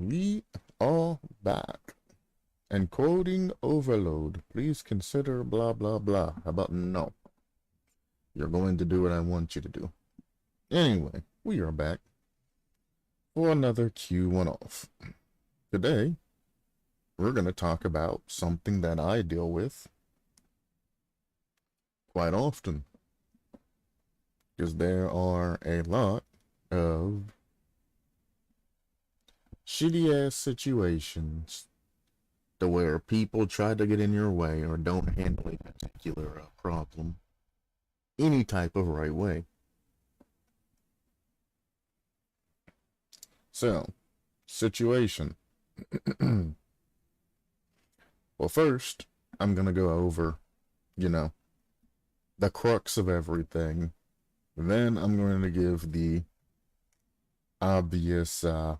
We are back. And quoting overload. Please consider blah blah blah. How about no? You're going to do what I want you to do. Anyway, we are back for another Q1 off. Today, we're going to talk about something that I deal with quite often. Because there are a lot of shitty ass situations to where people try to get in your way or don't handle a particular problem any type of right way. So, situation. Well, first, I'm gonna go over, the crux of everything. Then I'm going to give the obvious, I'm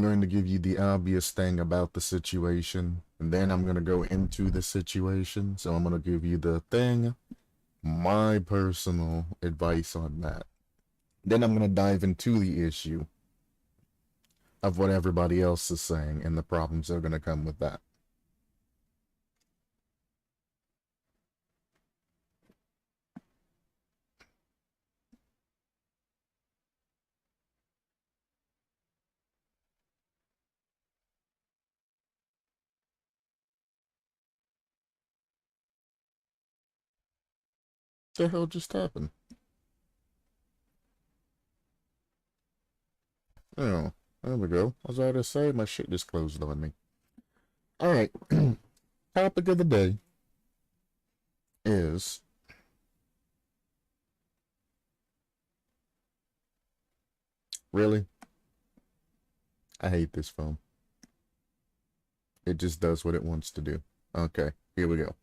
going to give you the obvious thing about the situation, and then I'm going to go into the situation. So I'm going to give you the thing, my personal advice on that. Then I'm going to dive into the issue of what everybody else is saying and the problems that are going to come with that. The hell just happened? Oh, there we go. I was about to say, my shit just closed on me. Alright, topic of the day is really? I hate this phone. It just does what it wants to do. Okay, here we go.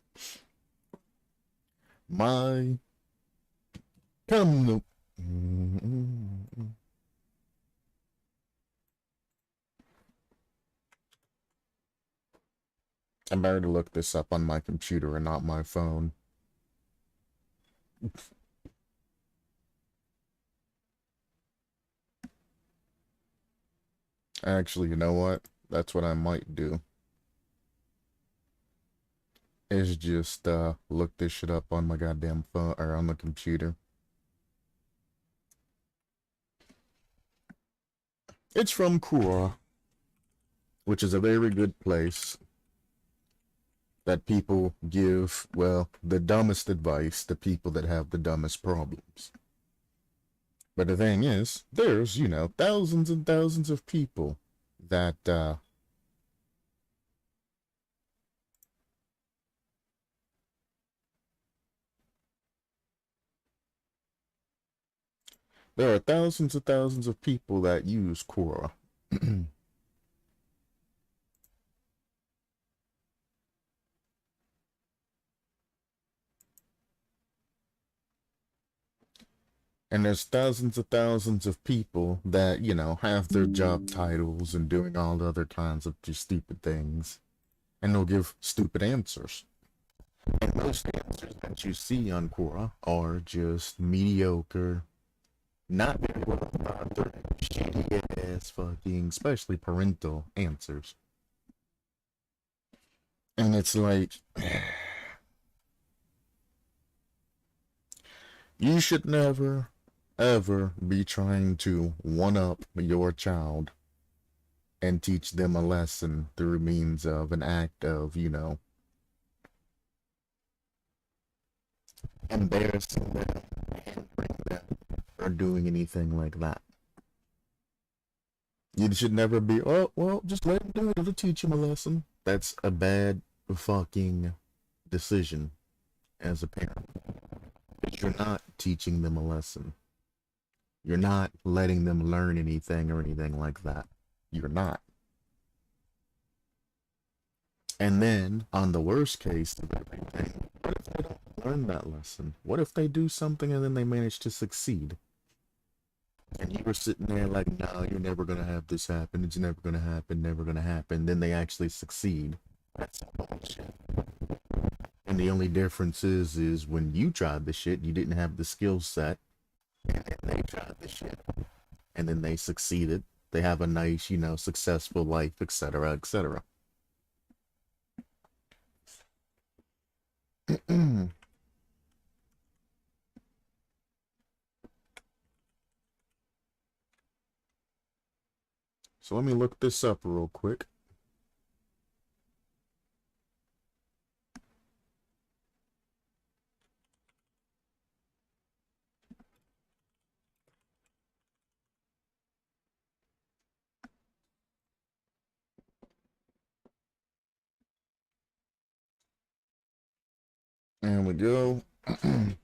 My come I better to look this up on my computer and not my phone. Actually, you know what? That's what I might do. Is just look this shit up on my goddamn phone or on the computer. It's from Quora, which is a very good place that people give, well, the dumbest advice to people that have the dumbest problems. But the thing is, there's, thousands and thousands of people that, there are thousands and thousands of people that use Quora. And there's thousands of thousands of people that, have their job titles and doing all other kinds of just stupid things. And they'll give stupid answers. And most answers that you see on Quora are just mediocre, not very well thought through, shitty ass fucking, especially parental answers. And it's like, you should never, ever be trying to one-up your child and teach them a lesson through means of an act of, embarrassing them, hampering them, or doing anything like that. You should never be, oh, well, just let him do it. It'll teach him a lesson. That's a bad fucking decision as a parent. But you're not teaching them a lesson. You're not letting them learn anything or anything like that. You're not. And then, on the worst case of everything, what if they don't learn that lesson? What if they do something and then they manage to succeed? And you were sitting there like, no, you're never going to have this happen. It's never going to happen, never going to happen. Then they actually succeed. That's bullshit. And the only difference is when you tried the shit, you didn't have the skill set And then they tried the shit. And then they succeeded. They have a nice, successful life, etc., etc. So let me look this up real quick. There we go. I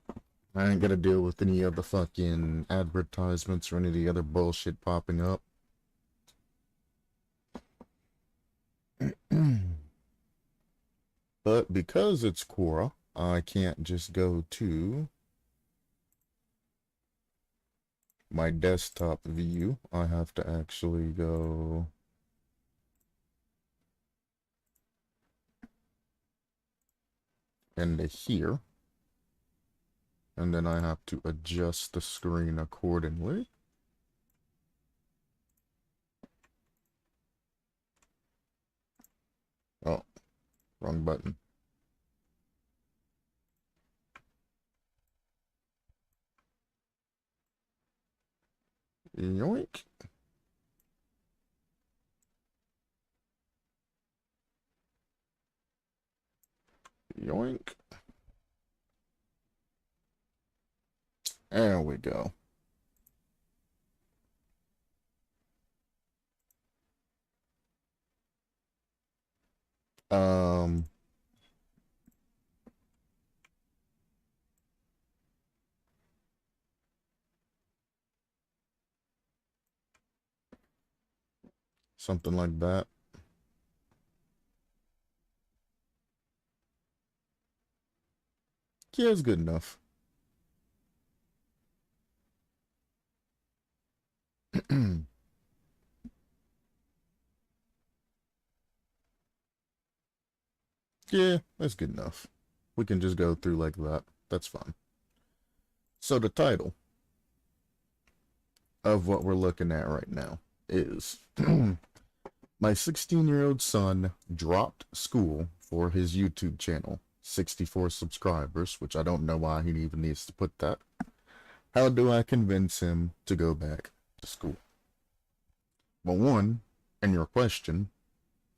ain't gotta deal with any of the fucking advertisements or any of the other bullshit popping up. But because it's Quora, I can't just go to my desktop view. I have to actually go into here. And then I have to adjust the screen accordingly. Oh, wrong button. Yoink. Yoink. There we go. Something like that. Yeah, it's good enough. Yeah, that's good enough. We can just go through like that. That's fine. So the title of what we're looking at right now is my 16-year-old son dropped school for his YouTube channel. 64 subscribers, which I don't know why he even needs to put that. How do I convince him to go back to school? Well, one, in your question,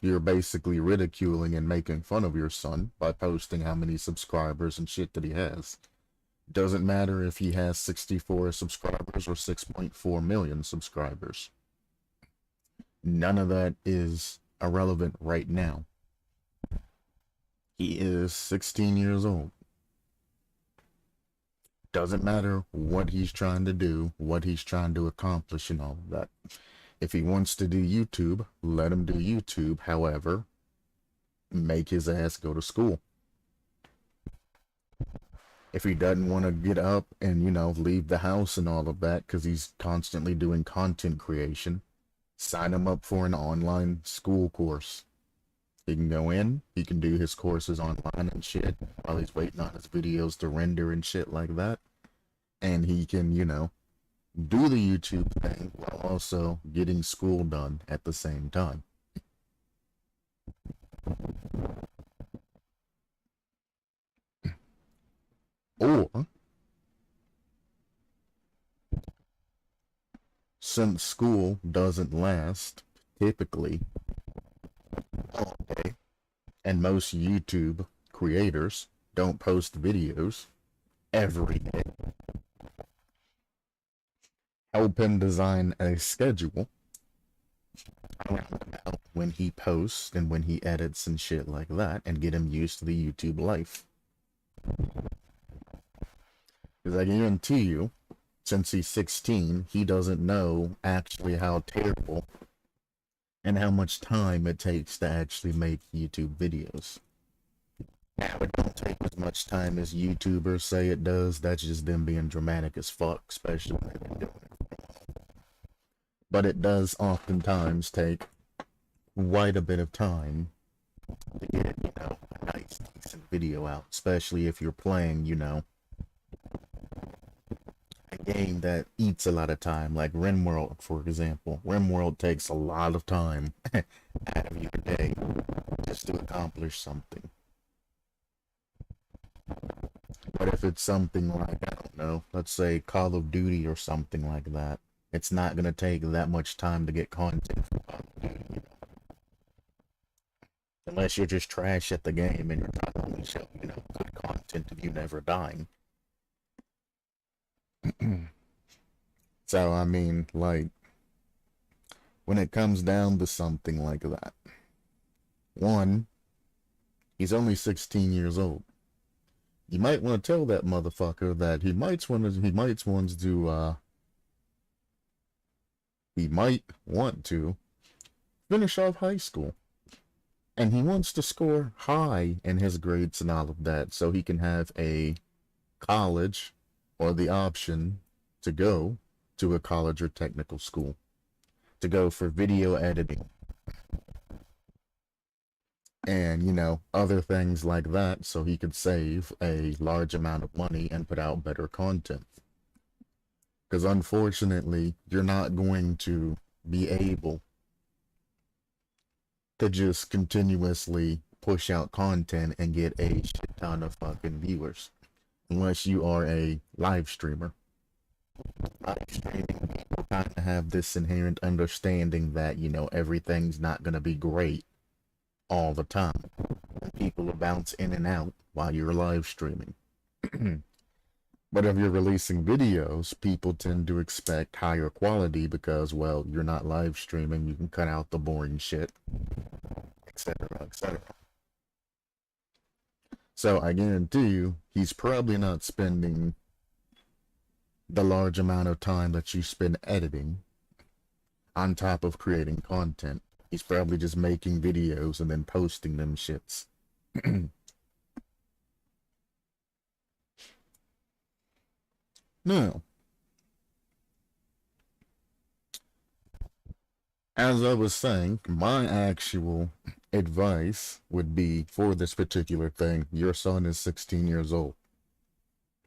you're basically ridiculing and making fun of your son by posting how many subscribers and shit that he has. Doesn't matter if he has 64 subscribers or 6.4 million subscribers. None of that is irrelevant right now. He is 16 years old. Doesn't matter what he's trying to do, what he's trying to accomplish and all of that. If he wants to do YouTube, let him do YouTube. However, make his ass go to school. If he doesn't want to get up and, leave the house and all of that because he's constantly doing content creation, sign him up for an online school course. He can go in, he can do his courses online and shit while he's waiting on his videos to render and shit like that. And he can, do the YouTube thing while also getting school done at the same time. Or, since school doesn't last typically all day, and most YouTube creators don't post videos every day, help him design a schedule around when he posts and when he edits and shit like that, and get him used to the YouTube life. Because I guarantee you, since he's 16, he doesn't know actually how terrible and how much time it takes to actually make YouTube videos. Now, it don't take as much time as YouTubers say it does. That's just them being dramatic as fuck, especially when they've been doing it. But it does oftentimes take quite a bit of time to get, a nice, decent video out, especially if you're playing, a game that eats a lot of time, like RimWorld, for example. RimWorld takes a lot of time out of your day just to accomplish something. But if it's something like, I don't know, let's say Call of Duty or something like that, it's not going to take that much time to get content from Call of Duty, you know? Unless you're just trash at the game and you're trying to only show, good content of you never dying. So, I mean, like, when it comes down to something like that, one, he's only 16 years old. You might want to tell that motherfucker that he might want to finish off high school. And he wants to score high in his grades and all of that so he can have a college or the option to go to a college or technical school to go for video editing and, other things like that so he could save a large amount of money and put out better content. Because unfortunately, you're not going to be able to just continuously push out content and get a shit ton of fucking viewers unless you are a live streamer. Live streaming people kind of have this inherent understanding that, everything's not going to be great all the time. People will bounce in and out while you're live streaming. But if you're releasing videos, people tend to expect higher quality because, well, you're not live streaming, you can cut out the boring shit, etc., etc. So I guarantee you, he's probably not spending the large amount of time that you spend editing on top of creating content. He's probably just making videos and then posting them shits. Now, as I was saying, my actual advice would be for this particular thing. Your son is 16 years old.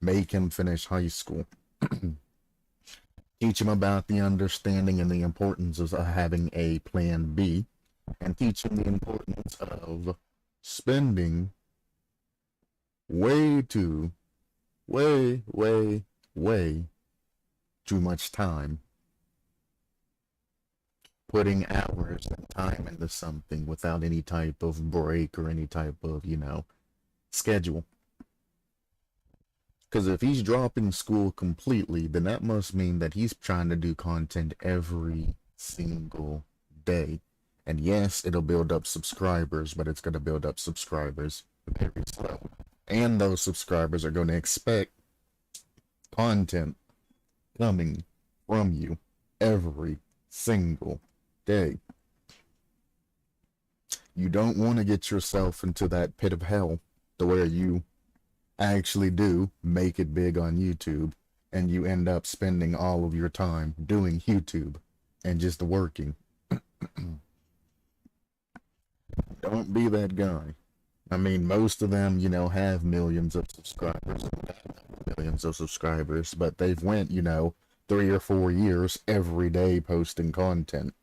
Make him finish high school. Teach him about the understanding and the importance of having a plan B, and teach him the importance of spending way too much time putting hours and time into something without any type of break or any type of, schedule. Because if he's dropping school completely, then that must mean that he's trying to do content every single day. And yes, it'll build up subscribers, but it's going to build up subscribers very slow. And those subscribers are going to expect content coming from you every single day. You don't want to get yourself into that pit of hell to where you actually do make it big on YouTube and you end up spending all of your time doing YouTube and just working. Don't be that guy. I mean, most of them, have millions of subscribers, but they've went, 3 or 4 years every day posting content.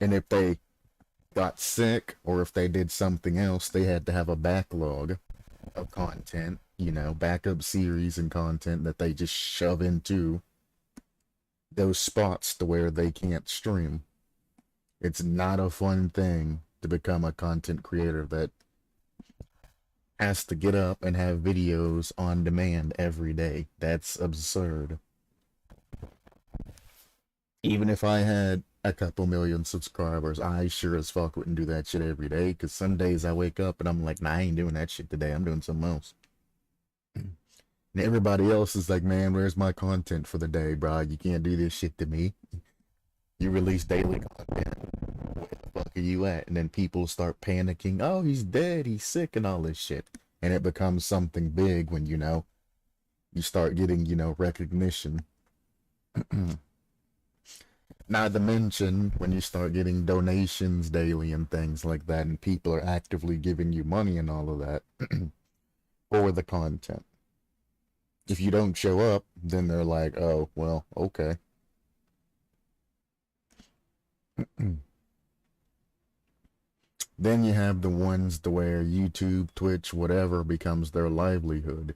And if they got sick or if they did something else, they had to have a backlog of content, backup series and content that they just shove into those spots to where they can't stream. It's not a fun thing to become a content creator that has to get up and have videos on demand every day. That's absurd. Even if I had a couple million subscribers, I sure as fuck wouldn't do that shit every day, because some days I wake up and I'm like, nah, I ain't doing that shit today, I'm doing something else. And everybody else is like, man, where's my content for the day, bro? You can't do this shit to me. You release daily content. Where the fuck are you at? And then people start panicking, oh, he's dead, he's sick, and all this shit. And it becomes something big when, you start getting, recognition. Not to mention when you start getting donations daily and things like that, and people are actively giving you money and all of that for the content. If you don't show up, then they're like, oh, well, okay. Then you have the ones to where YouTube, Twitch, whatever becomes their livelihood.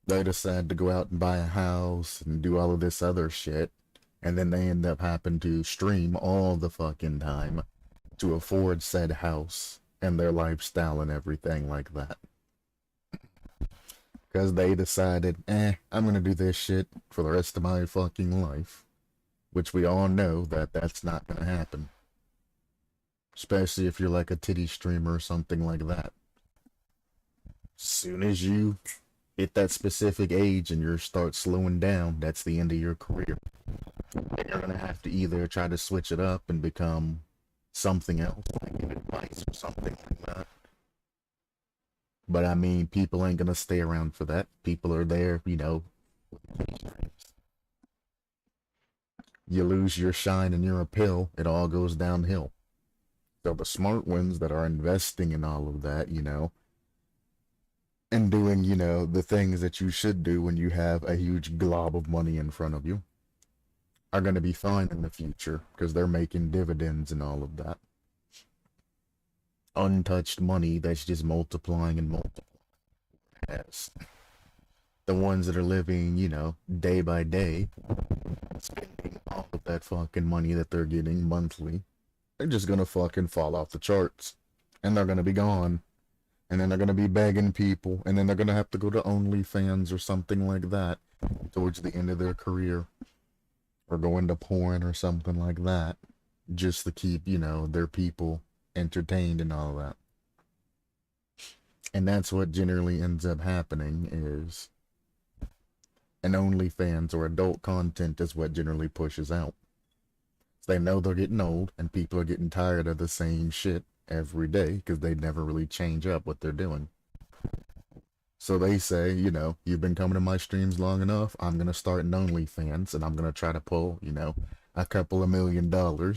They decide to go out and buy a house and do all of this other shit, and then they end up having to stream all the fucking time to afford said house and their lifestyle and everything like that. Because they decided, I'm gonna do this shit for the rest of my fucking life. Which we all know that that's not gonna happen. Especially if you're like a titty streamer or something like that. Soon as you hit that specific age and you start slowing down, that's the end of your career. And you're gonna have to either try to switch it up and become something else, like give advice or something like that. But I mean, people ain't gonna stay around for that. People are there, you know. You lose your shine and your appeal, it all goes downhill. So the smart ones that are investing in all of that, you know, and doing, you know, the things that you should do when you have a huge glob of money in front of you, are going to be fine in the future because they're making dividends and all of that. Untouched money that's just multiplying and multiplying. As the ones that are living, you know, day by day, spending all of that fucking money that they're getting monthly, they're just gonna fucking fall off the charts. And they're gonna be gone. And then they're gonna be begging people. And then they're gonna have to go to OnlyFans or something like that towards the end of their career. Or go into porn or something like that. Just to keep, you know, their people entertained and all that. And that's what generally ends up happening is an OnlyFans or adult content is what generally pushes out. They know they're getting old and people are getting tired of the same shit every day because they never really change up what they're doing. So they say, you know, you've been coming to my streams long enough, I'm going to start an OnlyFans and I'm going to try to pull, you know, a couple of $1 million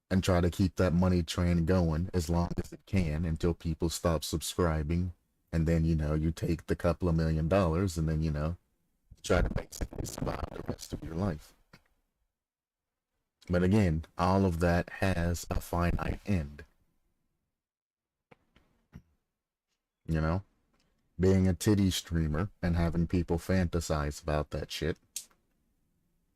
and try to keep that money train going as long as it can until people stop subscribing. And then, you know, you take the couple of $1 million and then, you know, try to basically survive the rest of your life. But again, all of that has a finite end. You know? Being a titty streamer and having people fantasize about that shit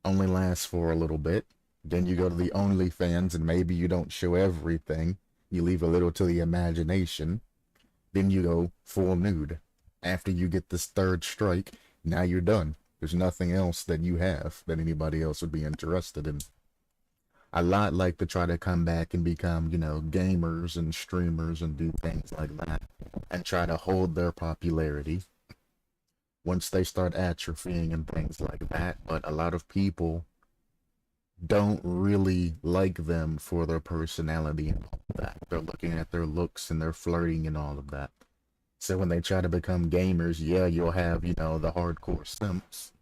only lasts for a little bit. Then you go to the OnlyFans and maybe you don't show everything. You leave a little to the imagination. Then you go full nude. After you get this third strike, now you're done. There's nothing else that you have that anybody else would be interested in. A lot like to try to come back and become, you know, gamers and streamers and do things like that and try to hold their popularity once they start atrophying and things like that. But a lot of people don't really like them for their personality and all of that. They're looking at their looks and their flirting and all of that. So when they try to become gamers, yeah, you'll have, you know, the hardcore simps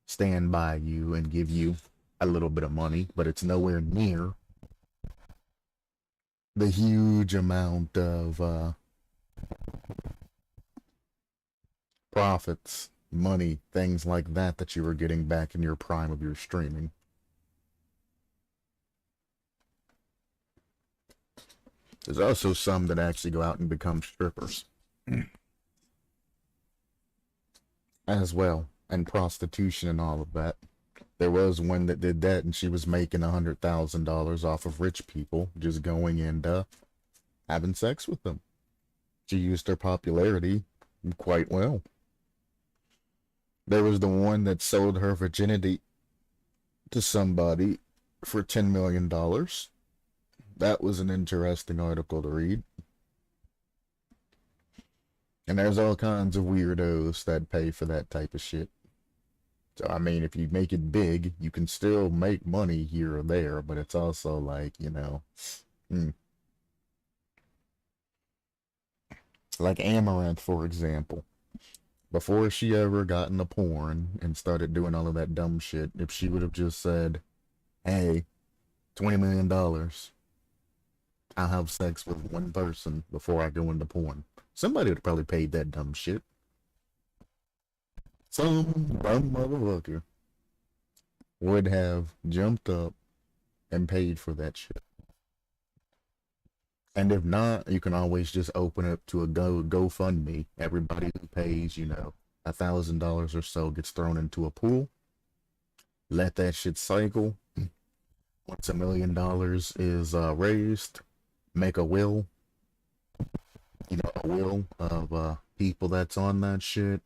stand by you and give you a little bit of money, but it's nowhere near the huge amount of profits, money, things like that that you were getting back in your prime of your streaming. There's also some that actually go out and become strippers as well, and prostitution and all of that. There was one that did that, and she was making $100,000 off of rich people just going and having sex with them. She used her popularity quite well. There was the one that sold her virginity to somebody for $10 million. That was an interesting article to read. And there's all kinds of weirdos that pay for that type of shit. So, I mean, if you make it big, you can still make money here or there, but it's also like, you know, like Amaranth, for example. Before she ever got into porn and started doing all of that dumb shit, if she would have just said, hey, $20 million, I'll have sex with one person before I go into porn, somebody would have probably paid that dumb shit. Some dumb motherfucker would have jumped up and paid for that shit. And if not, you can always just open it to a GoFundMe. Everybody who pays, $1,000 or so gets thrown into a pool. Let that shit cycle. Once $1 million is raised, make a will. A will of people that's on that shit.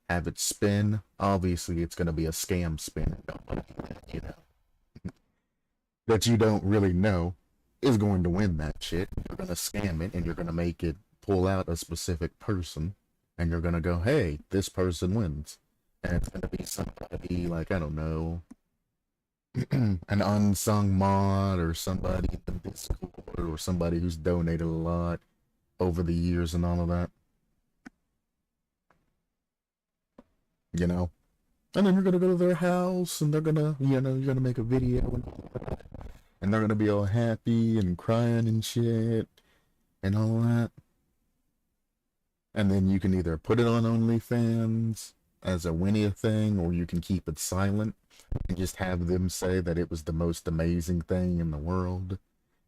Have it spin. Obviously, it's gonna be a scam spin. That you don't really know is going to win that shit. You're gonna scam it and you're gonna make it pull out a specific person, and you're gonna go, hey, this person wins. And it's gonna be somebody like, I don't know, an unsung mod or somebody in the Discord or somebody who's donated a lot over the years and all of that. And then you're gonna go to their house and they're gonna, you're gonna make a video and they're gonna be all happy and crying and shit and all that. And then you can either put it on OnlyFans as a Winnie thing, or you can keep it silent and just have them say that it was the most amazing thing in the world,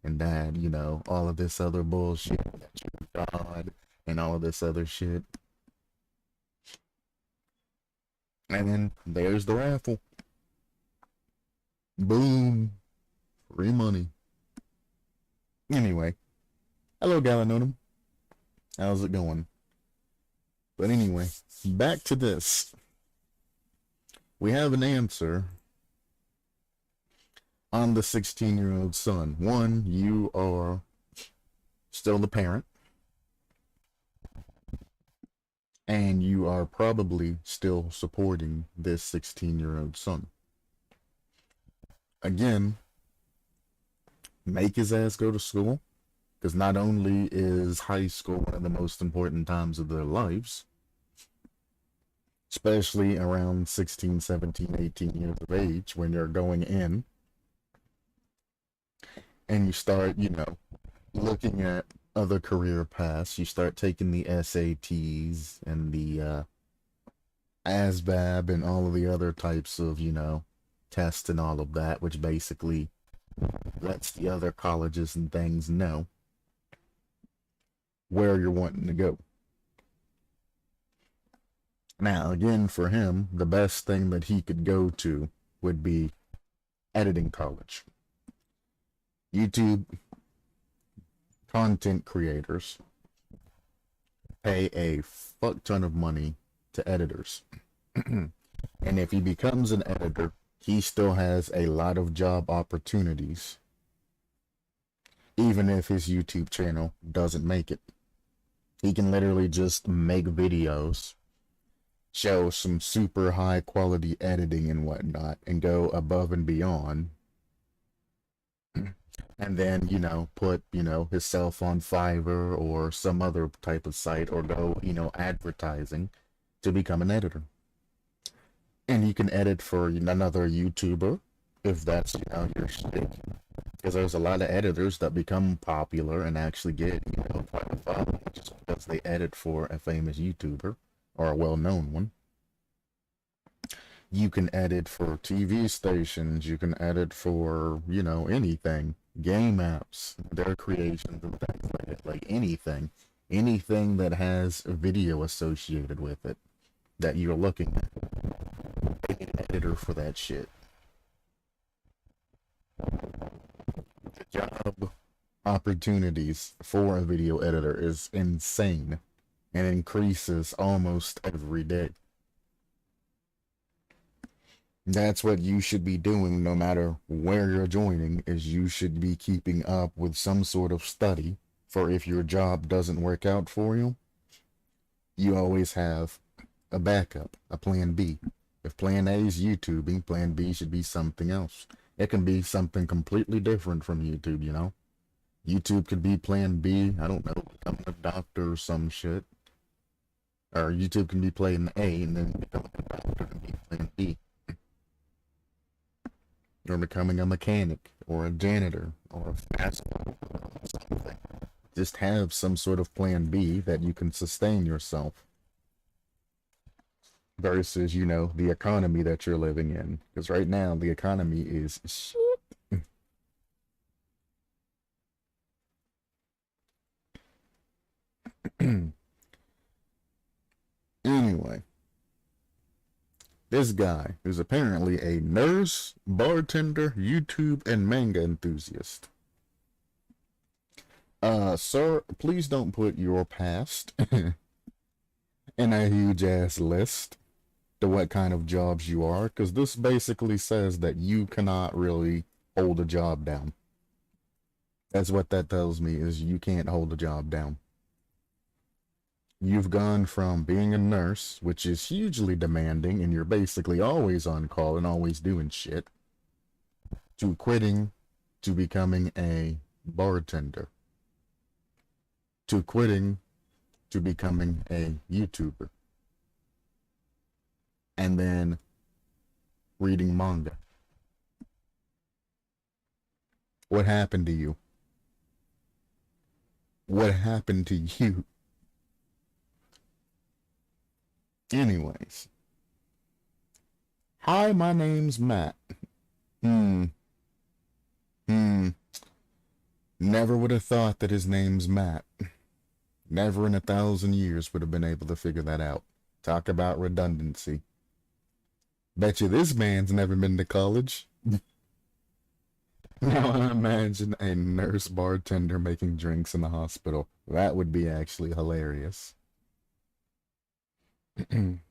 and that, all of this other bullshit, that you're God, and all of this other shit. And then there's the raffle. Boom. Free money. Anyway. Hello, Galanonum. How's it going? But anyway, back to this. We have an answer on the 16-year-old son. One, you are still the parent. And you are probably still supporting this 16-year-old son. Again, make his ass go to school. Because not only is high school one of the most important times of their lives, especially around 16, 17, 18 years of age when you're going in, and you start, looking at other career paths. You start taking the SATs and the ASVAB and all of the other types of, tests and all of that, which basically lets the other colleges and things know where you're wanting to go. Now, again, for him, the best thing that he could go to would be editing college. YouTube content creators pay a fuck ton of money to editors. And if he becomes an editor, he still has a lot of job opportunities, even if his YouTube channel doesn't make it. He can literally just make videos, show some super high quality editing and whatnot, and go above and beyond. And then, put, himself on Fiverr or some other type of site, or go, advertising to become an editor. And you can edit for another YouTuber if that's, your shtick. Because there's a lot of editors that become popular and actually get, quite a following just because they edit for a famous YouTuber or a well-known one. You can edit for TV stations. You can edit for, anything. Game apps, their creations and things like that. Like anything. Anything that has a video associated with it that you're looking at. They need an editor for that shit. The job opportunities for a video editor is insane and increases almost every day. That's what you should be doing no matter where you're joining, is you should be keeping up with some sort of study for if your job doesn't work out for you, you always have a backup, a plan B. If plan A is YouTubing, plan B should be something else. It can be something completely different from YouTube, YouTube could be plan B, I don't know, becoming a doctor or some shit. Or YouTube can be plan A and then becoming a doctor and be plan B. Or becoming a mechanic, or a janitor, or a fast food, or something. Just have some sort of plan B that you can sustain yourself. versus, you know, the economy that you're living in. Because right now, the economy is shit. Anyway, this guy is apparently a nurse, bartender, YouTube, and manga enthusiast. Sir, please don't put your past in a huge ass list to what kind of jobs you are, because this basically says that you cannot really hold a job down. That's what that tells me, is you can't hold a job down. You've gone from being a nurse, which is hugely demanding, and you're basically always on call and always doing shit, to quitting, to becoming a bartender, to quitting, to becoming a YouTuber, and then reading manga. What happened to you? What happened to you? Anyways. Hi, my name's Matt. Hmm. Never would have thought that his name's Matt. Never in 1,000 years would have been able to figure that out. Talk about redundancy. Bet you this man's never been to college. Now I imagine a nurse bartender making drinks in the hospital. That would be actually hilarious. And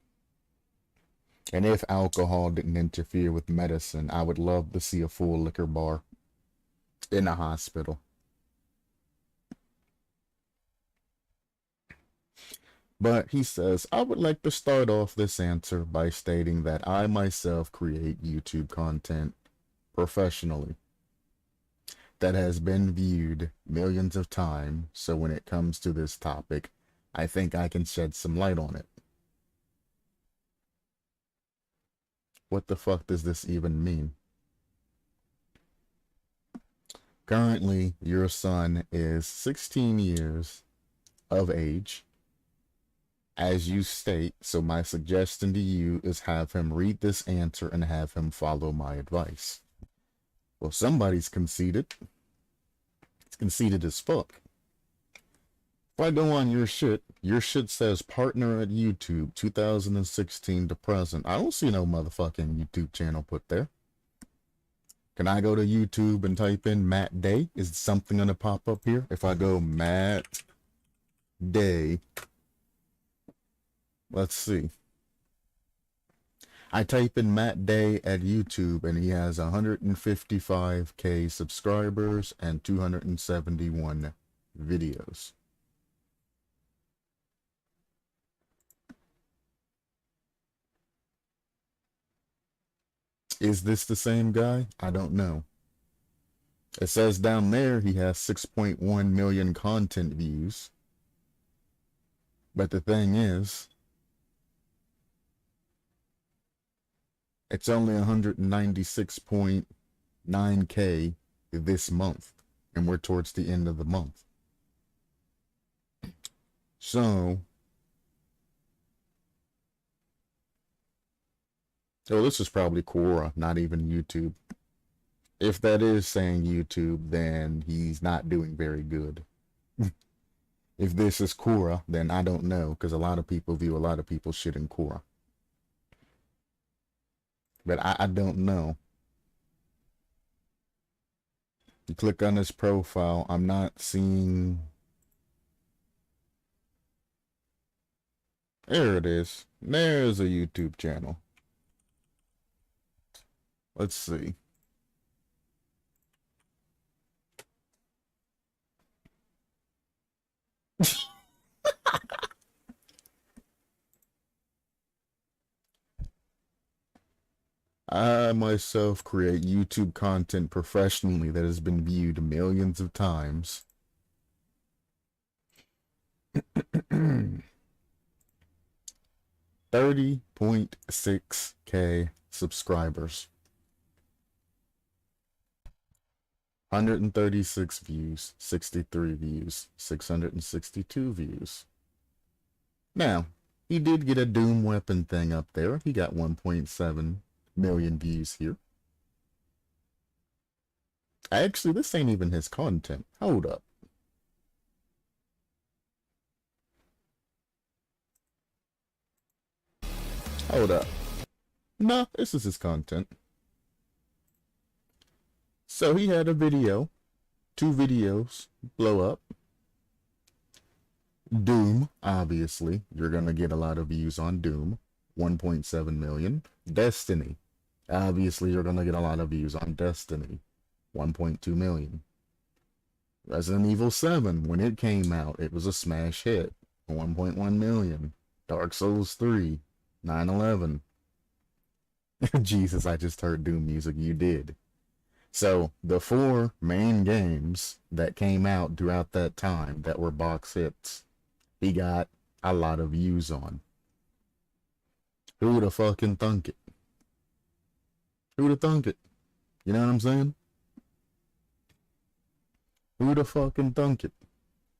if alcohol didn't interfere with medicine, I would love to see a full liquor bar in a hospital. But he says, I would like to start off this answer by stating that I myself create YouTube content professionally that has been viewed millions of times, so when it comes to this topic, I think I can shed some light on it. What the fuck does this even mean? Currently, your son is 16 years of age, as you state, so my suggestion to you is have him read this answer and have him follow my advice. Well, somebody's conceited. It's conceited as fuck. If I go on your shit says partner at YouTube 2016 to present. I don't see no motherfucking YouTube channel put there. Can I go to YouTube and type in Matt Day? Is something gonna pop up here? If I go Matt Day, let's see. I type in Matt Day at YouTube and he has 155k subscribers and 271 videos. Is this the same guy? I don't know. It says down there he has 6.1 million content views. But the thing is, it's only 196.9k this month, and we're towards the end of the month. So, oh, this is probably Quora, not even YouTube. If that is saying YouTube, then he's not doing very good. If this is Quora, then I don't know, because a lot of people view a lot of people's shit in Quora. But I don't know. You click on his profile, I'm not seeing... There it is. There's a YouTube channel. Let's see. I myself create YouTube content professionally that has been viewed millions of times. 30.6k subscribers. 136 views, 63 views, 662 views. Now, He did get a Doom weapon thing up there. He got 1.7 million views here. Actually, this ain't even his content. Hold up. Hold up. No, this is his content. So he had a video, 2 videos blow up. Doom, obviously, you're gonna get a lot of views on Doom, 1.7 million. Destiny, obviously, you're gonna get a lot of views on Destiny, 1.2 million. Resident Evil 7, when it came out, it was a smash hit, 1.1 million. Dark Souls 3, 9/11. Jesus, I just heard Doom music. You did. So, the 4 main games that came out throughout that time that were box hits, he got a lot of views on. Who would have fucking thunk it? Who would have thunk it? You know what I'm saying? Who would have fucking thunk it?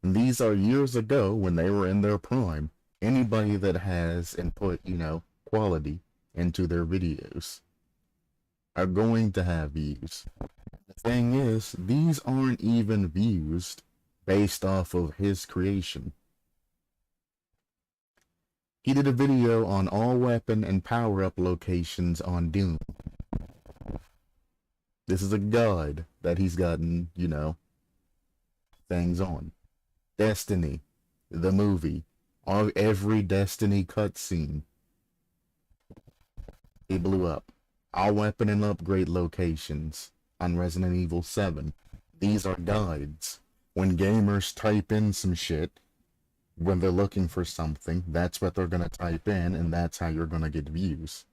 And these are years ago when they were in their prime. Anybody that has input, quality into their videos are going to have views. The thing is, these aren't even views based off of his creation. He did a video on all weapon and power-up locations on Doom. This is a guide that he's gotten, things on. Destiny, the movie, every Destiny cutscene, he blew up. All weapon and upgrade locations on Resident Evil 7. These are guides. When gamers type in some shit, when they're looking for something, that's what they're gonna type in, and that's how you're gonna get views.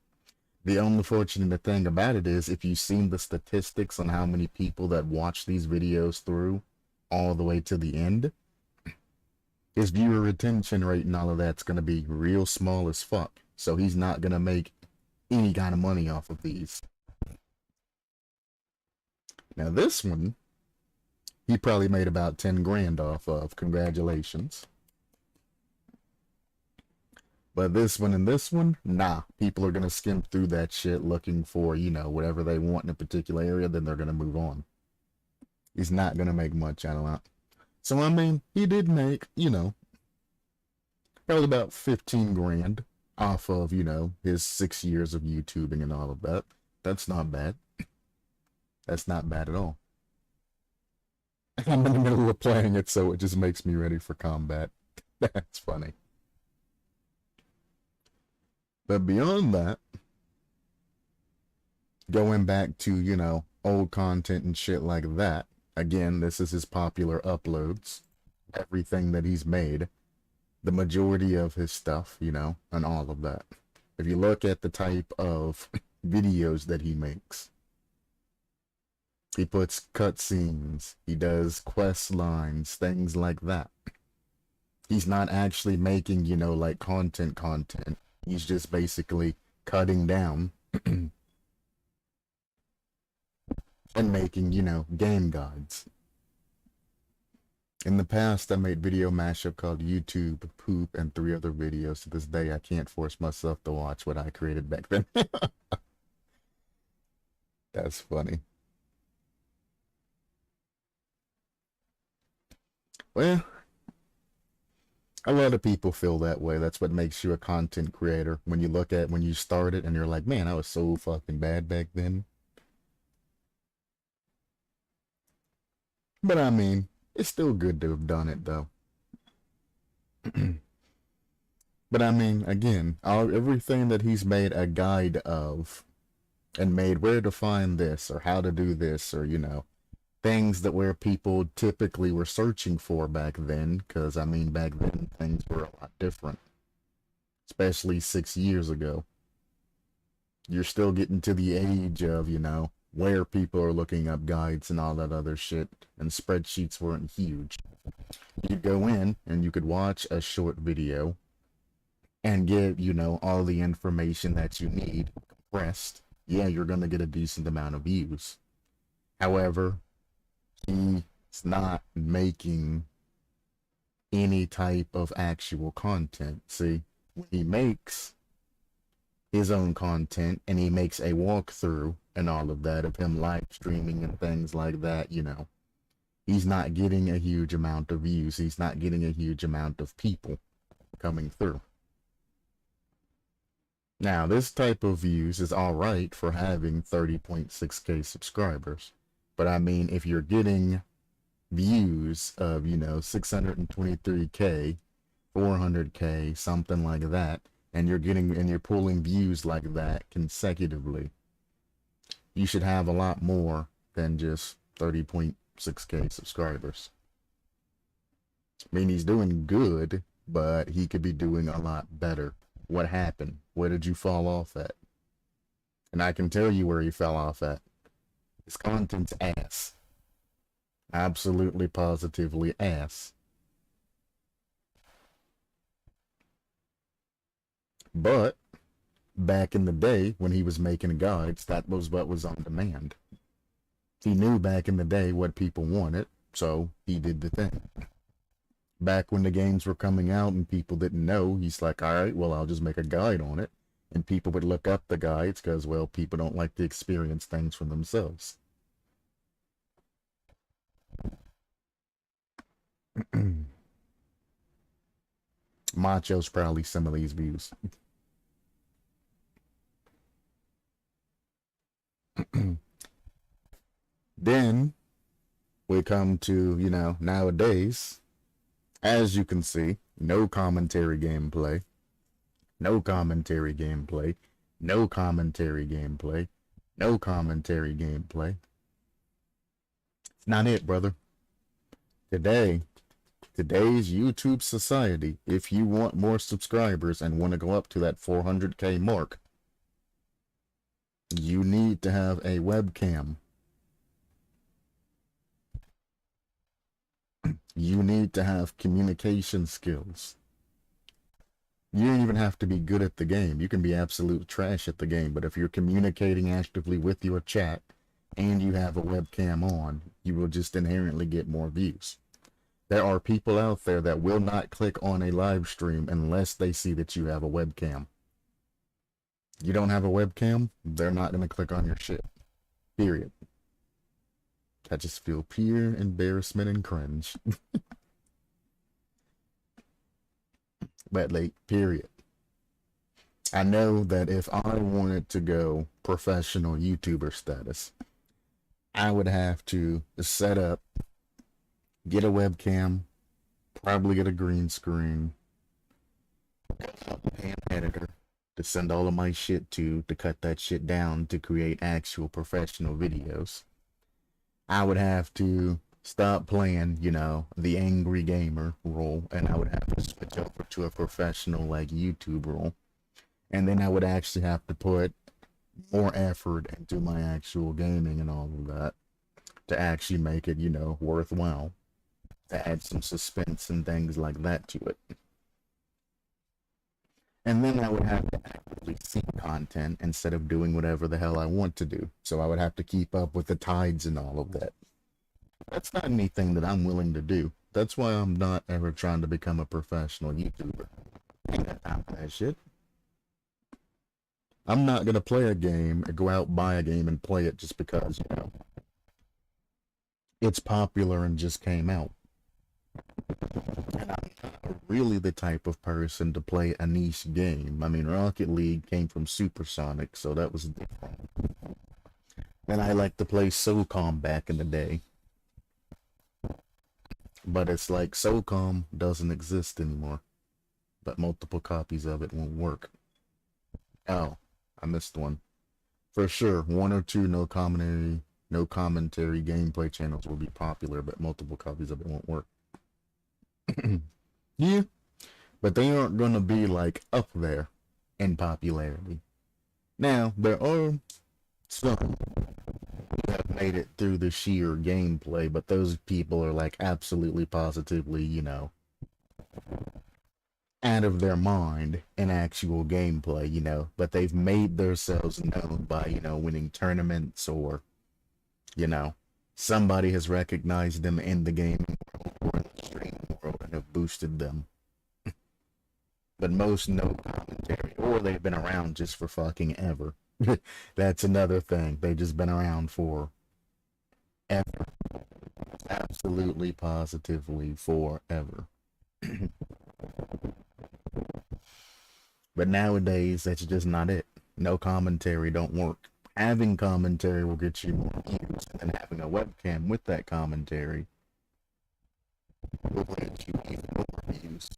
The only fortunate thing about it is, if you've seen the statistics on how many people that watch these videos through all the way to the end, his viewer retention rate and all of that's gonna be real small as fuck. So he's not gonna make any kind of money off of these. Now this one, he probably made about 10 grand off of. Congratulations. But this one and this one, nah. People are gonna skim through that shit looking for, whatever they want in a particular area, then they're gonna move on. He's not gonna make much out of that. So, I mean, he did make, probably about 15 grand off of, his 6 years of YouTubing and all of that. That's not bad. That's not bad at all. I'm in the middle of playing it, so it just makes me ready for combat. That's funny. But beyond that, going back to, old content and shit like that, again, this is his popular uploads. Everything that he's made. The majority of his stuff, and all of that. If you look at the type of videos that he makes, he puts cutscenes, he does quest lines, things like that. He's not actually making, like content. He's just basically cutting down and making, game guides. In the past, I made video mashup called YouTube, Poop, and 3 other videos. To this day, I can't force myself to watch what I created back then. That's funny. Well, a lot of people feel that way. That's what makes you a content creator. When you started and you're like, man, I was so fucking bad back then. But I mean, it's still good to have done it, though. But I mean, again, everything that he's made a guide of, and made where to find this, or how to do this, or, things that where people typically were searching for back then, because, I mean, back then things were a lot different. Especially 6 years ago. You're still getting to the age of, where people are looking up guides and all that other shit, and spreadsheets weren't huge. You'd go in, and you could watch a short video, and get, all the information that you need compressed. Yeah, you're gonna get a decent amount of views. However, he's not making any type of actual content. See, when he makes his own content and he makes a walkthrough and all of that of him live streaming and things like that, you know, he's not getting a huge amount of views. He's not getting a huge amount of people coming through. Now, this type of views is alright for having 30.6k subscribers. But I mean, if you're getting views of, you know, 623k, 400k, something like that, and you're pulling views like that consecutively, you should have a lot more than just 30.6k subscribers. I mean, he's doing good, but he could be doing a lot better. What happened? Where did you fall off at? And I can tell you where he fell off at. His content's ass. Absolutely, positively ass. But back in the day when he was making guides, that was what was on demand. He knew back in the day what people wanted, so he did the thing. Back when the games were coming out and people didn't know, he's like, alright, well, I'll just make a guide on it. And people would look up the guides because, well, people don't like to experience things for themselves. Macho's probably some of these views. Then we come to, you know, nowadays, as you can see, no commentary gameplay, no commentary gameplay, no commentary gameplay, no commentary gameplay. It's not it, brother. Today's YouTube society, if you want more subscribers and want to go up to that 400k mark, you need to have a webcam. You need to have communication skills. You don't even have to be good at the game. You can be absolute trash at the game, but if you're communicating actively with your chat and you have a webcam on, you will just inherently get more views. There are people out there that will not click on a live stream unless they see that you have a webcam. You don't have a webcam, they're not going to click on your shit. Period. I just feel pure embarrassment and cringe. But like, period. I know that if I wanted to go professional YouTuber status, I would have to set up, get a webcam, probably get a green screen, pay an editor to send all of my shit to cut that shit down to create actual professional videos. I would have to stop playing, you know, the angry gamer role, and I would have to switch over to a professional, like, YouTube role. And then I would actually have to put more effort into my actual gaming and all of that to actually make it, you know, worthwhile. To add some suspense and things like that to it. And then I would have to actively seek content instead of doing whatever the hell I want to do. So I would have to keep up with the tides and all of that. That's not anything that I'm willing to do. That's why I'm not ever trying to become a professional YouTuber. I ain't got time for that shit. I'm not gonna play a game or go out buy a game and play it just because, you know, it's popular and just came out. And I'm not really the type of person to play a niche game. I mean, Rocket League came from Supersonic, so that was different. And I like to play SOCOM back in the day. But it's like SOCOM doesn't exist anymore. But multiple copies of it won't work. Oh, I missed one. For sure, one or two no commentary gameplay channels will be popular, but multiple copies of it won't work. Yeah, but they aren't going to be like up there in popularity. Now, there are some who have made it through the sheer gameplay, but those people are like absolutely positively, you know, out of their mind in actual gameplay, you know, but they've made themselves known by, you know, winning tournaments, or, you know, somebody has recognized them in the gaming world or in the streaming world and have boosted them. but most no commentary, or they've been around just for fucking ever. That's another thing. They've just been around for ever. Absolutely, positively forever. But nowadays, that's just not it. No commentary don't work. Having commentary will get you more views, and then having a webcam with that commentary will get you even more views.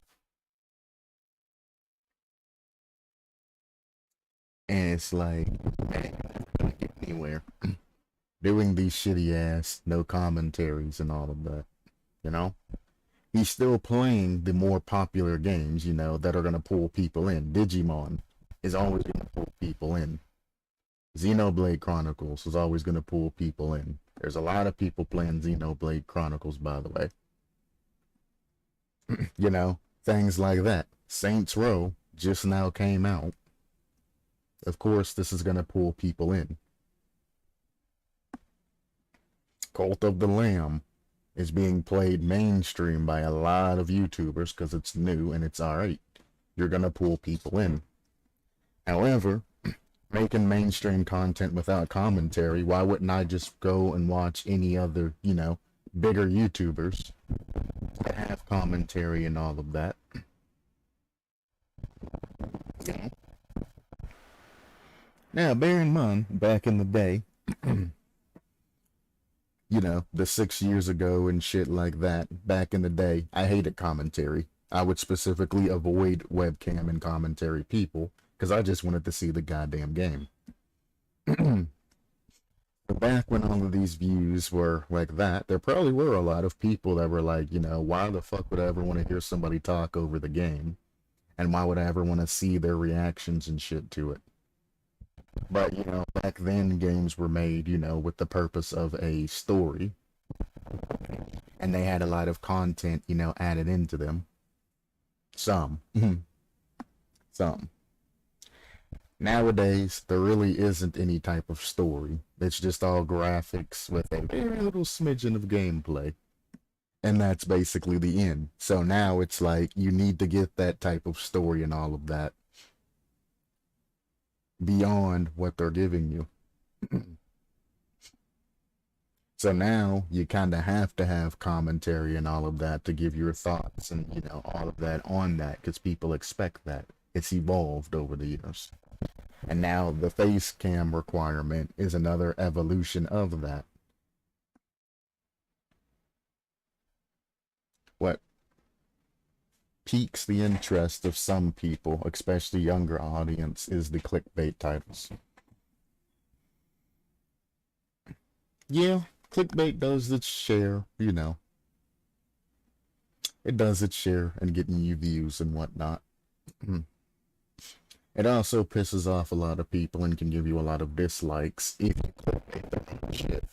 And it's like, man, you're never gonna get anywhere doing these shitty ass no commentaries and all of that, you know? He's still playing the more popular games, that are gonna pull people in. Digimon is always gonna pull people in. Xenoblade Chronicles is always gonna pull people in. There's a lot of people playing Xenoblade Chronicles, by the way. Things like that. Saints Row just now came out. Of course, this is gonna pull people in. Cult of the Lamb is being played mainstream by a lot of YouTubers because it's new and it's alright. You're gonna pull people in. However, making mainstream content without commentary, why wouldn't I just go and watch any other, bigger YouTubers that have commentary and all of that? Now, bear in mind, back in the day, the 6 years ago and shit like that, back in the day, I hated commentary. I would specifically avoid webcam and commentary people because I just wanted to see the goddamn game. But back when all of these views were like that, there probably were a lot of people that were like, why the fuck would I ever want to hear somebody talk over the game? And why would I ever want to see their reactions and shit to it? But, back then games were made, with the purpose of a story. And they had a lot of content, added into them. Some. Some. Nowadays, there really isn't any type of story. It's just all graphics with a very little smidgen of gameplay. And that's basically the end. So now it's like, you need to get that type of story and all of that beyond what they're giving you. So now you kind of have to have commentary and all of that to give your thoughts and, all of that on that because people expect that. It's evolved over the years. And now the face cam requirement is another evolution of that. What piques the interest of some people, especially younger audience, is the clickbait titles. Yeah, clickbait does its share, It does its share in getting you views and whatnot. It also pisses off a lot of people and can give you a lot of dislikes if you clickbait their own shit.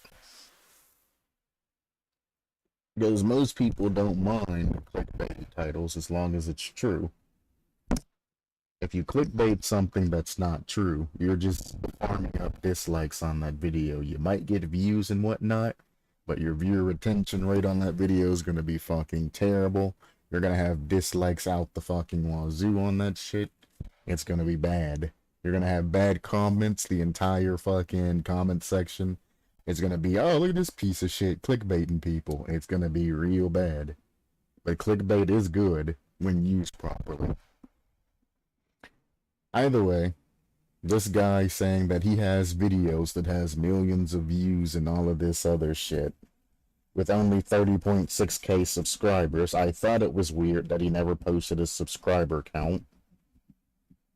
Because most people don't mind clickbait titles as long as it's true. If you clickbait something that's not true, you're just farming up dislikes on that video. You might get views and whatnot, but your viewer retention rate on that video is going to be fucking terrible. You're going to have dislikes out the fucking wazoo on that shit. It's going to be bad. You're going to have bad comments, the entire fucking comment section. It's going to be, oh, look at this piece of shit clickbaiting people. It's going to be real bad. But clickbait is good when used properly. Either way, this guy saying that he has videos that has millions of views and all of this other shit with only 30.6k subscribers, I thought it was weird that he never posted his subscriber count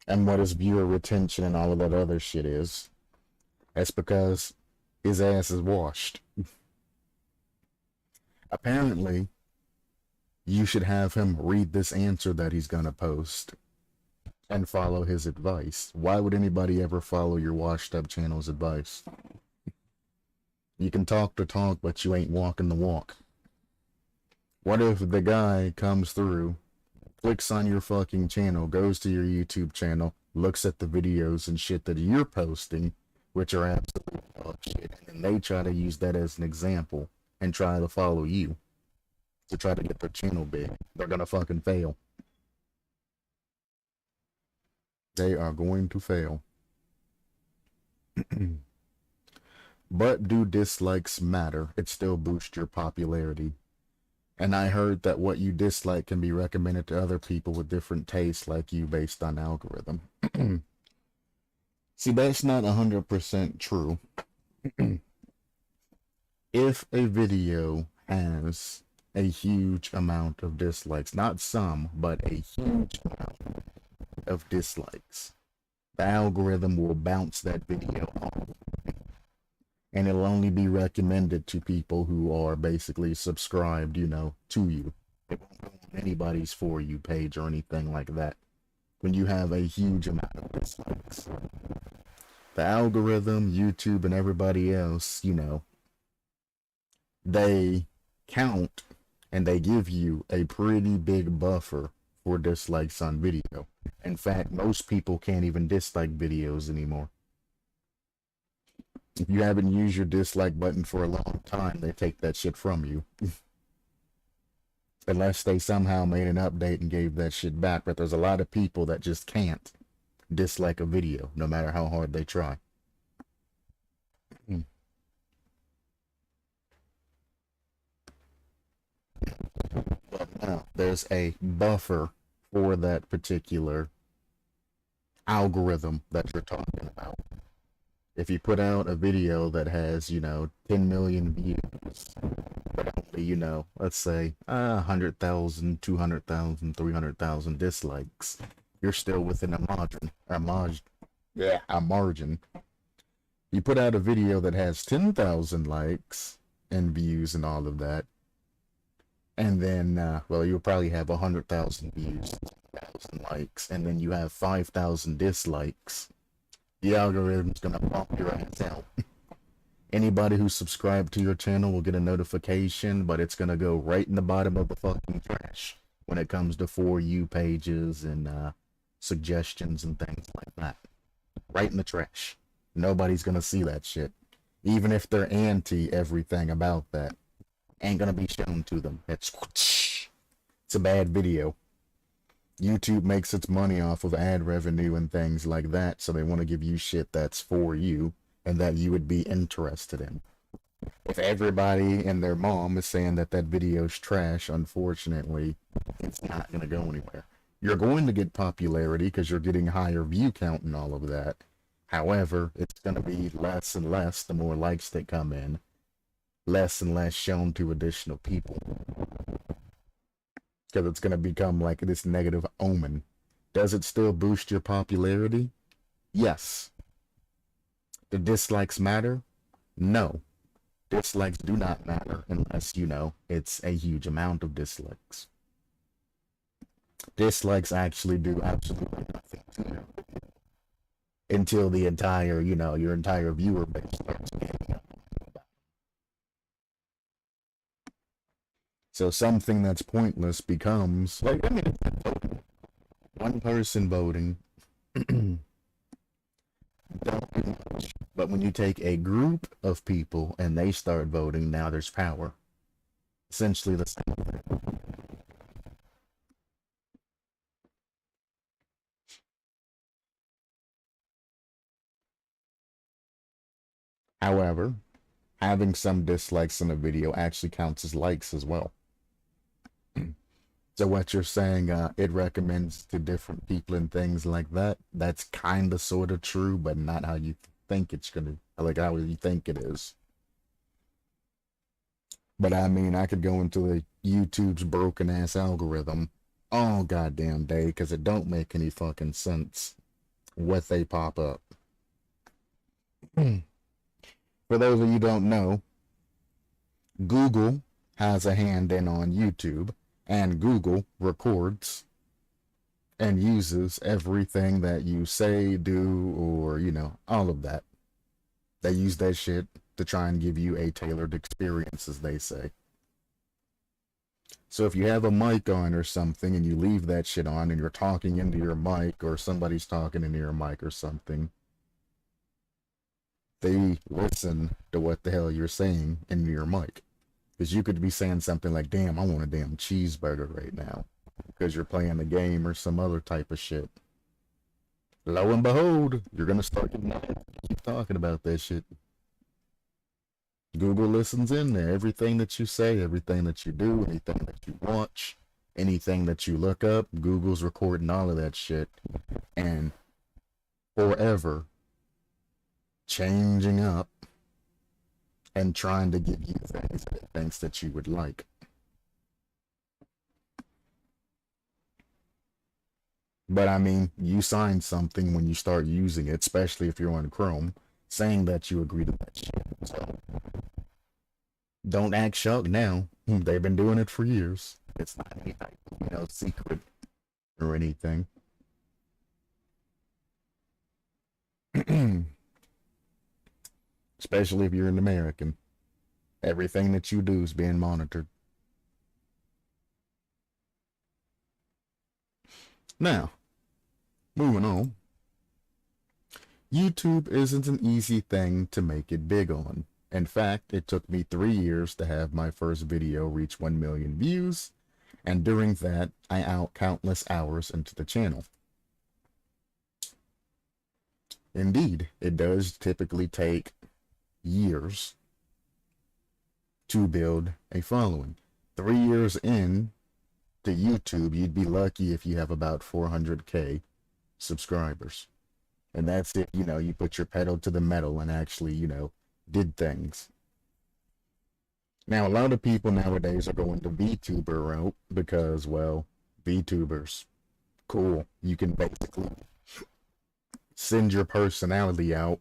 and what his viewer retention and all of that other shit is. That's because his ass is washed. Apparently, you should have him read this answer that he's gonna post and follow his advice. Why would anybody ever follow your washed up channel's advice? You can talk the talk, but you ain't walking the walk. What if the guy comes through, clicks on your fucking channel, goes to your YouTube channel, looks at the videos and shit that you're posting, which are absolute dog shit, and they try to use that as an example and try to follow you to try to get their channel big? They're gonna fucking fail. They are going to fail. But do dislikes matter? It still boosts your popularity. And I heard that what you dislike can be recommended to other people with different tastes like you based on algorithm. See, that's not 100% true. If a video has a huge amount of dislikes, not some, but a huge amount of dislikes, the algorithm will bounce that video off. And it'll only be recommended to people who are basically subscribed, you know, to you. It won't go on anybody's For You page or anything like that. When you have a huge amount of dislikes, the algorithm, YouTube, and everybody else, you know, they count and they give you a pretty big buffer for dislikes on video. In fact, most people can't even dislike videos anymore. If you haven't used your dislike button for a long time, they take that shit from you. Unless they somehow made an update and gave that shit back. But there's a lot of people that just can't dislike a video, no matter how hard they try. But now, there's a buffer for that particular algorithm that you're talking about. If you put out a video that has, you know, 10 million views, but only, you know, let's say 100,000, 200,000, 300,000 dislikes, you're still within a margin. You put out a video that has 10,000 likes and views and all of that, and then, well, you'll probably have 100,000 views, 10,000 likes, and then you have 5,000 dislikes. The algorithm's gonna bump your ass out. Anybody who's subscribed to your channel will get a notification, but it's gonna go right in the bottom of the fucking trash when it comes to For You pages and suggestions and things like that. Right in the trash. Nobody's gonna see that shit. Even if they're anti everything about that. Ain't gonna be shown to them. It's a bad video. YouTube makes its money off of ad revenue and things like that, so they want to give you shit that's for you and that you would be interested in. If everybody and their mom is saying that that video's trash, unfortunately, it's not going to go anywhere. You're going to get popularity because you're getting higher view count and all of that. However, it's going to be less and less the more likes that come in, less and less shown to additional people. Because it's going to become like this negative omen. Does it still boost your popularity? Yes. Do dislikes matter? No. Dislikes do not matter unless, you know, it's a huge amount of dislikes. Dislikes actually do absolutely nothing to you until the entire, you know, your entire viewer base starts getting up. So something that's pointless becomes, like, I mean, one person voting don't do much. But when you take a group of people and they start voting, now there's power. Essentially the same thing. However, having some dislikes in a video actually counts as likes as well. So what you're saying, it recommends to different people and things like that, that's kind of sort of true, but not how you think it's gonna, like how you think it is. But I mean, I could go into the YouTube's broken ass algorithm all goddamn day because it don't make any fucking sense what they pop up. For those of you who don't know, Google has a hand in on YouTube, and Google records and uses everything that you say, do, or, you know, all of that. They use that shit to try and give you a tailored experience, as they say. So if you have a mic on or something and you leave that shit on and you're talking into your mic or somebody's talking into your mic or something, they listen to what the hell you're saying into your mic. Because you could be saying something like, damn, I want a damn cheeseburger right now. Because you're playing a game or some other type of shit. lo and behold, you're gonna start getting mad. Keep talking about that shit. Google listens in there. Everything that you say, everything that you do, anything that you watch, anything that you look up, Google's recording all of that shit. And forever changing up and trying to give you things that you would like. But I mean, you sign something when you start using it, especially if you're on Chrome, saying that you agree to that shit. So don't act shocked now. They've been doing it for years. It's not any type of, secret or anything. Especially if you're an American. Everything that you do is being monitored. Now, moving on. YouTube isn't an easy thing to make it big on. In fact, it took me 3 years to have my first video reach 1 million views, and during that, I out countless hours into the channel. Indeed, it does typically take years to build a following. 3 years in to YouTube, you'd be lucky if you have about 400k subscribers. And that's if, you put your pedal to the metal and actually, did things. Now, a lot of people nowadays are going the VTuber route because, well, VTubers, cool. You can basically send your personality out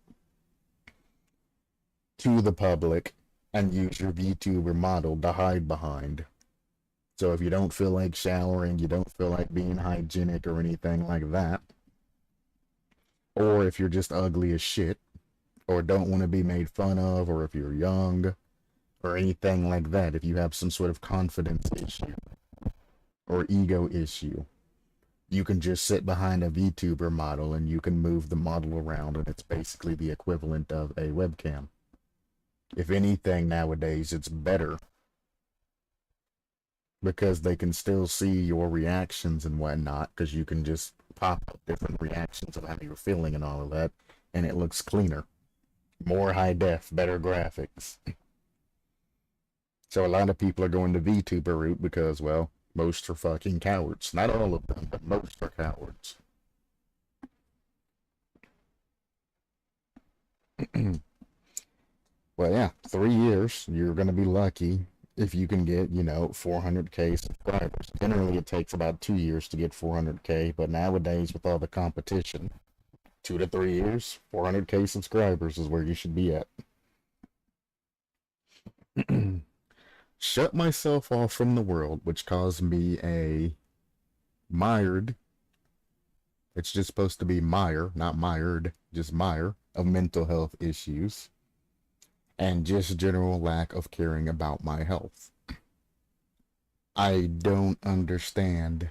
to the public and use your VTuber model to hide behind. So if you don't feel like showering, you don't feel like being hygienic or anything like that, or if you're just ugly as shit, or don't want to be made fun of, or if you're young, or anything like that, if you have some sort of confidence issue or ego issue, you can just sit behind a VTuber model and you can move the model around, and it's basically the equivalent of a webcam. If anything, nowadays, it's better because they can still see your reactions and whatnot, because you can just pop up different reactions of how you're feeling and all of that, and it looks cleaner. More high def, better graphics. So a lot of people are going the VTuber route because, well, most are fucking cowards. Not all of them, but most are cowards. Well, yeah, 3 years, you're going to be lucky if you can get, 400k subscribers. Generally, it takes about 2 years to get 400k, but nowadays, with all the competition, 2 to 3 years, 400k subscribers is where you should be at. Shut myself off from the world, which caused me a mired, it's just supposed to be mire, not mired, just mire, of mental health issues, and just general lack of caring about my health. I don't understand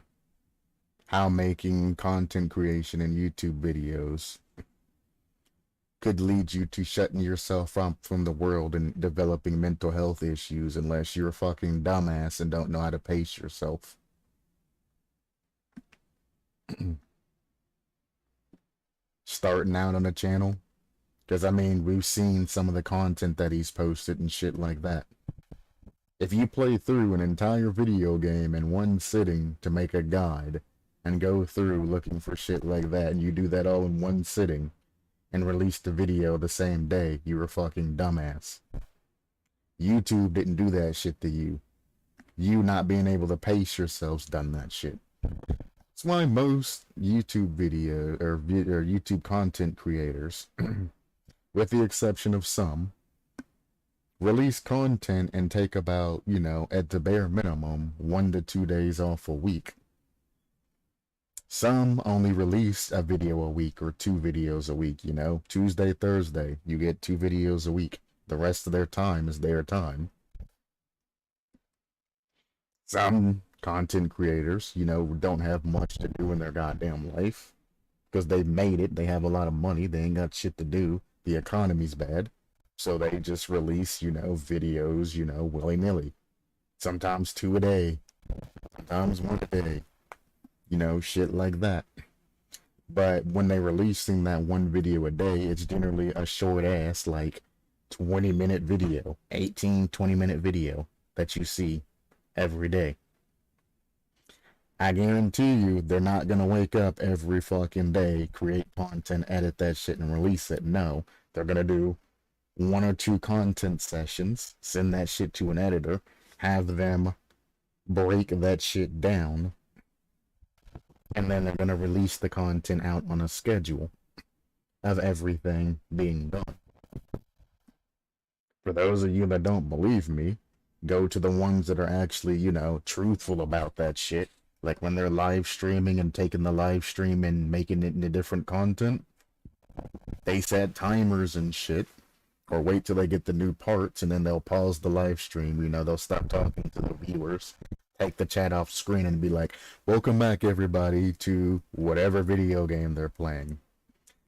how making content creation and YouTube videos could lead you to shutting yourself up from the world and developing mental health issues unless you're a fucking dumbass and don't know how to pace yourself. Starting out on a channel, because I mean, we've seen some of the content that he's posted and shit like that. If you play through an entire video game in one sitting to make a guide and go through looking for shit like that, and you do that all in one sitting and release the video the same day, you're a fucking dumbass. YouTube didn't do that shit to you. You not being able to pace yourselves done that shit. That's why most YouTube video or YouTube content creators, with the exception of some, release content and take about, at the bare minimum, 1 to 2 days off a week. Some only release a video a week or 2 videos a week, Tuesday, Thursday, you get 2 videos a week. The rest of their time is their time. Some content creators, don't have much to do in their goddamn life because they've made it. They have a lot of money. They ain't got shit to do. The economy's bad. So they just release, videos, willy-nilly. Sometimes 2 a day. Sometimes 1 a day. Shit like that. But when they're releasing that one video a day, it's generally a short ass, like 20-minute video, 18-20-minute video that you see every day. I guarantee you they're not gonna wake up every fucking day, create content, edit that shit, and release it. No, they're gonna do one or two content sessions, send that shit to an editor, have them break that shit down, and then they're gonna release the content out on a schedule of everything being done. For those of you that don't believe me, go to the ones that are actually, you know, truthful about that shit. Like when they're live streaming and taking the live stream and making it into different content, they set timers and shit, or wait till they get the new parts and then they'll pause the live stream. You know, they'll stop talking to the viewers, take the chat off screen and be like, welcome back everybody to whatever video game they're playing.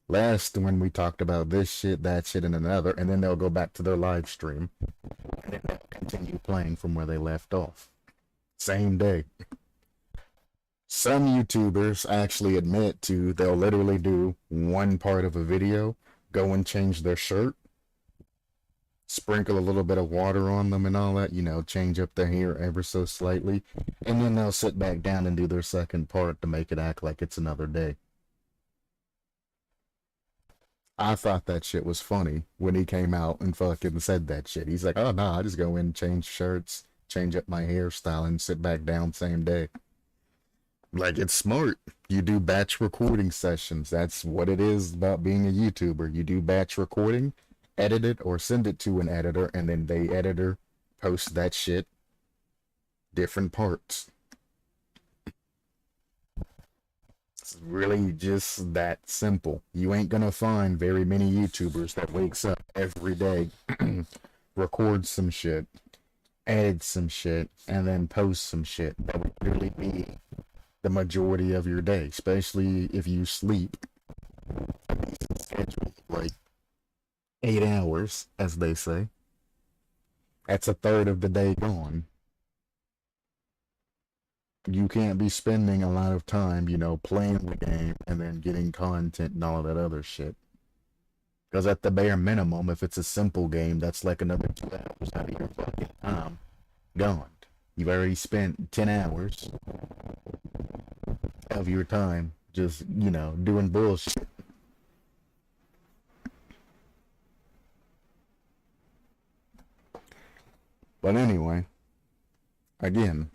Last when we talked about this shit, that shit, and another, and then they'll go back to their live stream and then they'll continue playing from where they left off. Same day. Some YouTubers actually admit to they'll literally do one part of a video, go and change their shirt, sprinkle a little bit of water on them and all that, you know, change up their hair ever so slightly, and then they'll sit back down and do their second part to make it act like it's another day. I thought that shit was funny when he came out and fucking said that shit. He's like, oh no, I just go in, change shirts, change up my hairstyle, and sit back down same day. Like, it's smart. You do batch recording sessions. That's what it is about being a YouTuber. You do batch recording, edit it, or send it to an editor, and then the editor posts that shit, different parts. It's really just that simple. You ain't gonna find very many YouTubers that wakes up every day, records some shit, edits some shit, and then posts some shit. That would really be the majority of your day, especially if you sleep a decent schedule, like 8 hours, as they say. That's a third of the day gone. You can't be spending a lot of time, you know, playing the game and then getting content and all of that other shit. Because at the bare minimum, if it's a simple game, that's like another 2 hours out of your fucking time gone. You've already spent 10 hours of your time just, you know, doing bullshit. But anyway, again,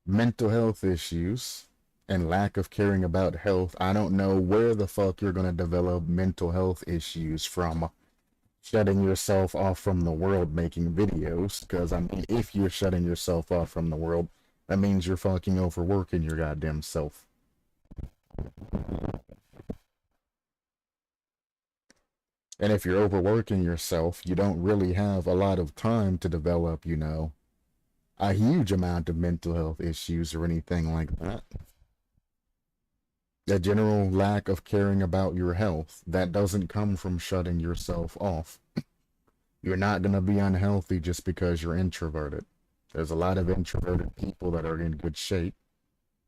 mental health issues and lack of caring about health. I don't know where the fuck you're gonna develop mental health issues from shutting yourself off from the world making videos. Because, I mean, if you're shutting yourself off from the world, that means you're fucking overworking your goddamn self. And if you're overworking yourself, you don't really have a lot of time to develop, you know, a huge amount of mental health issues or anything like that. A general lack of caring about your health, that doesn't come from shutting yourself off. You're not going to be unhealthy just because you're introverted. There's a lot of introverted people that are in good shape.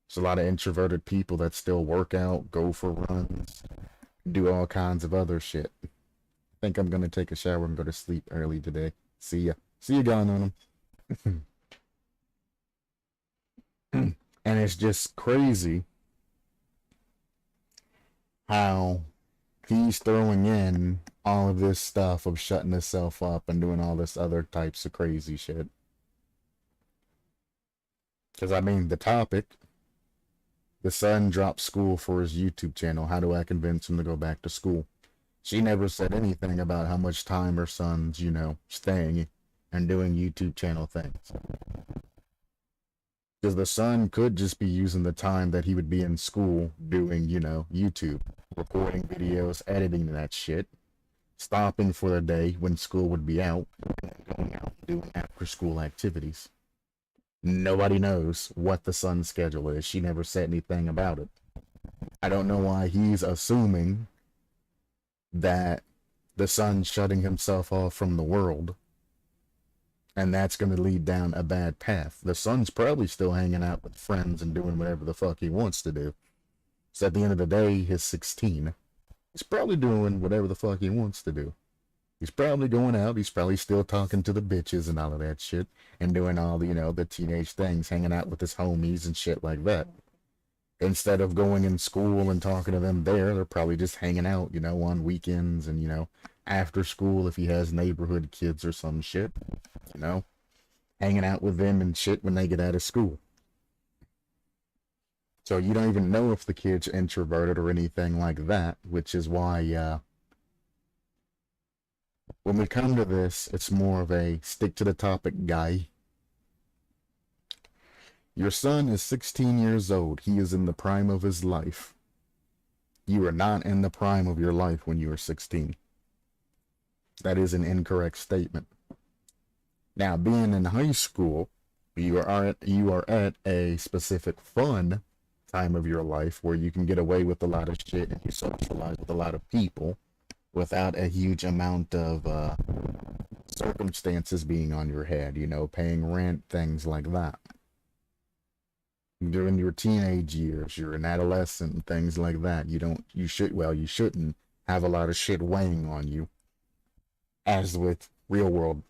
There's a lot of introverted people that still work out, go for runs, do all kinds of other shit. I think I'm going to take a shower and go to sleep early today. See ya. See you gone on them. And it's just crazy how he's throwing in all of this stuff of shutting himself up and doing all this other types of crazy shit. Because, I mean, the topic, the son dropped school for his YouTube channel. How do I convince him to go back to school? She never said anything about how much time her son's, you know, staying and doing YouTube channel things. Because the son could just be using the time that he would be in school doing, you know, YouTube, recording videos, editing that shit, stopping for the day when school would be out, and then going out and doing after school activities. Nobody knows what the son's schedule is. She never said anything about it. I don't know why he's assuming that the son's shutting himself off from the world, and that's going to lead down a bad path. The son's probably still hanging out with friends and doing whatever the fuck he wants to do. So at the end of the day, he's 16. He's probably doing whatever the fuck he wants to do. He's probably going out. He's probably still talking to the bitches and all of that shit, and doing all the, the teenage things, hanging out with his homies and shit like that. Instead of going in school and talking to them there, they're probably just hanging out, on weekends and, after school if he has neighborhood kids or some shit, hanging out with them and shit when they get out of school. So you don't even know if the kid's introverted or anything like that, which is why, when we come to this, it's more of a stick to the topic guy. Your son is 16 years old. He is in the prime of his life. You are not in the prime of your life when you are 16. That is an incorrect statement. Now, being in high school, you are at a specific fun time of your life where you can get away with a lot of shit and you socialize with a lot of people without a huge amount of circumstances being on your head, paying rent, things like that. During your teenage years, you're an adolescent and things like that. You shouldn't have a lot of shit weighing on you, as with real world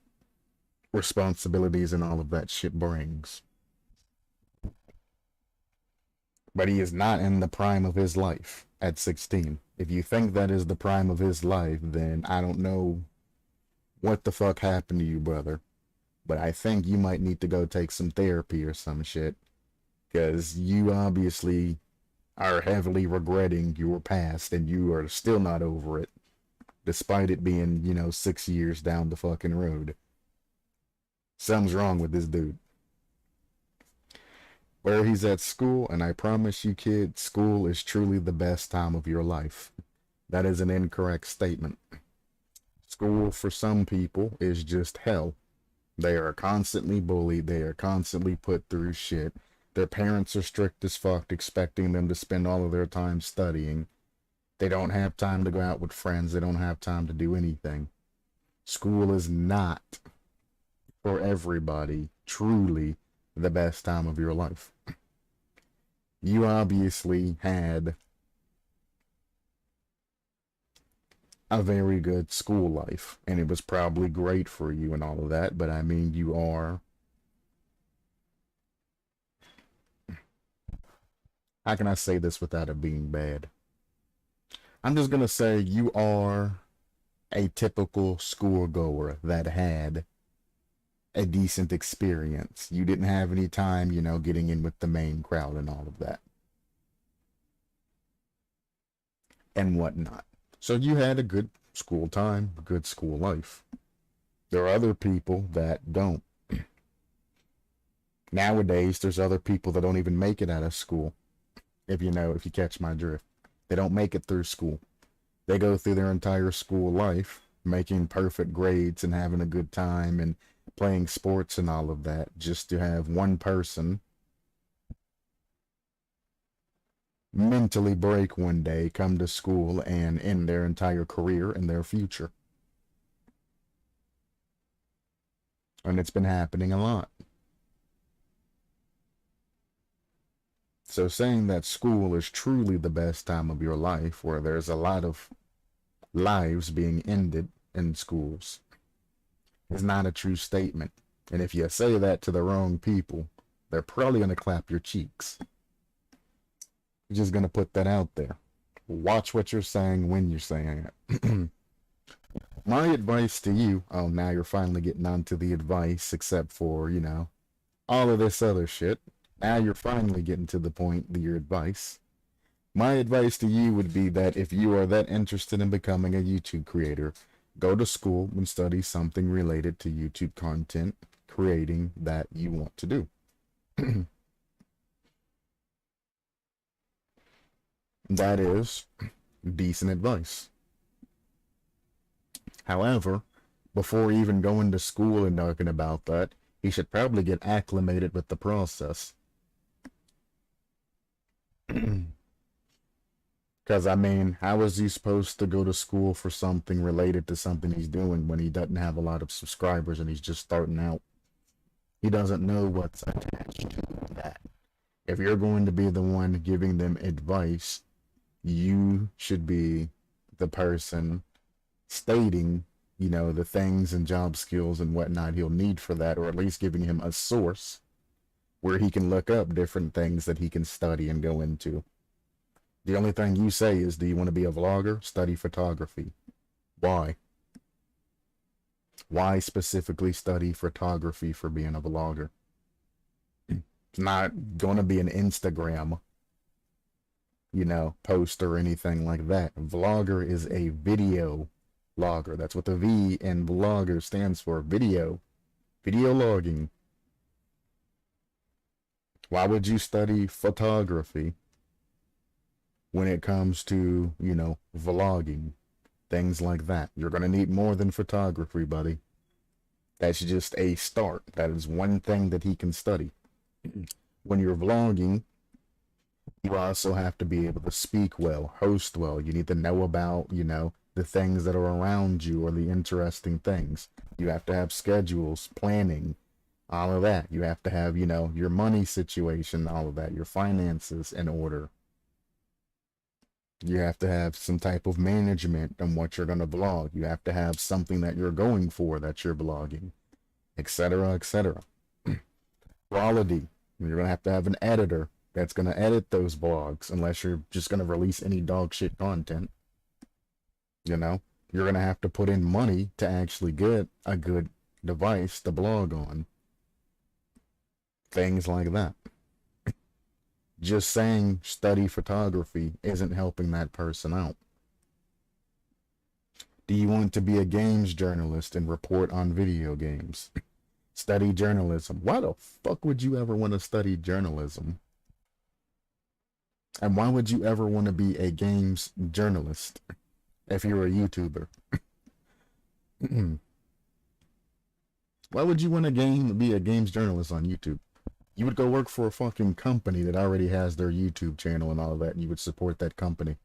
responsibilities and all of that shit brings. But he is not in the prime of his life at 16. If you think that is the prime of his life, then I don't know what the fuck happened to you, brother. But I think you might need to go take some therapy or some shit. Because you obviously are heavily regretting your past and you are still not over it. Despite it being, 6 years down the fucking road. Something's wrong with this dude. Where he's at school, and I promise you, kid, school is truly the best time of your life. That is an incorrect statement. School, for some people, is just hell. They are constantly bullied. They are constantly put through shit. Their parents are strict as fuck, expecting them to spend all of their time studying. They don't have time to go out with friends. They don't have time to do anything. School is not, for everybody, truly the best time of your life. You obviously had a very good school life, and it was probably great for you and all of that, but I mean, you are... How can I say this without it being bad? I'm just gonna say you are a typical schoolgoer that had a decent experience. You didn't have any time, getting in with the main crowd and all of that. And whatnot. So you had a good school time, good school life. There are other people that don't. Nowadays, there's other people that don't even make it out of school. If you catch my drift. They don't make it through school. They go through their entire school life making perfect grades and having a good time and playing sports and all of that, just to have one person mentally break one day, come to school, and end their entire career and their future. And it's been happening a lot. So saying that school is truly the best time of your life, where there's a lot of lives being ended in schools, is not a true statement. And if you say that to the wrong people, they're probably going to clap your cheeks. I'm just going to put that out there. Watch what you're saying when you're saying it. My advice to you, oh, now you're finally getting onto the advice, except for, all of this other shit. Now you're finally getting to the point of your advice. My advice to you would be that if you are that interested in becoming a YouTube creator, go to school and study something related to YouTube content creating that you want to do. That is decent advice. However, before even going to school and talking about that, he should probably get acclimated with the process. Because, I mean, how is he supposed to go to school for something related to something he's doing when he doesn't have a lot of subscribers and he's just starting out? He doesn't know what's attached to that. If you're going to be the one giving them advice, You should be the person stating, you know, the things and job skills and whatnot he'll need for that, or at least giving him a source where he can look up different things that he can study and go into. The only thing you say is, do you want to be a vlogger? Study photography. Why? Why specifically study photography for being a vlogger? It's not going to be an Instagram, you know, post or anything like that. Vlogger is a video logger. That's what the V in vlogger stands for. Video. Video logging. Why would you study photography when it comes to, you know, vlogging? Things like that. You're going to need more than photography, buddy. That's just a start. That is one thing that he can study. When you're vlogging, you also have to be able to speak well, host well. You need to know about, you know, the things that are around you or the interesting things. You have to have schedules, planning, all of that. You have to have, you know, your money situation, all of that, your finances in order. You have to have some type of management on what you're going to vlog. You have to have something that you're going for that you're vlogging, etc., etc. Quality. You're going to have an editor that's going to edit those vlogs, unless you're just going to release any dog shit content. You know, you're going to have to put in money to actually get a good device to blog on. Things like that. Just saying study photography isn't helping that person out. Do you want to be a games journalist and report on video games? Study journalism. Why the fuck would you ever want to study journalism? And why would you ever want to be a games journalist if you're a YouTuber? Why would you want to be a games journalist on YouTube? You would go work for a fucking company that already has their YouTube channel and all of that, and you would support that company.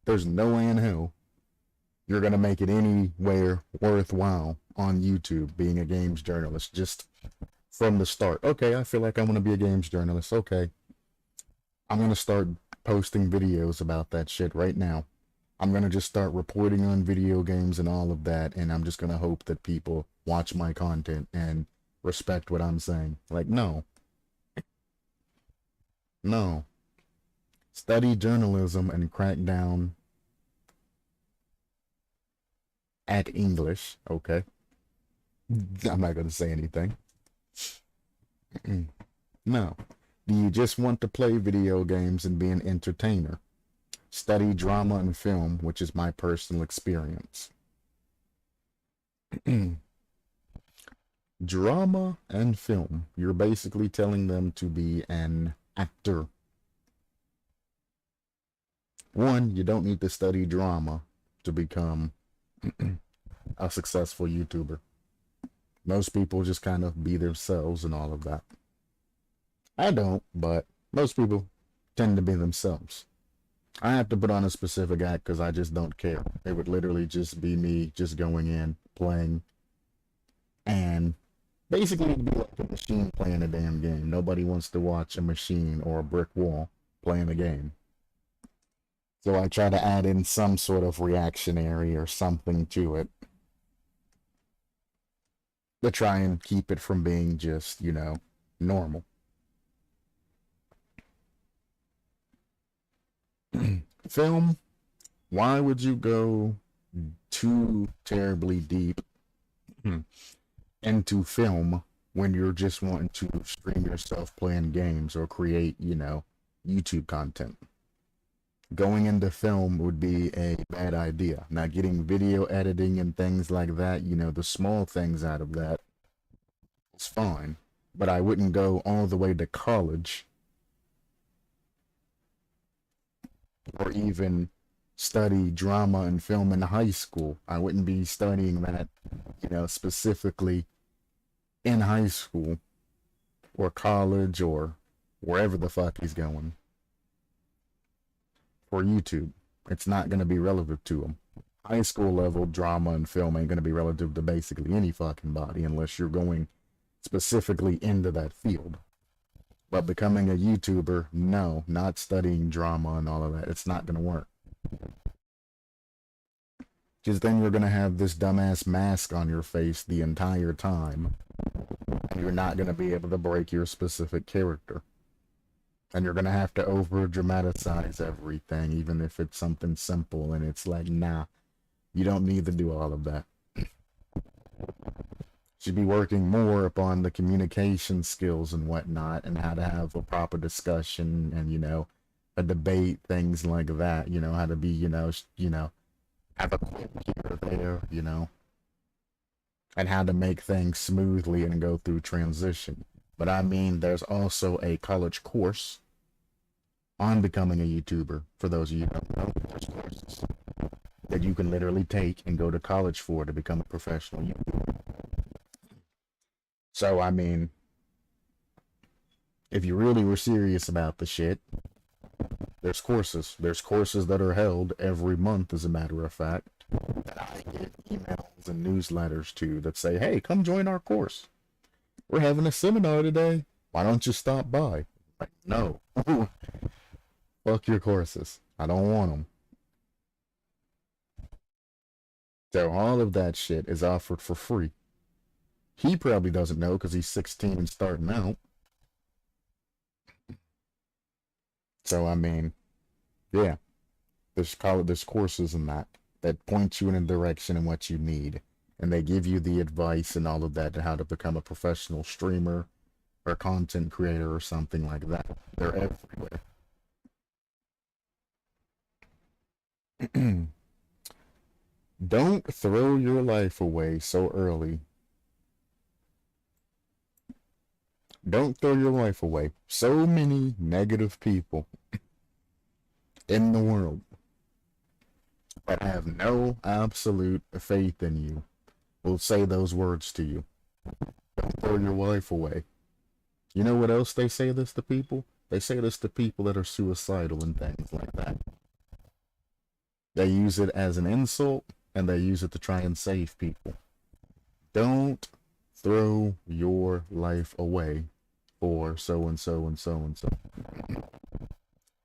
There's no way in hell you're going to make it anywhere worthwhile on YouTube being a games journalist, just from the start. Okay, I feel like I want to be a games journalist. Okay, I'm going to start posting videos about that shit right now. I'm going to just start reporting on video games and all of that, and I'm just going to hope that people watch my content and respect what I'm saying. Like, no. No. Study journalism and crack down at English. Okay. I'm not going to say anything. No. Do you just want to play video games and be an entertainer? Study drama and film, which is my personal experience. Drama and film. You're basically telling them to be an actor. One, you don't need to study drama to become a successful YouTuber. Most people just kind of be themselves and all of that. I don't, but most people tend to be themselves. I have to put on a specific act because I just don't care. It would literally just be me just going in, playing, and basically it'd be like a machine playing a damn game. Nobody wants to watch a machine or a brick wall playing a game. So I try to add in some sort of reactionary or something to it to try and keep it from being just, you know, normal. Film. Why would you go too terribly deep into film when you're just wanting to stream yourself playing games or create, you know, YouTube content? Going into film would be a bad idea. Now, getting video editing and things like that, you know, the small things out of that, it's fine. But I wouldn't go all the way to college or even study drama and film in high school. I wouldn't be studying that, you know, specifically in high school or college or wherever the fuck he's going. For YouTube, it's not going to be relevant to him. High school level drama and film ain't going to be relative to basically any fucking body unless you're going specifically into that field. But becoming a YouTuber, no, not studying drama and all of that, it's not going to work. Just then you're gonna have this dumbass mask on your face the entire time. And you're not gonna be able to break your specific character. And you're gonna have to over dramatize everything, even if it's something simple, and it's like, nah, you don't need to do all of that. Should be working more upon the communication skills and whatnot, and how to have a proper discussion and, a debate, things like that, how to be, have a quick here or there, and how to make things smoothly and go through transition. But I mean, there's also a college course on becoming a YouTuber. For those of you who don't know, there's courses that you can literally take and go to college for to become a professional YouTuber. So, I mean, if you really were serious about the shit, there's courses. There's courses that are held every month, as a matter of fact, that I get emails and newsletters to that say, hey, come join our course. We're having a seminar today. Why don't you stop by? Like, no. Fuck your courses. I don't want them. So all of that shit is offered for free. He probably doesn't know because he's 16 and starting out. So, I mean, yeah. There's courses and that point you in a direction and what you need. And they give you the advice and all of that to how to become a professional streamer or content creator or something like that. They're everywhere. Don't throw your life away so early. Don't throw your life away. So many negative people in the world that have no absolute faith in you will say those words to you. Don't throw your life away. You know what else they say this to people? They say this to people that are suicidal and things like that. They use it as an insult, and they use it to try and save people. Don't throw your life away for so and so and so and so.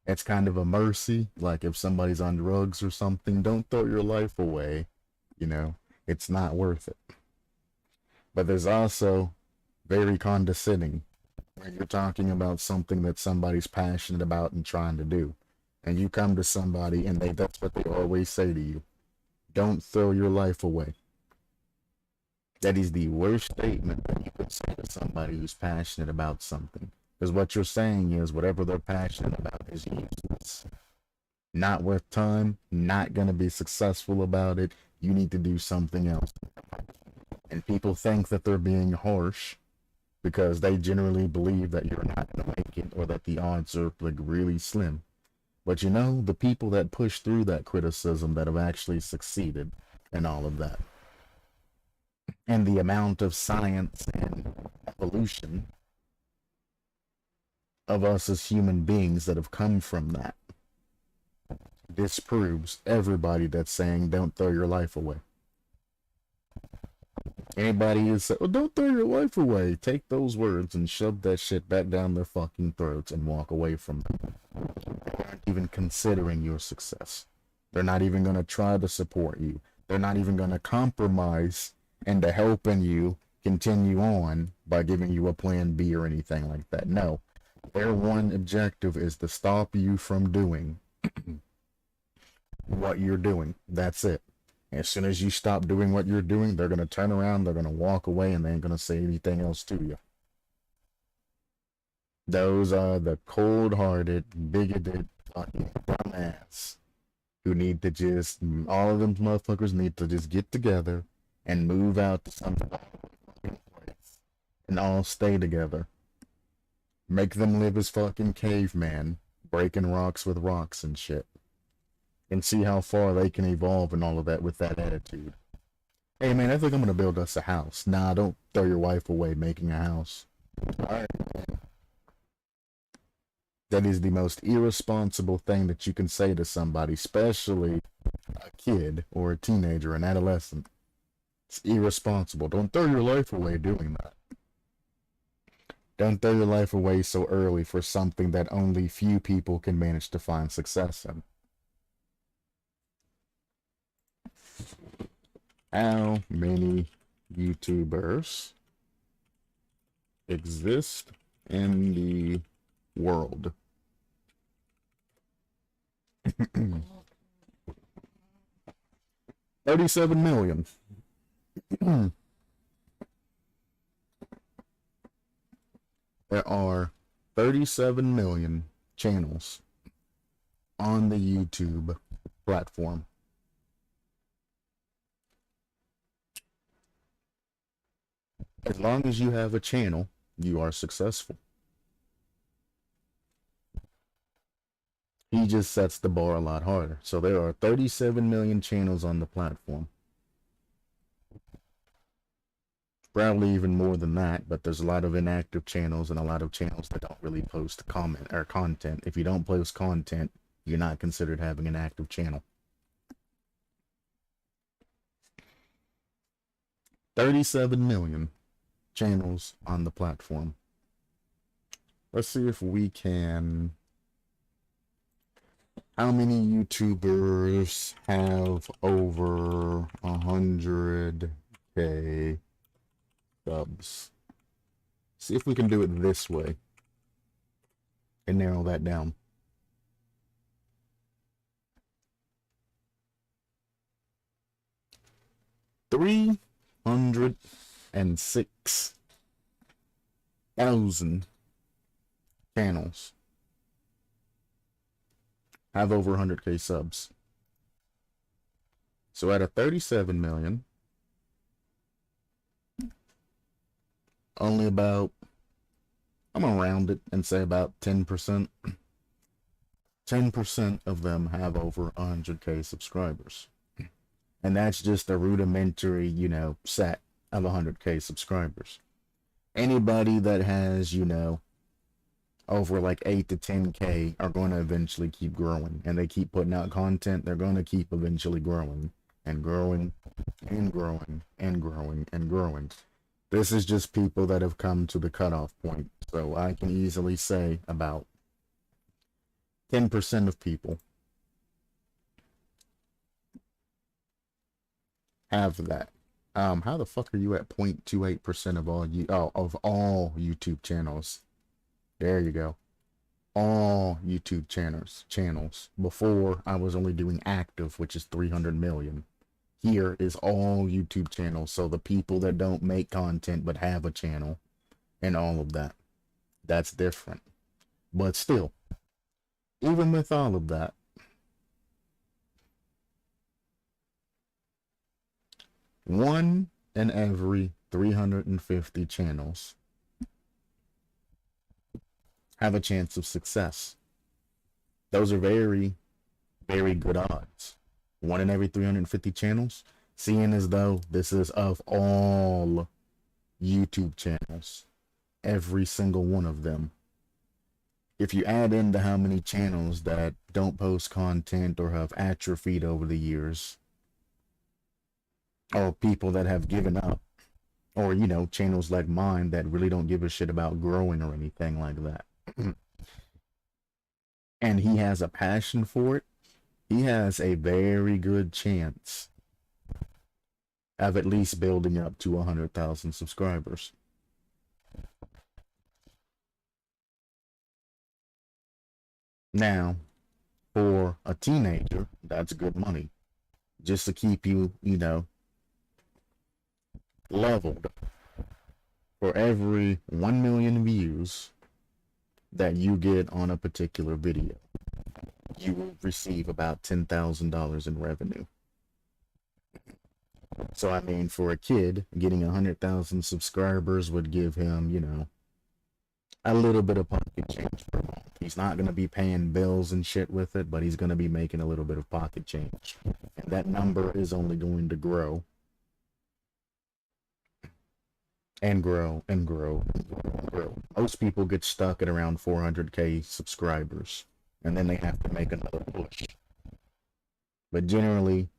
It's kind of a mercy, like if somebody's on drugs or something, don't throw your life away. It's not worth it. But there's also very condescending, where you're talking about something that somebody's passionate about and trying to do. And you come to somebody and that's what they always say to you. Don't throw your life away. That is the worst statement that you could say to somebody who's passionate about something. Because what you're saying is whatever they're passionate about is useless. Not worth time, not going to be successful about it. You need to do something else. And people think that they're being harsh because they generally believe that you're not going to make it or that the odds are like really slim. But the people that push through that criticism that have actually succeeded and all of that, and the amount of science and evolution of us as human beings that have come from that, disproves everybody that's saying don't throw your life away. Anybody who says, well, don't throw your life away, take those words and shove that shit back down their fucking throats and walk away from them. They aren't even considering your success. They're not even going to try to support you. They're not even going to compromise into helping you continue on by giving you a plan B or anything like that. No. Their one objective is to stop you from doing what you're doing. That's it. As soon as you stop doing what you're doing, they're going to turn around, they're going to walk away, and they ain't going to say anything else to you. Those are the cold-hearted, bigoted, fucking dumbass who need to just, all of them motherfuckers need to just get together and move out to some fucking place and all stay together. Make them live as fucking caveman, breaking rocks with rocks and shit. And see how far they can evolve and all of that with that attitude. Hey man, I think I'm gonna build us a house. Nah, don't throw your wife away making a house. Alright, man. That is the most irresponsible thing that you can say to somebody, especially a kid or a teenager, an adolescent. It's irresponsible. Don't throw your life away doing that. Don't throw your life away so early for something that only few people can manage to find success in. How many YouTubers exist in the world? 37 million. There are 37 million channels on the YouTube platform. As long as you have a channel, you are successful. He just sets the bar a lot harder. So there are 37 million channels on the platform. Probably even more than that, but there's a lot of inactive channels and a lot of channels that don't really post comment or content. If you don't post content, you're not considered having an active channel. 37 million channels on the platform. Let's see if we can... How many YouTubers have over 100K subs? See if we can do it this way and narrow that down. $306,000 channels have over 100K subs. So out of 37 million, only about, I'm gonna round it and say about 10%. 10% of them have over 100K subscribers. And that's just a rudimentary, you know, set of 100K subscribers. Anybody that has, you know, over like 8 to 10K are going to eventually keep growing. And they keep putting out content, they're going to keep eventually growing and growing and growing and growing and growing. This is just people that have come to the cutoff point. So I can easily say about 10% of people have that. How the fuck are you at 0.28% of all YouTube channels? There you go. All YouTube channels. Before I was only doing active, which is 300 million. Here is all YouTube channels. So the people that don't make content but have a channel and all of that. That's different. But still, even with all of that, one in every 350 channels have a chance of success. Those are very, very good odds. One in every 350 channels, seeing as though this is of all YouTube channels, every single one of them. If you add into how many channels that don't post content or have atrophied over the years, or people that have given up, or, you know, channels like mine that really don't give a shit about growing or anything like that, and he has a passion for it, he has a very good chance of at least building up to 100,000 subscribers. Now, for a teenager, that's good money. Just to keep you, you know, leveled. For every 1 million views that you get on a particular video, you will receive about $10,000 in revenue. So, I mean, for a kid, getting 100,000 subscribers would give him, you know, a little bit of pocket change per month. He's not going to be paying bills and shit with it, but he's going to be making a little bit of pocket change. And that number is only going to grow and grow and grow and grow and grow. Most people get stuck at around 400K subscribers, and then they have to make another push. But generally,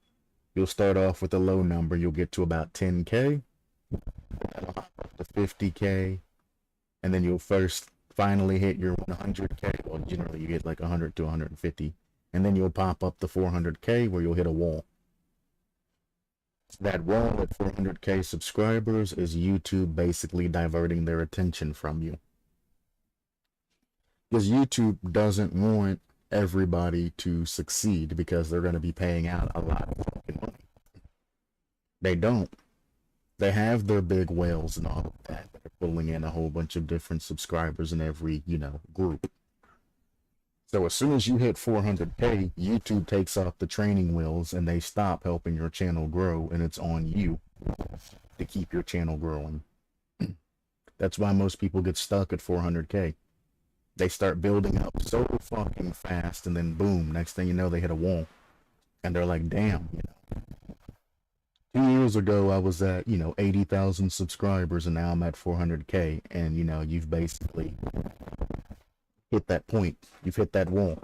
you'll start off with a low number. You'll get to about 10K, that'll hop up to 50K, and then you'll finally hit your 100K. Well, generally you get like 100 to 150, and then you'll pop up to 400K where you'll hit a wall. That wall at 400K subscribers is YouTube basically diverting their attention from you. Because YouTube doesn't want everybody to succeed because they're going to be paying out a lot of fucking money. They don't. They have their big whales and all of that. They're pulling in a whole bunch of different subscribers in every, group. So as soon as you hit 400K, YouTube takes off the training wheels and they stop helping your channel grow, and it's on you to keep your channel growing. That's why most people get stuck at 400K. They start building up so fucking fast, and then boom, next thing you know, they hit a wall. And they're like, damn, 2 years ago I was at, 80,000 subscribers, and now I'm at 400K, and you've basically hit that point. You've hit that wall.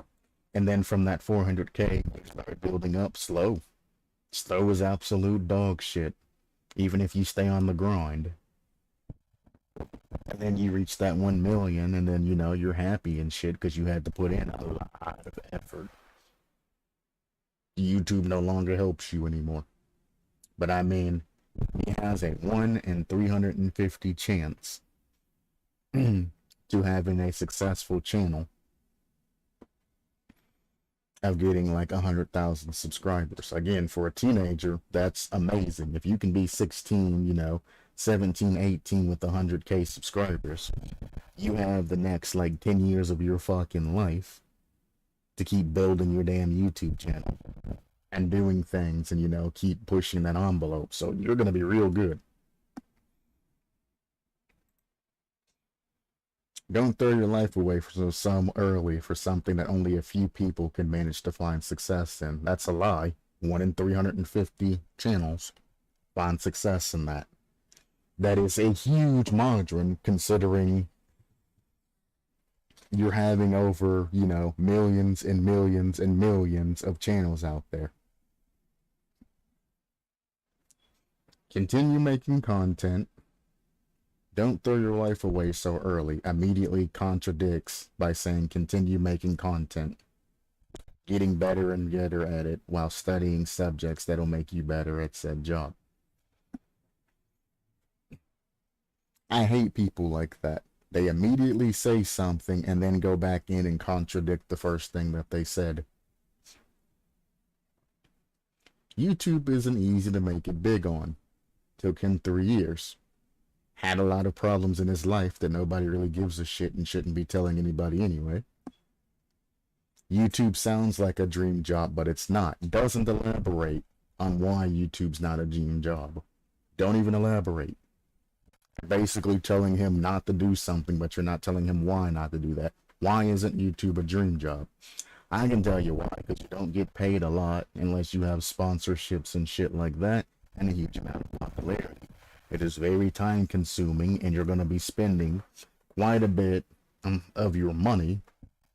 And then from that 400K, you start building up slow. Slow is absolute dog shit, even if you stay on the grind. And then you reach that 1 million, and then, you're happy and shit because you had to put in a lot of effort. YouTube no longer helps you anymore. But I mean, he has a 1 in 350 chance to having a successful channel of getting like 100,000 subscribers. Again, for a teenager, that's amazing. If you can be 16, 17, 18 with 100K subscribers, you have the next like 10 years of your fucking life to keep building your damn YouTube channel and doing things and, keep pushing that envelope. So you're going to be real good. Don't throw your life away for something that only a few people can manage to find success in. That's a lie. 1 in 350 channels find success in that. That is a huge margin considering you're having over, millions and millions and millions of channels out there. Continue making content. Don't throw your life away so early. Immediately contradicts by saying continue making content. Getting better and better at it while studying subjects that'll make you better at said job. I hate people like that. They immediately say something and then go back in and contradict the first thing that they said. YouTube isn't easy to make it big on. Took him 3 years. Had a lot of problems in his life that nobody really gives a shit and shouldn't be telling anybody anyway. YouTube sounds like a dream job, but it's not. Doesn't elaborate on why YouTube's not a dream job. Don't even elaborate. Basically telling him not to do something, but you're not telling him why not to do that. Why isn't YouTube a dream job? I can tell you why, because you don't get paid a lot unless you have sponsorships and shit like that, and a huge amount of popularity. It is very time consuming, and you're going to be spending quite a bit of your money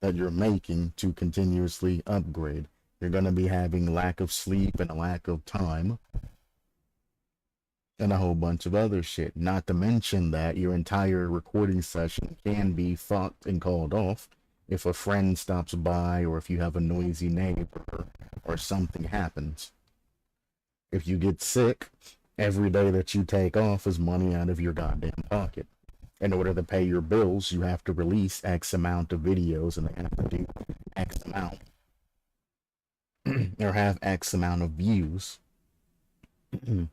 that you're making to continuously upgrade. You're going to be having lack of sleep and a lack of time and a whole bunch of other shit. Not to mention that your entire recording session can be fucked and called off if a friend stops by or if you have a noisy neighbor or something happens. If you get sick, every day that you take off is money out of your goddamn pocket. In order to pay your bills, you have to release X amount of videos, and they have to do X amount or have X amount of views in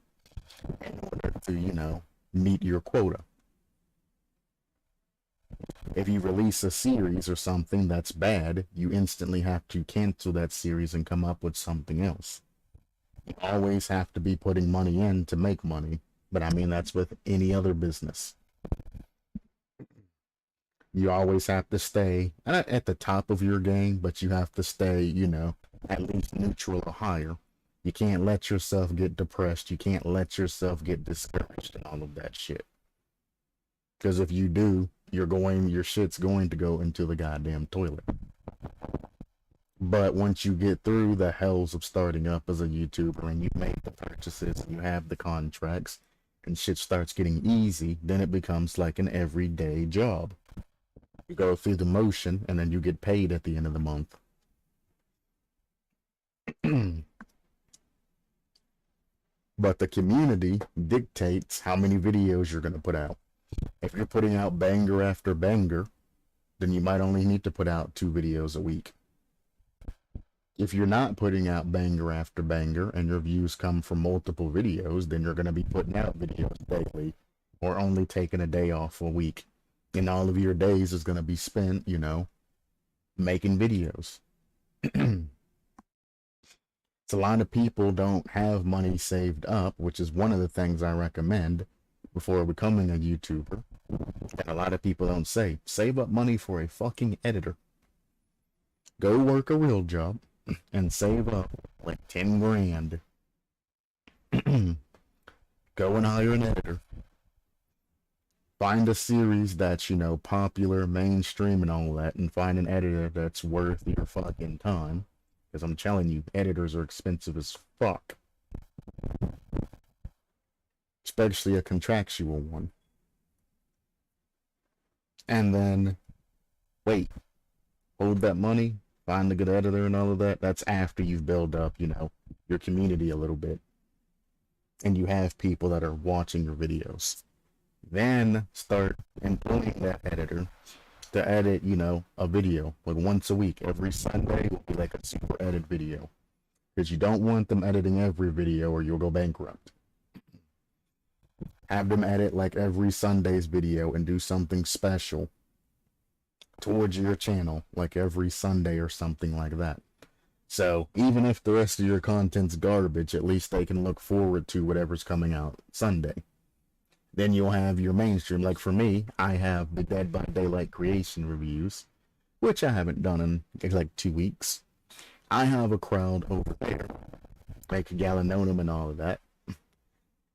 order to, meet your quota. If you release a series or something that's bad, you instantly have to cancel that series and come up with something else. You always have to be putting money in to make money, but I mean that's with any other business. You always have to stay, not at the top of your game, but you have to stay, at least neutral or higher. You can't let yourself get depressed. You can't let yourself get discouraged and all of that shit. Because if you do, your shit's going to go into the goddamn toilet. But once you get through the hells of starting up as a YouTuber and you make the purchases and you have the contracts and shit starts getting easy, then it becomes like an everyday job. You go through the motion and then you get paid at the end of the month. But the community dictates how many videos you're going to put out. If you're putting out banger after banger, then you might only need to put out 2 videos a week. If you're not putting out banger after banger and your views come from multiple videos, then you're going to be putting out videos daily or only taking a day off a week. And all of your days is going to be spent, you know, making videos. So a lot of people don't have money saved up, which is one of the things I recommend before becoming a YouTuber. And a lot of people don't say, save up money for a fucking editor. Go work a real job and save up like 10 grand. Go and hire an editor. Find a series that's, you know, popular, mainstream and all that, and find an editor that's worth your fucking time. Because I'm telling you, editors are expensive as fuck. Especially a contractual one. And then, wait, hold that money, find a good editor and all of that. That's after you've built up, you know, your community a little bit. And you have people that are watching your videos. Then start employing that editor to edit, you know, a video like once a week. Every Sunday will be like a super edit video. Because you don't want them editing every video or you'll go bankrupt. Have them edit like every Sunday's video and do something special towards your channel, like every Sunday or something like that. So even if the rest of your content's garbage, at least they can look forward to whatever's coming out Sunday. Then you'll have your mainstream. Like for me, I have the Dead by Daylight creation reviews, which I haven't done in like 2 weeks. I have a crowd over there, like Galenonum and all of that,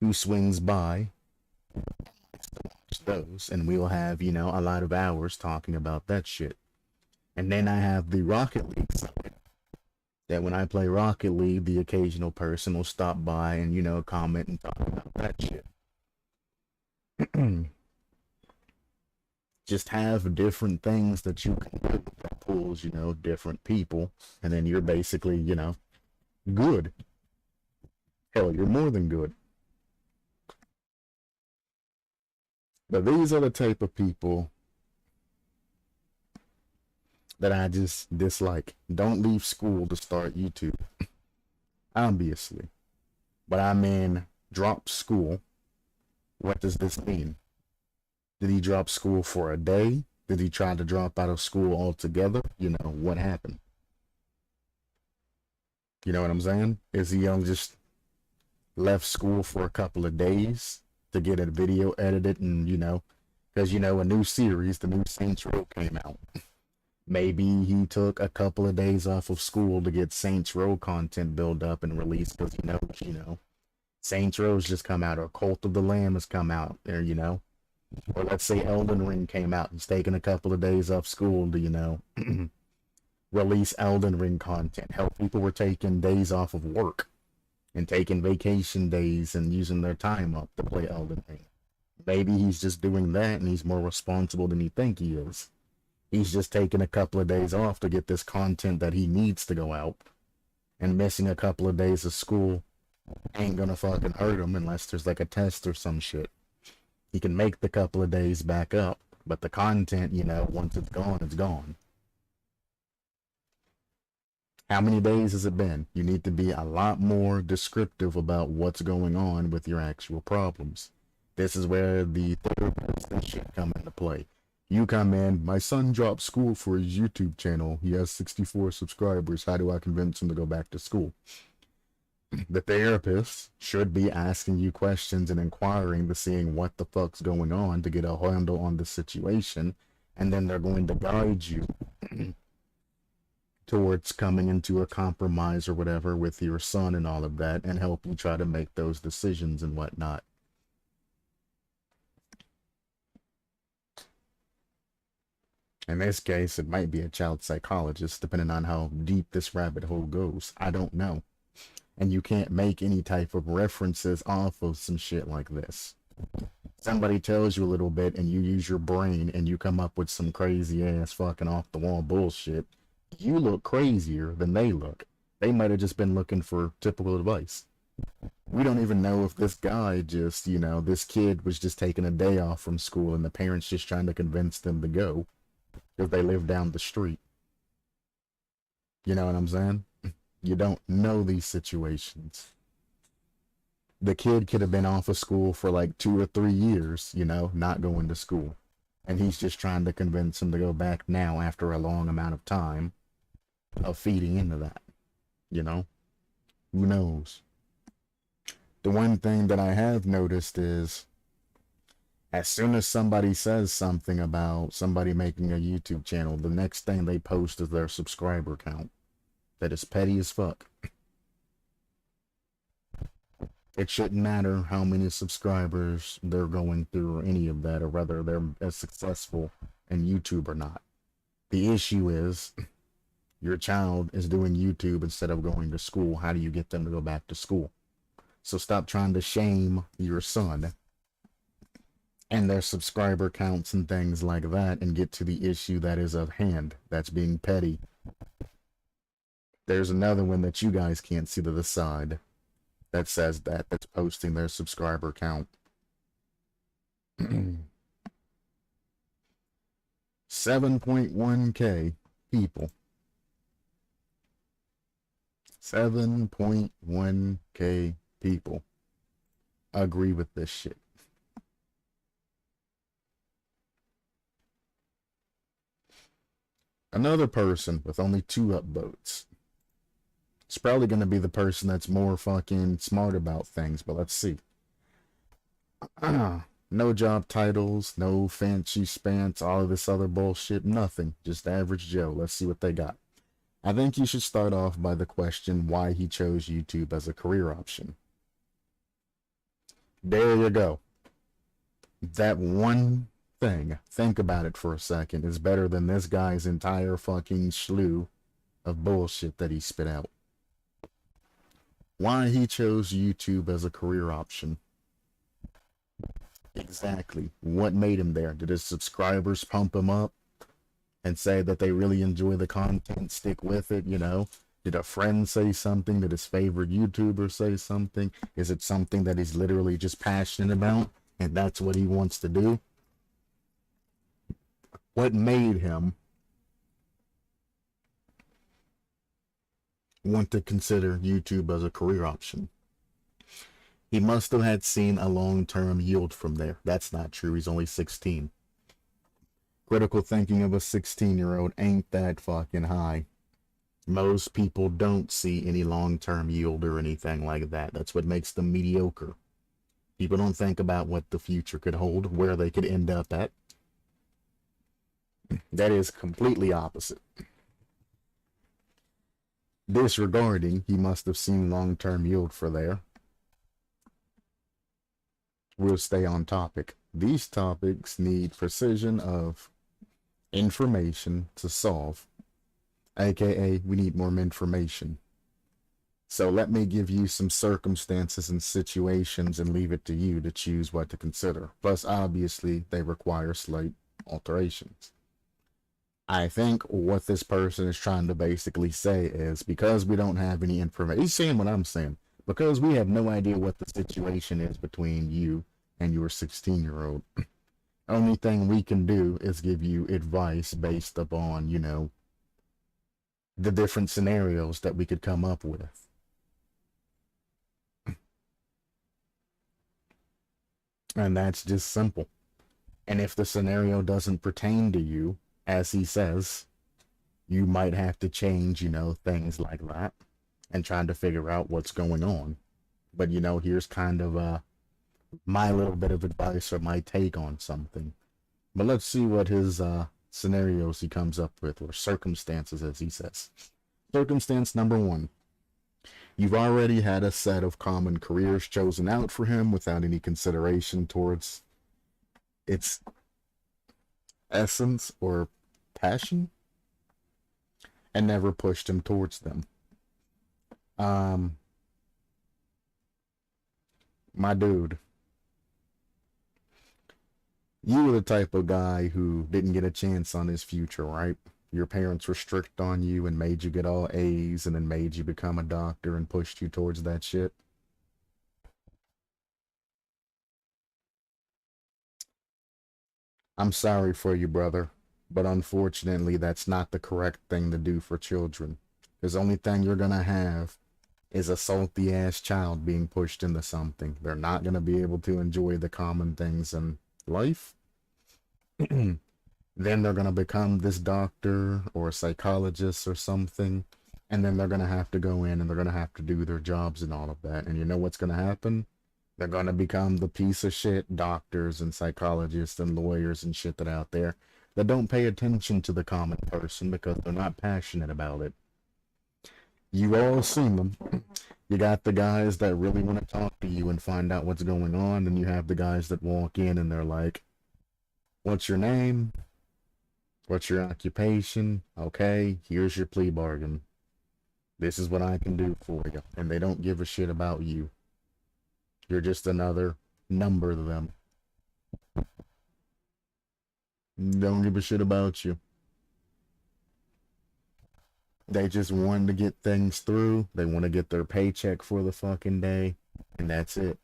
who swings by to watch those, and we'll have, you know, a lot of hours talking about that shit. And then I have the Rocket League side, that when I play Rocket League, the occasional person will stop by and, you know, comment and talk about that shit. Just have different things that you can do that pulls, you know, different people, and then you're basically, you know, good. Hell, you're more than good. But these are the type of people that I just dislike. Don't leave school to start YouTube. Obviously. But I mean, drop school. What does this mean? Did he drop school for a day? Did he try to drop out of school altogether? You know, what happened? You know what I'm saying? Is he just left school for a couple of days to get a video edited and, you know, because, you know, a new series, the new Saints Row came out. Maybe he took a couple of days off of school to get Saints Row content built up and released because he knows, you know, Saints Row's just come out, or Cult of the Lamb has come out there, you know. Or let's say Elden Ring came out. He's taking a couple of days off school to, you know, release Elden Ring content. Hell, people were taking days off of work and taking vacation days and using their time up to play Elden Ring. Maybe he's just doing that and he's more responsible than you think he is. He's just taking a couple of days off to get this content that he needs to go out. And missing a couple of days of school ain't gonna fucking hurt him unless there's like a test or some shit. He can make the couple of days back up, but the content, you know, once it's gone, it's gone. How many days has it been? You need to be a lot more descriptive about what's going on with your actual problems. This is where the therapists and shit come into play. You come in, my son dropped school for his YouTube channel. He has 64 subscribers. How do I convince him to go back to school? The therapist should be asking you questions and inquiring to seeing what the fuck's going on to get a handle on the situation, and then they're going to guide you towards coming into a compromise or whatever with your son and all of that, and help you try to make those decisions and whatnot. In this case, it might be a child psychologist, depending on how deep this rabbit hole goes. I don't know. And you can't make any type of references off of some shit like this. Somebody tells you a little bit and you use your brain and you come up with some crazy ass fucking off the wall bullshit. You look crazier than they look. They might have just been looking for typical advice. We don't even know if this guy just, this kid was just taking a day off from school and the parents just trying to convince them to go because they live down the street. You know what I'm saying? You don't know these situations. The kid could have been off of school for like 2 or 3 years, not going to school. And he's just trying to convince him to go back now after a long amount of time of feeding into that. Who knows? The one thing that I have noticed is as soon as somebody says something about somebody making a YouTube channel, the next thing they post is their subscriber count. That is petty as fuck. It shouldn't matter how many subscribers they're going through or any of that, or whether they're as successful in YouTube or not. The issue is your child is doing YouTube instead of going to school. How do you get them to go back to school? So stop trying to shame your son and their subscriber counts and things like that and get to the issue that is at hand. That's being petty. There's another one that you guys can't see to the side that says that's posting their subscriber count. 7.1k people. 7.1k people agree with this shit. Another person with only 2 upvotes. It's probably going to be the person that's more fucking smart about things, but let's see. No job titles, no fancy spants, all of this other bullshit, nothing. Just average Joe. Let's see what they got. I think you should start off by the question why he chose YouTube as a career option. There you go. That one thing, think about it for a second, is better than this guy's entire fucking slew of bullshit that he spit out. Why he chose YouTube as a career option. Exactly. What made him there? Did his subscribers pump him up and say that they really enjoy the content, stick with it, Did a friend say something? Did his favorite YouTuber say something? Is it something that he's literally just passionate about and that's what he wants to do? What made him want to consider YouTube as a career option? He must have had seen a long-term yield from there. That's not true. He's only 16. Critical thinking of a 16-year-old ain't that fucking high. Most people don't see any long-term yield or anything like that. That's what makes them mediocre. People don't think about what the future could hold, where they could end up at. That is completely opposite. Disregarding, he must have seen long-term yield for there. We'll stay on topic. These topics need precision of information to solve. AKA, we need more information. So let me give you some circumstances and situations and leave it to you to choose what to consider. Plus, obviously, they require slight alterations. I think what this person is trying to basically say is because we don't have any information, he's saying what I'm saying, because we have no idea what the situation is between you and your 16-year-old. Only thing we can do is give you advice based upon, the different scenarios that we could come up with. And that's just simple. And if the scenario doesn't pertain to you, as he says, you might have to change, things like that and trying to figure out what's going on. But, here's kind of my little bit of advice or my take on something. But let's see what his scenarios he comes up with, or circumstances, as he says. Circumstance number 1. You've already had a set of common careers chosen out for him without any consideration towards its essence or passion, and never pushed him towards them. My dude, you were the type of guy who didn't get a chance on his future, right? Your parents were strict on you and made you get all A's and then made you become a doctor and pushed you towards that shit. I'm sorry for you, brother, but unfortunately, that's not the correct thing to do for children. Because the only thing you're gonna have is a salty ass child being pushed into something. They're not gonna be able to enjoy the common things in life. Then they're gonna become this doctor or a psychologist or something, and then they're gonna have to go in and they're gonna have to do their jobs and all of that. And you know what's gonna happen? They're gonna become the piece of shit doctors and psychologists and lawyers and shit that are out there that don't pay attention to the common person because they're not passionate about it. You all seen them. You got the guys that really want to talk to you and find out what's going on, and you have the guys that walk in and they're like, "What's your name? What's your occupation? Okay, here's your plea bargain. This is what I can do for you." And they don't give a shit about you. You're just another number to them. Don't give a shit about you. They just want to get things through. They want to get their paycheck for the fucking day, and that's it.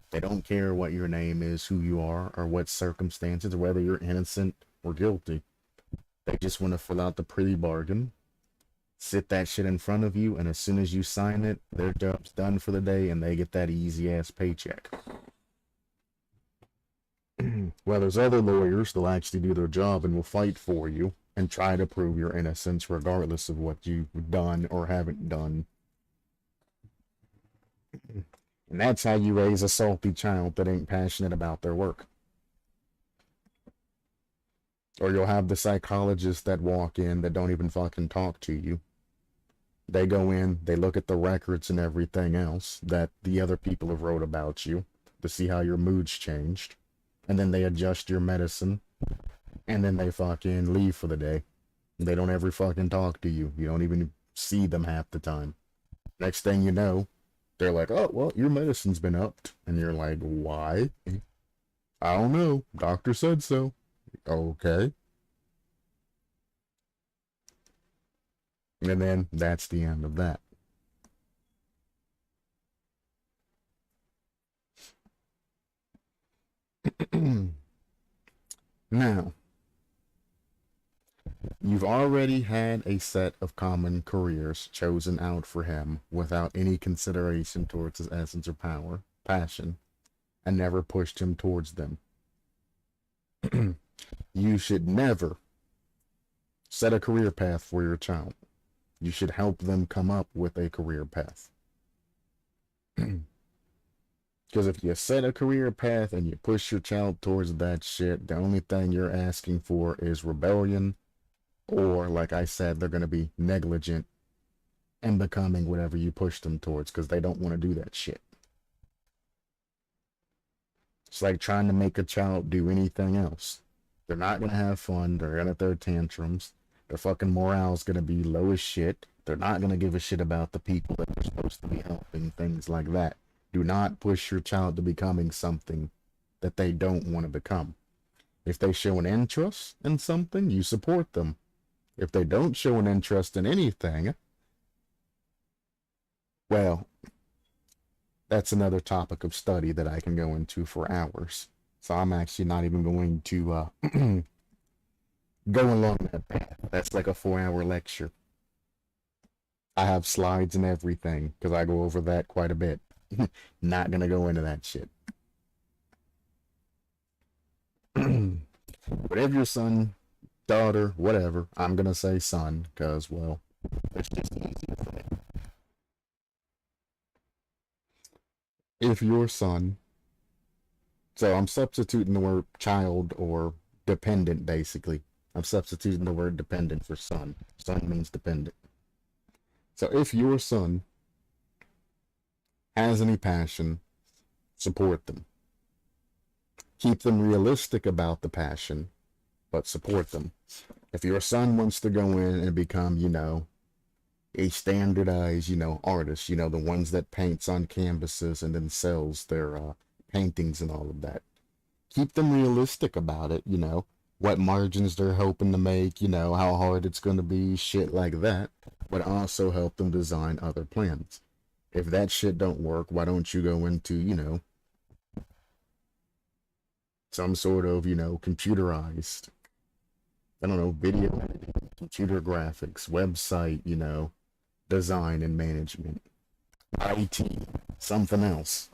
They don't care what your name is, who you are, or what circumstances, or whether you're innocent or guilty. They just want to fill out the pretty bargain, sit that shit in front of you, and as soon as you sign it, their job's done for the day, and they get that easy-ass paycheck. Well, there's other lawyers that'll actually do their job and will fight for you and try to prove your innocence regardless of what you've done or haven't done. And that's how you raise a salty child that ain't passionate about their work. Or you'll have the psychologists that walk in that don't even fucking talk to you. They go in, they look at the records and everything else that the other people have wrote about you to see how your mood's changed. And then they adjust your medicine. And then they fucking leave for the day. They don't ever fucking talk to you. You don't even see them half the time. Next thing you know, they're like, "Oh, well, your medicine's been upped." And you're like, "Why?" "I don't know. Doctor said so." Okay. And then that's the end of that. Now, you've already had a set of common careers chosen out for him without any consideration towards his essence or power, passion, and never pushed him towards them. You should never set a career path for your child. You should help them come up with a career path. Because if you set a career path and you push your child towards that shit, the only thing you're asking for is rebellion, or, like I said, they're going to be negligent and becoming whatever you push them towards because they don't want to do that shit. It's like trying to make a child do anything else. They're not going to have fun. They're going to throw tantrums. Their fucking morale's going to be low as shit. They're not going to give a shit about the people that they're supposed to be helping, things like that. Do not push your child to becoming something that they don't want to become. If they show an interest in something, you support them. If they don't show an interest in anything, well, that's another topic of study that I can go into for hours. So I'm actually not even going to go along that path. That's like a 4-hour lecture. I have slides and everything because I go over that quite a bit. Not gonna go into that shit. Whatever your son, daughter, whatever, I'm gonna say son because, well, it's just easier for me. If your son, so I'm substituting the word child or dependent basically. I'm substituting the word dependent for son. Son means dependent. So if your son has any passion, support them. Keep them realistic about the passion, but support them. If your son wants to go in and become, a standardized, artist, the ones that paints on canvases and then sells their paintings and all of that, keep them realistic about it, what margins they're hoping to make, how hard it's going to be, shit like that, but also help them design other plans. If that shit don't work, why don't you go into, some sort of, computerized, I don't know, video editing, computer graphics, website, design and management, IT, something else.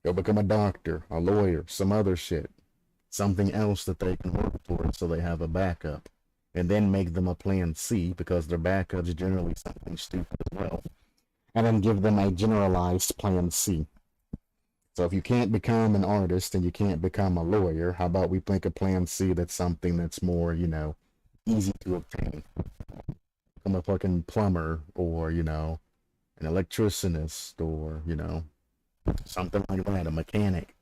Go become a doctor, a lawyer, some other shit. Something else that they can work towards so they have a backup. And then make them a plan C because their backup's generally something stupid as well. And then give them a generalized plan C. So if you can't become an artist and you can't become a lawyer, how about we think a plan C that's something that's more, easy to obtain? Become a fucking plumber or, an electricianist or, something like that, a mechanic.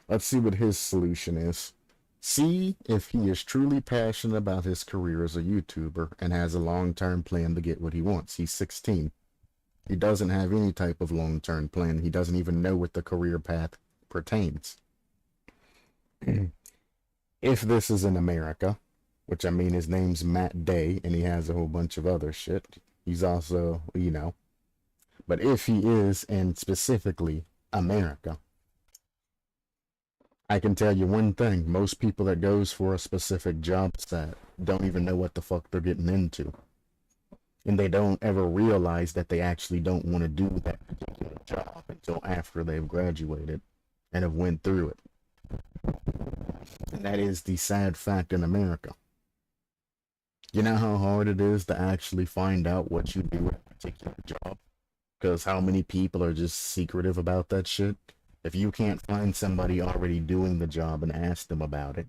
Let's see what his solution is. See if he is truly passionate about his career as a YouTuber and has a long-term plan to get what he wants. He's 16. He doesn't have any type of long-term plan. He doesn't even know what the career path pertains. If this is in America, which I mean his name's Matt Day and he has a whole bunch of other shit. He's also, but if he is in specifically America, I can tell you one thing, most people that goes for a specific job set don't even know what the fuck they're getting into. And they don't ever realize that they actually don't want to do that particular job until after they've graduated and have went through it. And that is the sad fact in America. You know how hard it is to actually find out what you do at a particular job? Because how many people are just secretive about that shit? If you can't find somebody already doing the job and ask them about it,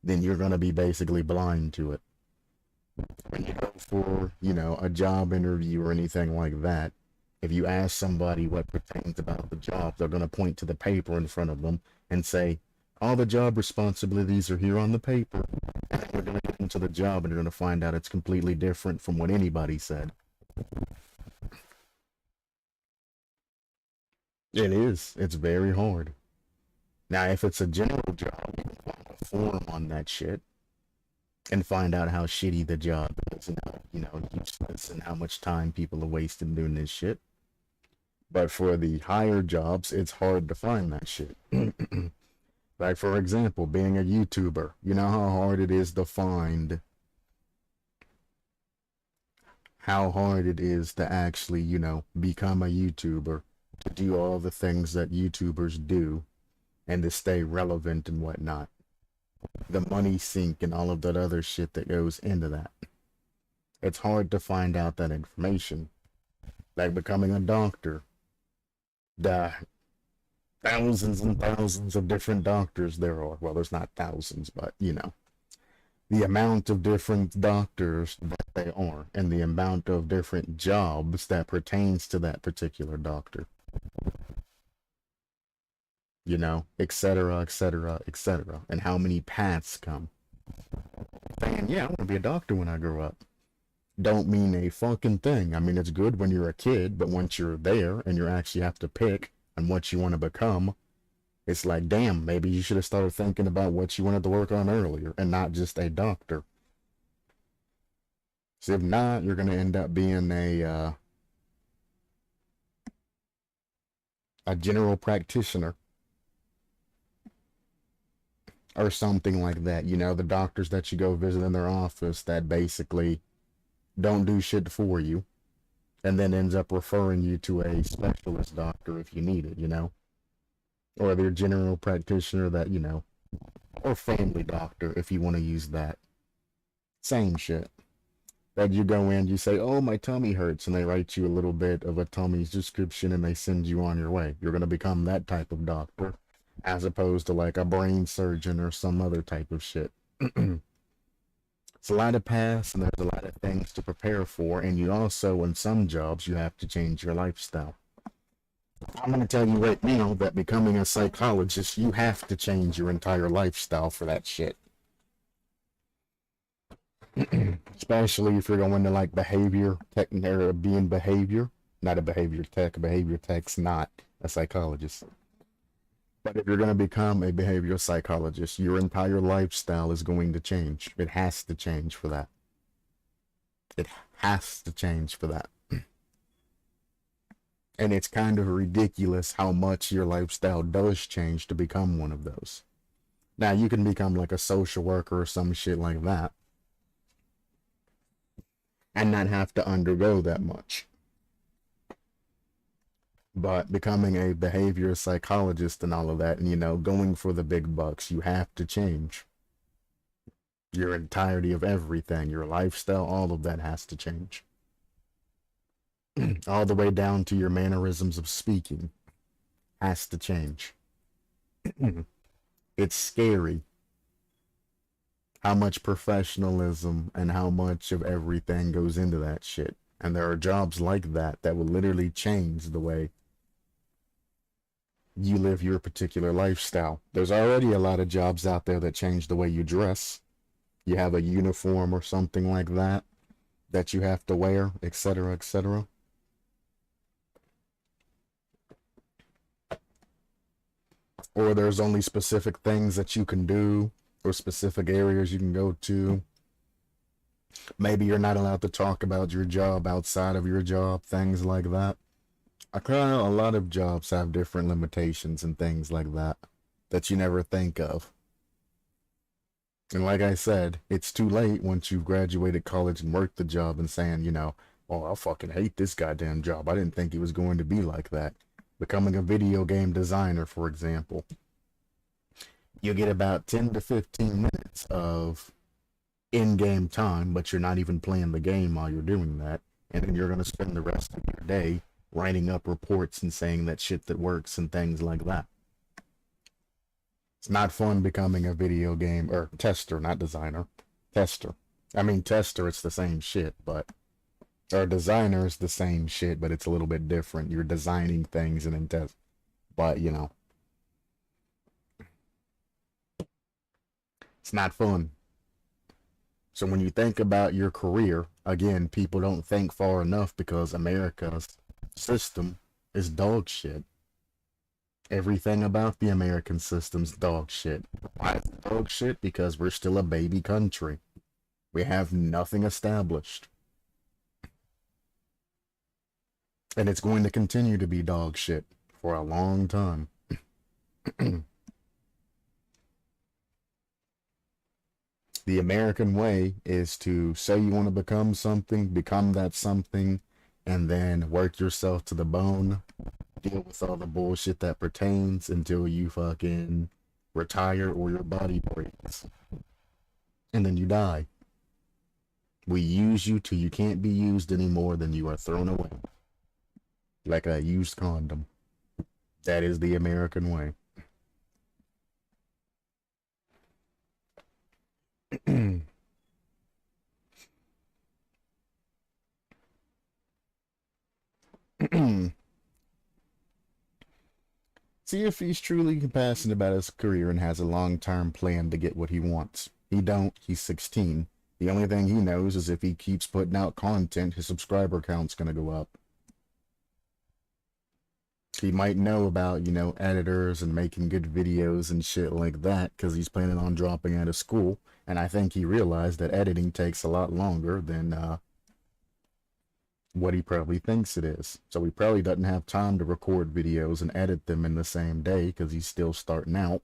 then you're going to be basically blind to it. When you go for, a job interview or anything like that, if you ask somebody what pertains about the job, they're going to point to the paper in front of them and say, all the job responsibilities are here on the paper. And then you're going to get into the job and you're going to find out it's completely different from what anybody said. It is. It's very hard. Now, if it's a general job, you can find a forum on that shit and find out how shitty the job is and how, useless and how much time people are wasting doing this shit. But for the higher jobs, it's hard to find that shit. Like, for example, being a YouTuber. You know how hard it is to find, how hard it is to actually, become a YouTuber, to do all the things that YouTubers do, and to stay relevant and whatnot. The money sink and all of that other shit that goes into that. It's hard to find out that information. Like becoming a doctor. The thousands and thousands of different doctors there are. Well, there's not thousands, but, the amount of different doctors that they are, and the amount of different jobs that pertains to that particular doctor. Etc., etc., etc. And how many paths come. Saying, yeah, I want to be a doctor when I grow up. Don't mean a fucking thing. I mean, it's good when you're a kid, but once you're there and you actually have to pick on what you want to become, it's like, damn, maybe you should have started thinking about what you wanted to work on earlier and not just a doctor. So if not, you're going to end up being a general practitioner. Or something like that. The doctors that you go visit in their office that basically don't do shit for you and then ends up referring you to a specialist doctor if you need it, or their general practitioner that, or family doctor if you want to use that. Same shit. That you go in, you say, oh, my tummy hurts, and they write you a little bit of a tummy description and they send you on your way. You're going to become that type of doctor, as opposed to like a brain surgeon or some other type of shit. It's a lot of paths and there's a lot of things to prepare for, and you also, in some jobs, you have to change your lifestyle. I'm going to tell you right now that becoming a psychologist, you have to change your entire lifestyle for that shit. Especially if you're going to like behavior tech, or being behavior, not a behavior tech's not a psychologist. But if you're going to become a behavioral psychologist, your entire lifestyle is going to change. It has to change for that. It has to change for that. And it's kind of ridiculous how much your lifestyle does change to become one of those. Now, you can become like a social worker or some shit like that and not have to undergo that much. But becoming a behavior psychologist and all of that, and going for the big bucks, you have to change. Your entirety of everything, your lifestyle, all of that has to change. All the way down to your mannerisms of speaking has to change. It's scary how much professionalism and how much of everything goes into that shit. And there are jobs like that that will literally change the way you live your particular lifestyle. There's already a lot of jobs out there that change the way you dress. You have a uniform or something like that that you have to wear, etc., etc. Or there's only specific things that you can do or specific areas you can go to. Maybe you're not allowed to talk about your job outside of your job, things like that. A lot of jobs have different limitations and things like that that you never think of. And like I said, it's too late once you've graduated college and worked the job and saying, oh, I fucking hate this goddamn job. I didn't think it was going to be like that. Becoming a video game designer, for example. You get about 10 to 15 minutes of in-game time, but you're not even playing the game while you're doing that. And then you're going to spend the rest of your day writing up reports and saying that shit that works and things like that. It's not fun becoming a video game, or tester, not designer. Tester. I mean, tester, it's the same shit, but... Or designer is the same shit, but it's a little bit different. You're designing things and then test. But, it's not fun. So when you think about your career, again, people don't think far enough because America's system is dog shit. Everything about the American system's dog shit. Why is it dog shit? Because we're still a baby country. We have nothing established. And it's going to continue to be dog shit for a long time. The American way is to say you want to become something, become that something, and then work yourself to the bone, deal with all the bullshit that pertains until you fucking retire or your body breaks. And then you die. We use you till you can't be used anymore, then you are thrown away. Like a used condom. That is the American way. See if he's truly passionate about his career and has a long-term plan to get what he wants. He don't. He's 16. The only thing he knows is if he keeps putting out content, his subscriber count's gonna go up. He might know about, editors and making good videos and shit like that because he's planning on dropping out of school. And I think he realized that editing takes a lot longer than what he probably thinks it is. So he probably doesn't have time to record videos and edit them in the same day because he's still starting out.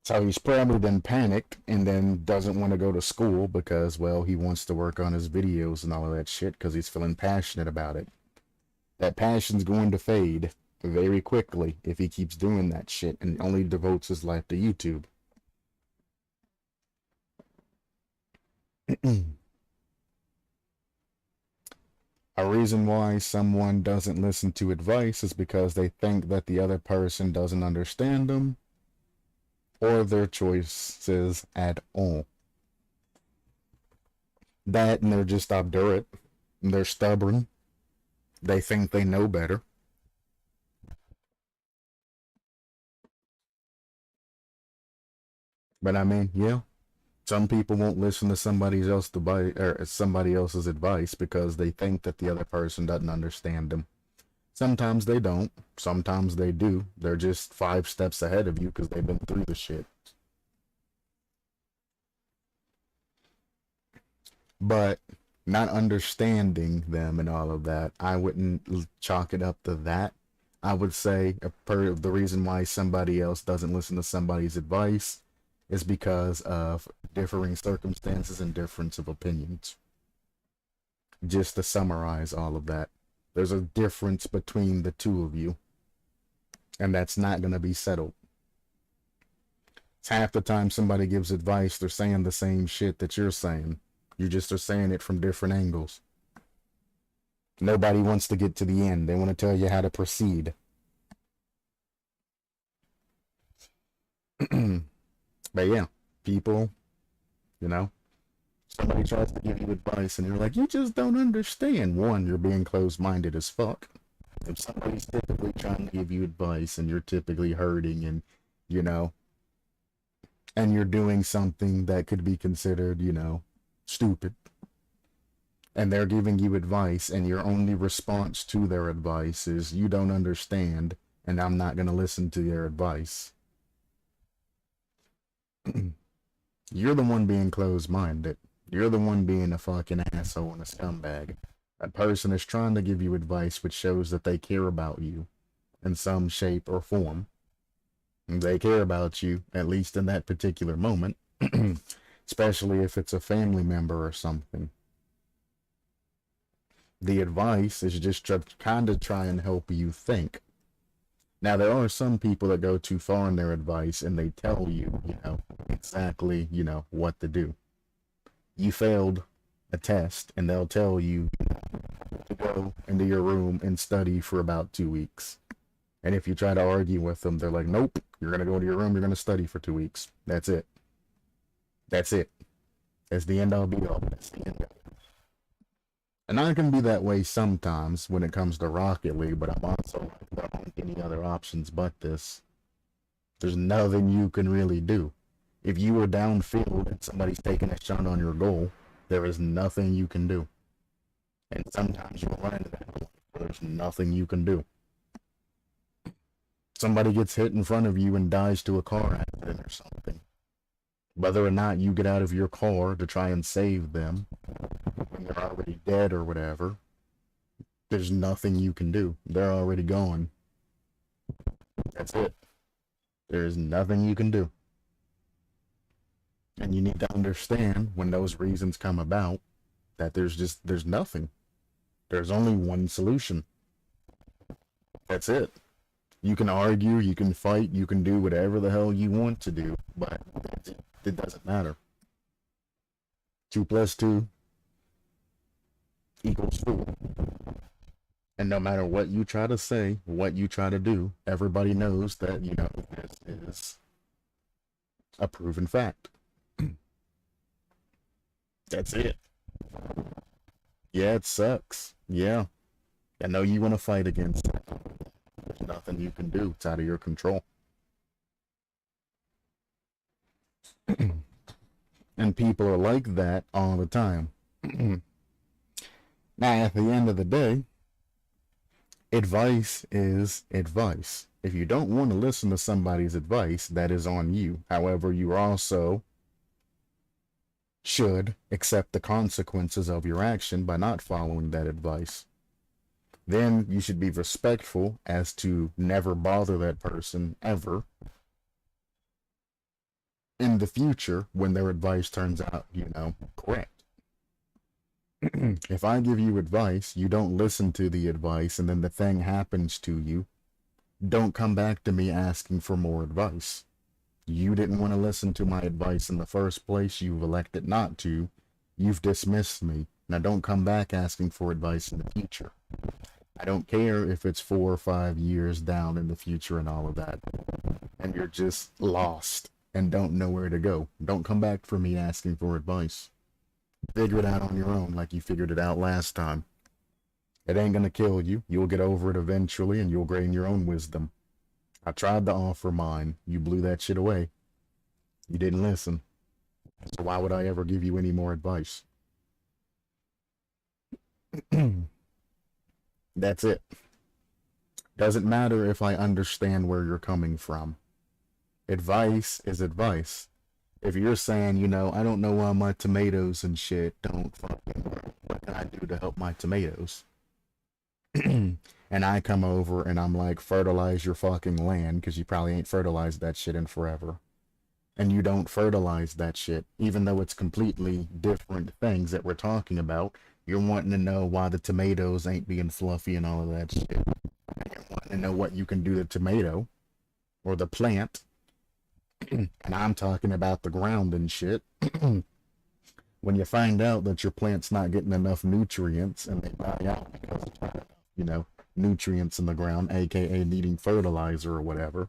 So he's probably then panicked and then doesn't want to go to school because, well, he wants to work on his videos and all of that shit because he's feeling passionate about it. That passion's going to fade very quickly if he keeps doing that shit and only devotes his life to YouTube. A reason why someone doesn't listen to advice is because they think that the other person doesn't understand them or their choices at all. That and they're just obdurate. They're stubborn. They think they know better. But I mean, yeah. Some people won't listen to somebody else's advice because they think that the other person doesn't understand them. Sometimes they don't. Sometimes they do. They're just 5 steps ahead of you because they've been through the shit. But not understanding them and all of that, I wouldn't chalk it up to that. I would say the reason why somebody else doesn't listen to somebody's advice is because of differing circumstances and difference of opinions. Just to summarize all of that, there's a difference between the two of you, and that's not going to be settled. It's half the time somebody gives advice, they're saying the same shit that you're saying. You just are saying it from different angles. Nobody wants to get to the end. They want to tell you how to proceed. But yeah, people, you know, somebody tries to give you advice and you're like, you just don't understand. One, you're being closed-minded as fuck. If somebody's typically trying to give you advice and you're typically hurting and, you know, and you're doing something that could be considered, you know, stupid, and they're giving you advice and your only response to their advice is you don't understand and I'm not going to listen to your advice. You're the one being closed-minded. You're the one being a fucking asshole and a scumbag. That person is trying to give you advice which shows that they care about you in some shape or form. They care about you, at least in that particular moment, especially if it's a family member or something. The advice is just to kind of try and help you think. Now, there are some people that go too far in their advice and they tell you, you know, exactly, you know, what to do. You failed a test and they'll tell you, to go into your room and study for about 2 weeks. And if you try to argue with them, they're like, nope, you're going to go to your room, you're going to study for 2 weeks. That's it. That's it. That's the end all be all. That's the end of it. And I can be that way sometimes when it comes to Rocket League, but I'm also like, there aren't any other options but this. There's nothing you can really do. If you were downfield and somebody's taking a shot on your goal, there is nothing you can do. And sometimes you'll run into that point. There's nothing you can do. Somebody gets hit in front of you and dies to a car accident or something. Whether or not you get out of your car to try and save them when they're already dead or whatever, there's nothing you can do. They're already gone. That's it. There's nothing you can do. And you need to understand when those reasons come about that there's nothing. There's only one solution. That's it. You can argue, you can fight, you can do whatever the hell you want to do, but it doesn't matter. 2 + 2 = 4. And no matter what you try to say, what you try to do, everybody knows that, you know, this is a proven fact. That's it. Yeah, it sucks. Yeah. I know you want to fight against it. There's nothing you can do. It's out of your control. And people are like that all the time. Now, at the end of the day, advice is advice. If you don't want to listen to somebody's advice, that is on you. However, you also should accept the consequences of your action by not following that advice. Then you should be respectful as to never bother that person ever in the future when their advice turns out, you know, correct. If I give you advice, you don't listen to the advice, and then the thing happens to you, don't come back to me asking for more advice. You didn't want to listen to my advice in the first place. You've elected not to. You've dismissed me. Now don't come back asking for advice in the future. I don't care if it's 4 or 5 years down in the future and all of that, and you're just lost and don't know where to go. Don't come back for me asking for advice. Figure it out on your own like you figured it out last time. It ain't gonna kill you. You'll get over it eventually and you'll gain your own wisdom. I tried to offer mine. You blew that shit away. You didn't listen. So why would I ever give you any more advice? That's it. Doesn't matter if I understand where you're coming from. Advice is advice. If you're saying, you know, I don't know why my tomatoes and shit don't fucking work, what can I do to help my tomatoes? And I come over and I'm like, fertilize your fucking land because you probably ain't fertilized that shit in forever. And you don't fertilize that shit, even though it's completely different things that we're talking about. You're wanting to know why the tomatoes ain't being fluffy and all of that shit. And you're wanting to know what you can do to the tomato or the plant. And I'm talking about the ground and shit. When you find out that your plant's not getting enough nutrients and they die out because of not enough, you know, nutrients in the ground, aka needing fertilizer or whatever,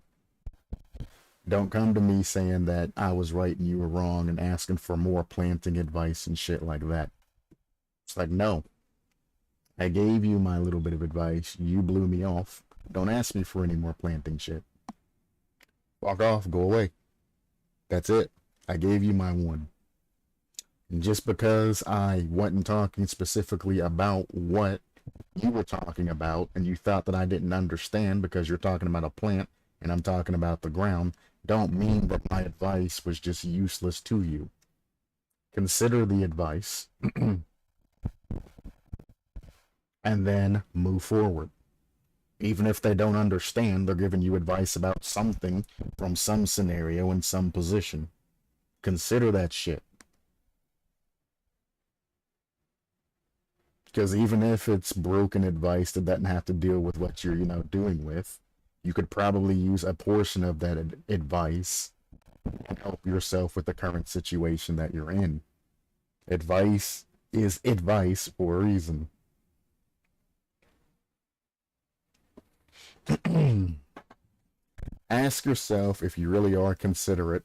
don't come to me saying that I was right and you were wrong and asking for more planting advice and shit like that. It's like, no. I gave you my little bit of advice. You blew me off. Don't ask me for any more planting shit. Fuck off. Go away. That's it. I gave you my one. And just because I wasn't talking specifically about what you were talking about and you thought that I didn't understand because you're talking about a plant and I'm talking about the ground, don't mean that my advice was just useless to you. Consider the advice and then move forward. Even if they don't understand, they're giving you advice about something from some scenario in some position. Consider that shit. Because even if it's broken advice that doesn't have to deal with what you're, you know, doing with, you could probably use a portion of that advice and help yourself with the current situation that you're in. Advice is advice for a reason. Ask yourself if you really are considerate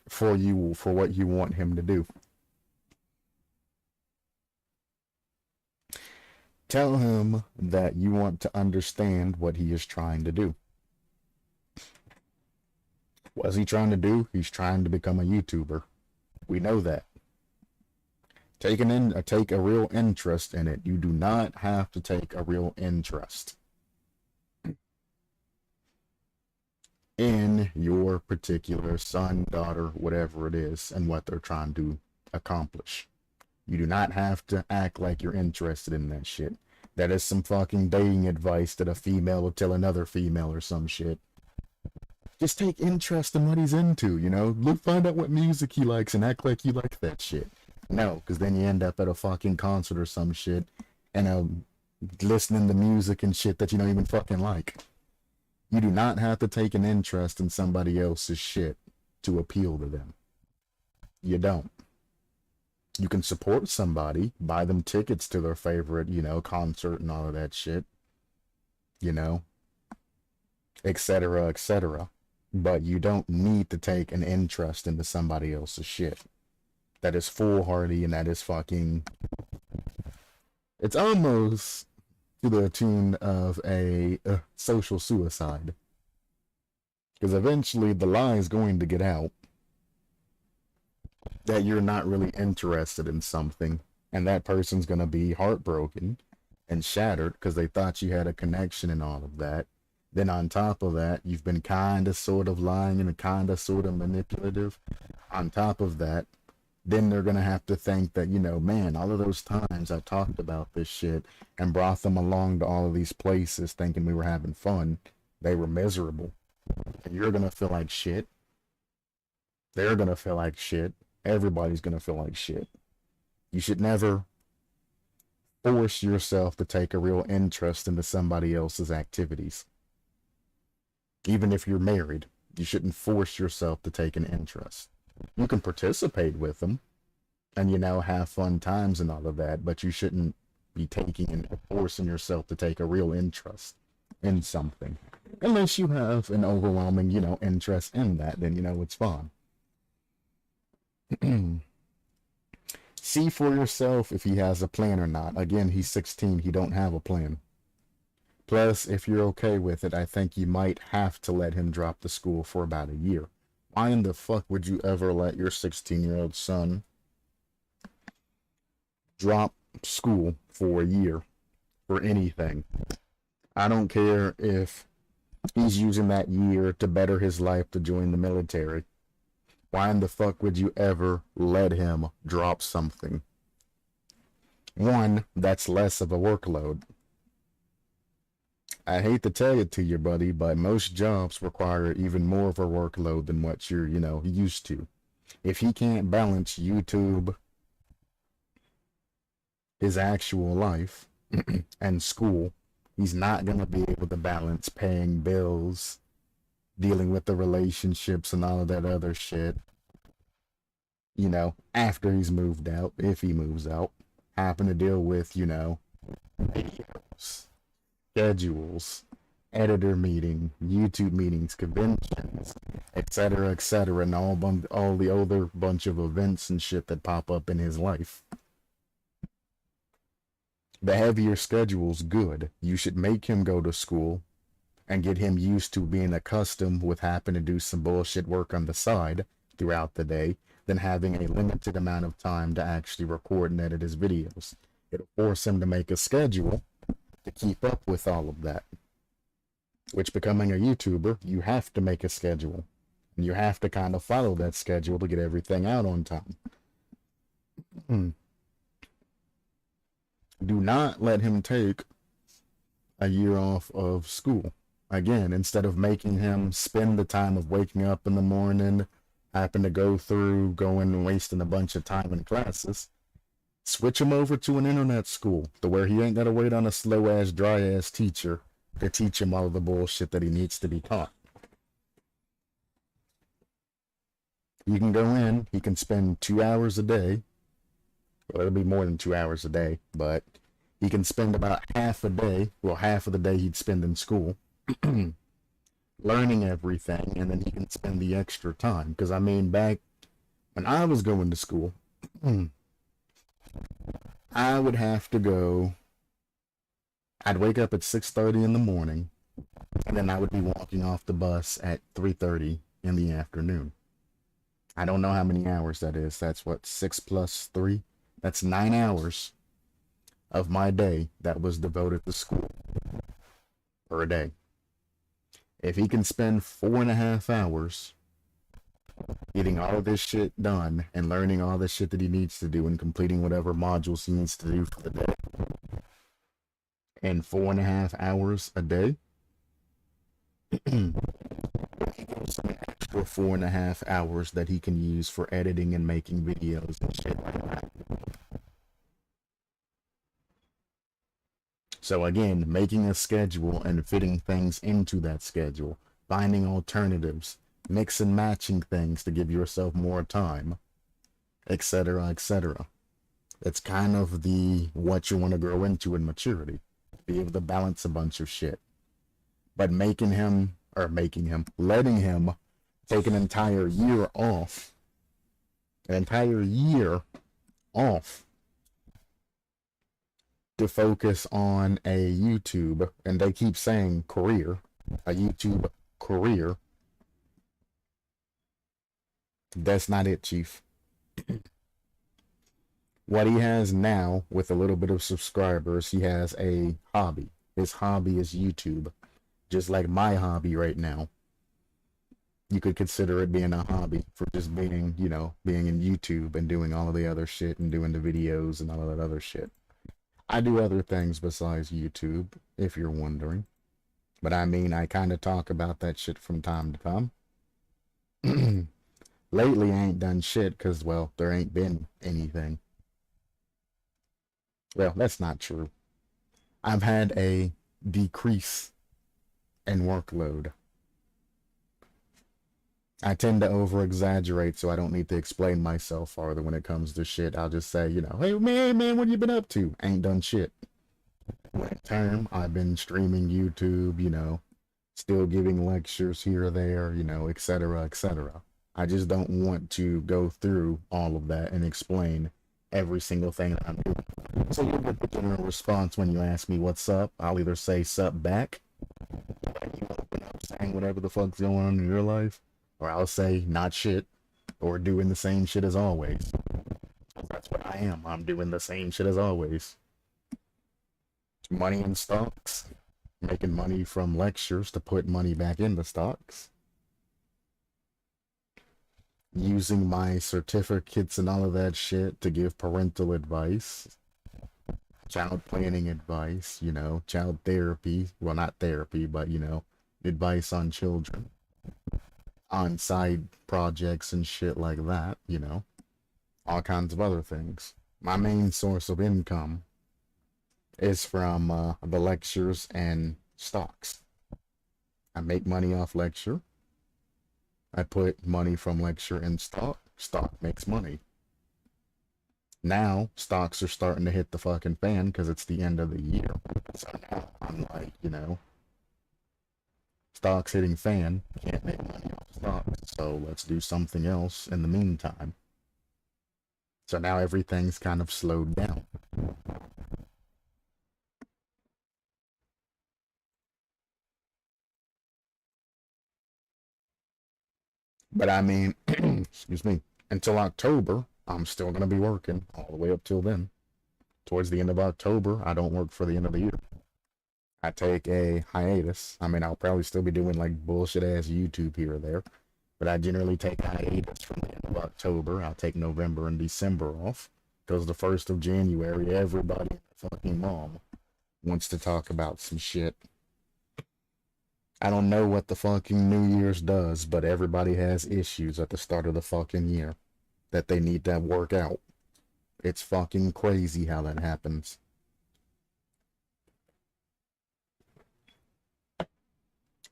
for what you want him to do. Tell him that you want to understand what he is trying to do. What is he trying to do? He's trying to become a YouTuber. We know that. Take a real interest in it. You do not have to take a real interest in your particular son, daughter, whatever it is, and what they're trying to accomplish. You do not have to act like you're interested in that shit. That is some fucking dating advice that a female will tell another female or some shit. Just take interest in what he's into, you know? Find out what music he likes and act like you like that shit. No, because then you end up at a fucking concert or some shit and listening to music and shit that you don't even fucking like. You do not have to take an interest in somebody else's shit to appeal to them. You don't. You can support somebody, buy them tickets to their favorite, you know, concert and all of that shit, you know, etc., etc. But you don't need to take an interest into somebody else's shit. That is foolhardy and that is fucking... It's almost to the tune of a social suicide. Because eventually the lie is going to get out that you're not really interested in something, and that person's going to be heartbroken and shattered because they thought you had a connection and all of that. Then on top of that, you've been kind of sort of lying and kind of sort of manipulative. On top of that, then they're going to have to think that, you know, man, all of those times I talked about this shit and brought them along to all of these places thinking we were having fun, they were miserable. And you're going to feel like shit. They're going to feel like shit. Everybody's going to feel like shit. You should never force yourself to take a real interest into somebody else's activities. Even if you're married, you shouldn't force yourself to take an interest. You can participate with them and, you know, have fun times and all of that, but you shouldn't be taking and forcing yourself to take a real interest in something. Unless you have an overwhelming, you know, interest in that, then, you know, it's fine. See for yourself if he has a plan or not. Again, he's 16. He don't have a plan. Plus, if you're okay with it, I think you might have to let him drop the school for about a year. Why in the fuck would you ever let your 16-year-old son drop school for a year for anything? I don't care if he's using that year to better his life to join the military, Why in the fuck would you ever let him drop something? One, that's less of a workload. I hate to tell it to you, buddy, but most jobs require even more of a workload than what you're, used to. If he can't balance YouTube, his actual life, and school, he's not going to be able to balance paying bills, dealing with the relationships and all of that other shit, after he's moved out, if he moves out, having to deal with, videos, schedules, editor meeting, YouTube meetings, conventions, etc., and all the other bunch of events and shit that pop up in his life. The heavier schedule's good. You should make him go to school and get him used to being accustomed with having to do some bullshit work on the side throughout the day than having a limited amount of time to actually record and edit his videos. It'll force him to make a schedule to keep up with all of that. Which, becoming a YouTuber, you have to make a schedule. And you have to kind of follow that schedule to get everything out on time. Do not let him take a year off of school. Again, instead of making him spend the time of waking up in the morning, having to go through, going and wasting a bunch of time in classes, switch him over to an internet school, to where he ain't got to wait on a slow-ass, dry-ass teacher to teach him all of the bullshit that he needs to be taught. You can go in, he can spend 2 hours a day. Well, it'll be more than 2 hours a day, but he can spend about half a day, well, half of the day he'd spend in school, learning everything, and then he can spend the extra time. Because, I mean, back when I was going to school, I would have to go, I'd wake up at 6:30 in the morning, and then I would be walking off the bus at 3:30 in the afternoon. I don't know how many hours that is. That's what, 6 plus 3? That's 9 hours of my day that was devoted to school per day. If he can spend 4.5 hours getting all of this shit done and learning all the shit that he needs to do and completing whatever modules he needs to do for the day in 4.5 hours a day, some extra 4.5 hours that he can use for editing and making videos and shit like that. So again, making a schedule and fitting things into that schedule, finding alternatives, mix and matching things to give yourself more time, etc., etc. It's kind of what you want to grow into in maturity, be able to balance a bunch of shit. But letting him take an entire year off, to focus on a YouTube, and they keep saying career, a YouTube career. That's not it, Chief. What he has now, with a little bit of subscribers, he has a hobby. His hobby is YouTube. Just like my hobby right now. You could consider it being a hobby for just being, being in YouTube and doing all of the other shit and doing the videos and all of that other shit. I do other things besides YouTube, if you're wondering. But I mean, I kind of talk about that shit from time to time. Lately, I ain't done shit because, well, there ain't been anything. Well, that's not true. I've had a decrease in workload. I tend to over-exaggerate, so I don't need to explain myself farther when it comes to shit. I'll just say, hey, man, what you been up to? Ain't done shit. Long term, I've been streaming YouTube, still giving lectures here or there, etc., etc. I just don't want to go through all of that and explain every single thing that I'm doing. So you'll get the general response when you ask me what's up. I'll either say sup back, like you open up saying whatever the fuck's going on in your life, or I'll say not shit, or doing the same shit as always. That's what I am. I'm doing the same shit as always. Money in stocks, making money from lectures to put money back into stocks. using my certificates and all of that shit to give parental advice, child planning advice, you know, child therapy. Well, not therapy, but, you know, advice on children, on side projects and shit like that, you know, all kinds of other things. My main source of income is from the lectures and stocks. I make money off lecture. I put money from lecture in stock. Stock makes money. Now, stocks are starting to hit the fucking fan because it's the end of the year. So now I'm like, you know, stocks hitting fan, can't make money off stocks, so let's do something else in the meantime. So now everything's kind of slowed down. But I mean, excuse me, until October, I'm still going to be working all the way up till then. Towards the end of October, I don't work for the end of the year. I take a hiatus. I mean, I'll probably still be doing like bullshit ass YouTube here or there, but I generally take a hiatus from the end of October. I'll take November and December off because the 1st of January, everybody, fucking mom, wants to talk about some shit. I don't know what the fucking New Year's does, but everybody has issues at the start of the fucking year that they need to work out. It's fucking crazy how that happens.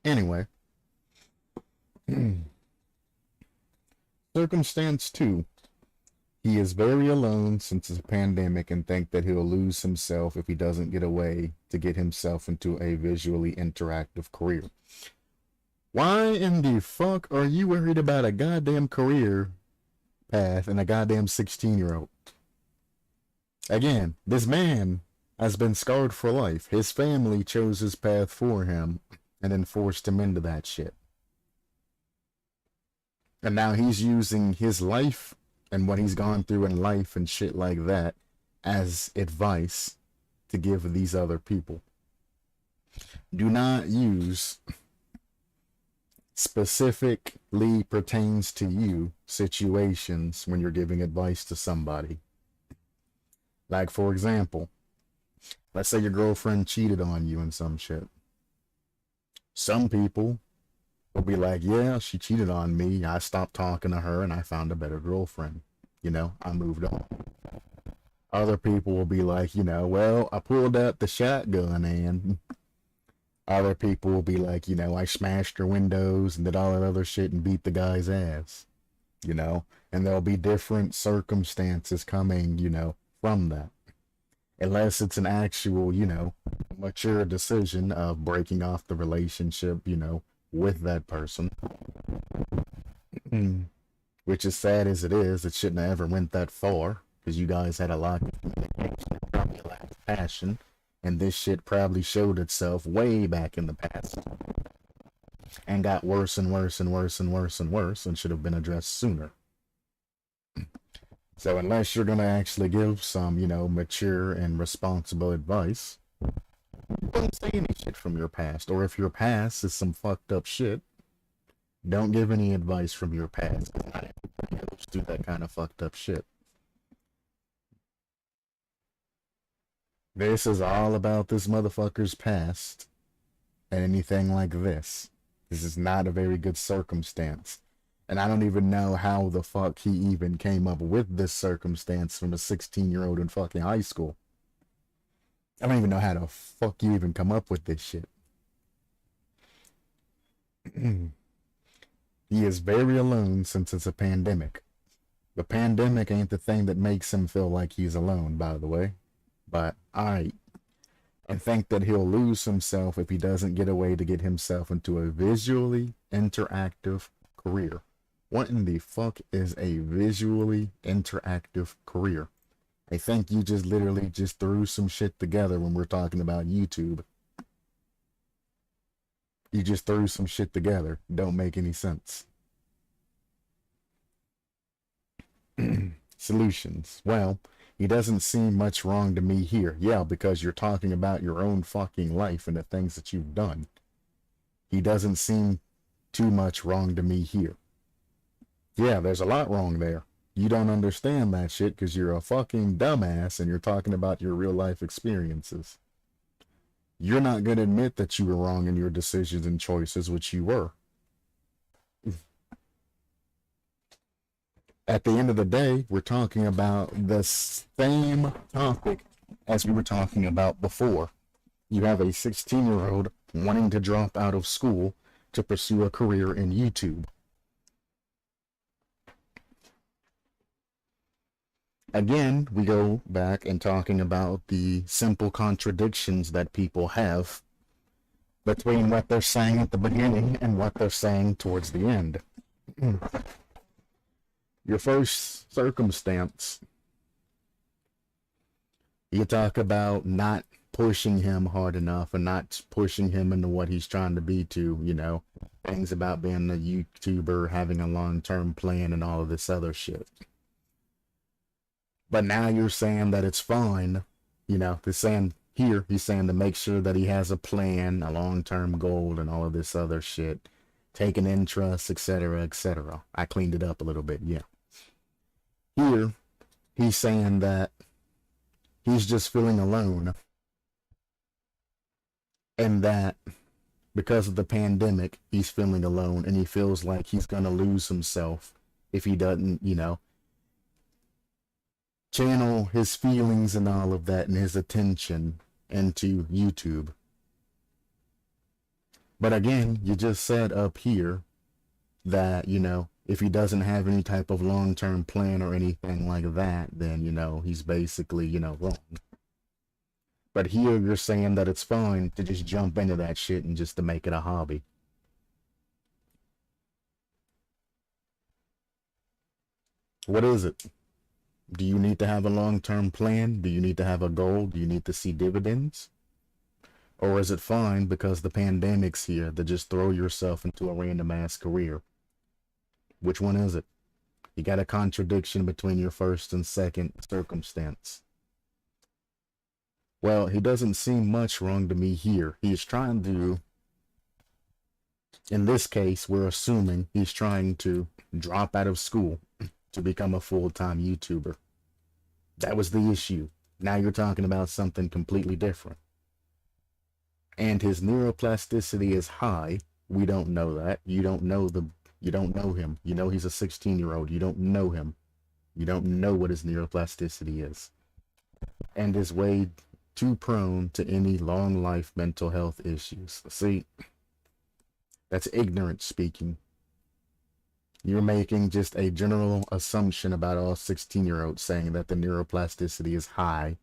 Anyway. Circumstance 2. He is very alone since it's a pandemic and think that he'll lose himself if he doesn't get away to get himself into a visually interactive career. Why in the fuck are you worried about a goddamn career path and a goddamn 16-year-old? Again, this man has been scarred for life. His family chose his path for him and then forced him into that shit. And now he's using his life and what he's gone through in life and shit like that as advice to give these other people. Do not use specifically pertains to you situations when you're giving advice to somebody. Like, for example, let's say your girlfriend cheated on you and some shit. Some people will be like, yeah, she cheated on me. I stopped talking to her and I found a better girlfriend. You know, I moved on. Other people will be like, you know, well, I pulled out the shotgun and... Other people will be like, you know, I smashed her windows and did all that other shit and beat the guy's ass. You know? And there'll be different circumstances coming, you know, from that. Unless it's an actual, you know, mature decision of breaking off the relationship, you know, with that person. Which is sad as it is, it shouldn't have ever went that far. Because you guys had a lot of communication and probably a lack of passion. And this shit probably showed itself way back in the past. And got worse and worse and worse and worse and worse and should have been addressed sooner. So unless you're going to actually give some, you know, mature and responsible advice, don't say any shit from your past. Or if your past is some fucked up shit, don't give any advice from your past. Because not everybody goes through that kind of fucked up shit. This is all about this motherfucker's past and anything like this. This is not a very good circumstance. And I don't even know how the fuck he even came up with this circumstance from a 16-year-old in fucking high school. I don't even know how the fuck you even come up with this shit. He is very alone since it's a pandemic. The pandemic ain't the thing that makes him feel like he's alone, by the way. But, alright. I think that he'll lose himself if he doesn't get a way to get himself into a visually interactive career. What in the fuck is a visually interactive career? I think you just literally just threw some shit together when we're talking about YouTube. You just threw some shit together. Don't make any sense. Solutions. Well, he doesn't seem much wrong to me here. Yeah, because you're talking about your own fucking life and the things that you've done. He doesn't seem too much wrong to me here. Yeah, there's a lot wrong there. You don't understand that shit because you're a fucking dumbass and you're talking about your real life experiences. You're not going to admit that you were wrong in your decisions and choices, which you were. At the end of the day, we're talking about the same topic as we were talking about before. You have a 16-year-old wanting to drop out of school to pursue a career in YouTube. Again, we go back and talking about the simple contradictions that people have between what they're saying at the beginning and what they're saying towards the end. Your first circumstance, you talk about not pushing him hard enough and not pushing him into what he's trying to be to, you know, things about being a YouTuber, having a long-term plan and all of this other shit. But now you're saying that it's fine, you know, he's saying to make sure that he has a plan, a long-term goal and all of this other shit, taking interest, etc., etc. I cleaned it up a little bit, yeah. Here, he's saying that he's just feeling alone and that because of the pandemic, he's feeling alone and he feels like he's going to lose himself if he doesn't, you know, channel his feelings and all of that and his attention into YouTube. But again, you just said up here that, you know, if he doesn't have any type of long-term plan or anything like that, then, you know, he's basically, you know, wrong. But here you're saying that it's fine to just jump into that shit and just to make it a hobby. What is it? Do you need to have a long-term plan? Do you need to have a goal? Do you need to see dividends? Or is it fine because the pandemic's here to just throw yourself into a random-ass career? Which one is it? You got a contradiction between your first and second circumstance. Well, he doesn't seem much wrong to me here. He's trying to, in this case, we're assuming he's trying to drop out of school to become a full-time YouTuber. That was the issue. Now you're talking about something completely different. And his neuroplasticity is high. We don't know that. You don't know him. You know he's a 16-year-old. You don't know him. You don't know what his neuroplasticity is. And is way too prone to any long life mental health issues. See, that's ignorant speaking. You're making just a general assumption about all 16-year-olds saying that the neuroplasticity is high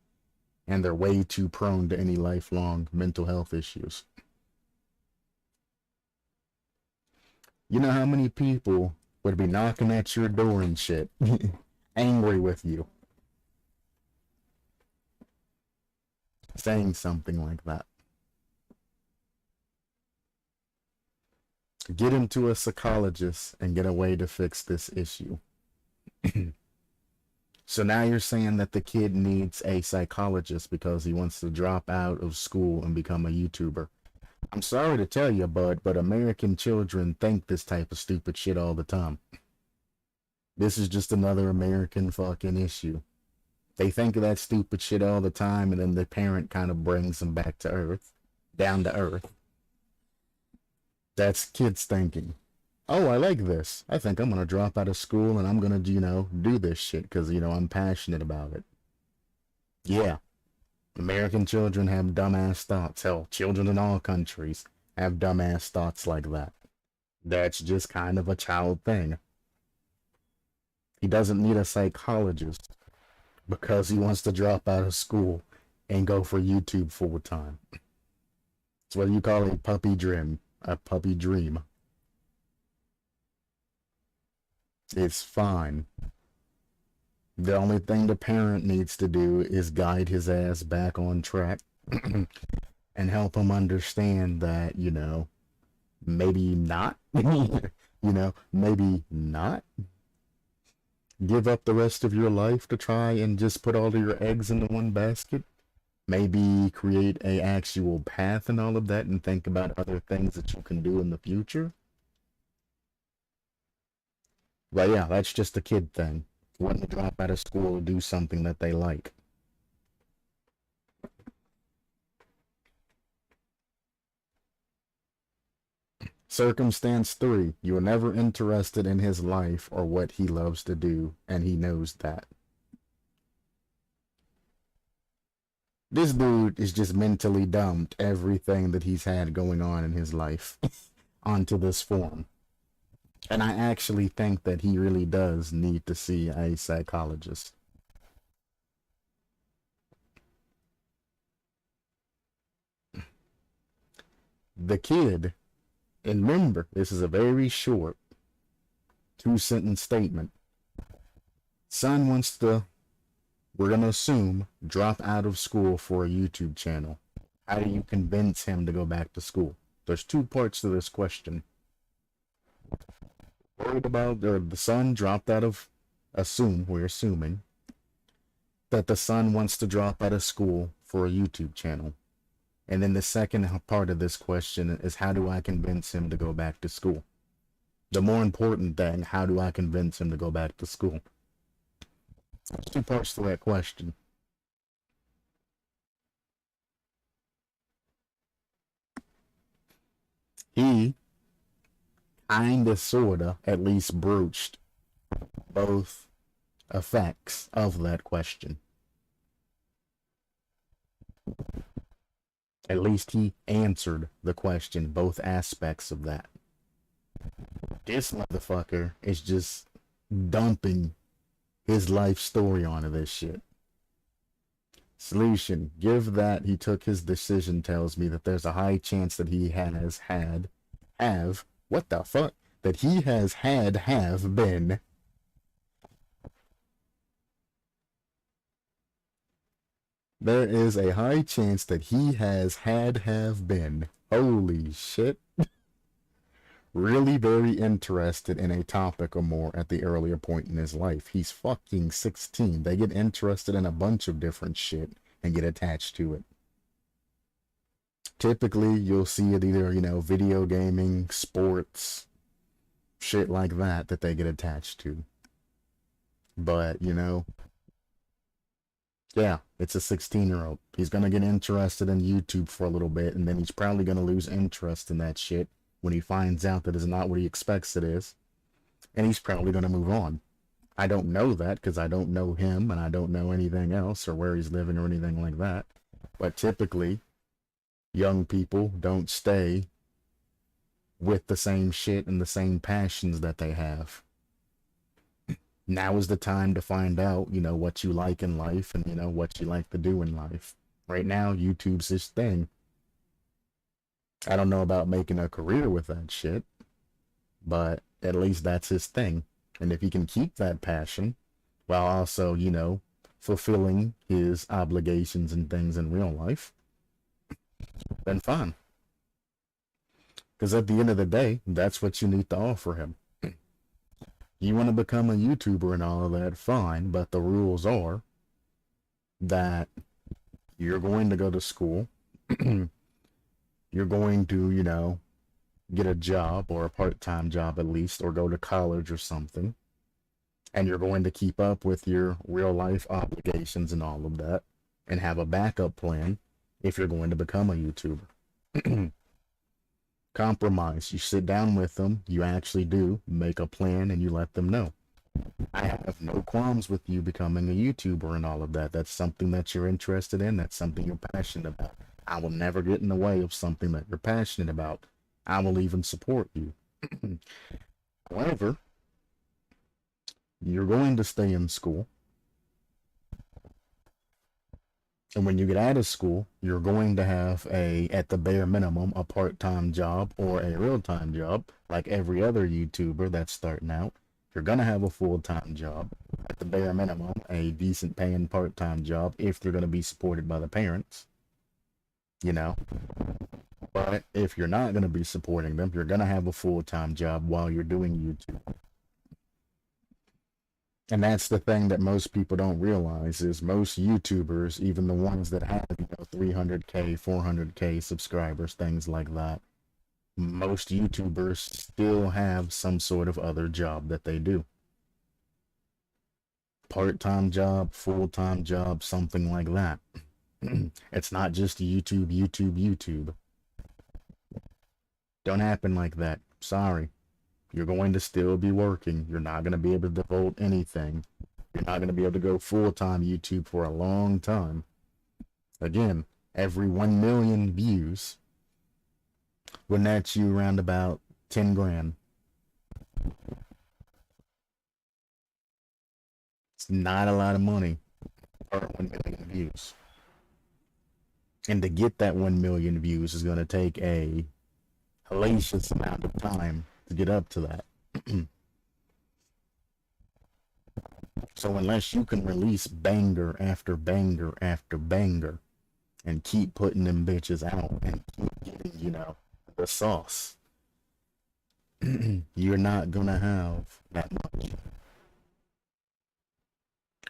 and they're way too prone to any lifelong mental health issues. You know how many people would be knocking at your door and shit, angry with you, saying something like that. Get him to a psychologist and get a way to fix this issue. So now you're saying that the kid needs a psychologist because he wants to drop out of school and become a YouTuber. I'm sorry to tell you, bud, but American children think this type of stupid shit all the time. This is just another American fucking issue. They think of that stupid shit all the time, and then the parent kind of brings them back to earth, down to earth. That's kids thinking. Oh, I like this. I think I'm going to drop out of school and I'm going to, you know, do this shit because, you know, I'm passionate about it. Yeah. American children have dumbass thoughts. Hell, children in all countries have dumbass thoughts like that. That's just kind of a child thing. He doesn't need a psychologist because he wants to drop out of school and go for YouTube full time. It's what you call a puppy dream. A puppy dream. It's fine. The only thing the parent needs to do is guide his ass back on track and help him understand that, you know, maybe not. You know, maybe not. Give up the rest of your life to try and just put all of your eggs into one basket. Maybe create a actual path and all of that and think about other things that you can do in the future. But yeah, that's just a kid thing. Wanting to drop out of school to do something that they like. Circumstance 3. You are never interested in his life or what he loves to do, and he knows that. This dude is just mentally dumped everything that he's had going on in his life onto this form. And I actually think that he really does need to see a psychologist. The kid, and remember, this is a very short 2-sentence statement. Son wants to, we're going to assume, drop out of school for a YouTube channel. How do you convince him to go back to school? There's 2 parts to this question. Worried about, or the son dropped out of, we're assuming, that the son wants to drop out of school for a YouTube channel. And then the second part of this question is, how do I convince him to go back to school? The more important thing, how do I convince him to go back to school? There's 2 parts to that question. He kinda sorta at least broached both effects of that question. At least he answered the question, both aspects of that. This motherfucker is just dumping his life story onto this shit. Solution. Give that he took his decision tells me that there's a high chance that he what the fuck? That he have been there is a high chance that he have been, holy shit, really very interested in a topic or more at the earlier point in his life. He's fucking 16. They get interested in a bunch of different shit and get attached to it. Typically, you'll see it either, video gaming, sports, shit like that they get attached to. But, yeah, it's a 16-year-old. He's going to get interested in YouTube for a little bit, and then he's probably going to lose interest in that shit when he finds out that it's not what he expects it is. And he's probably going to move on. I don't know that because I don't know him and I don't know anything else or where he's living or anything like that. But typically, young people don't stay with the same shit and the same passions that they have. Now is the time to find out, what you like in life and, what you like to do in life. Right now, YouTube's his thing. I don't know about making a career with that shit, but at least that's his thing. And if he can keep that passion while also, fulfilling his obligations and things in real life, then fine. Because at the end of the day, that's what you need to offer him. You want to become a YouTuber and all of that, fine, but the rules are that you're going to go to school, you're going to, get a job or a part-time job at least, or go to college or something, and you're going to keep up with your real-life obligations and all of that, and have a backup plan if you're going to become a YouTuber. Compromise. You sit down with them, you actually do make a plan, and you let them know. I have no qualms with you becoming a YouTuber and all of that. That's something that you're interested in. That's something you're passionate about. I will never get in the way of something that you're passionate about. I will even support you. However, you're going to stay in school. And when you get out of school, you're going to have at the bare minimum, a part-time job or a real-time job, like every other YouTuber that's starting out. You're going to have a full-time job, at the bare minimum, a decent paying part-time job if they're going to be supported by the parents, But if you're not going to be supporting them, you're going to have a full-time job while you're doing YouTube. And that's the thing that most people don't realize is most YouTubers, even the ones that have, 300K, 400K subscribers, things like that, most YouTubers still have some sort of other job that they do. part-time job, full-time job, something like that. It's not just YouTube. Don't happen like that. Sorry. You're going to still be working. You're not going to be able to devote anything. You're not going to be able to go full-time YouTube for a long time. Again, every 1 million views would net you around about 10 grand. It's not a lot of money per 1 million views. And to get that 1 million views is going to take a hellacious amount of time to get up to that. So unless you can release banger after banger after banger and keep putting them bitches out and keep getting, you know, the sauce, you're not gonna have that much.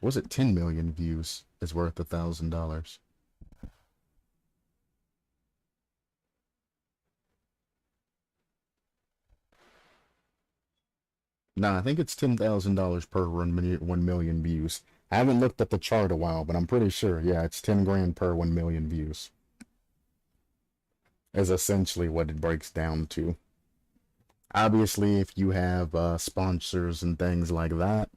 Was it 10 million views is worth $1,000? Nah, I think it's $10,000 per 1 million views. I haven't looked at the chart a while, but I'm pretty sure, yeah, it's 10 grand per 1 million views. Is essentially what it breaks down to. Obviously, if you have sponsors and things like that,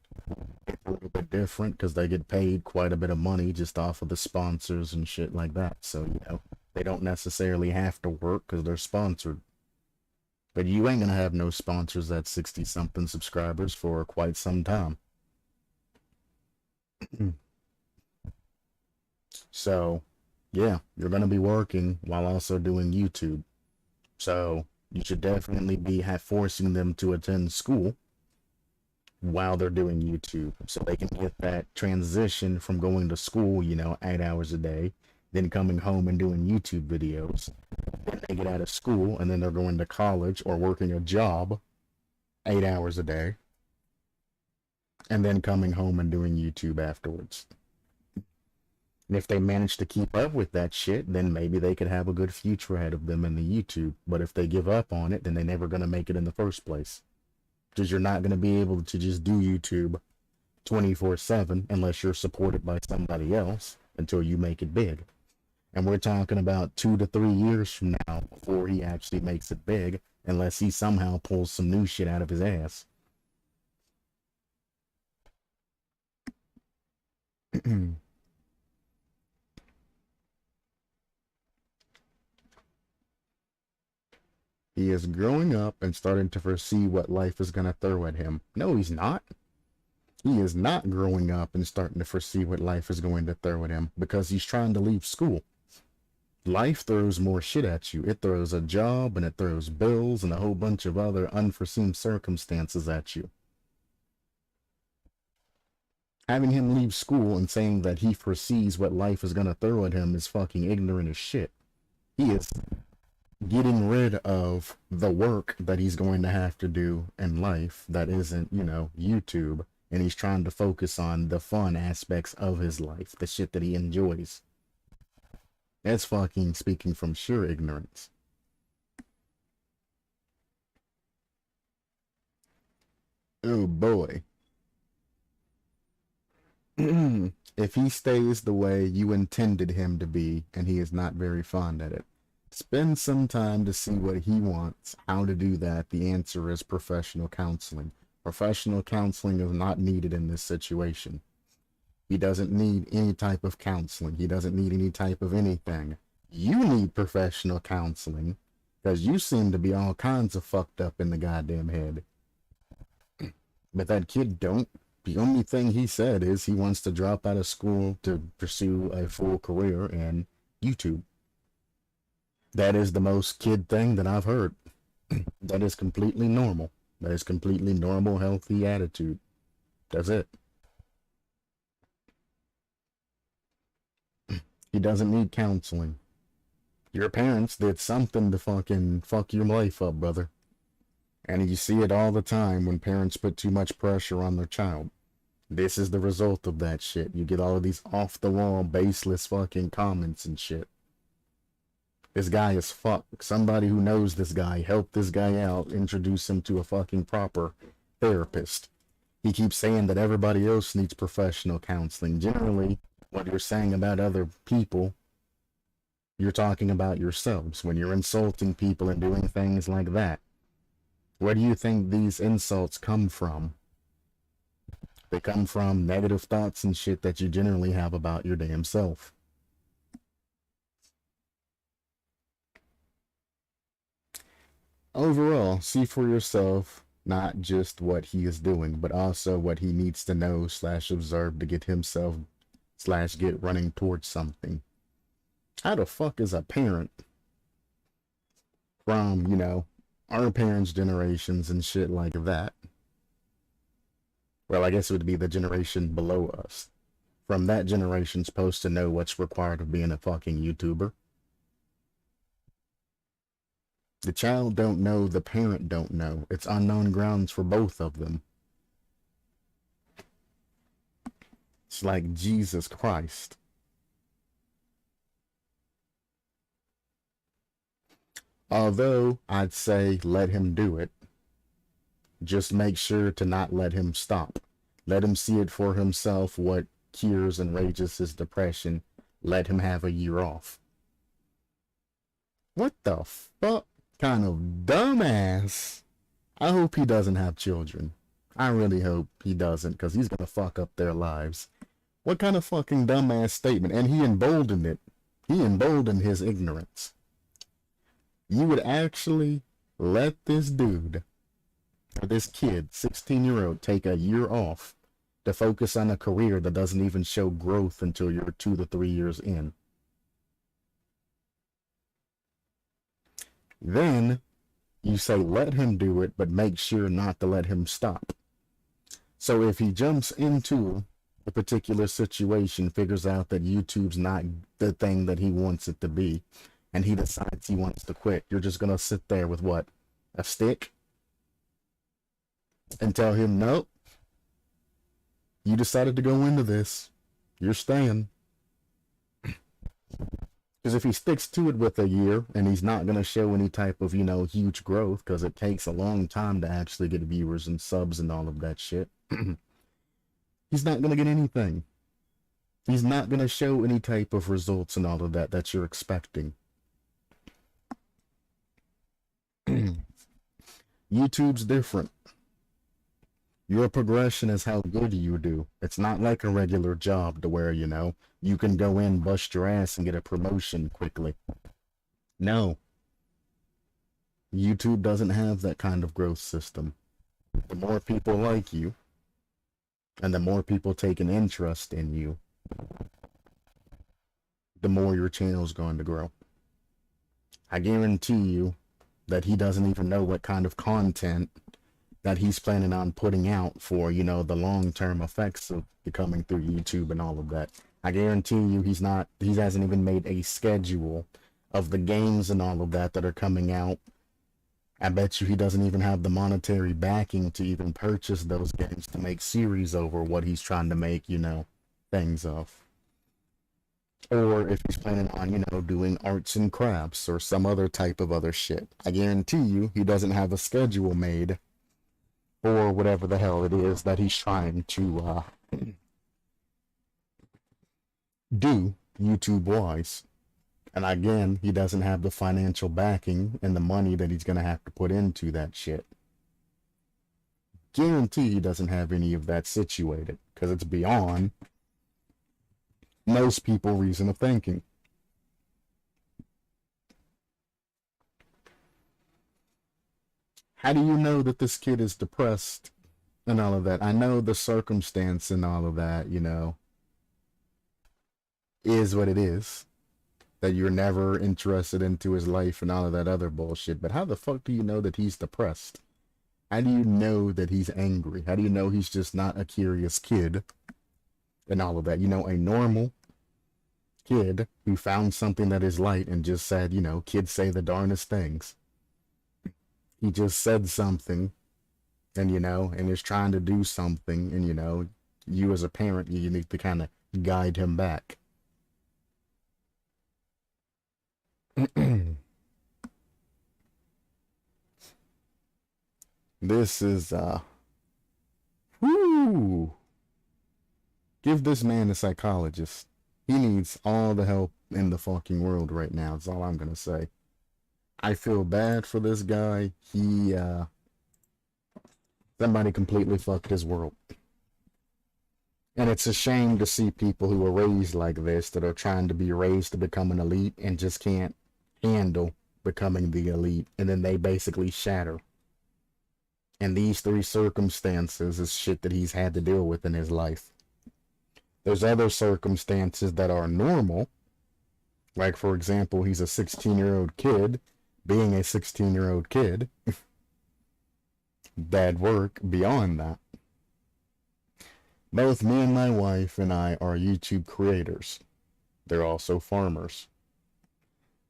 it's a little bit different because they get paid quite a bit of money just off of the sponsors and shit like that. So, you know, they don't necessarily have to work because they're sponsored. But you ain't gonna have no sponsors at 60-something subscribers for quite some time. So, yeah, you're gonna be working while also doing YouTube. So, you should definitely be forcing them to attend school while they're doing YouTube. So they can get that transition from going to school, you know, 8 hours a day, then coming home and doing YouTube videos. Then they get out of school and then they're going to college or working a job 8 hours a day. And then coming home and doing YouTube afterwards. And if they manage to keep up with that shit, then maybe they could have a good future ahead of them in the YouTube. But if they give up on it, then they're never going to make it in the first place. Because you're not going to be able to just do YouTube 24/7 unless you're supported by somebody else until you make it big. And we're talking about 2 to 3 years from now before he actually makes it big, unless he somehow pulls some new shit out of his ass. He is growing up and starting to foresee what life is going to throw at him. No, he's not. He is not growing up and starting to foresee what life is going to throw at him because he's trying to leave school. Life throws more shit at you. It throws a job and it throws bills and a whole bunch of other unforeseen circumstances at you. Having him leave school and saying that he foresees what life is going to throw at him is fucking ignorant as shit. He is getting rid of the work that he's going to have to do in life that isn't, you know, YouTube, and he's trying to focus on the fun aspects of his life, the shit that he enjoys. That's fucking speaking from sheer ignorance. Oh boy. If he stays the way you intended him to be, and he is not very fond at it, spend some time to see what he wants. How to do that? The answer is professional counseling. Professional counseling is not needed in this situation. He doesn't need any type of counseling. He doesn't need any type of anything. You need professional counseling because you seem to be all kinds of fucked up in the goddamn head. But that kid don't. The only thing he said is he wants to drop out of school to pursue a full career in YouTube. That is the most kid thing that I've heard. That is completely normal. That is completely normal, healthy attitude. That's it. He doesn't need counseling. Your parents did something to fucking fuck your life up, brother. And you see it all the time when parents put too much pressure on their child. This is the result of that shit. You get all of these off-the-wall, baseless fucking comments and shit. This guy is fucked. Somebody who knows this guy, help this guy out, introduce him to a fucking proper therapist. He keeps saying that everybody else needs professional counseling. Generally, what you're saying about other people, you're talking about yourselves when you're insulting people and doing things like that. Where do you think these insults come from? They come from negative thoughts and shit that you generally have about your damn self. Overall, see for yourself not just what he is doing, but also what he needs to know / observe to get himself / get running towards something. How the fuck is a parent from, you know, our parents' generations and shit like that? Well, I guess it would be the generation below us. From that generation supposed to know what's required of being a fucking YouTuber. The child don't know, the parent don't know. It's unknown grounds for both of them. It's like Jesus Christ. Although I'd say let him do it, just make sure to not let him stop. Let him see it for himself what cures and rages his depression. Let him have a year off. What the fuck kind of dumbass? I hope he doesn't have children. I really hope he doesn't, because he's gonna fuck up their lives. What kind of fucking dumbass statement? And he emboldened it. He emboldened his ignorance. You would actually let this dude, or this kid, 16-year-old, take a year off to focus on a career that doesn't even show growth until you're 2 to 3 years in. Then you say let him do it, but make sure not to let him stop. So if he jumps into a particular situation, figures out that YouTube's not the thing that he wants it to be, and he decides he wants to quit, you're just gonna sit there with what? A stick? And tell him, nope, you decided to go into this. You're staying. Because if he sticks to it with a year and he's not going to show any type of, you know, huge growth, because it takes a long time to actually get viewers and subs and all of that shit, he's not going to get anything. He's not going to show any type of results and all of that that you're expecting. YouTube's different. Your progression is how good you do. It's not like a regular job to where, you know, you can go in, bust your ass, and get a promotion quickly. No. YouTube doesn't have that kind of growth system. The more people like you, and the more people take an interest in you, the more your channel's going to grow. I guarantee you that he doesn't even know what kind of content that he's planning on putting out for, you know, the long-term effects of coming through YouTube and all of that. I guarantee you he hasn't even made a schedule of the games and all of that are coming out. I bet you he doesn't even have the monetary backing to even purchase those games to make series over what he's trying to make, you know, things of. Or if he's planning on, you know, doing arts and crafts or some other type of other shit. I guarantee you he doesn't have a schedule made or whatever the hell it is that he's trying to do YouTube-wise. And again, he doesn't have the financial backing and the money that he's going to have to put into that shit. Guarantee he doesn't have any of that situated, because it's beyond most people's reason of thinking. How do you know that this kid is depressed and all of that? I know the circumstance and all of that, you know, is what it is. That you're never interested into his life and all of that other bullshit. But how the fuck do you know that he's depressed? How do you know that he's angry? How do you know he's just not a curious kid and all of that? You know, a normal kid who found something that is light and just said, you know, kids say the darnest things. He just said something and, you know, and is trying to do something, and, you know, you as a parent, you need to kind of guide him back. This is, Woo! Give this man a psychologist. He needs all the help in the fucking world right now. That's all I'm gonna say. I feel bad for this guy. Somebody completely fucked his world. And it's a shame to see people who are raised like this, that are trying to be raised to become an elite and just can't handle becoming the elite, and then they basically shatter. And these three circumstances is shit that he's had to deal with in his life. There's other circumstances that are normal. Like, for example, he's a 16-year-old kid. Being a 16-year-old kid, bad work beyond that. Both me and my wife and I are YouTube creators. They're also farmers.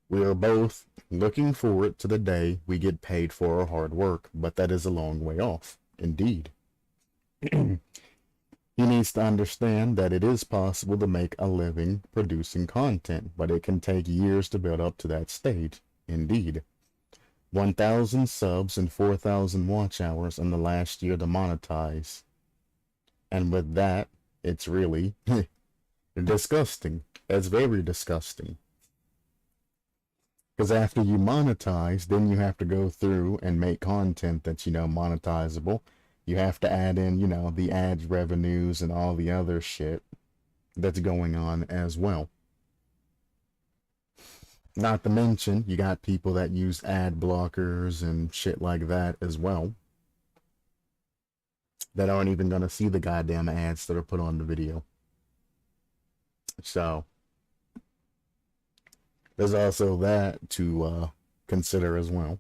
We are both looking forward to the day we get paid for our hard work, but that is a long way off, indeed. He needs to understand that it is possible to make a living producing content, but it can take years to build up to that stage, indeed. 1,000 subs and 4,000 watch hours in the last year to monetize. And with that, it's really disgusting. It's very disgusting. Because after you monetize, then you have to go through and make content that's, monetizable. You have to add in, the ad revenues and all the other shit that's going on as well. Not to mention, you got people that use ad blockers and shit like that as well, that aren't even going to see the goddamn ads that are put on the video. So, there's also that to consider as well.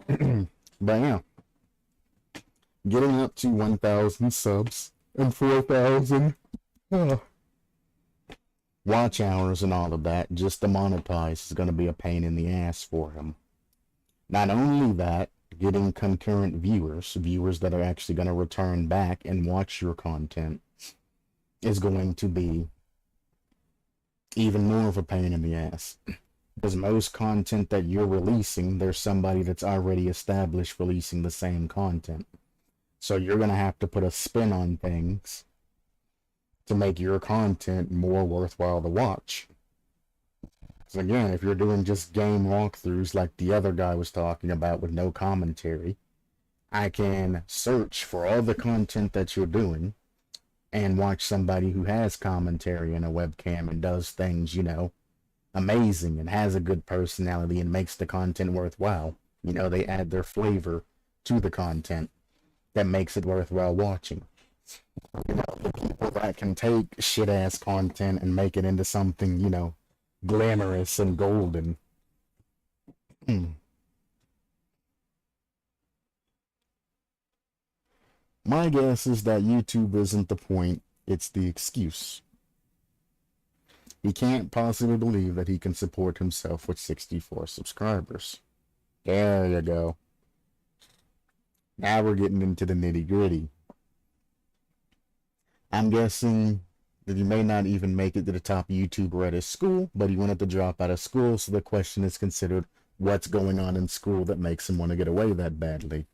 But yeah, getting up to 1,000 subs and 4,000 watch hours and all of that, just to monetize, is going to be a pain in the ass for him. Not only that, getting concurrent viewers that are actually going to return back and watch your content, is going to be even more of a pain in the ass. Because most content that you're releasing, there's somebody that's already established releasing the same content. So you're going to have to put a spin on things to make your content more worthwhile to watch. So again, if you're doing just game walkthroughs like the other guy was talking about with no commentary, I can search for all the content that you're doing and watch somebody who has commentary and a webcam and does things, amazing and has a good personality and makes the content worthwhile. They add their flavor to the content that makes it worthwhile watching. The people that can take shit-ass content and make it into something, glamorous and golden. My guess is that YouTube isn't the point, it's the excuse. He can't possibly believe that he can support himself with 64 subscribers. There you go. Now we're getting into the nitty-gritty. I'm guessing that he may not even make it to the top YouTuber at his school, but he wanted to drop out of school, so the question is considered, what's going on in school that makes him want to get away that badly?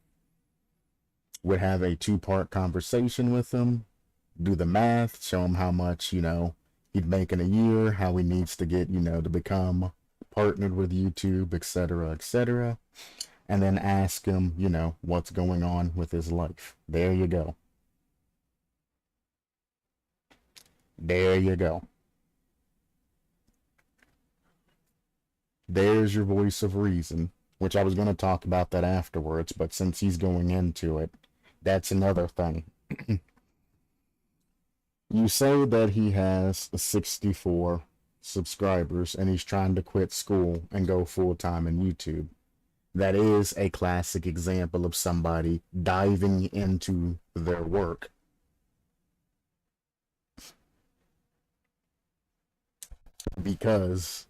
Would have a 2-part conversation with him, do the math, show him how much, he'd make in a year, how he needs to get, to become partnered with YouTube, etc., etc., and then ask him, what's going on with his life. There you go. There you go. There's your voice of reason, which I was going to talk about that afterwards, but since he's going into it, that's another thing. You say that he has 64 subscribers and he's trying to quit school and go full-time in YouTube. That is a classic example of somebody diving into their work. Because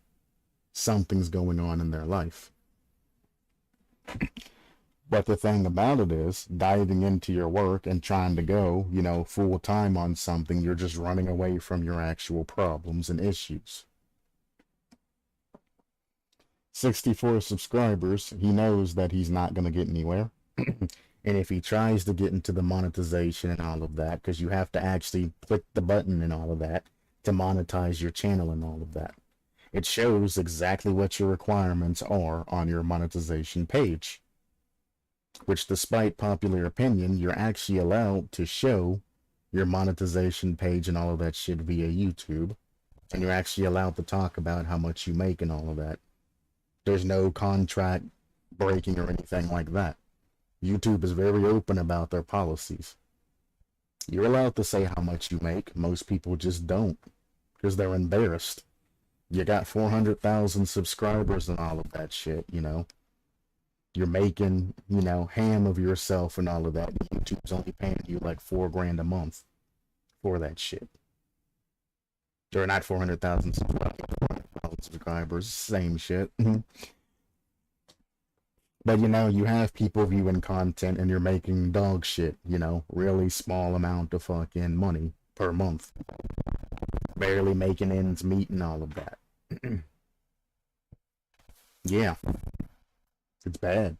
something's going on in their life. But the thing about it is, diving into your work and trying to go, full time on something, you're just running away from your actual problems and issues. 64 subscribers, he knows that he's not going to get anywhere. And if he tries to get into the monetization and all of that, because you have to actually click the button and all of that to monetize your channel and all of that, it shows exactly what your requirements are on your monetization page. Which, despite popular opinion, you're actually allowed to show your monetization page and all of that shit via YouTube. And you're actually allowed to talk about how much you make and all of that. There's no contract breaking or anything like that. YouTube is very open about their policies. You're allowed to say how much you make. Most people just don't because they're embarrassed. You got 400,000 subscribers and all of that shit, you know. You're making, you know, ham of yourself and all of that. YouTube's only paying you like $4 grand a month for that shit. Or not 400,000 subscribers, same shit. But, you know, you have people viewing content and you're making dog shit, you know, really small amount of fucking money per month. Barely making ends meet and all of that. Yeah. It's bad.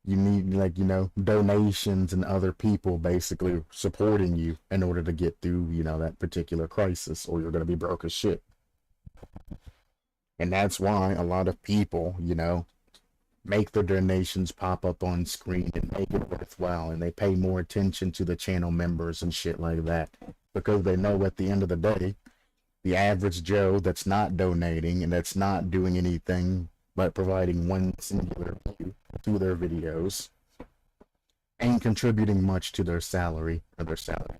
You need, like, you know, donations and other people basically supporting you in order to get through, you know, that particular crisis, or you're going to be broke as shit. And that's why a lot of people, you know, make their donations pop up on screen and make it worthwhile, and they pay more attention to the channel members and shit like that, because they know at the end of the day, the average Joe that's not donating and that's not doing anything but providing one singular view to their videos ain't contributing much to their salary, or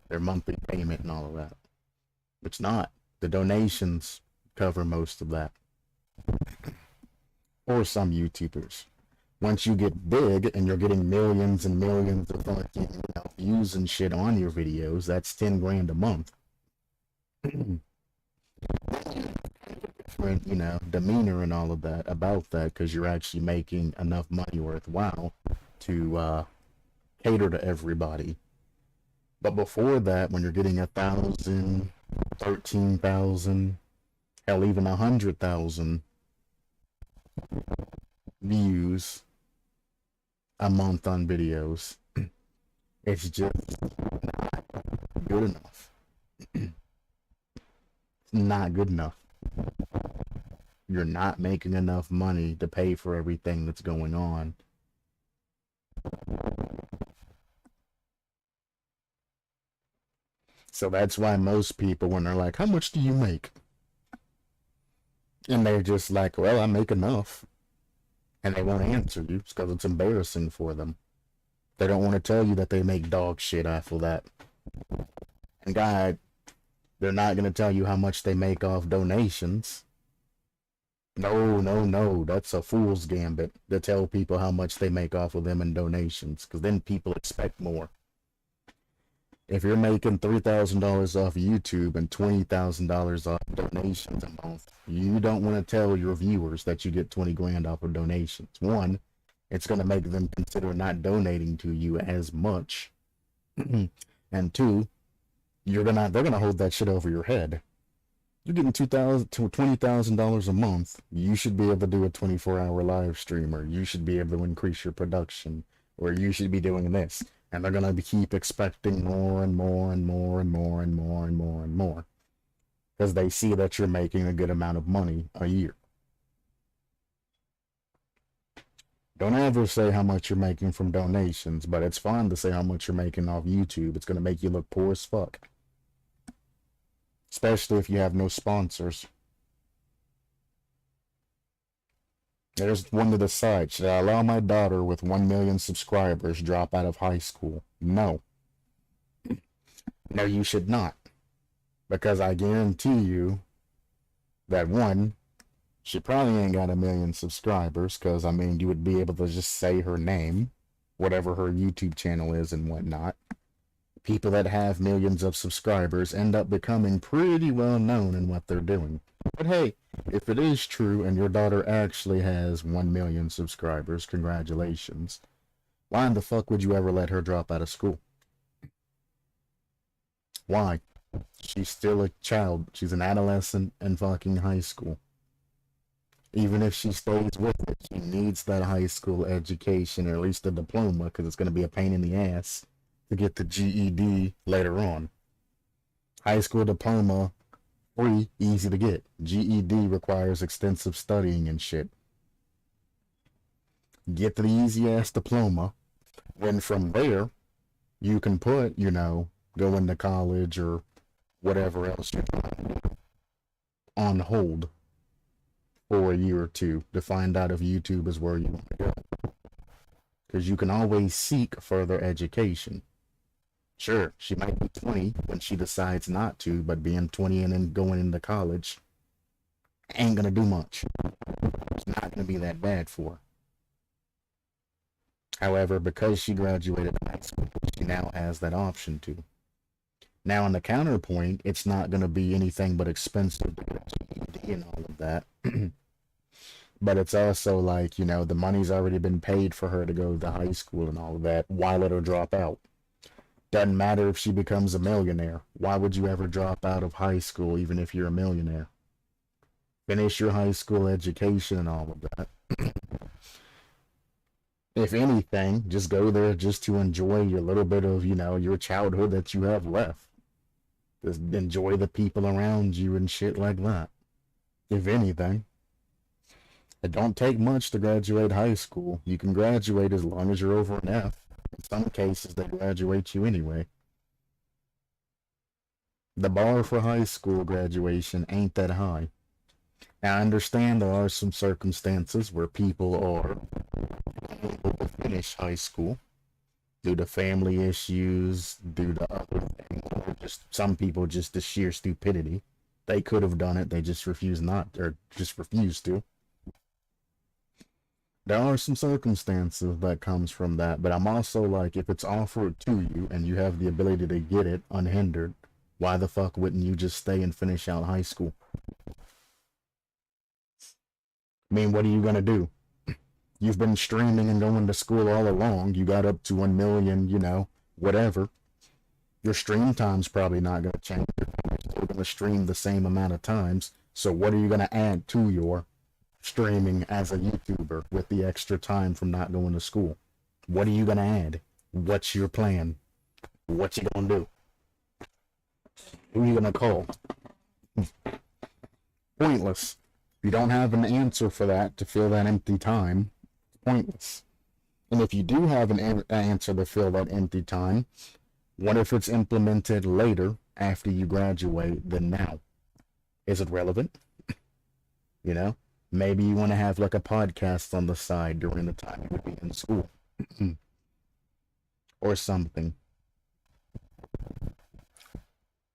their monthly payment and all of that. It's not. The donations cover most of that. Or some YouTubers. Once you get big and you're getting millions and millions of fucking, you know, views and shit on your videos, that's 10 grand a month. Different, you know, demeanor and all of that about that, because you're actually making enough money worthwhile to cater to everybody. But before that, when you're getting 1,000, 13,000, hell, even 100,000 views a month on videos, it's just not good enough. It's not good enough. You're not making enough money to pay for everything that's going on. So that's why most people, when they're like, how much do you make? And they're just like, well, I make enough. And they won't answer you because it's embarrassing for them. They don't want to tell you that they make dog shit off of that. And God, they're not going to tell you how much they make off donations. No. That's a fool's gambit to tell people how much they make off of them in donations, because then people expect more. If you're making $3,000 off YouTube and $20,000 off donations a month, you don't want to tell your viewers that you get 20 grand off of donations. One, it's going to make them consider not donating to you as much. And two, they're gonna hold that shit over your head. You're getting $2,000 to $20,000 a month. You should be able to do a 24-hour live stream, or you should be able to increase your production, or you should be doing this. And they're gonna keep expecting more and more and more and more and more and more and more, because they see that you're making a good amount of money a year. Don't ever say how much you're making from donations, but it's fine to say how much you're making off YouTube. It's gonna make you look poor as fuck. Especially if you have no sponsors. There's one to decide. Should I allow my daughter with 1 million subscribers drop out of high school? No. No, you should not. Because I guarantee you that, one, she probably ain't got 1 million subscribers, because, I mean, you would be able to just say her name, whatever her YouTube channel is and whatnot. People that have millions of subscribers end up becoming pretty well known in what they're doing. But hey, if it is true and your daughter actually has 1 million subscribers, congratulations. Why in the fuck would you ever let her drop out of school? Why? She's still a child. She's an adolescent in fucking high school. Even if she stays with it, she needs that high school education, or at least a diploma, because it's going to be a pain in the ass to get the GED later on. High school diploma, free, easy to get. GED requires extensive studying and shit. Get the easy ass diploma, then from there, you can put, go into college or whatever else you're doing on hold for a year or two to find out if YouTube is where you want to go. Because you can always seek further education. Sure, she might be 20 when she decides not to, but being 20 and then going into college ain't gonna do much. It's not gonna be that bad for her. However, because she graduated high school, she now has that option to. Now, on the counterpoint, it's not going to be anything but expensive to get a GED and all of that. But it's also like, the money's already been paid for her to go to high school and all of that. Why let her drop out? Doesn't matter if she becomes a millionaire. Why would you ever drop out of high school even if you're a millionaire? Finish your high school education and all of that. If anything, just go there just to enjoy your little bit of, your childhood that you have left. Just enjoy the people around you and shit like that. If anything. It don't take much to graduate high school. You can graduate as long as you're over an F. In some cases, they graduate you anyway. The bar for high school graduation ain't that high. Now, I understand there are some circumstances where people are able to finish high school due to family issues, due to other things, or just some people just the sheer stupidity. They could have done it, they just refused to. There are some circumstances that comes from that, but I'm also like, if it's offered to you and you have the ability to get it unhindered, why the fuck wouldn't you just stay and finish out high school? I mean, what are you gonna do? You've been streaming and going to school all along. You got up to 1 million, whatever. Your stream time's probably not gonna change. You're still gonna stream the same amount of times. So what are you gonna add to your streaming as a YouTuber with the extra time from not going to school? What are you gonna add? What's your plan? What you gonna do? Who are you gonna call? Pointless. If you don't have an answer for that to fill that empty time, it's pointless. And if you do have an answer to fill that empty time, what if it's implemented later after you graduate than now? Is it relevant? Maybe you want to have like a podcast on the side during the time you would be in school. Or something.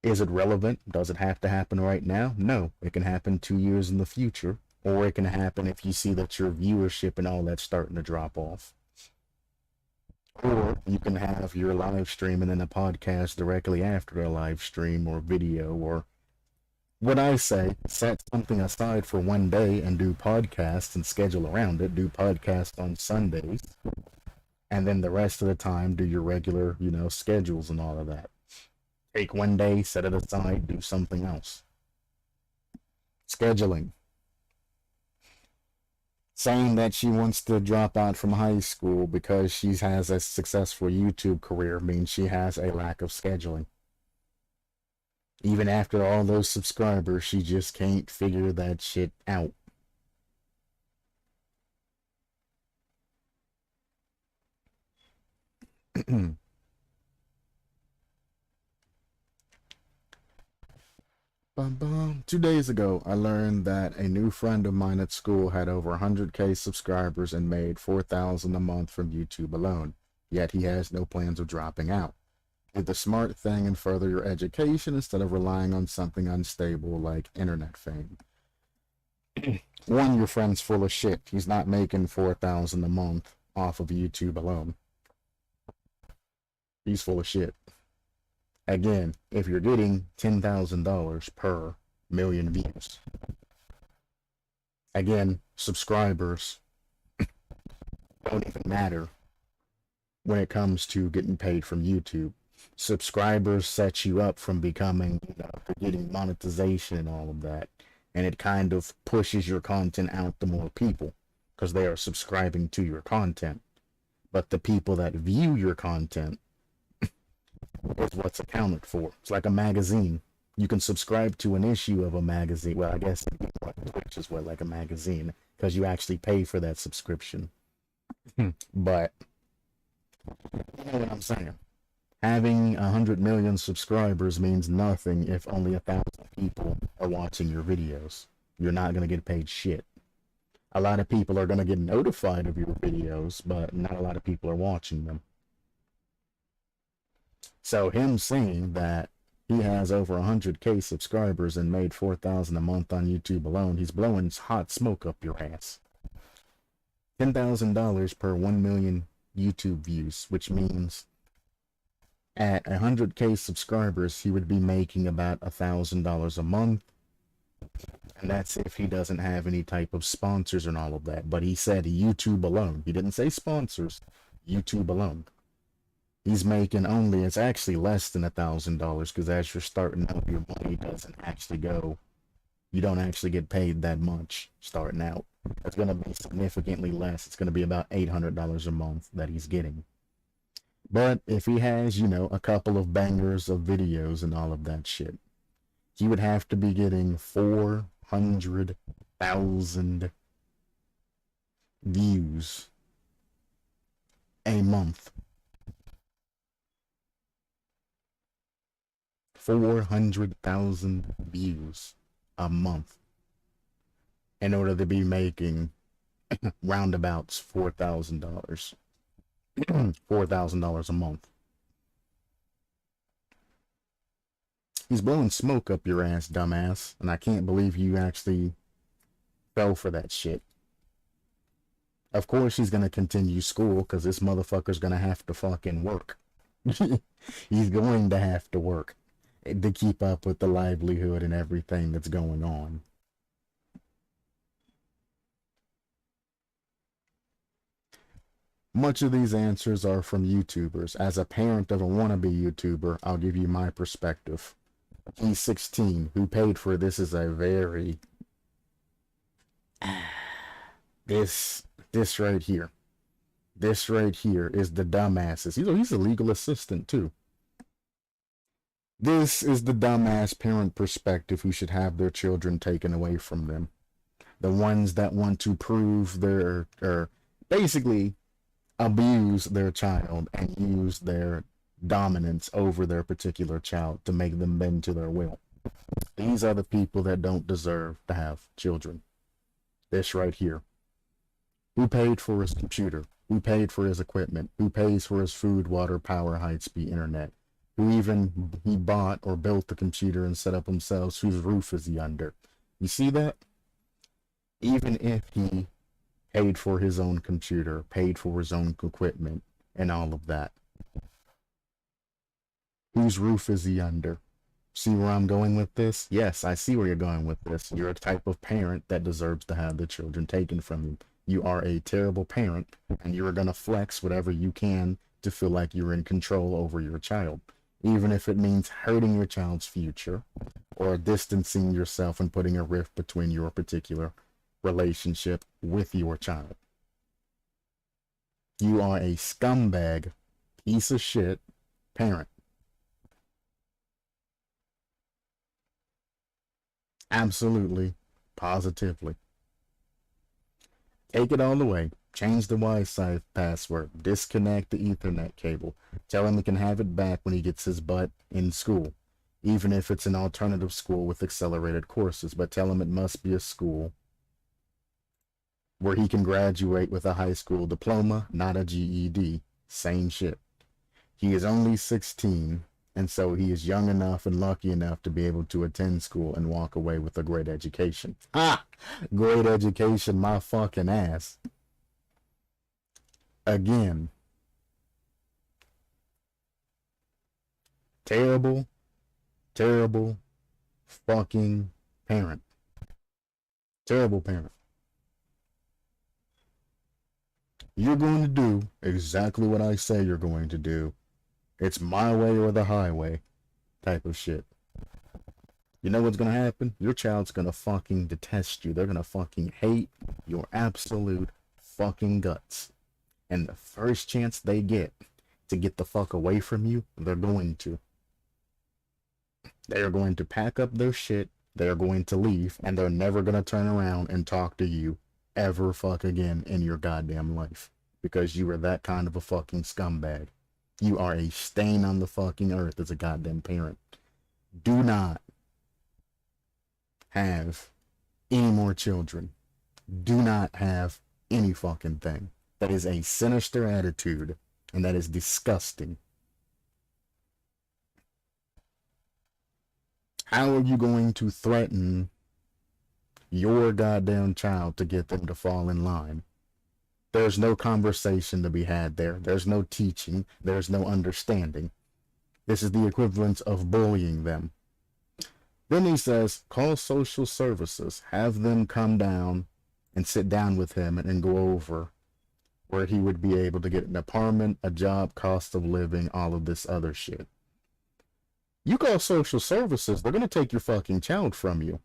Is it relevant? Does it have to happen right now? No. It can happen 2 years in the future. Or it can happen if you see that your viewership and all that's starting to drop off. Or you can have your live stream and then a podcast directly after a live stream or video, or what I say, set something aside for one day and do podcasts and schedule around it. Do podcasts on Sundays. And then the rest of the time do your regular, schedules and all of that. Take one day, set it aside, do something else. Scheduling. Saying that she wants to drop out from high school because she has a successful YouTube career means she has a lack of scheduling. Even after all those subscribers, she just can't figure that shit out. Bum, bum. 2 days ago, I learned that a new friend of mine at school had over 100K subscribers and made $4,000 a month from YouTube alone. Yet he has no plans of dropping out. Do the smart thing and further your education instead of relying on something unstable like internet fame. One, your friend's full of shit. He's not making $4,000 a month off of YouTube alone. He's full of shit. Again, if you're getting $10,000 per million views. Again, subscribers don't even matter when it comes to getting paid from YouTube. Subscribers set you up from becoming, to getting monetization and all of that. and it kind of pushes your content out to more people because they are subscribing to your content. But the people that view your content is what's accounted for. It's like a magazine. You can subscribe to an issue of a magazine. Well, I guess Twitch is what, like a magazine, because you actually pay for that subscription. But you know what I'm saying? Having 100 million subscribers means nothing if only 1,000 people are watching your videos. You're not gonna get paid shit. A lot of people are gonna get notified of your videos, but not a lot of people are watching them. So him saying that he has over 100K subscribers and made $4,000 a month on YouTube alone, he's blowing hot smoke up your ass. $10,000 per 1 million YouTube views, which means at 100K subscribers, he would be making about $1,000 a month. And that's if he doesn't have any type of sponsors and all of that. But he said YouTube alone. He didn't say sponsors. YouTube alone. He's making only, it's actually less than $1,000 because as you're starting out, your money doesn't actually go. You don't actually get paid that much starting out. It's going to be significantly less. It's going to be about $800 a month that he's getting. But if he has, you know, a couple of bangers of videos and all of that shit, he would have to be getting 400,000 views a month. 400,000 views a month in order to be making roundabouts $4,000. $4,000 a month. He's blowing smoke up your ass, dumbass, and I can't believe you actually fell for that shit. Of course he's gonna continue school, because this motherfucker's gonna have to fucking work. He's going to have to work to keep up with the livelihood and everything that's going on. Much of these answers are from YouTubers. As a parent of a wannabe YouTuber, I'll give you my perspective. He's 16. Who paid for this is a very... This right here. This right here is the dumbasses. He's a legal assistant too. This is the dumbass parent perspective who should have their children taken away from them. The ones that want to prove their, or basically abuse their child and use their dominance over their particular child to make them bend to their will. These are the people that don't deserve to have children. This right here. Who paid for his computer? Who paid for his equipment? Who pays for his food, water, power, high-speed internet? Who even he bought or built the computer and set up himself? Whose roof is he under? You see that? Even if he paid for his own computer, paid for his own equipment, and all of that, whose roof is he under? See where I'm going with this? Yes, I see where you're going with this. You're a type of parent that deserves to have the children taken from you. You are a terrible parent, and you're going to flex whatever you can to feel like you're in control over your child, even if it means hurting your child's future or distancing yourself and putting a rift between your particular relationship with your child. You are a scumbag, piece of shit parent. Absolutely, positively. Take it all away. Change the Wi-Fi password. Disconnect the Ethernet cable. Tell him he can have it back when he gets his butt in school. Even if it's an alternative school with accelerated courses. But tell him it must be a school where he can graduate with a high school diploma, not a GED. Same shit. He is only 16, and so he is young enough and lucky enough to be able to attend school and walk away with a great education. Ha! Great education, my fucking ass. Again. Terrible, terrible fucking parent. Terrible parent. You're going to do exactly what I say you're going to do. It's my way or the highway type of shit. You know what's gonna happen? Your child's gonna fucking detest you. They're gonna fucking hate your absolute fucking guts. And the first chance they get to get the fuck away from you, they're going to. They are going to pack up their shit, they are going to leave, and they're never gonna turn around and talk to you ever fuck again in your goddamn life. Because you are that kind of a fucking scumbag. You are a stain on the fucking earth as a goddamn parent. Do not have any more children. Do not have any fucking thing. That is a sinister attitude, and that is disgusting. How are you going to threaten your goddamn child to get them to fall in line? There's no conversation to be had there. There's no teaching. There's no understanding. This is the equivalent of bullying them. Then he says, call social services. Have them come down and sit down with him and go over where he would be able to get an apartment, a job, cost of living, all of this other shit. You call social services, they're going to take your fucking child from you.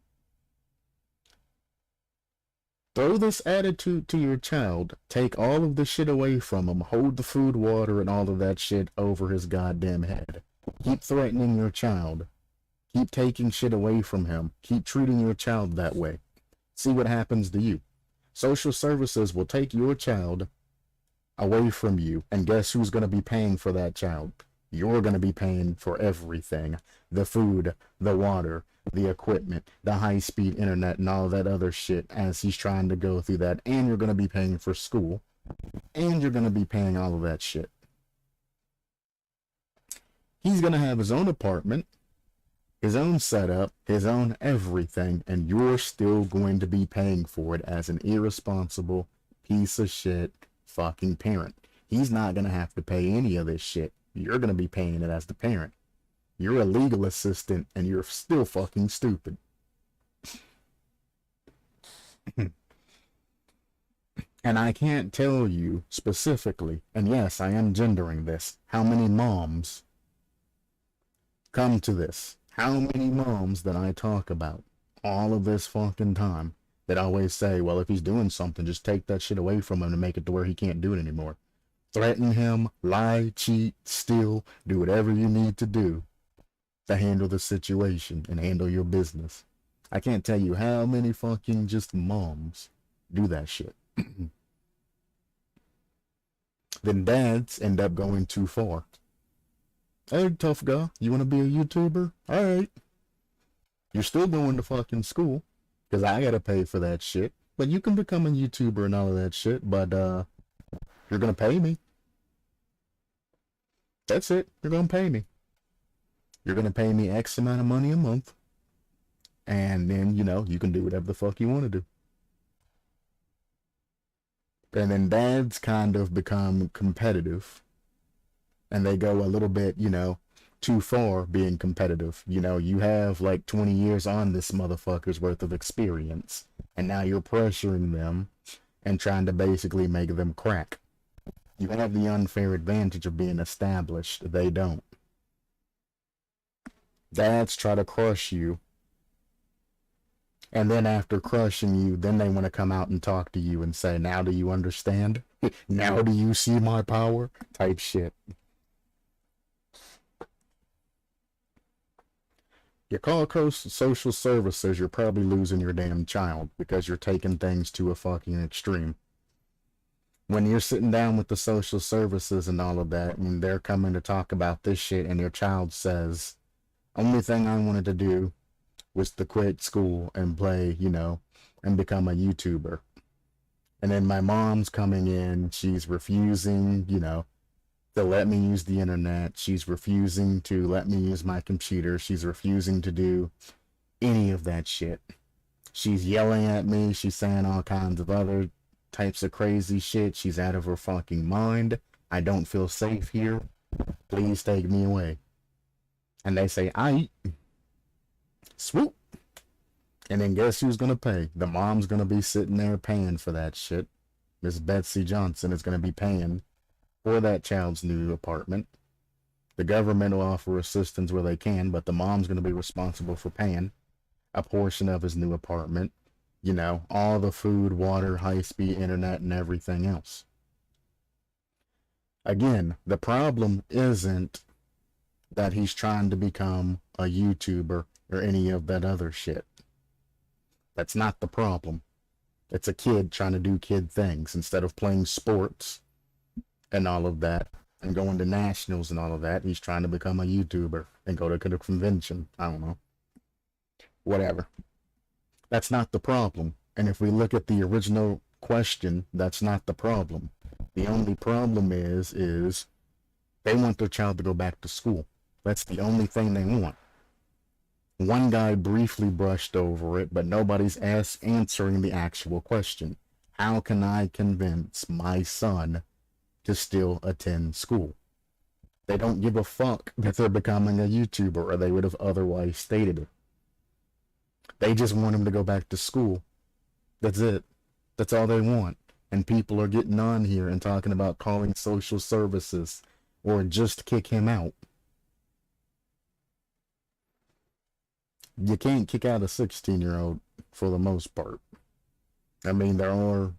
Throw this attitude to your child, take all of the shit away from him, hold the food, water, and all of that shit over his goddamn head. Keep threatening your child. Keep taking shit away from him. Keep treating your child that way. See what happens to you. Social services will take your child away from you, and guess who's going to be paying for that child? You're going to be paying for everything. The food, the water, the equipment, the high-speed internet, and all that other shit as he's trying to go through that. And you're going to be paying for school. And you're going to be paying all of that shit. He's going to have his own apartment, his own setup, his own everything, and you're still going to be paying for it as an irresponsible piece of shit fucking parent. He's not going to have to pay any of this shit. You're going to be paying it as the parent. You're a legal assistant, and you're still fucking stupid. And I can't tell you specifically, and yes, I am gendering this, how many moms come to this. How many moms that I talk about all of this fucking time that always say, well, if he's doing something, just take that shit away from him and make it to where he can't do it anymore. Threaten him, lie, cheat, steal, do whatever you need to do to handle the situation and handle your business. I can't tell you how many fucking just moms do that shit. Then dads end up going too far. Hey, tough guy, you want to be a YouTuber? Alright. You're still going to fucking school, because I gotta pay for that shit. But you can become a YouTuber and all of that shit, but, you're gonna pay me. That's it. You're gonna pay me. You're gonna pay me X amount of money a month. And then, you know, you can do whatever the fuck you want to do. And then dads kind of become competitive. And they go a little bit, you know, too far being competitive. You know, you have like 20 years on this motherfucker's worth of experience. And now you're pressuring them and trying to basically make them crack. You have the unfair advantage of being established. They don't. Dads try to crush you. And then after crushing you, then they want to come out and talk to you and say, now do you understand? Now do you see my power? Type shit. You call social services, you're probably losing your damn child because you're taking things to a fucking extreme. When you're sitting down with the social services and all of that, and they're coming to talk about this shit, and your child says, only thing I wanted to do was to quit school and play, you know, and become a YouTuber. And then my mom's coming in, she's refusing, you know, to let me use the internet. She's refusing to let me use my computer. She's refusing to do any of that shit. She's yelling at me. She's saying all kinds of other types of crazy shit. She's out of her fucking mind. I don't feel safe here. Please take me away. And they say, aight. Swoop. And then guess who's gonna pay? The mom's gonna be sitting there paying for that shit. Miss Betsy Johnson is gonna be paying for that child's new apartment. The government will offer assistance where they can, but the mom's going to be responsible for paying. a portion of his new apartment, you know, all the food, water, high-speed internet, and everything else. Again, the problem isn't that he's trying to become a YouTuber or any of that other shit. That's not the problem. It's a kid trying to do kid things instead of playing sports and all of that and going to nationals and all of that. He's trying to become a YouTuber and go to a convention. I don't know. Whatever. That's not the problem. And if we look at the original question, that's not the problem. The only problem is they want their child to go back to school. That's the only thing they want. One guy briefly brushed over it, but nobody's answering the actual question. How can I convince my son to still attend school? They don't give a fuck that they're becoming a YouTuber, or they would have otherwise stated it. They just want him to go back to school. That's it. That's all they want. And people are getting on here and talking about calling social services or just kick him out. You can't kick out a 16-year-old for the most part. I mean, there are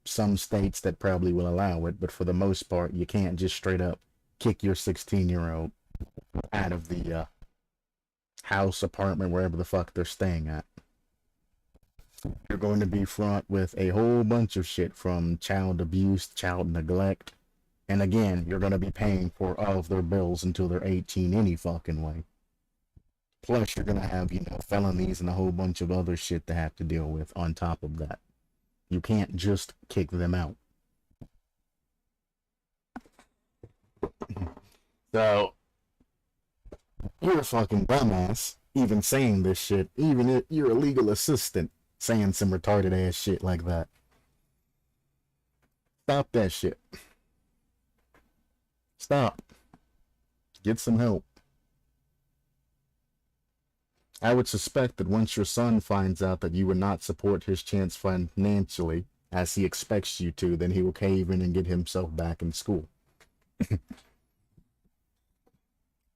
some states that probably will allow it, but for the most part, you can't just straight up kick your 16-year-old out of the house, apartment, wherever the fuck they're staying at. You're going to be fraught with a whole bunch of shit, from child abuse, child neglect, and again, you're going to be paying for all of their bills until they're 18 any fucking way. Plus, you're going to have, you know, felonies and a whole bunch of other shit to have to deal with on top of that. You can't just kick them out. So, you're a fucking dumbass even saying this shit, even if you're a legal assistant saying some retarded ass shit like that. Stop that shit. Stop. Get some help. I would suspect that once your son finds out that you would not support his chance financially, as he expects you to, then he will cave in and get himself back in school.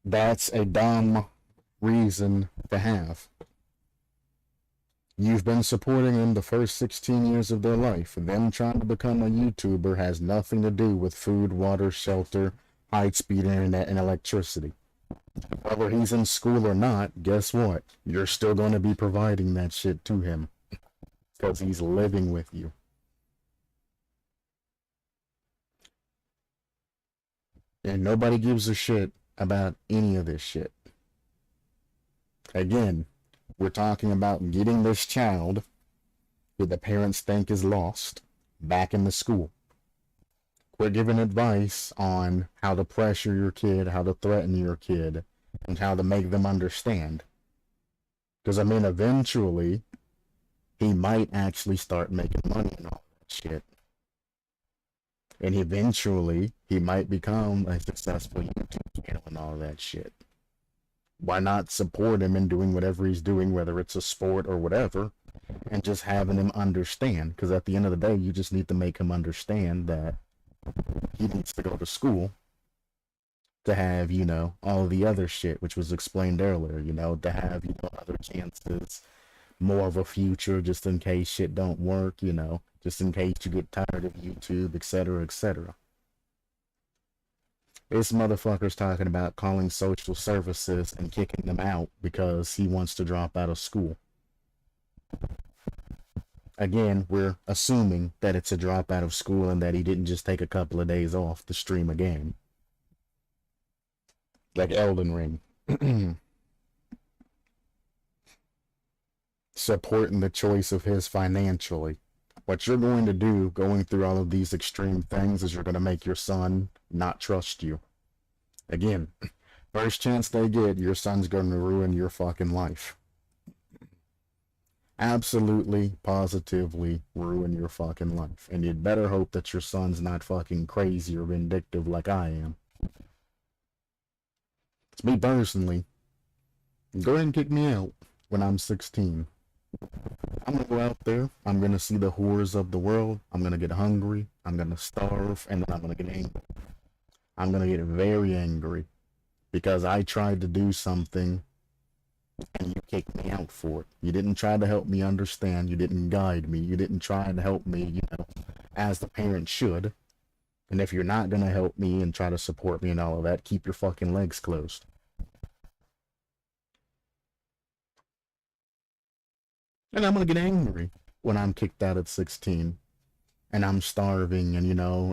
That's a dumb reason to have. You've been supporting them the first 16 years of their life, and them trying to become a YouTuber has nothing to do with food, water, shelter, high-speed internet, and electricity. Whether he's in school or not, guess what? You're still going to be providing that shit to him. Because he's living with you. And nobody gives a shit about any of this shit. Again, we're talking about getting this child, who the parents think is lost, back into school. We're giving advice on how to pressure your kid, how to threaten your kid, and how to make them understand. Because, I mean, eventually, he might actually start making money and all that shit. And eventually, he might become a successful YouTube channel and all that shit. Why not support him in doing whatever he's doing, whether it's a sport or whatever, and just having him understand? Because at the end of the day, you just need to make him understand that he needs to go to school to have, you know, all the other shit, which was explained earlier, you know, to have, you know, other chances, more of a future, just in case shit don't work, you know, just in case you get tired of YouTube, etc., etc. This motherfucker's talking about calling social services and kicking them out because he wants to drop out of school. Again, we're assuming that it's a drop out of school and that he didn't just take a couple of days off to stream a game. Like Elden Ring. Supporting the choice of his financially. What you're going to do, going through all of these extreme things, is you're going to make your son not trust you. Again, first chance they get, your son's going to ruin your fucking life. Absolutely, positively ruin your fucking life. And you'd better hope that your son's not fucking crazy or vindictive like I am. It's me personally. Go ahead and kick me out when I'm 16. I'm gonna go out there, I'm gonna see the horrors of the world, I'm gonna get hungry, I'm gonna starve, and then I'm gonna get angry. I'm gonna get very angry because I tried to do something and you kicked me out for it. You didn't try to help me understand. You didn't guide me. You didn't try to help me, as the parent should. And if you're not gonna help me and try to support me and all of that, keep your fucking legs closed. And I'm gonna get angry when I'm kicked out at 16 and I'm starving and,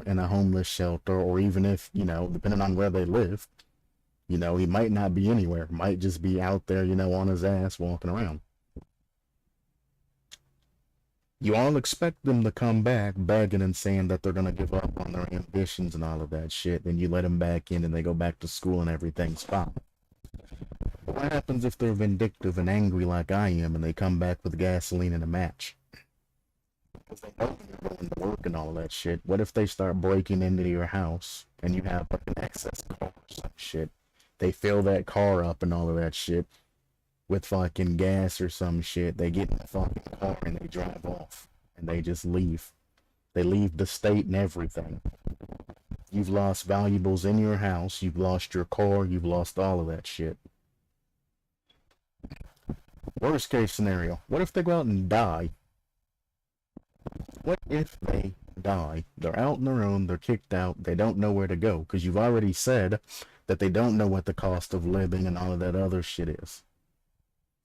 in a homeless shelter, or even if, depending on where they live, he might not be anywhere. Might just be out there, on his ass walking around. You all expect them to come back begging and saying that they're going to give up on their ambitions and all of that shit. Then you let them back in and they go back to school and everything's fine. But what happens if they're vindictive and angry like I am and they come back with gasoline and a match? Because they know you're going to work and all of that shit. What if they start breaking into your house and you have like an excess car or some shit? They fill that car up and all of that shit with fucking gas or some shit. They get in the fucking car and they drive off. And they just leave. They leave the state and everything. You've lost valuables in your house. You've lost your car. You've lost all of that shit. Worst case scenario. What if they go out and die? What if they die? They're out on their own. They're kicked out. They don't know where to go. Because you've already said that they don't know what the cost of living and all of that other shit is.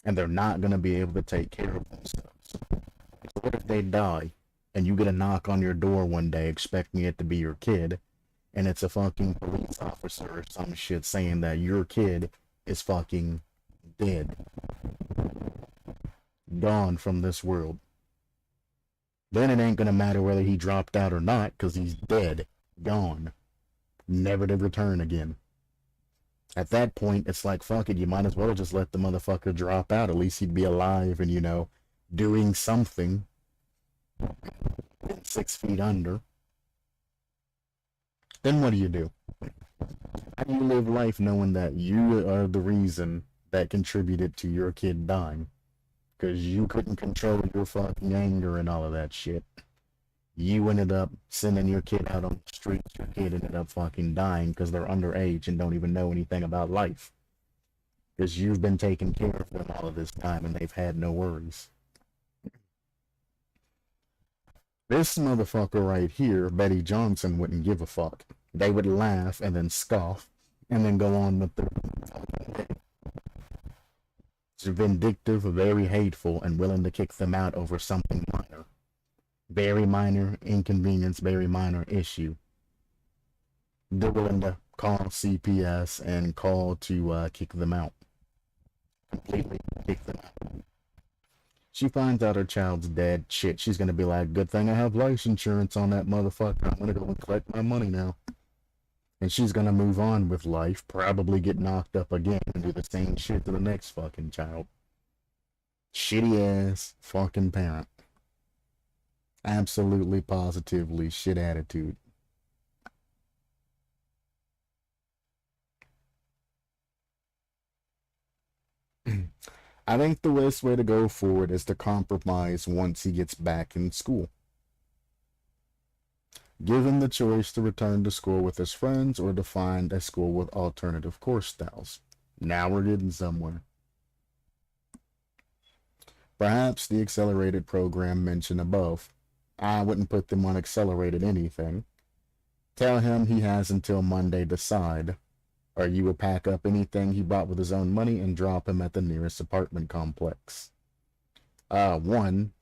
And they're not going to be able to take care of themselves. So what if they die and you get a knock on your door one day expecting it to be your kid, and it's a fucking police officer or some shit saying that your kid is fucking dead, gone from this world? Then it ain't going to matter whether he dropped out or not, because he's dead, gone, never to return again. At that point, it's like, fuck it, you might as well just let the motherfucker drop out. At least he'd be alive and, doing something 6 feet under. Then what do? How do you live life knowing that you are the reason that contributed to your kid dying? Because you couldn't control your fucking anger and all of that shit. You ended up sending your kid out on the streets. Your kid ended up fucking dying because they're underage and don't even know anything about life. Because you've been taking care of them all of this time and they've had no worries. This motherfucker right here, Betty Johnson, wouldn't give a fuck. They would laugh and then scoff and then go on with their fucking day. It's vindictive, very hateful, and willing to kick them out over something minor. Very minor inconvenience, very minor issue. They're willing to call CPS and call to kick them out. Completely kick them out. She finds out her child's dead. Shit, she's gonna be like, good thing I have life insurance on that motherfucker. I'm gonna go and collect my money now. And she's gonna move on with life, probably get knocked up again and do the same shit to the next fucking child. Shitty ass fucking parent. Absolutely, positively shit attitude. I think the best way to go forward is to compromise once he gets back in school. Give him the choice to return to school with his friends or to find a school with alternative course styles. Now we're getting somewhere. Perhaps the accelerated program mentioned above. I wouldn't put them on accelerated anything. Tell him he has until Monday to decide, or you will pack up anything he bought with his own money and drop him at the nearest apartment complex. One,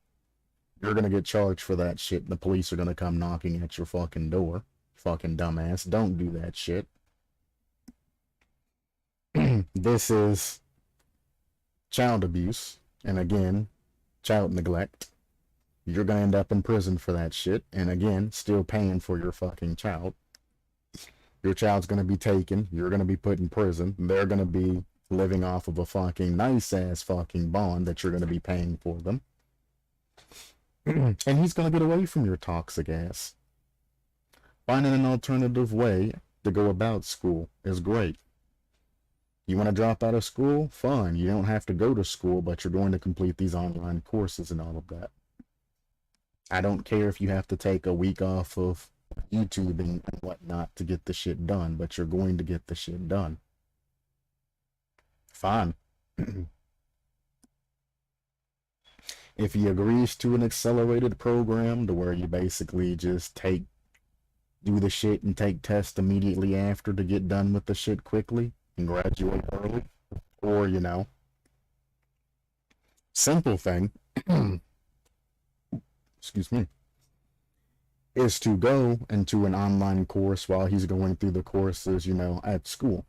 you're gonna get charged for that shit and the police are gonna come knocking at your fucking door. Fucking dumbass. Don't do that shit. This is child abuse, and again, child neglect. You're gonna end up in prison for that shit, and again, still paying for your fucking child. Your child's gonna be taken, you're gonna be put in prison, they're gonna be living off of a fucking nice-ass fucking bond that you're gonna be paying for them. And he's gonna get away from your toxic ass. Finding an alternative way to go about school is great. You want to drop out of school? Fine. You don't have to go to school, but you're going to complete these online courses and all of that. I don't care if you have to take a week off of YouTube and whatnot to get the shit done, but you're going to get the shit done. Fine. If he agrees to an accelerated program to where you basically just do the shit and take tests immediately after to get done with the shit quickly and graduate early, or, simple thing, excuse me, is to go into an online course while he's going through the courses, at school.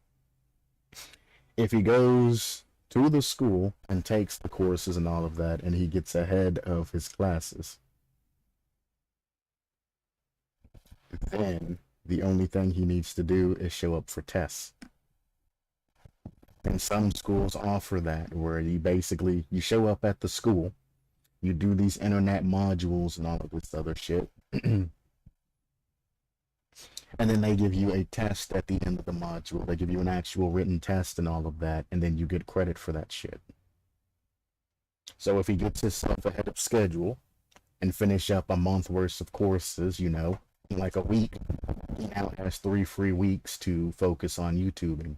If he goes to the school and takes the courses and all of that, and he gets ahead of his classes, then the only thing he needs to do is show up for tests. And some schools offer that, where you show up at the school, you do these internet modules and all of this other shit, and then they give you a test at the end of the module. They give you an actual written test and all of that, and then you get credit for that shit. So if he gets himself ahead of schedule and finish up a month worth of courses, in like a week, he now has 3 free weeks to focus on YouTubing.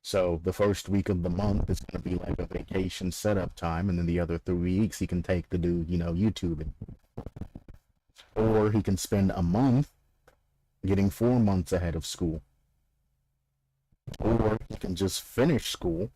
So the first week of the month is going to be like a vacation setup time, and then the other 3 weeks he can take to do, YouTubing. Or he can spend a month getting 4 months ahead of school. Or he can just finish school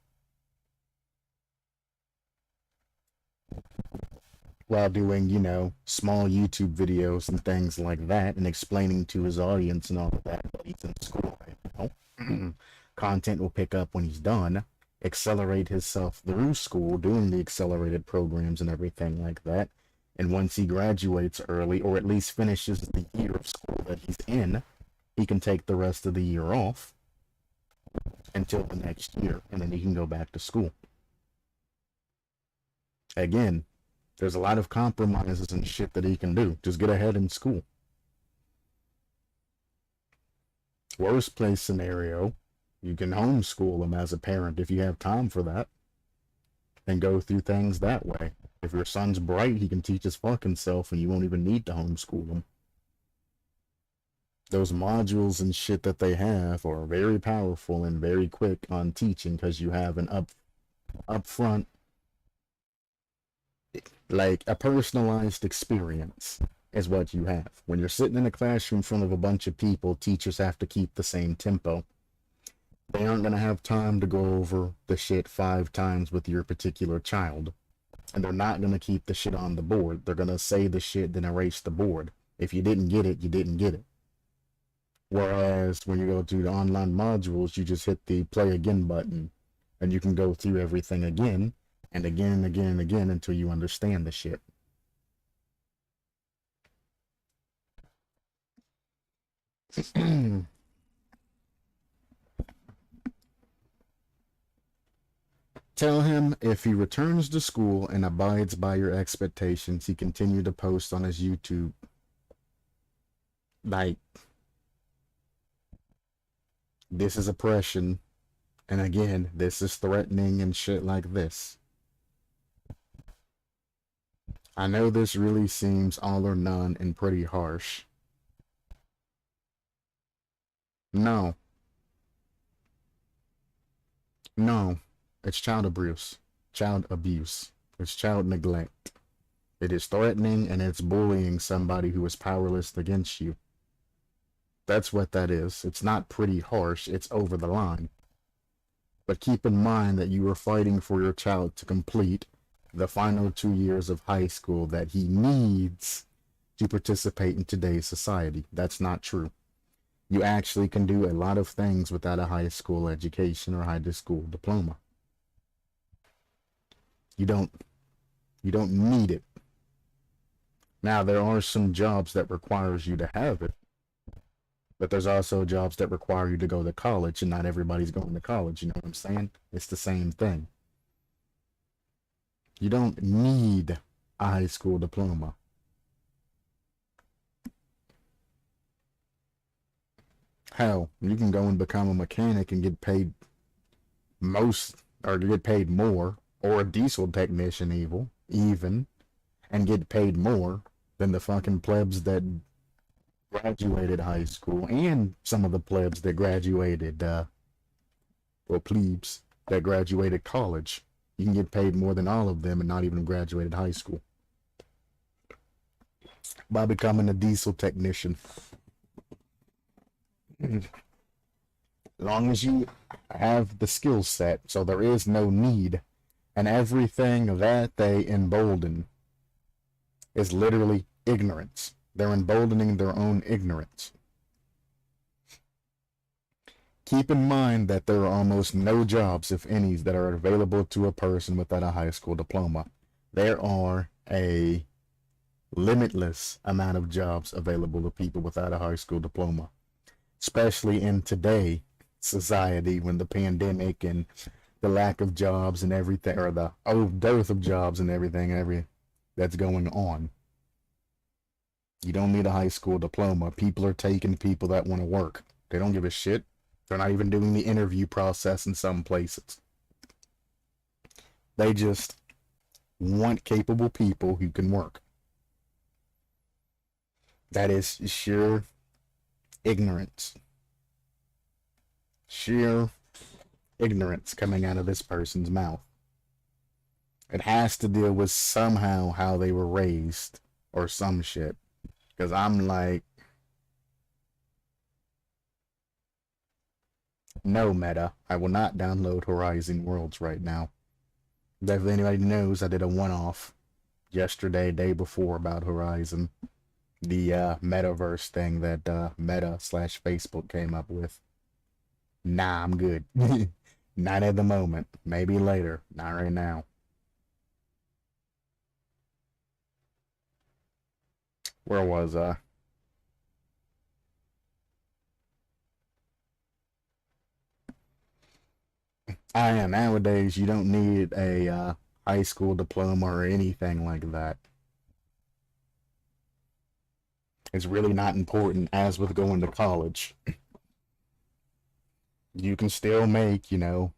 while doing, small YouTube videos and things like that, and explaining to his audience and all of that he's in school right now. Content will pick up when he's done, accelerate himself through school, doing the accelerated programs and everything like that. And once he graduates early, or at least finishes the year of school that he's in, he can take the rest of the year off until the next year, and then he can go back to school. Again, there's a lot of compromises and shit that he can do. Just get ahead in school. Worst case scenario, you can homeschool him as a parent if you have time for that, and go through things that way. If your son's bright, he can teach his fucking self, and you won't even need to homeschool him. Those modules and shit that they have are very powerful and very quick on teaching, because you have an upfront, like a personalized experience is what you have. When you're sitting in a classroom in front of a bunch of people, teachers have to keep the same tempo. They aren't going to have time to go over the shit 5 times with your particular child. And they're not going to keep the shit on the board. They're going to say the shit, then erase the board. If you didn't get it, you didn't get it. Whereas when you go to the online modules, you just hit the play again button, and you can go through everything again, and again, and again, and again, until you understand the shit. Tell him if he returns to school and abides by your expectations, he continue to post on his YouTube. Like, this is oppression, and again, this is threatening and shit like this. I know this really seems all or none and pretty harsh. No. No. It's child abuse. Child abuse. It's child neglect. It is threatening, and it's bullying somebody who is powerless against you. That's what that is. It's not pretty harsh. It's over the line. But keep in mind that you are fighting for your child to complete the final 2 years of high school that he needs to participate in today's society. That's not true. You actually can do a lot of things without a high school education or high school diploma. You don't need it. Now, there are some jobs that requires you to have it, but there's also jobs that require you to go to college, and not everybody's going to college, you know what I'm saying? It's the same thing. You don't need a high school diploma. Hell, you can go and become a mechanic and get paid get paid more, or a diesel technician even, and get paid more than the fucking plebs that graduated high school, and some of the plebs that graduated, plebes that graduated college. You can get paid more than all of them and not even graduated high school by becoming a diesel technician. As long as you have the skill set, so there is no need, and everything that they embolden is literally ignorance. They're emboldening their own ignorance. Keep in mind that there are almost no jobs, if any, that are available to a person without a high school diploma. There are a limitless amount of jobs available to people without a high school diploma, especially in today's society when the pandemic and the lack of jobs and everything, or the dearth of jobs and everything that's going on. You don't need a high school diploma. People are taking people that want to work. They don't give a shit. They're not even doing the interview process in some places. They just want capable people who can work. That is sheer ignorance. Sheer ignorance coming out of this person's mouth. It has to deal with somehow how they were raised or some shit. Because I'm like, no, Meta, I will not download Horizon Worlds right now. If anybody knows, I did a one-off yesterday, day before, about Horizon. The metaverse thing that Meta/Facebook came up with. Nah, I'm good. Not at the moment. Maybe later. Not right now. Where was I? Nowadays, you don't need a high school diploma or anything like that. It's really not important, as with going to college. You can still make, $18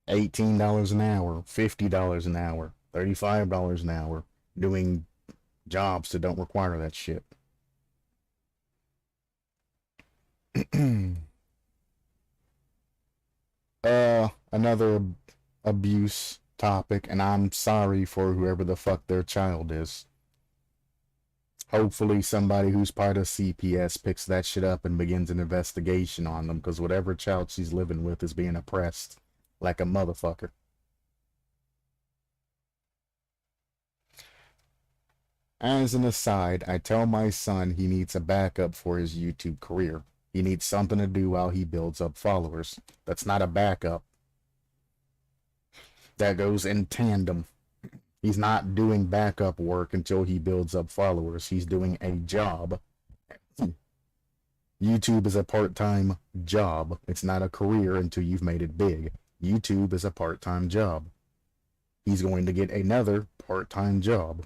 an hour, $50 an hour, $35 an hour, doing jobs that don't require that shit. Another abuse topic, and I'm sorry for whoever the fuck their child is. Hopefully somebody who's part of CPS picks that shit up and begins an investigation on them, because whatever child she's living with is being oppressed like a motherfucker. As an aside, I tell my son he needs a backup for his YouTube career. He needs something to do while he builds up followers. That's not a backup. That goes in tandem. He's not doing backup work until he builds up followers. He's doing a job. YouTube is a part-time job. It's not a career until you've made it big. YouTube is a part-time job. He's going to get another part-time job.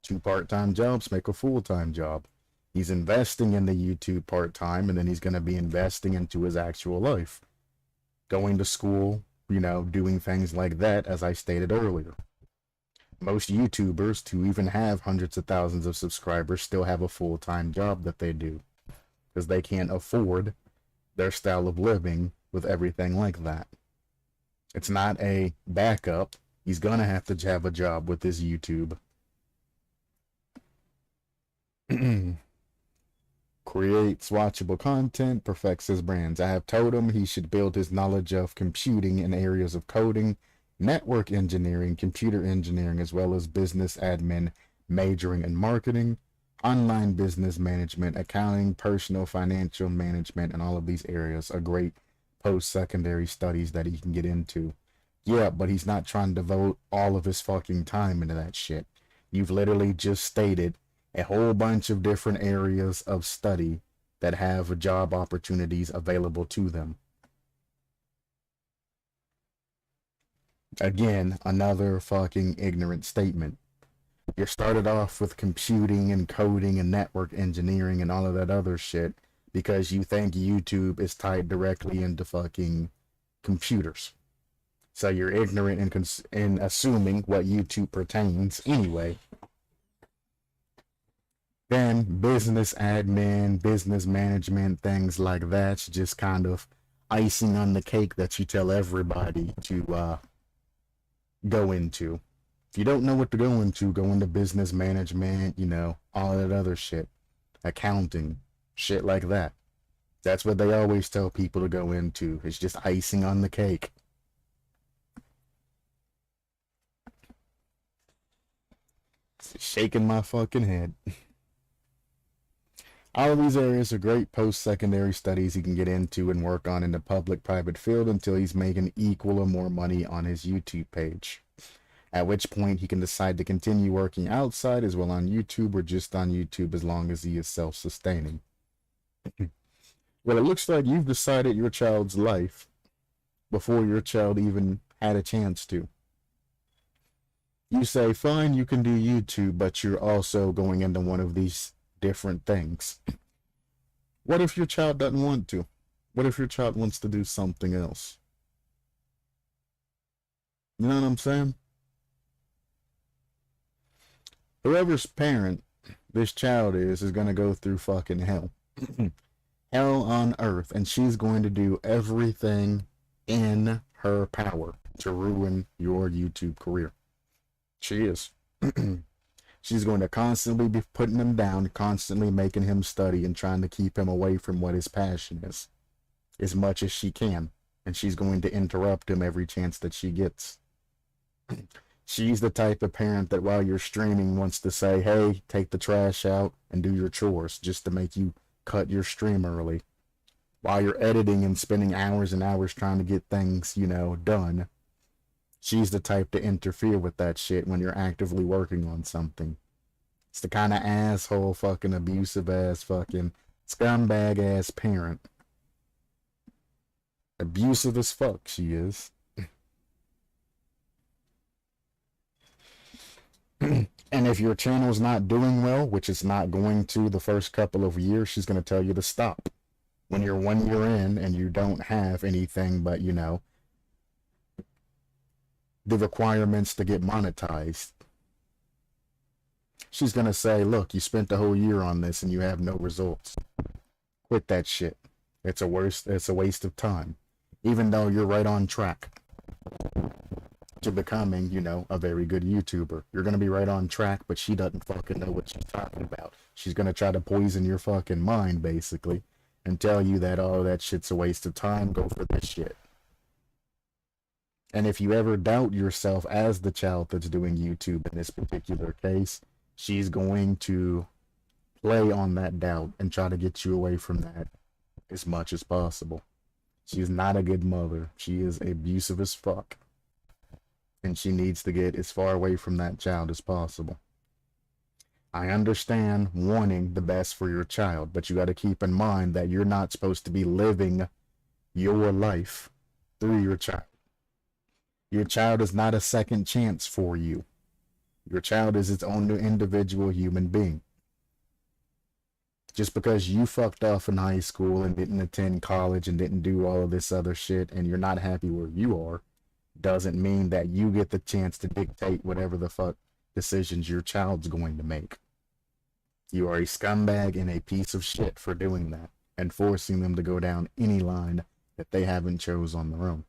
2 part-time jobs make a full-time job. He's investing in the YouTube part-time, and then he's going to be investing into his actual life. Going to school, doing things like that, as I stated earlier. Most YouTubers, to even have hundreds of thousands of subscribers, still have a full-time job that they do. Because they can't afford their style of living with everything like that. It's not a backup. He's gonna have to have a job with his YouTube. Creates watchable content, perfects his brands. I have told him he should build his knowledge of computing in areas of coding, network engineering, computer engineering, as well as business admin, majoring in marketing, online business management, accounting, personal financial management, and all of these areas are great post-secondary studies that he can get into. Yeah, but he's not trying to devote all of his fucking time into that shit. You've literally just stated a whole bunch of different areas of study that have job opportunities available to them. Again, another fucking ignorant statement. You started off with computing and coding and network engineering and all of that other shit because you think YouTube is tied directly into fucking computers. So you're ignorant in assuming what YouTube pertains anyway. Then business admin, business management, things like that's just kind of icing on the cake that you tell everybody to go into. If you don't know what to go into business management, you know, all that other shit. Accounting, shit like that. That's what they always tell people to go into. It's just icing on the cake. Shaking my fucking head. All of these areas are great post-secondary studies he can get into and work on in the public-private field until he's making equal or more money on his YouTube page. At which point he can decide to continue working outside as well on YouTube or just on YouTube as long as he is self-sustaining. Well, it looks like you've decided your child's life before your child even had a chance to. You say, fine, you can do YouTube, but you're also going into one of these different things. What if your child doesn't want to? What if your child wants to do something else? You know what I'm saying? Whoever's parent this child is going to go through fucking hell. Hell on earth, and she's going to do everything in her power to ruin your YouTube career. She is. She's going to constantly be putting him down, constantly making him study and trying to keep him away from what his passion is, as much as she can. And she's going to interrupt him every chance that she gets. She's the type of parent that while you're streaming wants to say, hey, take the trash out and do your chores, just to make you cut your stream early. While you're editing and spending hours and hours trying to get things, you know, done. She's the type to interfere with that shit when you're actively working on something. It's the kind of asshole, fucking abusive ass, fucking scumbag ass parent. Abusive as fuck, she is. And if your channel's not doing well, which it's not going to the first couple of years, she's going to tell you to stop. When you're 1 year in and you don't have anything but, you know, the requirements to get monetized, she's going to say, look, you spent the whole year on this and you have no results. Quit that shit. It's a waste of time. Even though you're right on track to becoming, you know, a very good YouTuber. You're going to be right on track, but she doesn't fucking know what she's talking about. She's going to try to poison your fucking mind, basically, and tell you that, oh, that shit's a waste of time, go for this shit. And if you ever doubt yourself as the child that's doing YouTube in this particular case, she's going to play on that doubt and try to get you away from that as much as possible. She's not a good mother. She is abusive as fuck. And she needs to get as far away from that child as possible. I understand wanting the best for your child, but you got to keep in mind that you're not supposed to be living your life through your child. Your child is not a second chance for you. Your child is its own individual human being. Just because you fucked off in high school and didn't attend college and didn't do all of this other shit and you're not happy where you are, doesn't mean that you get the chance to dictate whatever the fuck decisions your child's going to make. You are a scumbag and a piece of shit for doing that and forcing them to go down any line that they haven't chose on their own.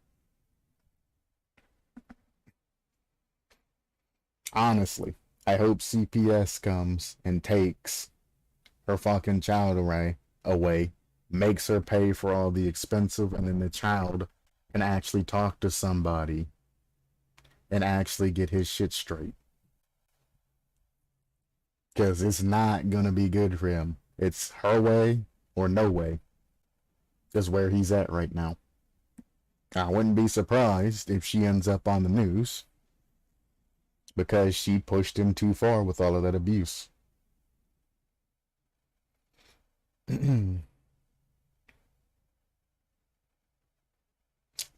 Honestly, I hope CPS comes and takes her fucking child away, makes her pay for all the expensive, and then the child can actually talk to somebody and actually get his shit straight. Because it's not going to be good for him. It's her way or no way is where he's at right now. I wouldn't be surprised if she ends up on the news because she pushed him too far with all of that abuse.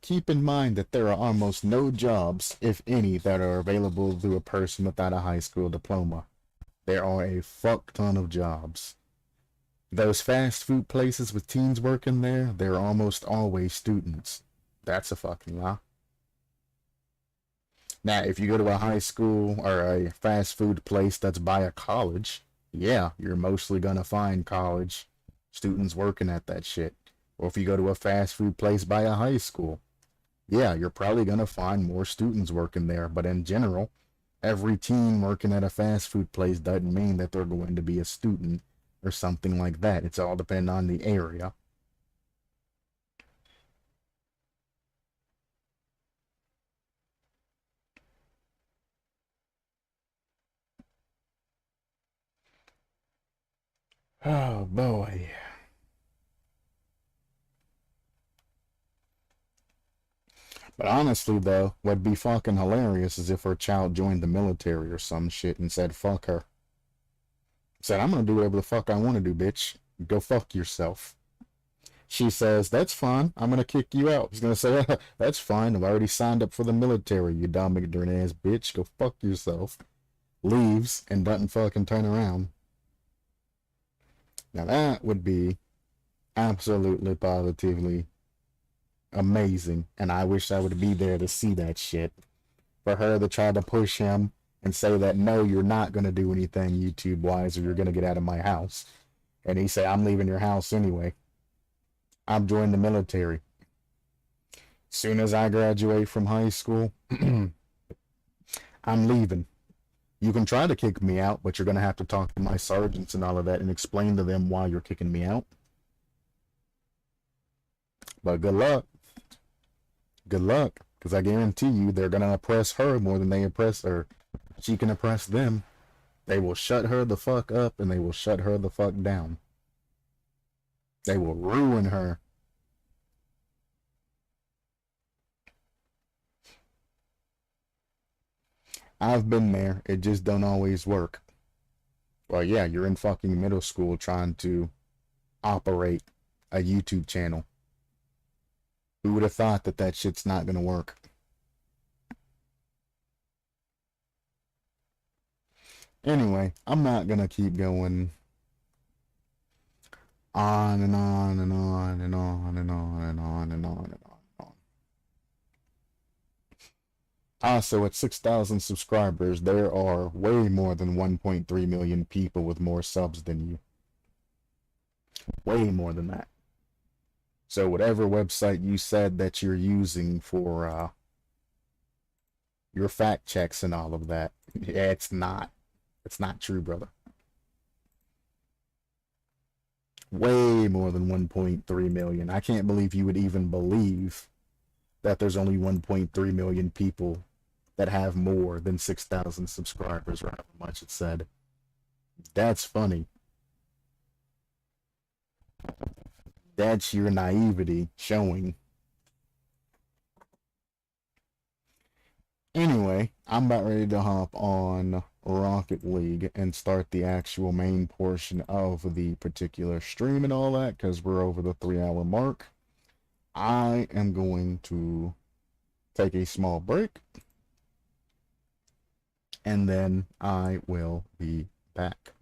Keep in mind that there are almost no jobs, if any, that are available to a person without a high school diploma. There are a fuck ton of jobs. Those fast food places with teens working there, they're almost always students. That's a fucking lie. Now, if you go to a high school or a fast food place that's by a college, yeah, you're mostly gonna find college students working at that shit. Or if you go to a fast food place by a high school, yeah, you're probably going to find more students working there. But in general, every teen working at a fast food place doesn't mean that they're going to be a student or something like that. It's all dependent on the area. Oh boy. But honestly, though, what'd be fucking hilarious is if her child joined the military or some shit and said, fuck her. Said, I'm gonna do whatever the fuck I wanna do, bitch. Go fuck yourself. She says, that's fine. I'm gonna kick you out. He's gonna say, that's fine. I've already signed up for the military, you dumb ignorant ass bitch. Go fuck yourself. Leaves and doesn't fucking turn around. Now that would be absolutely positively amazing. And I wish I would be there to see that shit. For her to try to push him and say that, no, you're not going to do anything YouTube wise or you're going to get out of my house. And he say, I'm leaving your house anyway. I'm joining the military. Soon as I graduate from high school, I'm leaving. You can try to kick me out, but you're going to have to talk to my sergeants and all of that and explain to them why you're kicking me out. But good luck. Good luck. Because I guarantee you they're going to oppress her more than they oppress her. She can oppress them. They will shut her the fuck up and they will shut her the fuck down. They will ruin her. I've been there. It just don't always work. Well, yeah, you're in fucking middle school trying to operate a YouTube channel. Who would have thought that that shit's not gonna work? Anyway, I'm not gonna keep going on and on and on and on and on and on and on and on. Also, at 6,000 subscribers, there are way more than 1.3 million people with more subs than you. Way more than that. So whatever website you said that you're using for your fact checks and all of that, yeah, it's not. It's not true, brother. Way more than 1.3 million. I can't believe you would even believe that there's only 1.3 million people that have more than 6,000 subscribers, or however much it said. That's funny. That's your naivety showing. Anyway, I'm about ready to hop on Rocket League and start the actual main portion of the particular stream and all that, because we're over the 3 hour mark. I am going to take a small break, and then I will be back.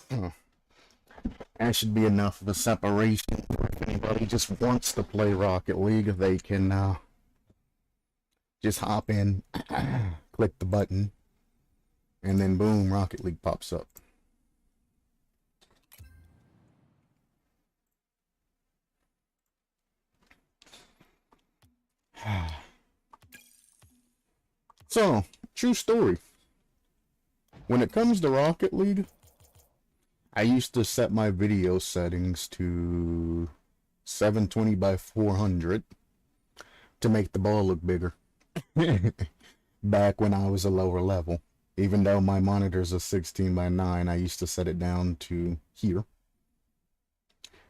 That should be enough of a separation. If anybody just wants to play Rocket League, they can just hop in, click the button, and then boom, Rocket League pops up. So, true story. When it comes to Rocket League, I used to set my video settings to 720 by 400 to make the ball look bigger. Back when I was a lower level. Even though my monitor's a 16 by 9, I used to set it down to here.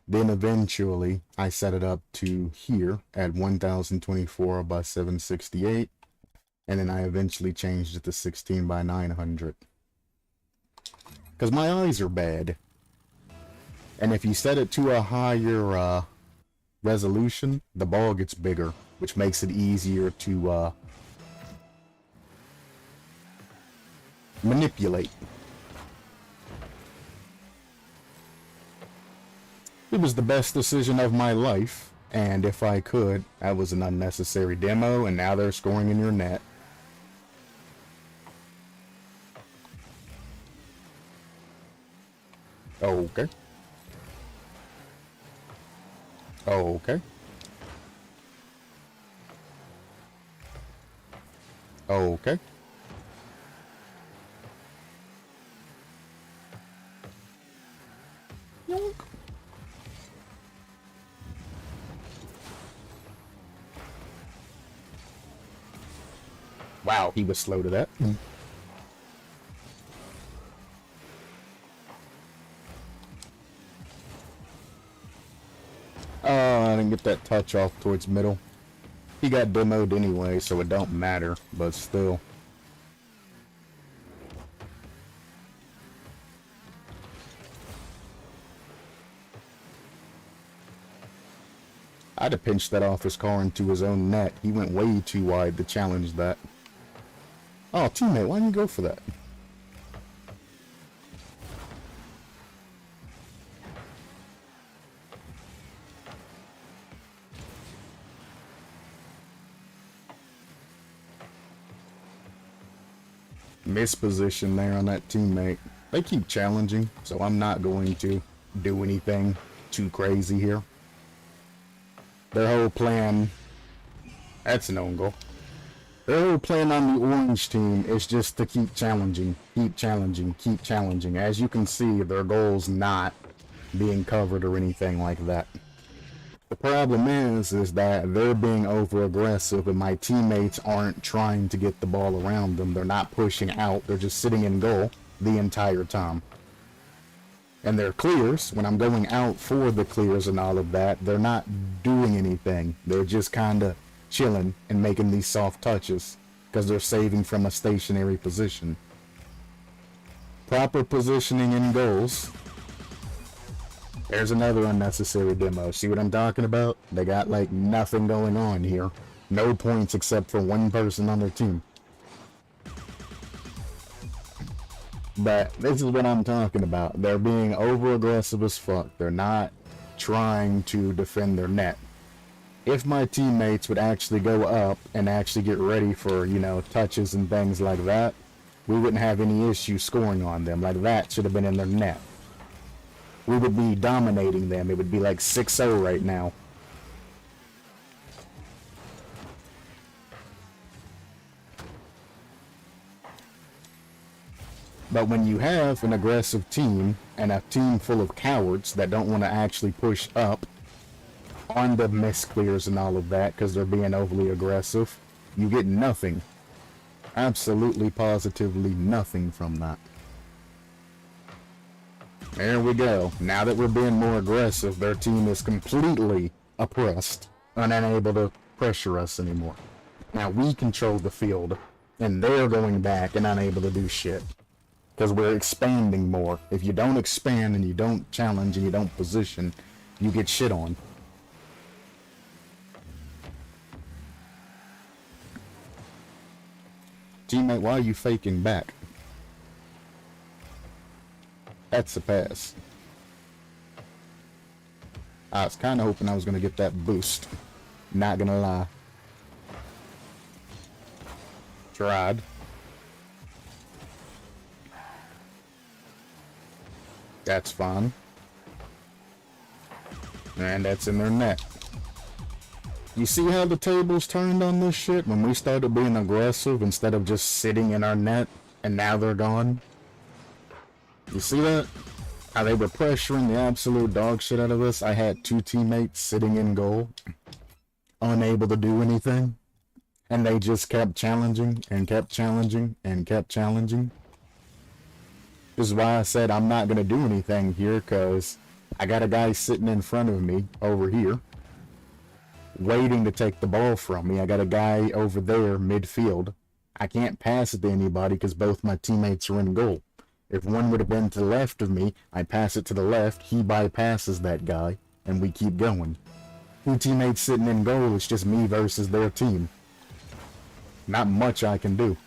Then eventually, I set it up to here at 1024 by 768. And then I eventually changed it to 16 by 900. Because my eyes are bad. And if you set it to a higher resolution, the ball gets bigger, which makes it easier to manipulate. It was the best decision of my life, and if I could, that was an unnecessary demo, and now they're scoring in your net. Okay. Okay. Okay. Yoink. Wow, he was slow to that. I didn't get that touch off towards middle. He got demoed anyway, so it don't matter, but still. I'd have pinched that off his car into his own net. He went way too wide to challenge that. Oh, teammate, why didn't you go for that? Misposition there on that teammate. They keep challenging, so I'm not going to do anything too crazy here. Their whole plan... That's an own goal. Their whole plan on the orange team is just to keep challenging, keep challenging, keep challenging. As you can see, their goal's not being covered or anything like that. The problem is that they're being over-aggressive and my teammates aren't trying to get the ball around them. They're not pushing out. They're just sitting in goal the entire time. And their clears, when I'm going out for the clears and all of that, they're not doing anything. They're just kind of chilling and making these soft touches because they're saving from a stationary position. Proper positioning in goals. There's another unnecessary demo. See what I'm talking about? They got like nothing going on here. No points except for one person on their team. But this is what I'm talking about. They're being over aggressive as fuck. They're not trying to defend their net. If my teammates would actually go up and actually get ready for, you know, touches and things like that, we wouldn't have any issue scoring on them. Like that should have been in their net. We would be dominating them. It would be like 6-0 right now. But when you have an aggressive team and a team full of cowards that don't want to actually push up on the miss clears and all of that because they're being overly aggressive, you get nothing. Absolutely, positively nothing from that. There we go. Now that we're being more aggressive, their team is completely oppressed and unable to pressure us anymore. Now we control the field, and they're going back and unable to do shit. Because we're expanding more. If you don't expand and you don't challenge and you don't position, you get shit on. Teammate, why are you faking back? That's a pass. I was kind of hoping I was going to get that boost. Not going to lie. Tried. That's fine. And that's in their net. You see how the tables turned on this shit when we started being aggressive instead of just sitting in our net, and now they're gone? You see that? How they were pressuring the absolute dog shit out of us. I had 2 teammates sitting in goal, unable to do anything, and they just kept challenging and kept challenging and kept challenging. This is why I said I'm not gonna do anything here, cause I got a guy sitting in front of me over here, waiting to take the ball from me. I got a guy over there midfield. I can't pass it to anybody because both my teammates are in goal. If one would have been to the left of me, I pass it to the left, he bypasses that guy, and we keep going. 2 teammates sitting in goal, it's just me versus their team. Not much I can do.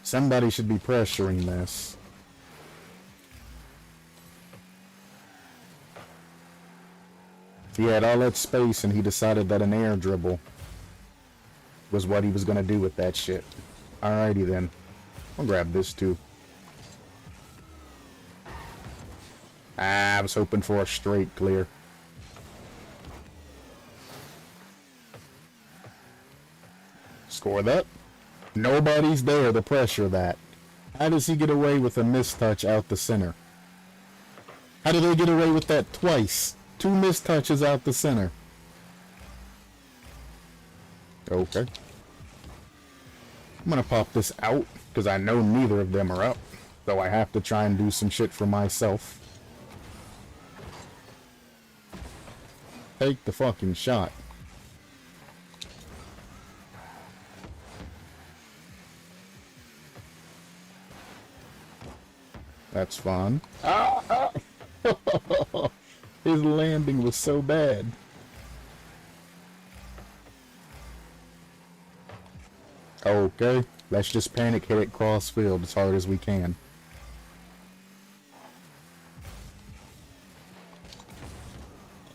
Somebody should be pressuring this. He had all that space and he decided that an air dribble was what he was gonna do with that shit. Alrighty then. I'll grab this too. I was hoping for a straight clear. Score that. Nobody's there to pressure that. How does he get away with a mistouch out the center? How did they get away with that twice? 2 mistouches out the center. Okay. I'm gonna pop this out, because I know neither of them are up. So I have to try and do some shit for myself. Take the fucking shot. That's fine. Ah! His landing was so bad. Okay, let's just panic hit it cross field as hard as we can.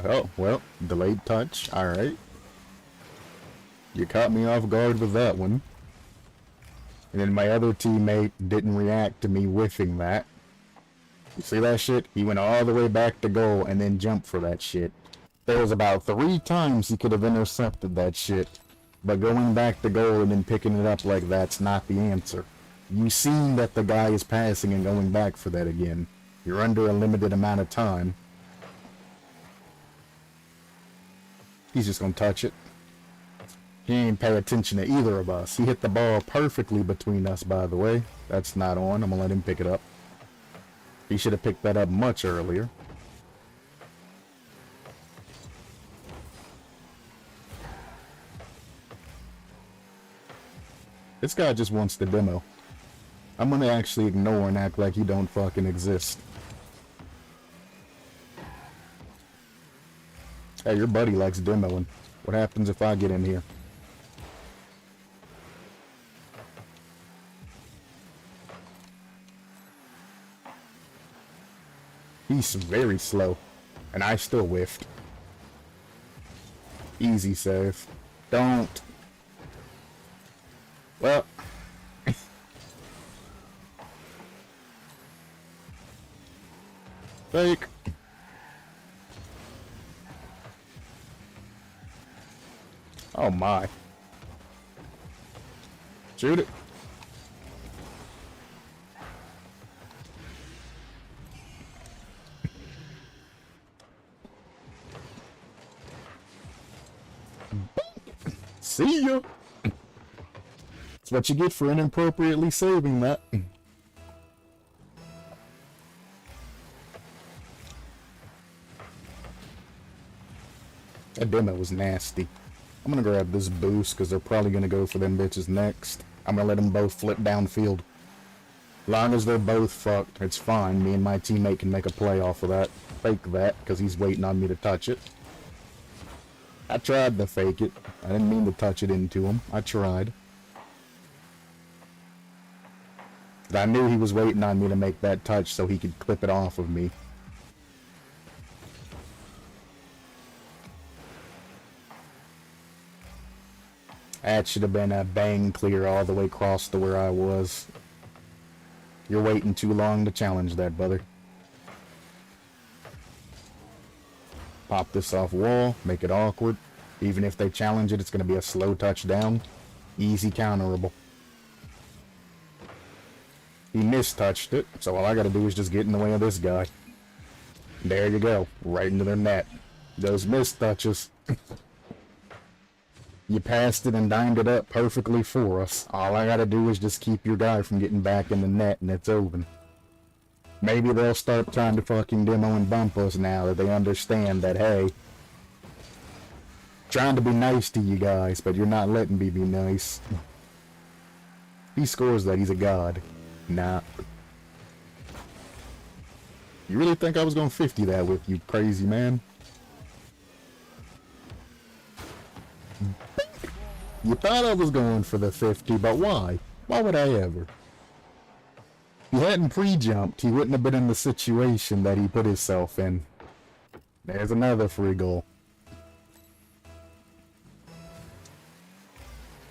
Oh, well, delayed touch, alright. You caught me off guard with that one. And then my other teammate didn't react to me whiffing that. You see that shit? He went all the way back to goal and then jumped for that shit. There was about 3 times he could have intercepted that shit. But going back to goal and then picking it up like that's not the answer. You seen that the guy is passing and going back for that again. You're under a limited amount of time. He's just gonna touch it. He ain't pay attention to either of us. He hit the ball perfectly between us, by the way. That's not on. I'm gonna let him pick it up. He should have picked that up much earlier. This guy just wants the demo. I'm gonna actually ignore and act like he don't fucking exist. Hey, your buddy likes demoing. What happens if I get in here? He's very slow, and I still whiffed. Easy save. Don't. Well. Fake. Oh my. Shoot it. See ya. That's what you get for inappropriately saving that. That demo was nasty. I'm gonna grab this boost because they're probably gonna go for them bitches next. I'm gonna let them both flip downfield. Long as they're both fucked, it's fine. Me and my teammate can make a play off of that. Fake that because he's waiting on me to touch it. I tried to fake it. I didn't mean to touch it into him. I tried. I knew he was waiting on me to make that touch so he could clip it off of me. That should have been a bang clear all the way across to where I was. You're waiting too long to challenge that, brother. Pop this off wall, make it awkward. Even if they challenge it, it's going to be a slow touchdown. Easy counterable. He mistouched it, so all I gotta do is just get in the way of this guy. There you go, right into their net. Those mistouches. You passed it and dined it up perfectly for us. All I gotta do is just keep your guy from getting back in the net and it's open. Maybe they'll start trying to fucking demo and bump us now that they understand that, hey, trying to be nice to you guys, but you're not letting me be nice. He scores that, he's a god. Nah. You really think I was gonna 50 that with you, crazy man? You thought I was going for the 50, but why? Why would I ever? If he hadn't pre-jumped, he wouldn't have been in the situation that he put himself in. There's another free goal.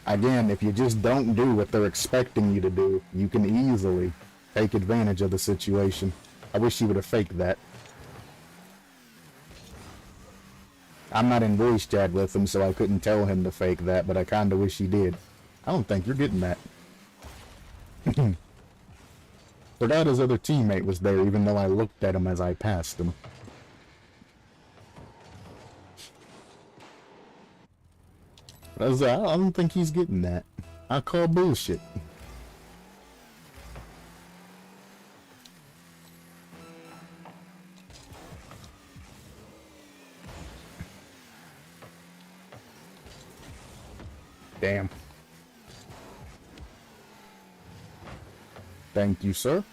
Again, if you just don't do what they're expecting you to do, you can easily take advantage of the situation. I wish he would have faked that. I'm not in voice chat with him, so I couldn't tell him to fake that, but I kinda wish he did. I don't think you're getting that. Forgot his other teammate was there, even though I looked at him as I passed him. I don't think he's getting that. I call bullshit. Damn. Thank you, sir.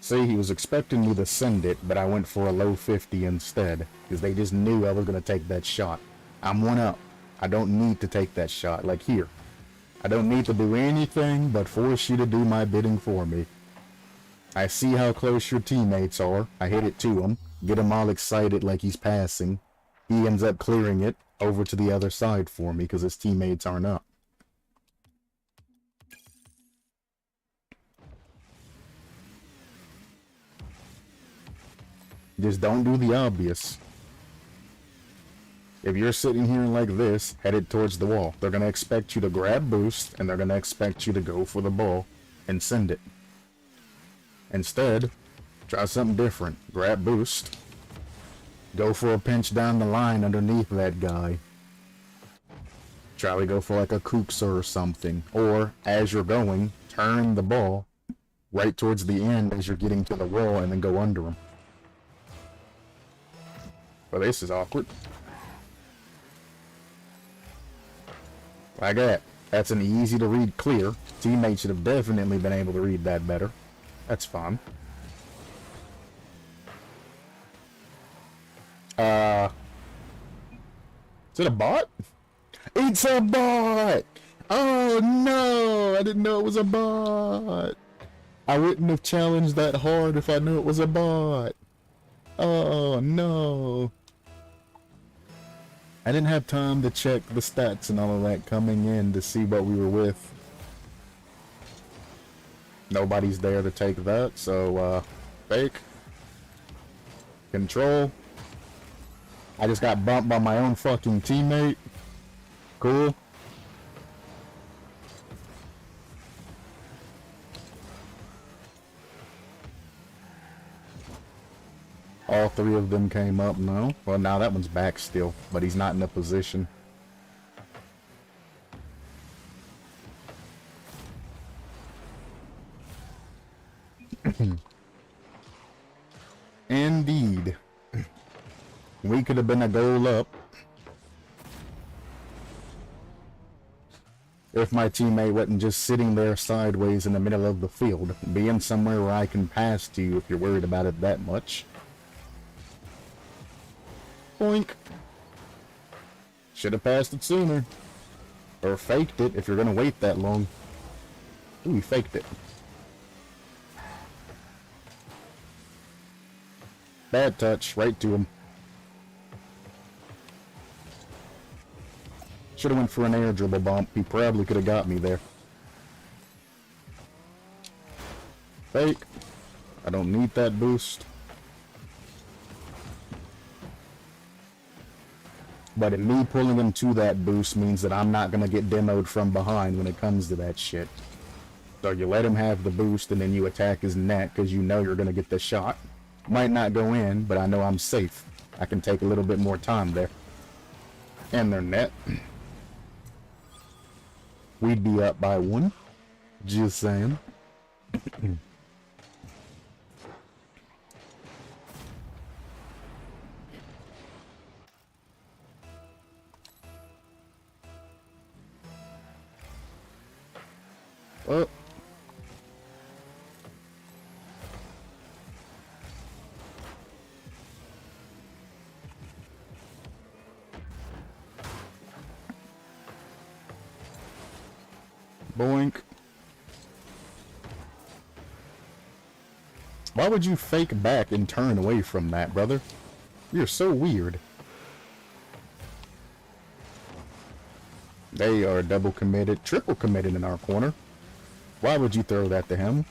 See, he was expecting me to send it, but I went for a low 50 instead, because they just knew I was going to take that shot. I'm one up. I don't need to take that shot, like here. I don't need to do anything but force you to do my bidding for me. I see how close your teammates are. I hit it to him, get him all excited like he's passing. He ends up clearing it over to the other side for me because his teammates aren't up. Just don't do the obvious. If you're sitting here like this, headed towards the wall, they're going to expect you to grab boost, and they're going to expect you to go for the ball and send it. Instead, try something different. Grab boost. Go for a pinch down the line underneath that guy. Try to go for like a kookser or something. Or, as you're going, turn the ball right towards the end as you're getting to the wall and then go under him. Well, this is awkward. Like that. That's an easy to read clear. Teammates should have definitely been able to read that better. That's fun. Is it a bot? It's a bot! Oh no! I didn't know it was a bot! I wouldn't have challenged that hard if I knew it was a bot. Oh no! I didn't have time to check the stats and all of that coming in to see what we were with. Nobody's there to take that, so, fake. Control. I just got bumped by my own fucking teammate. Cool. All three of them came up, no? Well, now that one's back still, but he's not in a position. Indeed. We could have been a goal up if my teammate wasn't just sitting there sideways in the middle of the field, being somewhere where I can pass to you if you're worried about it that much. Boink. Should have passed it sooner. Or faked it if you're gonna wait that long. Ooh, he faked it. Bad touch, right to him. Should have went for an air dribble bump. He probably could have got me there. Fake. I don't need that boost. But in me pulling him to that boost means that I'm not going to get demoed from behind when it comes to that shit. So you let him have the boost and then you attack his net because you know you're going to get the shot. Might not go in, but I know I'm safe. I can take a little bit more time there. And their net. We'd be up by 1. Just saying. Oh. Boink. Why would you fake back and turn away from that, brother? You're so weird. They are double committed, triple committed in our corner. Why would you throw that to him?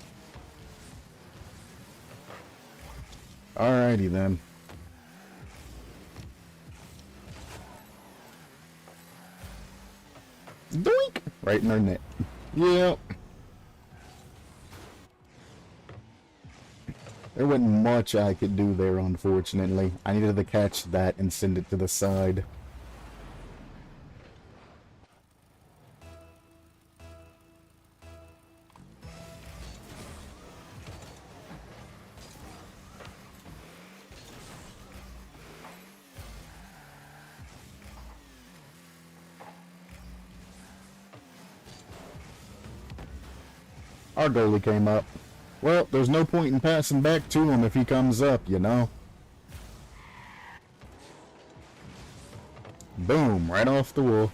Alrighty then. Doink! Right in our net. Yep. There wasn't much I could do there, unfortunately. I needed to catch that and send it to the side. Our goalie came up. Well, there's no point in passing back to him if he comes up, you know. Boom, right off the wall.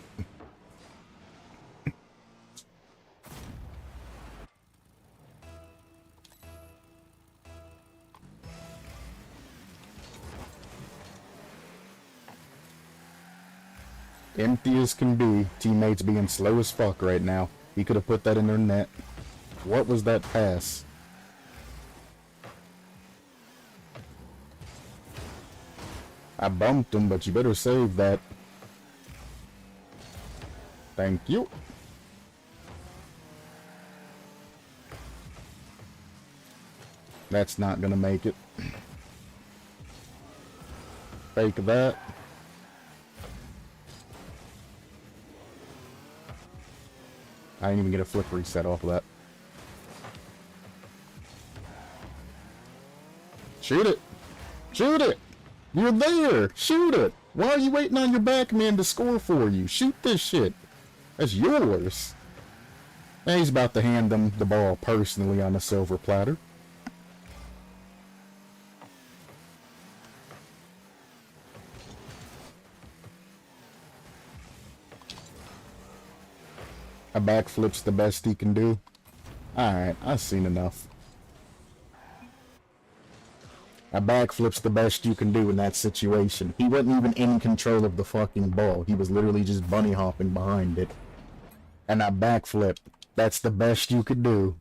Empty as can be. Teammates being slow as fuck right now. He could have put that in their net. What was that pass? I bumped him, but you better save that. Thank you. That's not gonna make it. Fake that. I didn't even get a flip reset off of that. Shoot it! Shoot it! You're there! Shoot it! Why are you waiting on your back man to score for you? Shoot this shit! That's yours! And he's about to hand them the ball personally on a silver platter. A backflip's the best he can do. Alright, I've seen enough. A backflip's the best you can do in that situation. He wasn't even in control of the fucking ball. He was literally just bunny hopping behind it. And a backflip, that's the best you could do.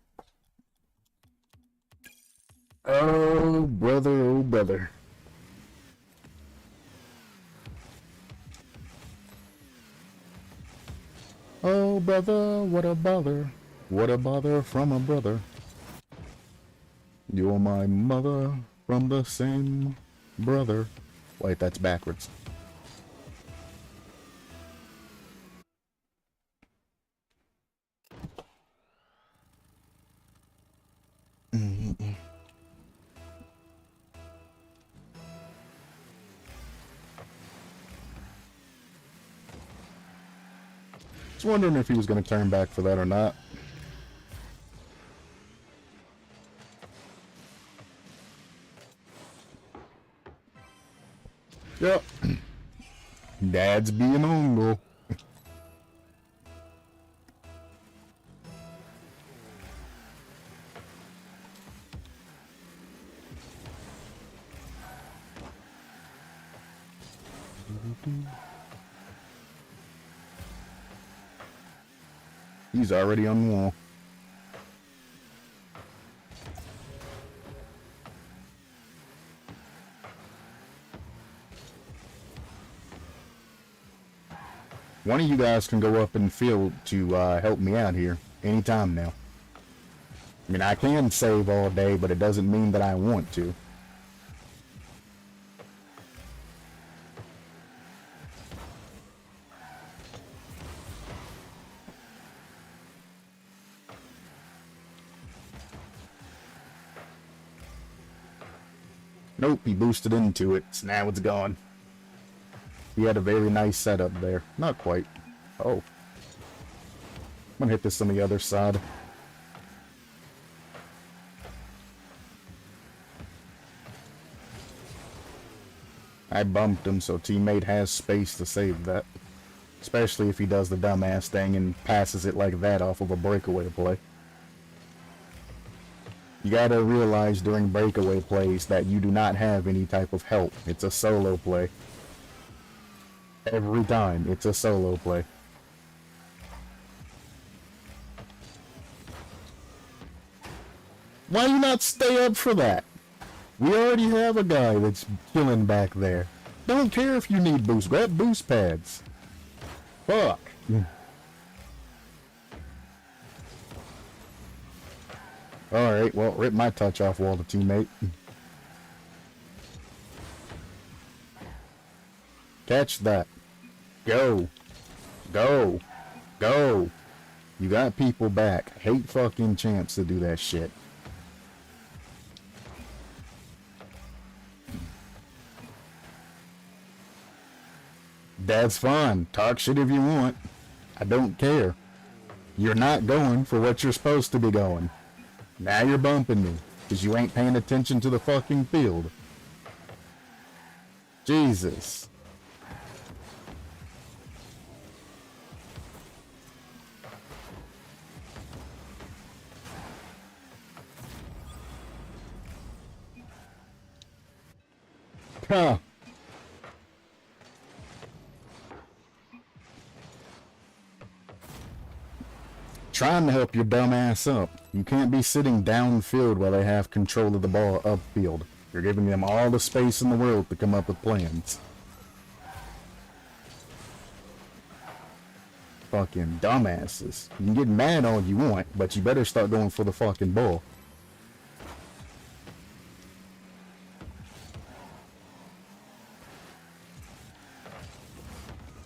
Oh, brother, oh, brother. Oh, brother, what a bother. What a bother from a brother. You're my mother from the same brother. Wait, that's backwards. Just wondering if he was going to turn back for that or not. Yep. Dad's being humble. He's already on the wall. One of you guys can go up in the field to help me out here anytime now. I mean, I can save all day, but it doesn't mean that I want to. Nope, he boosted into it, so now it's gone. He had a very nice setup there. Not quite. Oh. I'm gonna hit this on the other side. I bumped him, so teammate has space to save that. Especially if he does the dumbass thing and passes it like that off of a breakaway play. You gotta realize during breakaway plays that you do not have any type of help. It's a solo play. Every time, it's a solo play. Why you not stay up for that? We already have a guy that's chilling back there. Don't care if you need boost. Grab boost pads. Fuck. Alright, well, rip my touch off wall to teammate. Catch that. Go. Go. Go. You got people back. Hate fucking champs to do that shit. That's fine. Talk shit if you want. I don't care. You're not going for what you're supposed to be going. Now you're bumping me, because you ain't paying attention to the fucking field. Jesus. Huh. Trying to help your dumb ass up. You can't be sitting downfield while they have control of the ball upfield. You're giving them all the space in the world to come up with plans. Fucking dumbasses. You can get mad all you want, but you better start going for the fucking ball.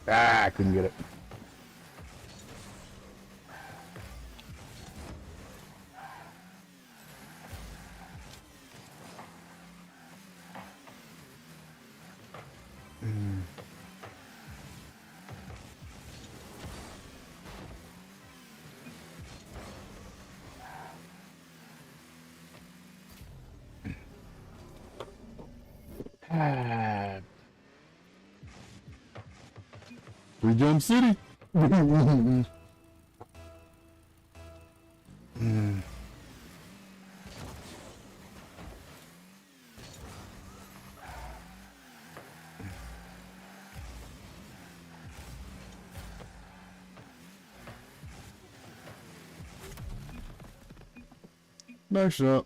Ah, I couldn't get it. We jump city. Nice shot.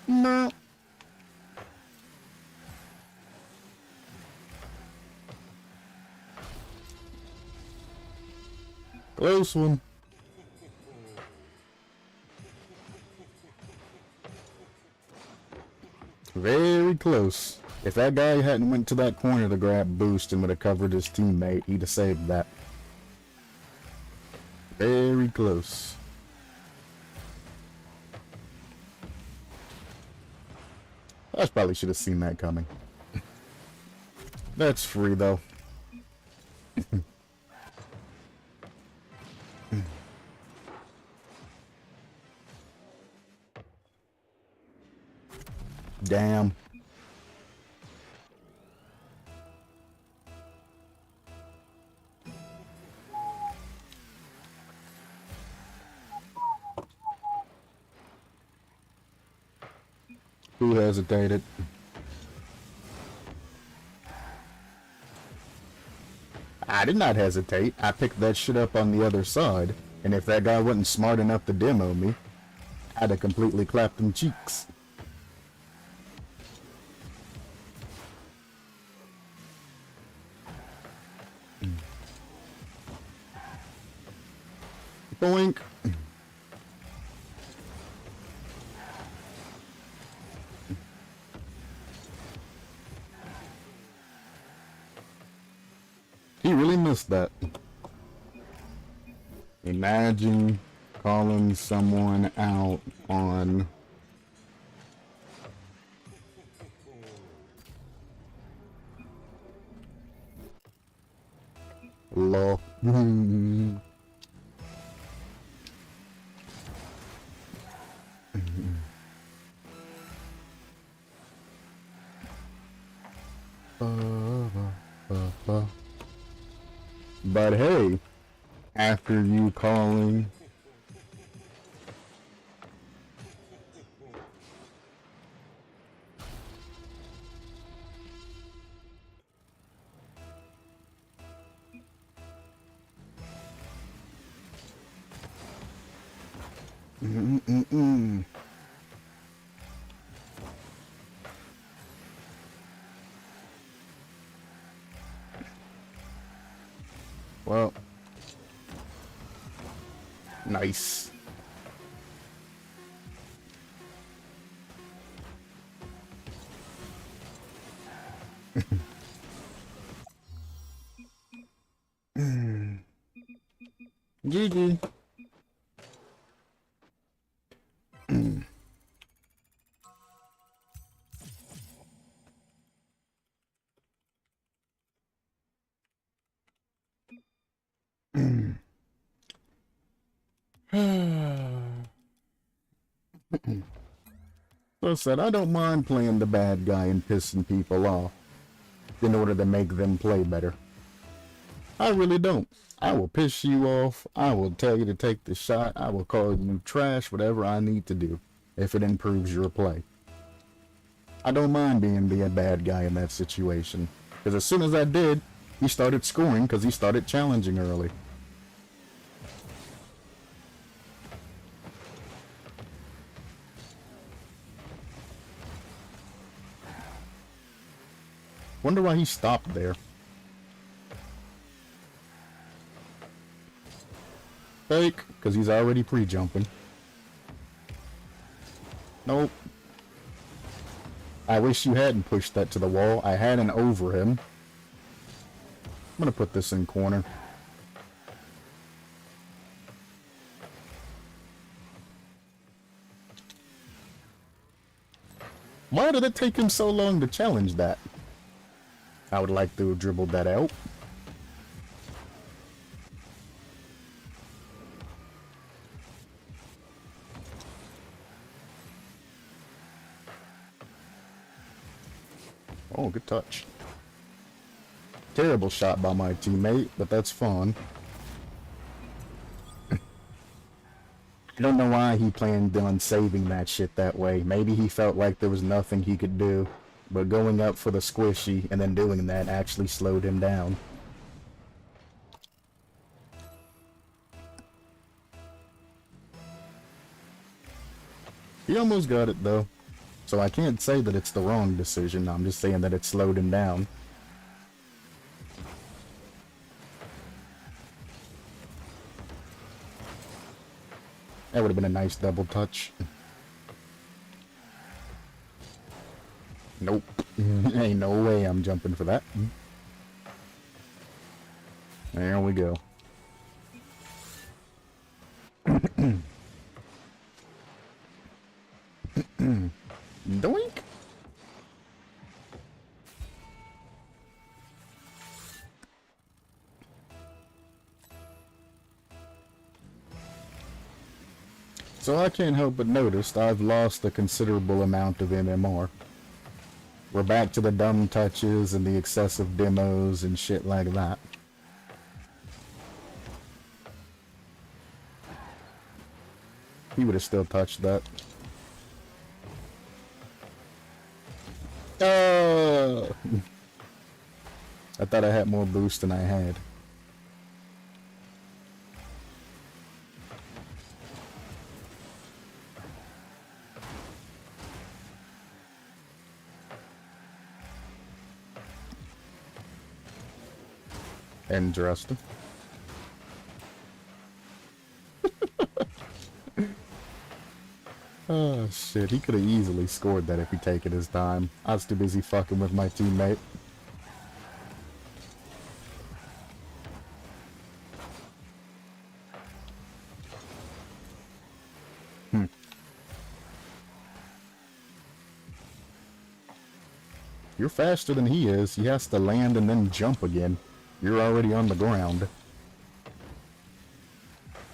No. Close one. Very close. If that guy hadn't went to that corner to grab boost and would have covered his teammate, he'd have saved that. Very close. I probably should have seen that coming. That's free though. Damn. Who hesitated? I did not hesitate. I picked that shit up on the other side, and if that guy wasn't smart enough to demo me, I'd have completely clapped them cheeks. Boink. He really missed that. Imagine calling someone out on law. But hey, after you calling well, nice. GG. So I said, I don't mind playing the bad guy and pissing people off in order to make them play better. I really don't. I will piss you off. I will tell you to take the shot. I will call you trash, whatever I need to do, if it improves your play. I don't mind being the bad guy in that situation. Because as soon as I did, he started scoring because he started challenging early. Wonder why he stopped there. Fake, because he's already pre-jumping. Nope. I wish you hadn't pushed that to the wall. I had an over him. I'm gonna put this in corner. Why did it take him so long to challenge that? I would like to have dribbled that out. Oh, good touch. Terrible shot by my teammate, but that's fun. I don't know why he planned on saving that shit that way. Maybe he felt like there was nothing he could do. But going up for the squishy and then doing that actually slowed him down. He almost got it though. So I can't say that it's the wrong decision. I'm just saying that it slowed him down. That would have been a nice double touch. Nope. Ain't no way I'm jumping for that. There we go. Doink! So I can't help but notice I've lost a considerable amount of MMR. We're back to the dumb touches and the excessive demos and shit like that. He would have still touched that. thought I had more boost than I had. Interesting. Oh shit, he could have easily scored that if he'd taken his time. I was too busy fucking with my teammate. You're faster than he is. He has to land and then jump again. You're already on the ground.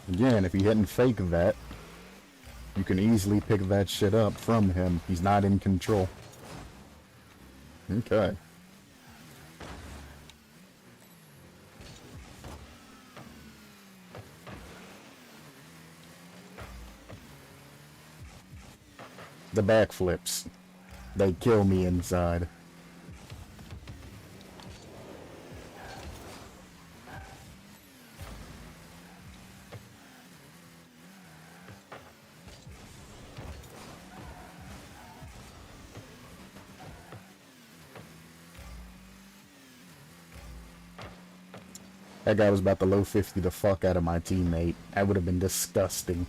Again, if he hadn't faked that, you can easily pick that shit up from him. He's not in control. Okay. The backflips. They kill me inside. That guy was about to low 50 the fuck out of my teammate. That would have been disgusting.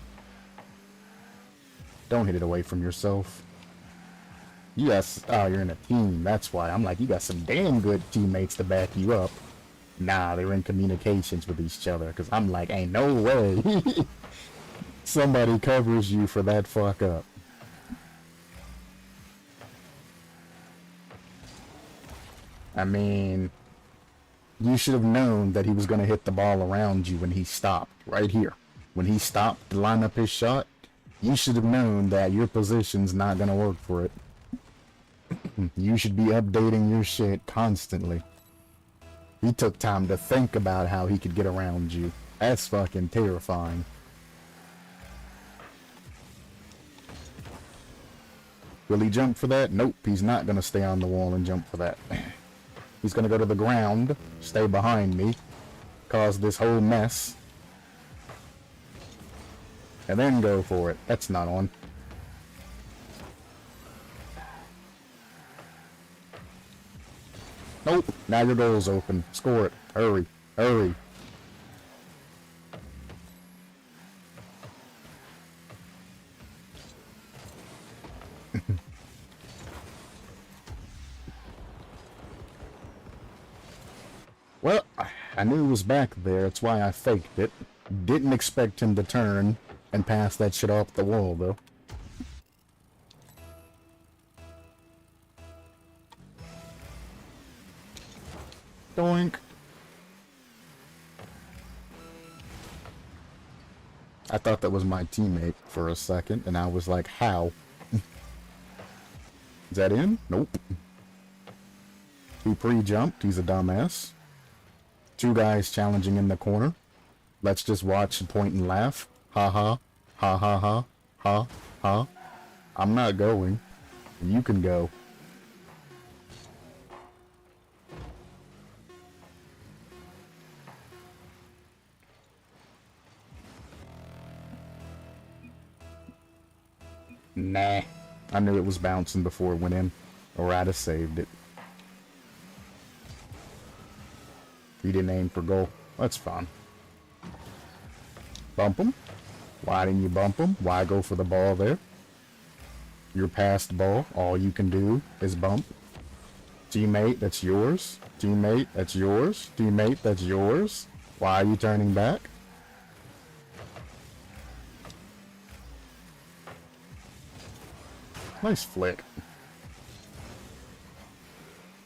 Don't hit it away from yourself. Yes, oh, you're in a team. That's why. I'm like, you got some damn good teammates to back you up. Nah, they're in communications with each other. Because I'm like, ain't no way. Somebody covers you for that fuck up. I mean, you should have known that he was going to hit the ball around you when he stopped. Right here. When he stopped to line up his shot, you should have known that your position's not going to work for it. You should be updating your shit constantly. He took time to think about how he could get around you. That's fucking terrifying. Will he jump for that? Nope, he's not going to stay on the wall and jump for that. He's going to go to the ground, stay behind me, cause this whole mess, and then go for it. That's not on. Nope, now your goal's open. Score it. Hurry, hurry. Well, I knew he was back there, that's why I faked it. Didn't expect him to turn and pass that shit off the wall, though. Doink. I thought that was my teammate for a second, and I was like, how? Is that in? Nope. He pre-jumped, he's a dumbass. Two guys challenging in the corner. Let's just watch and point and laugh. Ha ha. Ha ha ha. Ha ha. I'm not going. You can go. Nah. I knew it was bouncing before it went in. Or I'd have saved it. He didn't aim for goal. That's fine. Bump him. Why didn't you bump him? Why go for the ball there? You're past ball. All you can do is bump. Teammate, that's yours. Teammate, that's yours. Teammate, that's yours. Why are you turning back? Nice flick.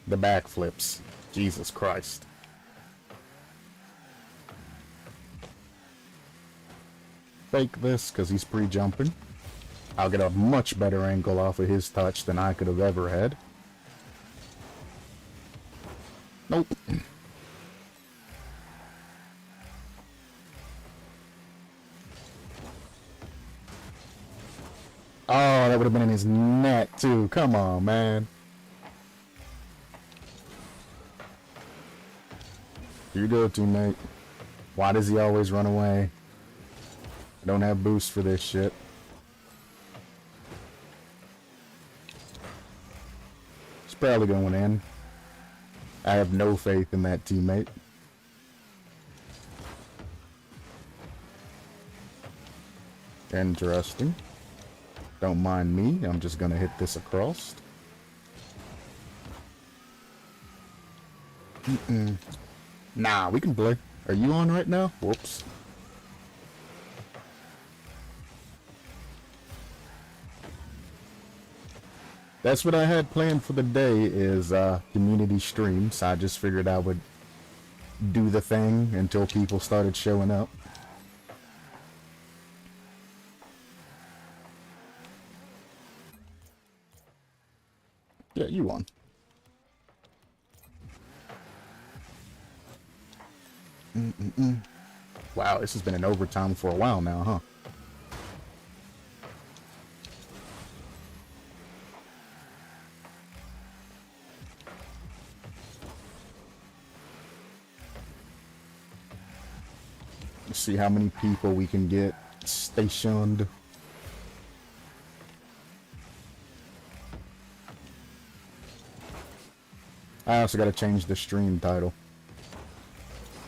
The backflips. Jesus Christ. Fake this because he's pre-jumping. I'll get a much better angle off of his touch than I could have ever had. Nope. Oh, that would have been in his net too. Come on, man. You go, teammate. Why does he always run away? I don't have boost for this shit. It's probably going in. I have no faith in that teammate. Interesting. Don't mind me. I'm just gonna hit this across. Nah, we can play. Are you on right now? Whoops. That's what I had planned for the day is community streams. I just figured I would do the thing until people started showing up. Yeah, you won. Wow, this has been in overtime for a while now, huh? Let's see how many people we can get stationed. I also gotta change the stream title.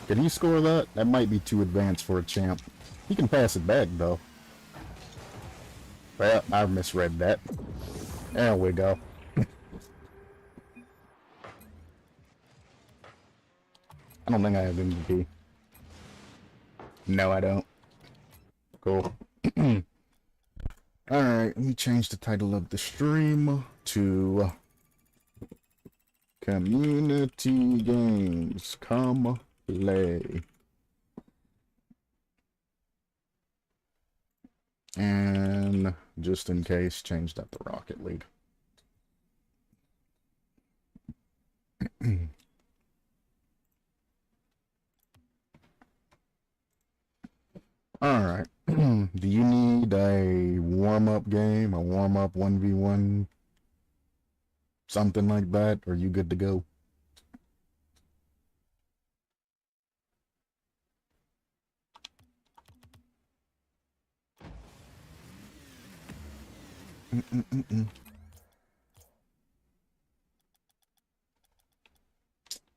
Did he score that? That might be too advanced for a champ. He can pass it back, though. Well, I misread that. There we go. I don't think I have MVP. No, I don't. Cool. Alright, let me change the title of the stream to Community Games. Come play. And just in case, change that to Rocket League. Alright. Do you need a warm-up game, a warm-up 1v1, something like that? Or are you good to go?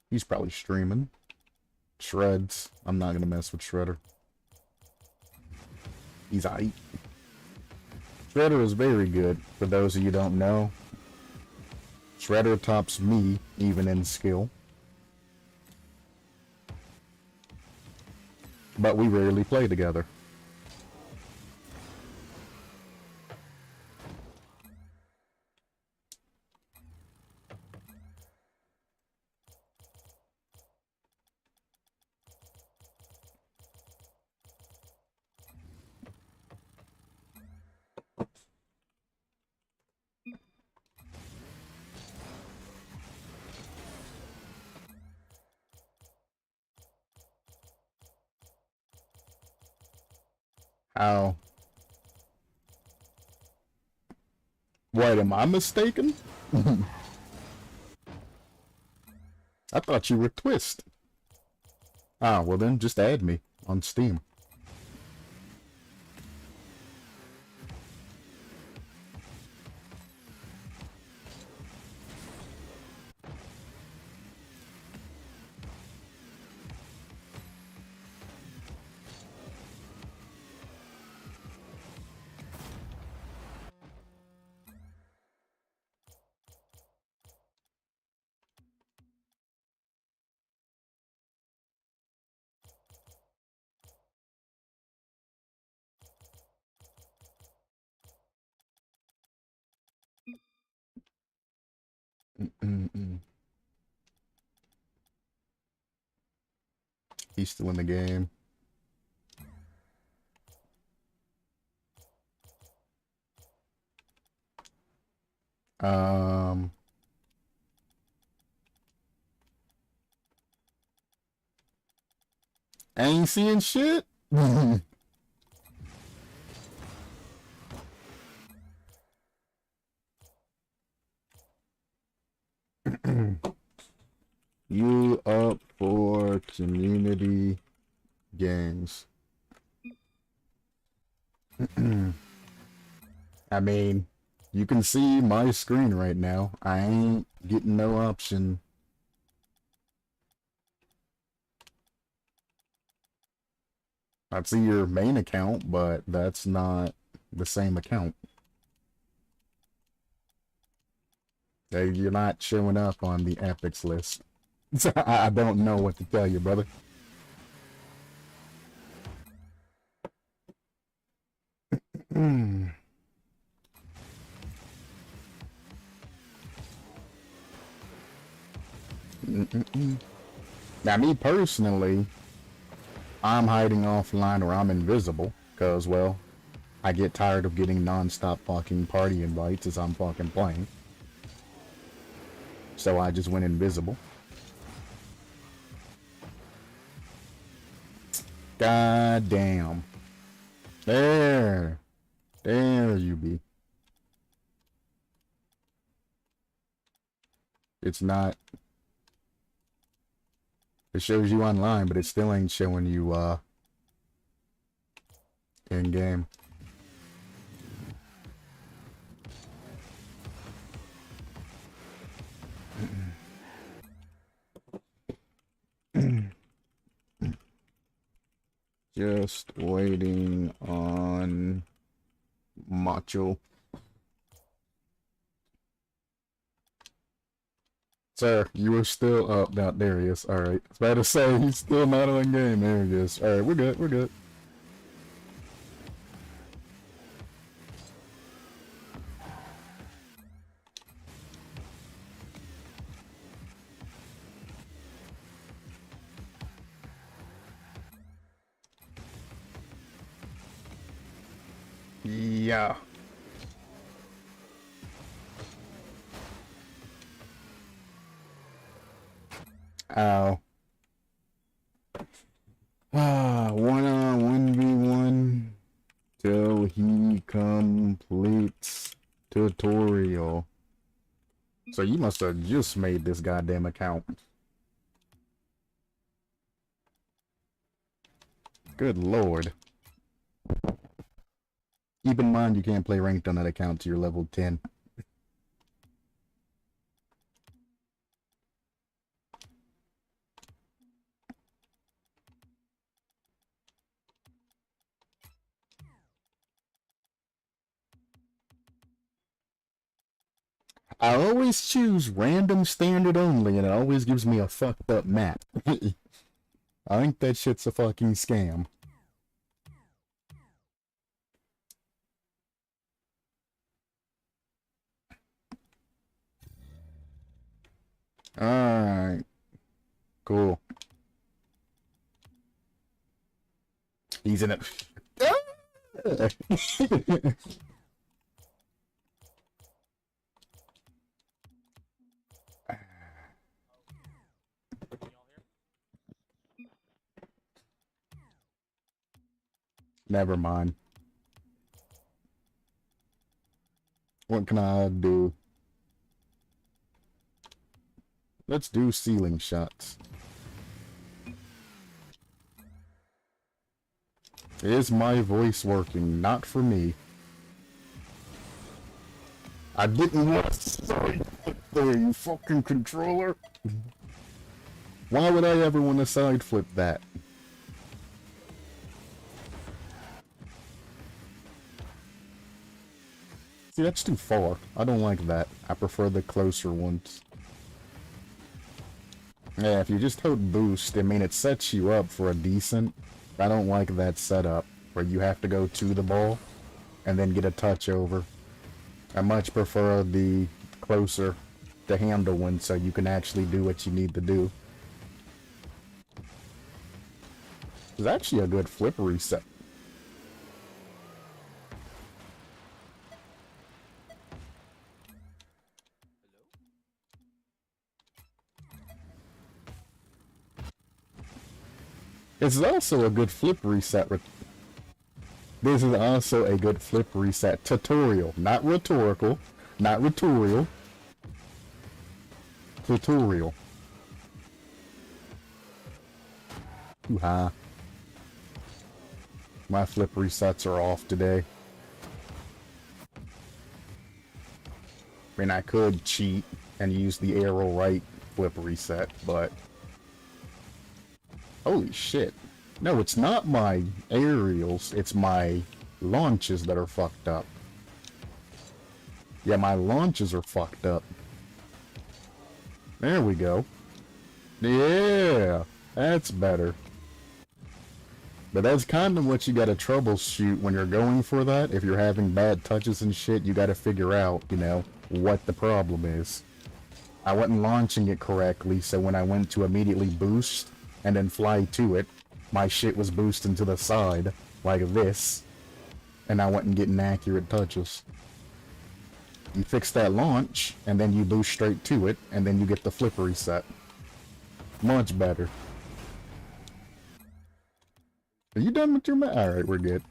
He's probably streaming. Shreds. I'm not gonna mess with Shredder. He's aight. Shredder is very good. For those of you who don't know, Shredder tops me even in skill. But we rarely play together. How? What, am I mistaken? I thought you were Twist. Ah, well then, just add me on Steam. He's still in the game. I ain't seeing shit. You up for community games. I mean, you can see my screen right now. I ain't getting no option. I see your main account, but that's not the same account. You're not showing up on the epics list. So I don't know what to tell you, brother. Now, me personally, I'm hiding offline or I'm invisible, because, well, I get tired of getting non-stop fucking party invites as I'm fucking playing. So I just went invisible. God damn. There you be. It's not. It shows you online, but it still ain't showing you, in-game. Just waiting on Macho. Sir, you are still up. Now, there he is. Alright. I was about to say, he's still not on game. There he is. Alright, we're good. We're good. Yeah. Ow. 1v1 till he completes tutorial. So you must have just made this goddamn account. Good lord. Keep in mind you can't play ranked on that account till you're level 10. I always choose random standard only, and it always gives me a fucked up map. I think that shit's a fucking scam. Alright. Cool. He's in it. Never mind. What can I do? Let's do ceiling shots. Is my voice working? Not for me. I didn't want to side flip there, you fucking controller. Why would I ever want to side flip that? See, that's too far. I don't like that. I prefer the closer ones. Yeah, if you just hold boost, I mean, it sets you up for a decent. I don't like that setup where you have to go to the ball and then get a touch over. I much prefer the closer to handle one so you can actually do what you need to do. It's actually a good flip reset. This is also a good flip reset. This is also a good flip reset tutorial. Not rhetorical. Not rhetorical. Tutorial. Hoo-ha. My flip resets are off today. I mean, I could cheat and use the arrow right flip reset, but... Holy shit. No, it's not my aerials, it's my launches that are fucked up. Yeah, my launches are fucked up. There we go. Yeah, that's better. But that's kind of what you gotta troubleshoot when you're going for that. If you're having bad touches and shit, you gotta figure out, you know, what the problem is. I wasn't launching it correctly, so when I went to immediately boost and then fly to it, my shit was boosting to the side, like this, and I wasn't getting accurate touches. You fix that launch, and then you boost straight to it, and then you get the flip reset. Much better. Are you done with your Alright, we're good.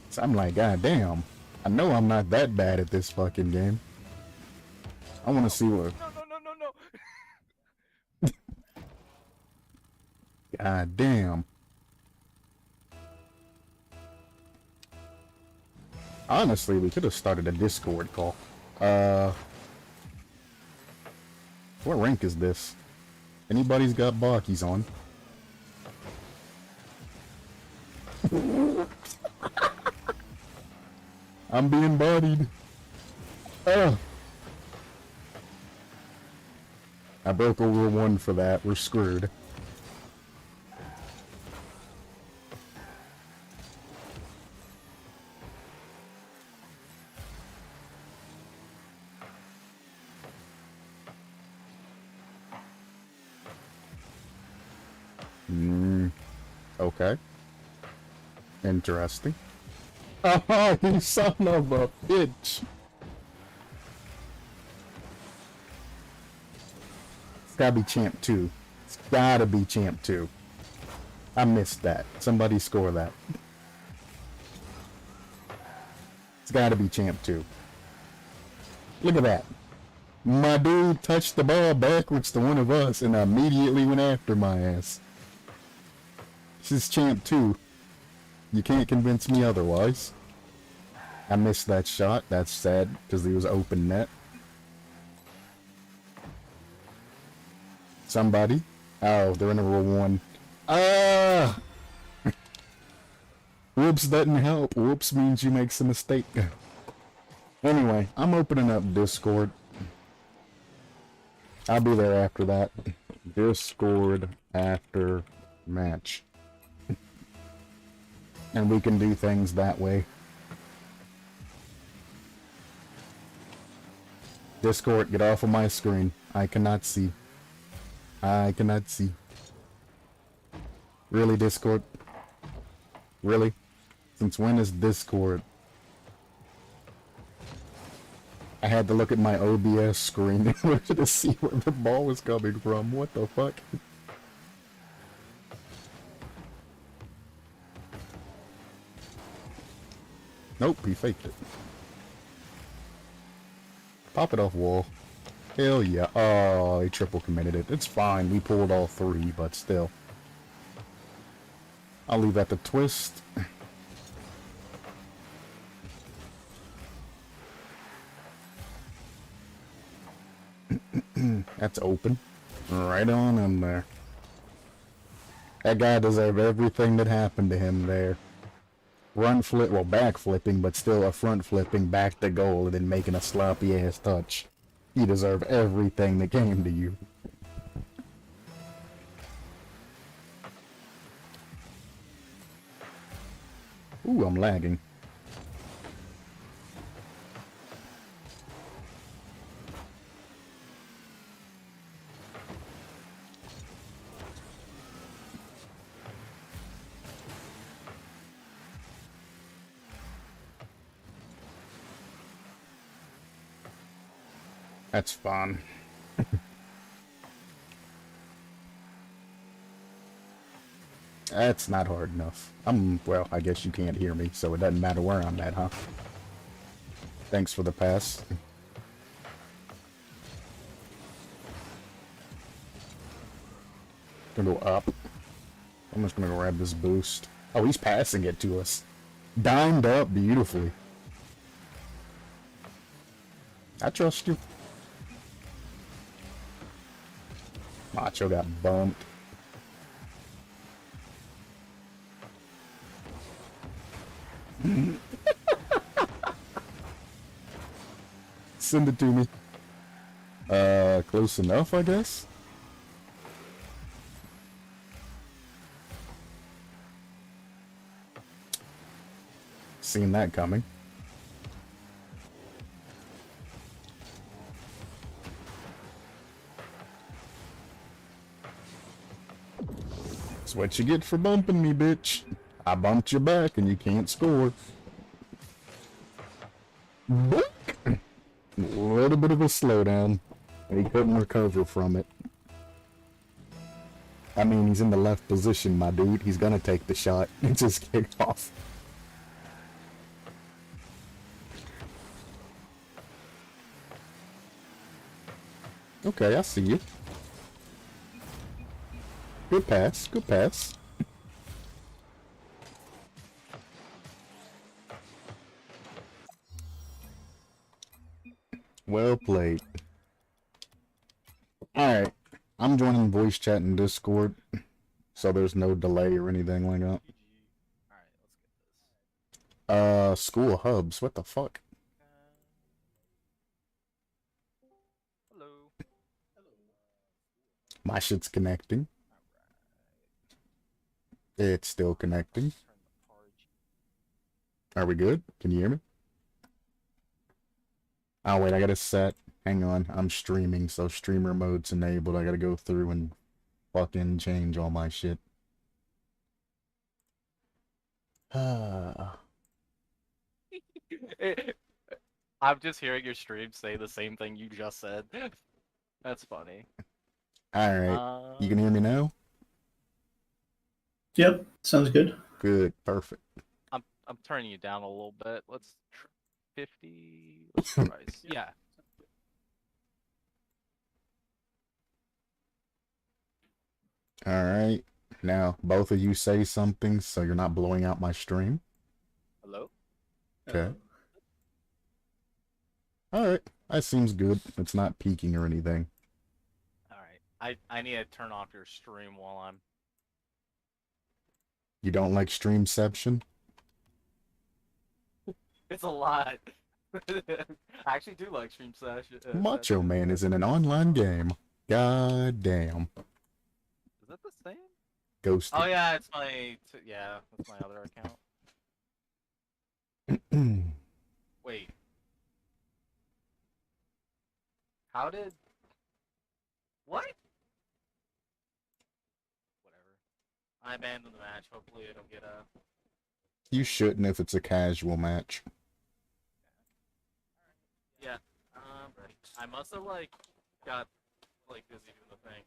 So I'm like, god damn. I know I'm not that bad at this fucking game. I want to see what... No. God damn. Honestly, we could have started a Discord call. What rank is this? Anybody's got Bakis on? I'm being bodied. I broke over 1 for that. We're screwed. Okay. Interesting. Oh, you son of a bitch! It's gotta be Champ 2. It's gotta be Champ 2. I missed that. Somebody score that. It's gotta be Champ 2. Look at that. My dude touched the ball backwards to one of us and immediately went after my ass. This is Champ 2. You can't convince me otherwise. I missed that shot. That's sad, because he was open net. Somebody? Oh, they're in a row 1. Ah! Whoops doesn't help. Whoops means you make some mistake. Anyway, I'm opening up Discord. I'll be there after that. Discord after match. And we can do things that way. Discord, get off of my screen. I cannot see. I cannot see. Really, Discord? Really? Since when is Discord? I had to look at my OBS screen in order to see where the ball was coming from. What the fuck? Nope, he faked it. Pop it off wall. Hell yeah. Oh, he triple committed it. It's fine. We pulled all 3, but still. I'll leave that to twist. That's open. Right on in there. That guy deserved everything that happened to him there. Run flip, well, back flipping, but still a front flipping back to goal and then making a sloppy ass touch. You deserve everything that came to you. Ooh, I'm lagging. That's fun. That's not hard enough. Well, I guess you can't hear me, so it doesn't matter where I'm at, huh? Thanks for the pass. Gonna go up. I'm just gonna grab this boost. Oh, he's passing it to us. Dined up beautifully. I trust you. Macho got bumped. Send it to me. Close enough, I guess. Seen that coming. That's what you get for bumping me, bitch. I bumped you back and you can't score. Boink! A little bit of a slowdown, and he couldn't recover from it. I mean, he's in the left position, my dude. He's gonna take the shot and just kick off. Okay, I see you. Good pass, good pass. Well played. Alright, I'm joining voice chat in Discord, so there's no delay or anything like that. Alright, let's get this. School hubs, what the fuck? Hello. My shit's connecting. It's still connecting. Turn the RG. Are we good? Can you hear me? Oh wait, I gotta set. Hang on, I'm streaming, so streamer mode's enabled. I gotta go through and fucking change all my shit. I'm just hearing your stream say the same thing you just said. That's funny. Alright, you can hear me now? Yep, sounds good. Good, perfect. I'm turning you down a little bit. Let's 50. Let's try. Yeah. Alright, now both of you say something so you're not blowing out my stream. Hello. Okay. Alright, that seems good. It's not peaking or anything. All right. I need to turn off your stream while I'm. You don't like streamception? It's a lot. I actually do like stream session. Macho Man is in an online game. God damn. Is that the same? Ghosted. Oh yeah, it's my. Yeah, that's my other account. Wait. How did? What? Whatever. I abandoned the match. Hopefully it'll get a. You shouldn't if it's a casual match. Yeah. Ready. I must have like got like busy doing the thing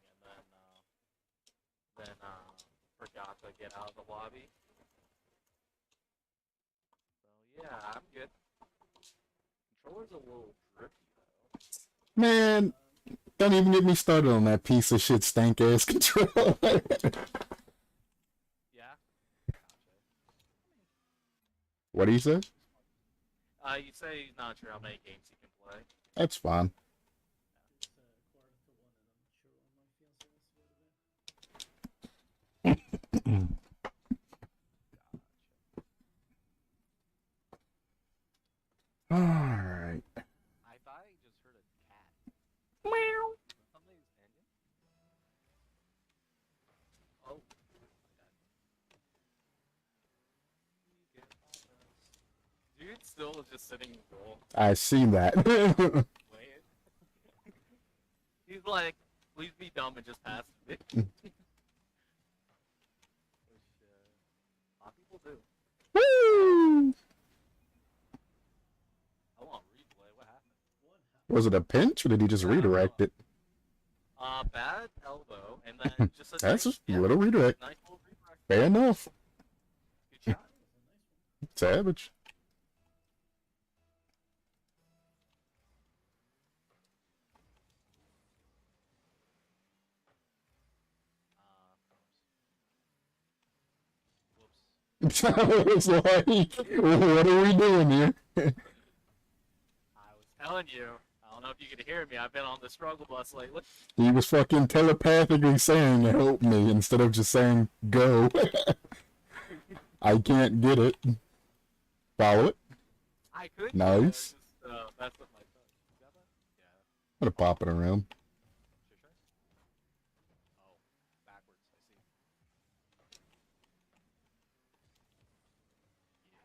and then forgot to get out of the lobby. So yeah, I'm good. Controller's a little tricky though. Man, don't even get me started on that piece of shit stank ass controller. Yeah. What do you say? You say not sure how many games you can play. That's fine. Alright. I thought I just heard a cat. Meow. Something's ending. Oh. Dude still is just sitting in the goal. I see that. Wait. He's like, please be dumb and just pass it. Which, a lot of people do. Woo! I want replay. What happened? Was it a pinch or did he just redirect it? Bad elbow, and then just a That's nice, a little redirect. nice little redirect. Fair enough. Good shot. Savage. It's like, what are we doing here? I was telling you. I don't know if you could hear me. I've been on the struggle bus lately. He was fucking telepathically saying, help me, instead of just saying, go. I can't get it. Follow it. I could. Nice. Just, that's what my thought. You got that? Yeah. I'm gonna pop it around. Sure. Oh, backwards. I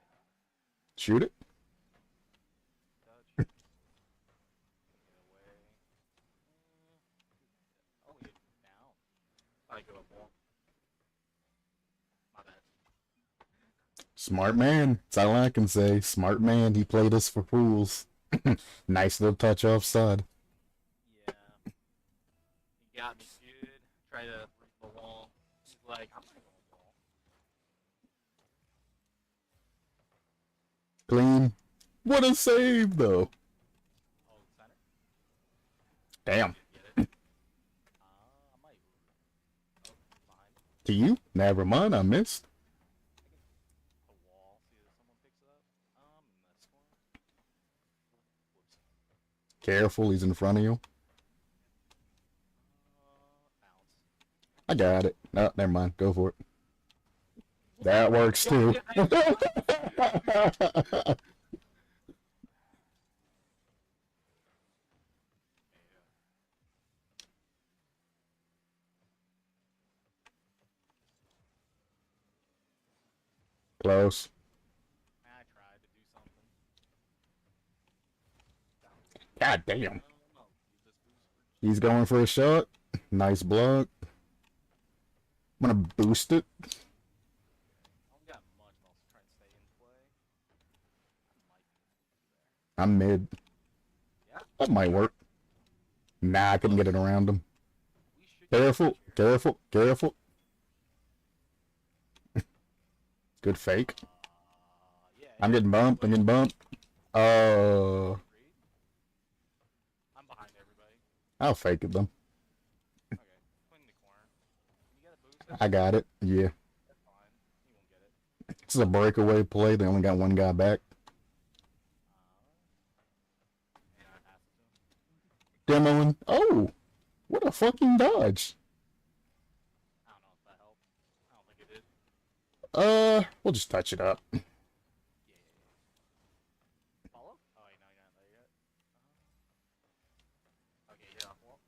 see. Shoot it. Touch. Get away. Oh, you're down. I go up more. My bad. Smart man. That's all I can say. Smart man. He played us for fools. Nice little touch offside. Yeah. He got me good. Try to reach the wall. He's like, I'm not going to wall. Clean. What a save, though. Oh, center. Damn. Get it. I might. Oh, behind. To you? Never mind. I missed. A wall. See if someone picks it up. In this corner. Whoops. Careful. He's in front of you. Bounce. I got it. No, never mind. Go for it. That works too. Close. I tried to do something. God damn. No. Use this boost for He's going for a shot. Nice block. I'm gonna boost it. I don't got much, but I'll try and stay in play. I might be there. I'm mid. Yeah. That might work. Nah, I couldn't get it around him. We should get Careful, here. careful, careful. Good fake. Yeah, I'm getting bumped. I'm getting bumped. I'm behind everybody. I'll fake it then. Okay, put in the corner. Can you get a boost? I got it. Yeah. That's fine. He won't get it. This is a breakaway play. They only got one guy back. And I pass it to him. Demoing. Oh! What a fucking dodge. I don't know if that helped. I don't think it did. We'll just touch it up. Yeah. Follow? Oh, wait, no, you're not there yet. Okay, get off wall.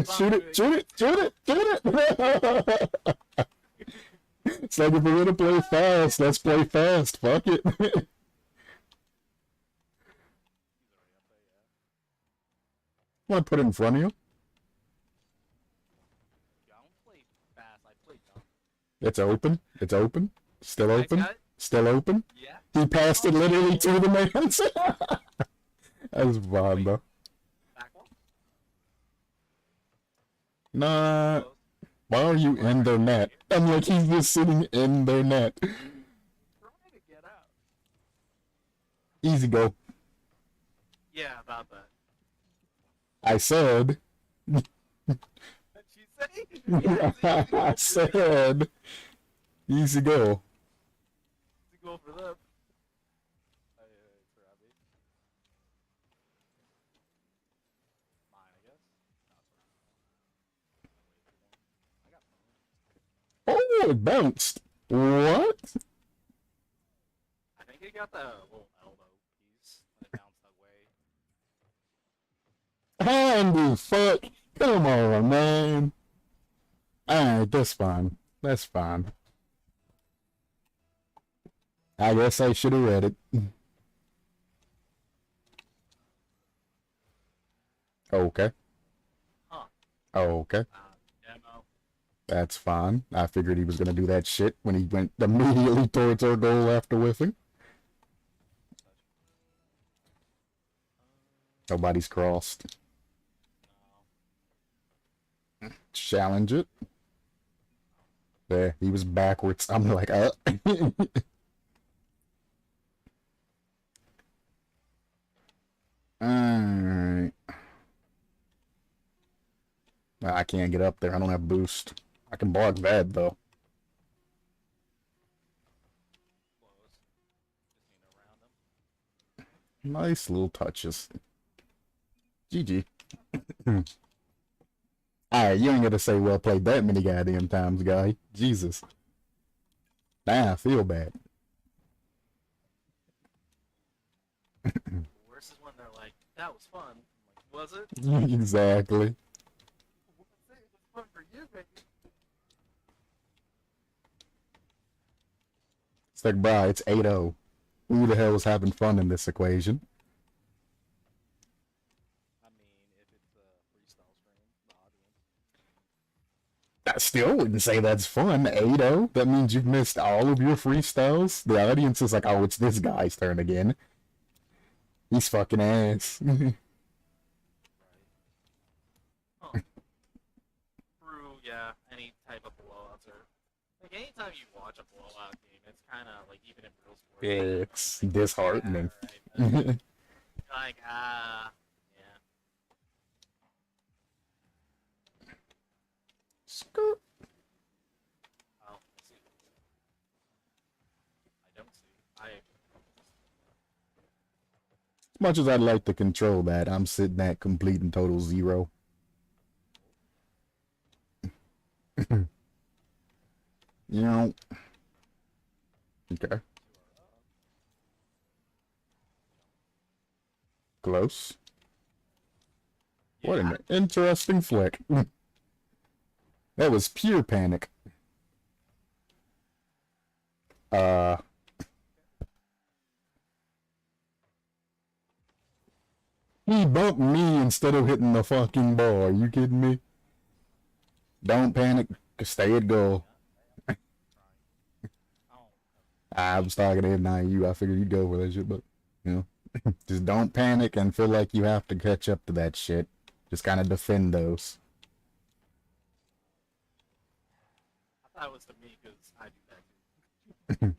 Shoot it, shoot it, shoot it, shoot it! It's like if we're gonna play fast, let's play fast. Fuck it. He's already up there, yeah. Want to put it in front of you? Yeah, I don't play fast. I play dumb. It's open. It's open. Still I open. got it. Still open. Yeah. He passed it literally to the man. That's fine, though. Back wall. Nah. Close. Why are you in their net? I'm like, he's just sitting in their net. Trying to get out. Easy go. Yeah, about that. I said. Did she say? Yeah, I said. Easy go. to go for them. It's for Abby. Mine, I guess. No, it's for I got phone. Oh, it bounced. What? I think it got the little elbow piece when it bounced that way. Andy, fuck. Come on, man. Alright, that's fine. That's fine. I guess I should have read it. Okay. Huh. Okay. Demo. That's fine. I figured he was going to do that shit when he went immediately towards our goal after whiffing. Nobody's crossed. No. Challenge it. There, he was backwards. I'm like, Alright. I can't get up there. I don't have boost. I can block that, though. Nice little touches. GG. Alright, you ain't gotta say well played that many goddamn times, guy. Jesus. Nah, I feel bad. The worst is when they're like, that was fun. I'm like, was it? Exactly. It was fun for you, baby. It's like, bruh, it's 8-0. Who the hell is having fun in this equation? I mean, if it's a freestyle stream, the audience. I still wouldn't say that's fun. 8-0? That means you've missed all of your freestyles? The audience is like, oh, it's this guy's turn again. He's fucking ass. Right. Huh. True, yeah. Any type of blowouts or like anytime you watch a blowout game, it's kind of like even in real sports. It's disheartening. Yeah, right. Like yeah. Skirt. Oh, let's see. I don't see. As much as I'd like to control that, I'm sitting at complete and total 0. You know. Okay. Close. What an interesting flick. That was pure panic. He bumped me instead of hitting the fucking ball. Are you kidding me? Don't panic. Stay at goal. I was talking to him, not you. I figured you'd go for that shit, but, you know. Just don't panic and feel like you have to catch up to that shit. Just kind of defend those. I thought it was to me because I do that too.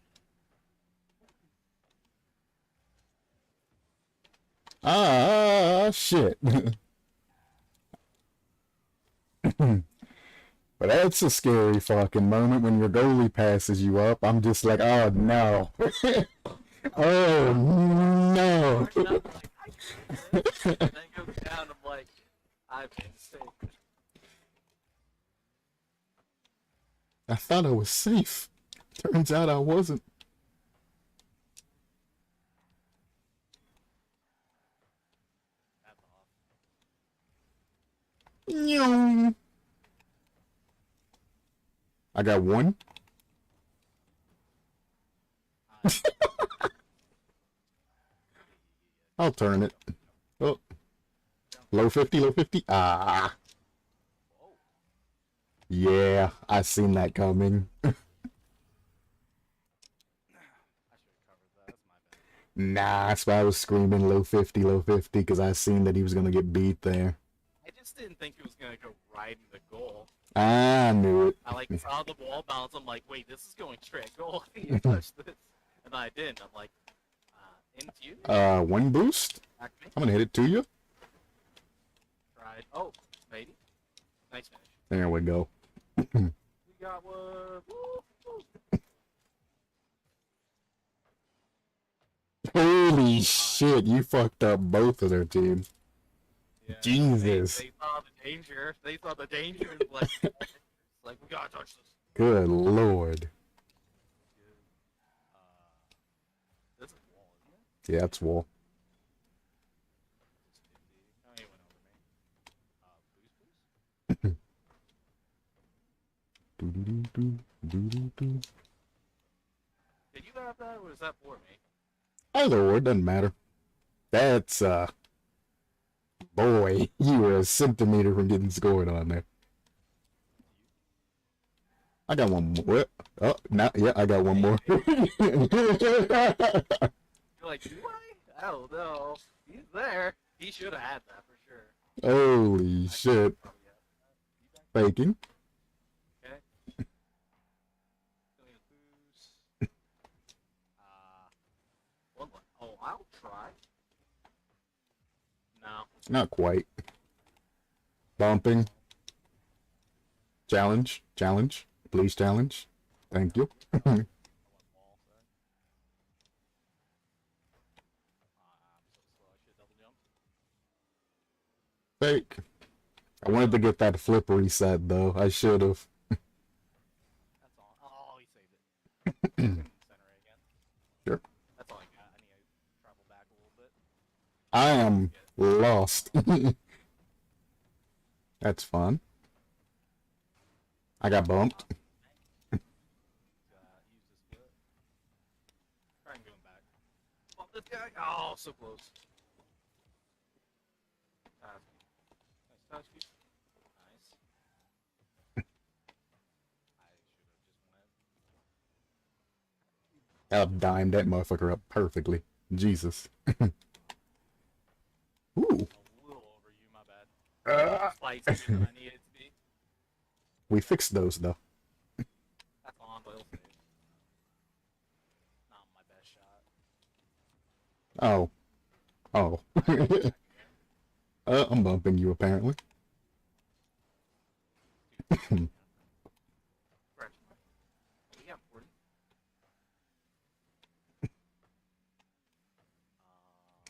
Shit. But that's a scary fucking moment when your goalie passes you up. I'm just like, oh no. Oh no. And then goes down. I'm like, I've made a mistake. I thought I was safe. Turns out I wasn't. That's off. Nyong. I got one. I'll turn it. Oh. Low 50, low 50. Ah. Yeah, I seen that coming. I should have covered that. That's my bad. Nah, that's why I was screaming low 50, because I seen that he was gonna get beat there. I just didn't think it was gonna go right in the goal. I knew it. I like saw the ball bounce. I'm like, wait, this is going straight goal. I think you touched this, and then I didn't. I'm like, into you. One boost. Back me. I'm gonna hit it to you. Tried. Oh, maybe. Nice finish. There we go. We got one. Woo, woo. Holy shit, you fucked up both of their teams. Yeah, Jesus. They saw the danger. They saw the danger. And like, like we gotta touch this. Good lord. This is wall, isn't it? Yeah, it's wall. It's 50. Oh, he went over me. Boost. Did you have that, or was that for me? Either or, doesn't matter. That's, boy, you were a centimeter from getting scored on there. I got one more. Oh, no, yeah, I got one more. You're like, do I? I don't know. He's there. He should have had that for sure. Holy shit. Oh, yeah. Faking. Okay. Still need a boost. One more. Oh, I'll try. No. Not quite. Bumping. Challenge. Challenge. Please challenge. Thank you. I want ball, sorry. I'm so fake. I wanted to get that flip reset though. I should have. That's all. Oh, he saved it. Center it again. Sure. That's all I got. I need to travel back a little bit. I am lost. That's fun. I got bumped. Use this foot. Try and going back. Bump this guy. Oh, so close. Nice touch. Nice. I should have just went. I dimed that motherfucker up perfectly. Jesus. Ooh. A little over you, my bad. Slight than I needed to be. We fixed those though. That's on, but it'll save. Not my best shot. Oh. Oh. I'm bumping you apparently. Correction. Yeah, 40.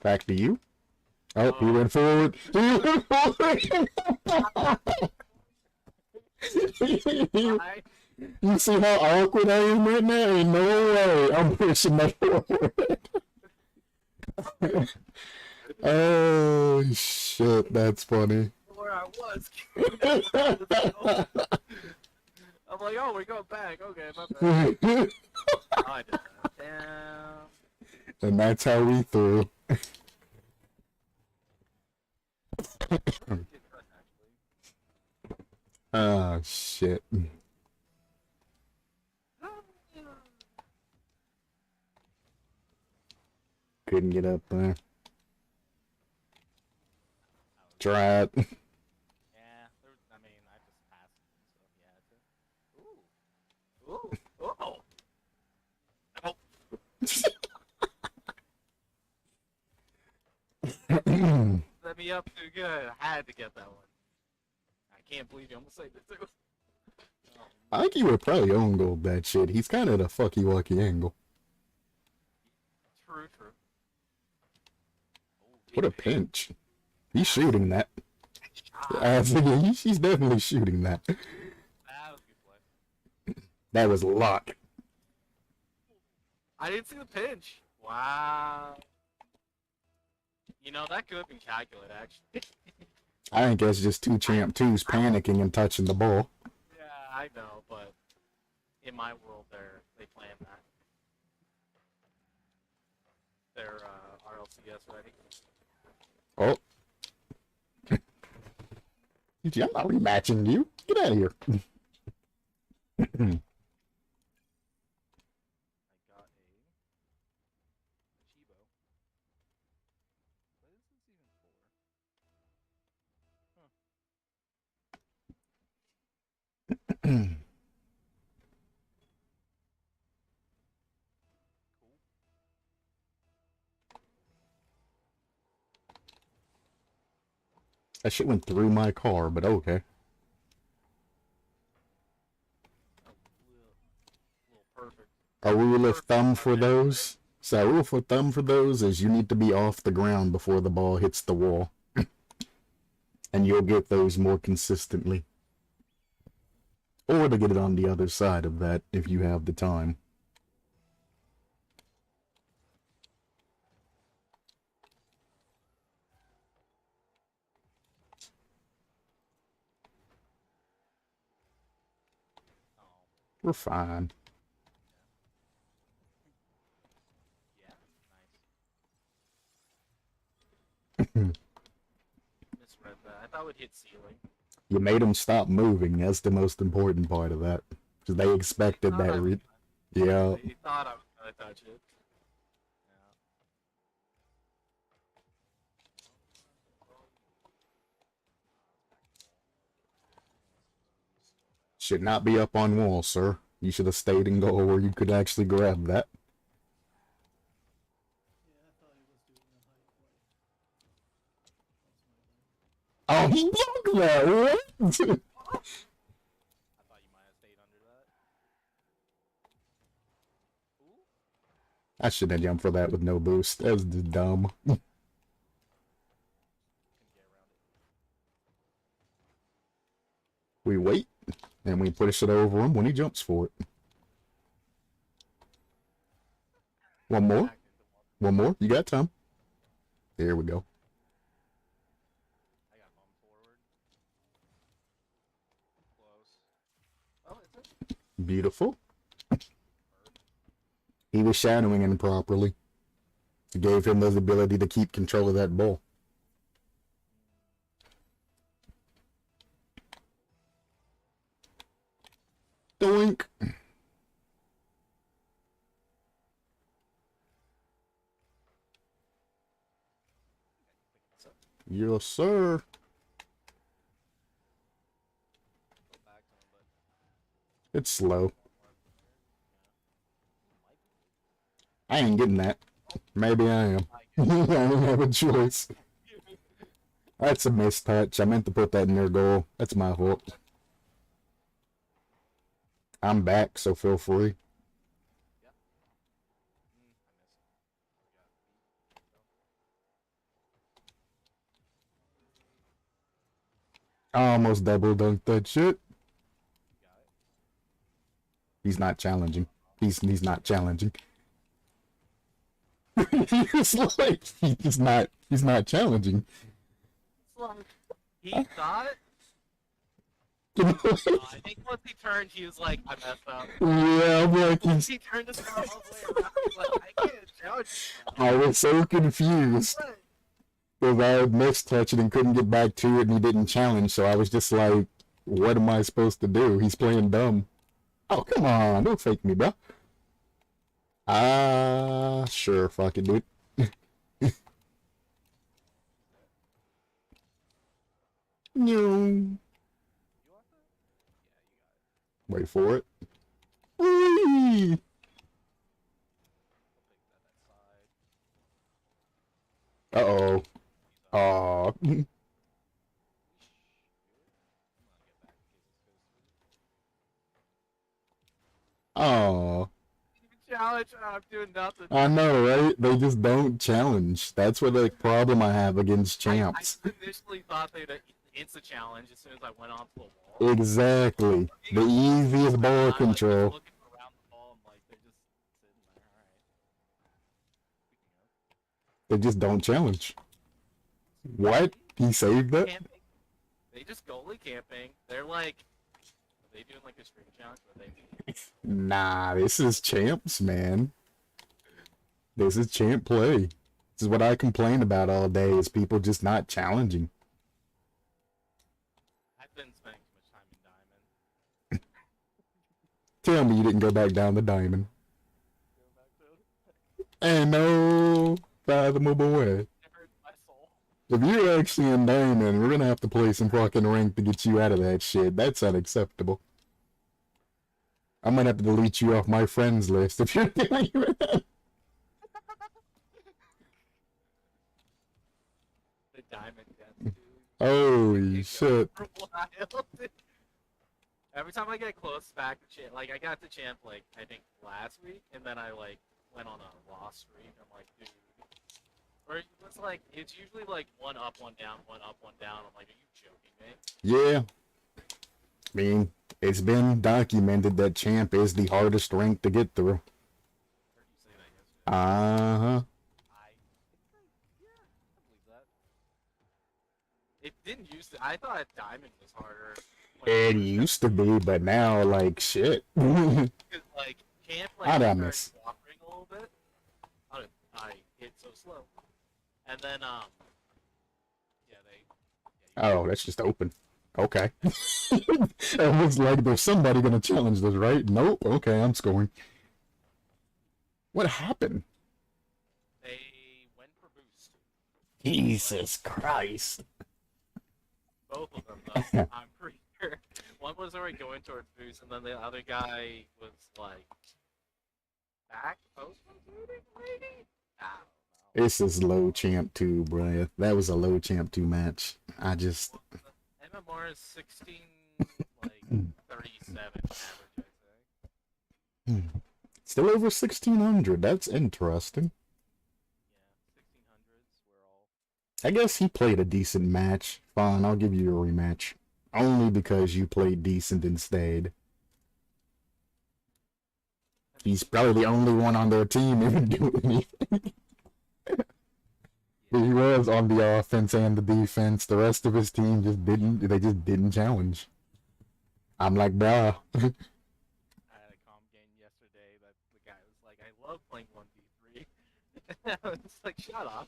Back to you. Oh, he went forward. He went forward. Hi. You see how awkward I am right now? Ain't no way I'm pushing that forward. Oh shit, that's funny. Where I was. I'm like, oh, we're going back. Okay, my bad. Oh, I did that. Damn. And that's how we threw. Oh shit. Couldn't get up there. Try it. Yeah, there, I mean, I just passed and stuff. Yeah. Oh. Set me up too good. I had to get that one. I can't believe you almost saved it too. I think he would probably own gold that shit. He's kind of at a fucky-wucky angle. True. What a pinch. He's shooting that. He's definitely shooting that. That was a good play. That was luck. I didn't see the pinch. Wow. You know, that could have been calculated, actually. I think that's just two champ twos panicking and touching the ball. Yeah, I know, but in my world, they planned that. They're RLCS ready. Oh. I'm not rematching you. Get out of here. I got a Chibo. What is this even for? That shit went through my car, but okay. Little perfect. A rule of thumb for those? So a rule of thumb for those is you need to be off the ground before the ball hits the wall. And you'll get those more consistently. Or to get it on the other side of that if you have the time. We're fine. Yeah, nice. Misread that. I thought we'd hit ceiling. You made them stop moving. That's the most important part of that. Because they expected that. Yeah. They thought I was gonna touch it. Should not be up on wall, sir. You should have stayed in goal where you could actually grab that. Oh, he blocked that! What? I thought you might have stayed under that. Ooh. I should have jumped for that with no boost. That was just dumb. Couldn't get around it. We wait, and we push it over him when he jumps for it. One more? Back into one. One more? You got time. There we go. I got bum forward. Close. Oh, it's it. Beautiful. He was shadowing improperly. It gave him the ability to keep control of that ball. Doink. Yes, sir. Go back to him, but It's slow. one more player. Yeah. Might be. I ain't getting that. Maybe I am. I I guess. don't have a choice. That's a mistouch. I meant to put that in their goal. That's my fault. I'm back, so feel free. I missed. I almost double dunked that shit. You got it. He's not challenging. He's not challenging. He's like he's not challenging. It's like, he thought. I think once he turned, he was like, I messed up. Yeah, I'm like Once he turned his car all the way around, he was like, I can't challenge you. I was so confused What? because I had mistouched it and couldn't get back to it, and he didn't challenge. So I was just like, "What am I supposed to do?" He's playing dumb. Oh, come on, don't fake me, bro. Sure, fuck it, dude. No. You want that? Yeah, you got it. Wait for it. Whee! I'll take that Uh-oh. side. He's up. Aw. I'm gonna get back in case this goes through. Aw. Even challenge, I'm doing nothing. I know, right? They just don't challenge. That's what the problem I have against champs. I initially thought they'd insta challenge as soon as I went onto the wall. Exactly. The easiest ball I'm, like, control. looking around the ball, I'm like, they're just sitting there. Alright. They just don't challenge. What? He saved that? Camping. They just goalie camping. They're like, are they doing like a stream challenge? Where they Nah, this is champs, man. This is champ play. This is what I complain about all day, is people just not challenging. I've been spending too much time in Diamond. Tell me you didn't go back down the diamond. Go back to Ain't no fathomable way. it hurts my soul. If you're actually in diamond, we're gonna have to play some fucking rank to get you out of that shit. That's unacceptable. I might have to delete you off my friends list if you're doing that. The Diamond gets dude. Holy shit. For a while. Every time I get close back to champ, like I got to champ like I think last week, and then I like went on a loss streak. I'm like, dude, or it's like it's usually like one up, one down, one up, one down. I'm like, are you joking me? Yeah. I mean, it's been documented that champ is the hardest rank to get through. Heard you say that yesterday. Uh-huh. Yeah, I believe that. It didn't used to. I thought Diamond was harder. when It first used to be, but now, like, shit. Because like camp like How'd I started miss? cooperating a little bit. I hit so slow, and then yeah Oh, that's just open. Okay. I was like, there's somebody gonna challenge this, right? Nope. Okay, I'm scoring. What happened? they went for boost. Jesus Christ. Both of them though. I'm pretty sure. One was already going towards boost, and then the other guy was like back post maybe. I don't know. This is low champ 2, bruh. That was a low champ 2 match. I just... MMR is 16, like 37 average, I'd say. Still over 1600. That's interesting. Yeah, 1600s. We're all. I guess he played a decent match. Fine, I'll give you a rematch. Only because you played decent instead. He's probably the only one on their team even doing anything. He was on the offense and the defense. The rest of his team just didn't. They just didn't challenge. I'm like, bruh. I had a comp game yesterday that the guy was like, I love playing 1v3. I was like, shut up.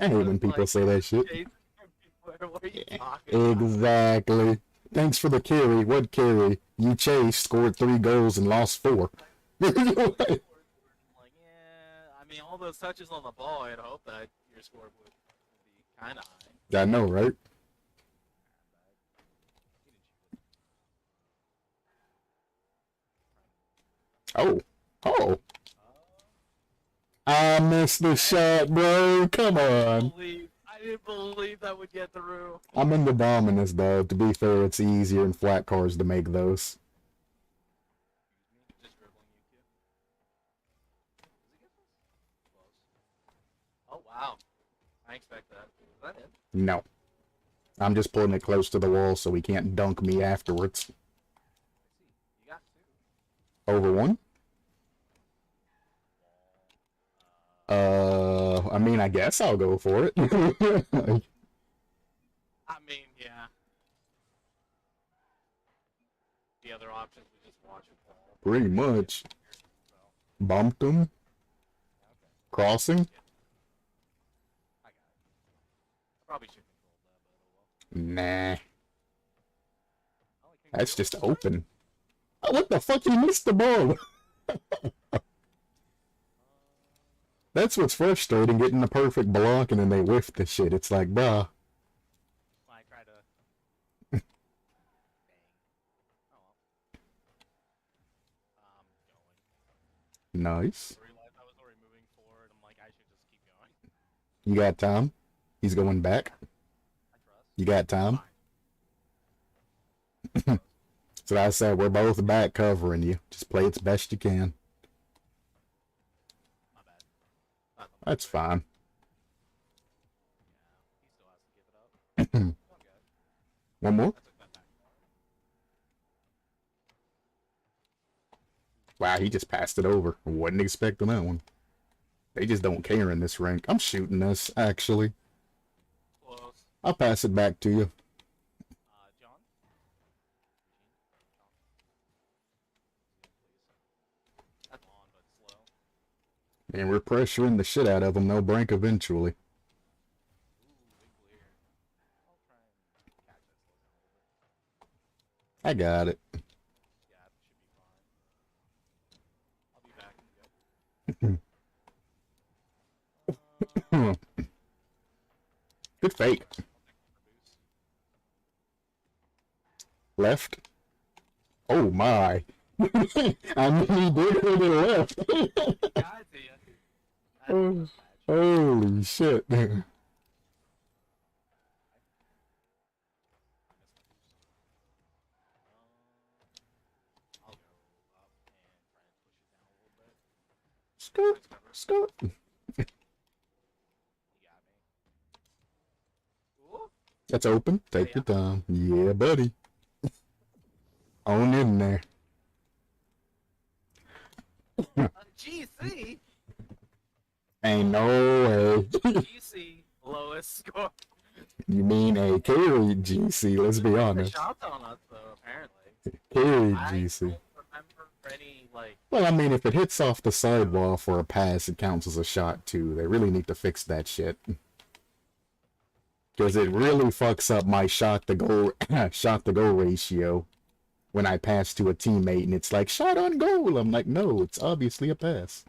I hate when people say that shit. What are you talking about? Exactly. Thanks for the carry. What carry? You chased, scored 3 goals, and lost 4. Like, yeah, I mean, all those touches on the ball, I'd hope that your score would be kind of high. I know, right? Oh. Oh. I missed the shot, bro. Come on. I didn't believe that would get through. I'm in the Dominus, though. To be fair, it's easier in flat cars to make those. Just dribbling you, kid. Does he get this? Close. Oh, wow. I expect that. Is that it? No. I'm just putting it close to the wall so he can't dunk me afterwards. I see. You got 2. Over 1? I mean, I guess I'll go for it. I mean, yeah. The other options we just watch it fall. Pretty much. So, Bumped him. yeah, okay. Crossing. I got it. I probably should control that, but oh well. Nah. I like That's just control. open. Oh, what the fuck? He missed the ball. That's what's frustrating, getting the perfect block and then they whiff the shit. It's like, bruh. I try to. Bang. Oh well. Going. Nice. I realized I was already moving forward. I'm like, I should just keep going. You got time? He's going back. I trust. You got time? So I said, we're both back covering you. Just play it best you can. My bad. Not the That's fine. Yeah, he still has to give it up. Come on, guys. One more? I took that back. Wow, he just passed it over. Wasn't expecting that one. They just don't care in this rank. I'm shooting this, actually. Close. I'll pass it back to you. John? John? That's on, but slow. And we're pressuring the shit out of them. They'll break eventually. Ooh, big clear. I'll try and catch that slow down a little bit. I got it. Yeah, it should be fine. I'll be back. Yep. Good fake. I'll take the boost. Left. Oh my. I mean, he did hit it left. Yeah, I see ya. That's Oh, a match. holy shit. I'll go up and try and push it down a little bit. Skirt, Nice cover. skirt. You got me. Ooh. That's open. Take your time. Yeah, buddy. On in there. GC. Ain't no way. GC. Lowest score. You mean a carry GC, let's be The honest. shots on us though, apparently. Carry I GC. don't remember any like. Well, I mean, if it hits off the sidewall for a pass, it counts as a shot too. They really need to fix that shit. Because it really fucks up my shot to goal ratio when I pass to a teammate and it's like shot on goal. I'm like, no, it's obviously a pass.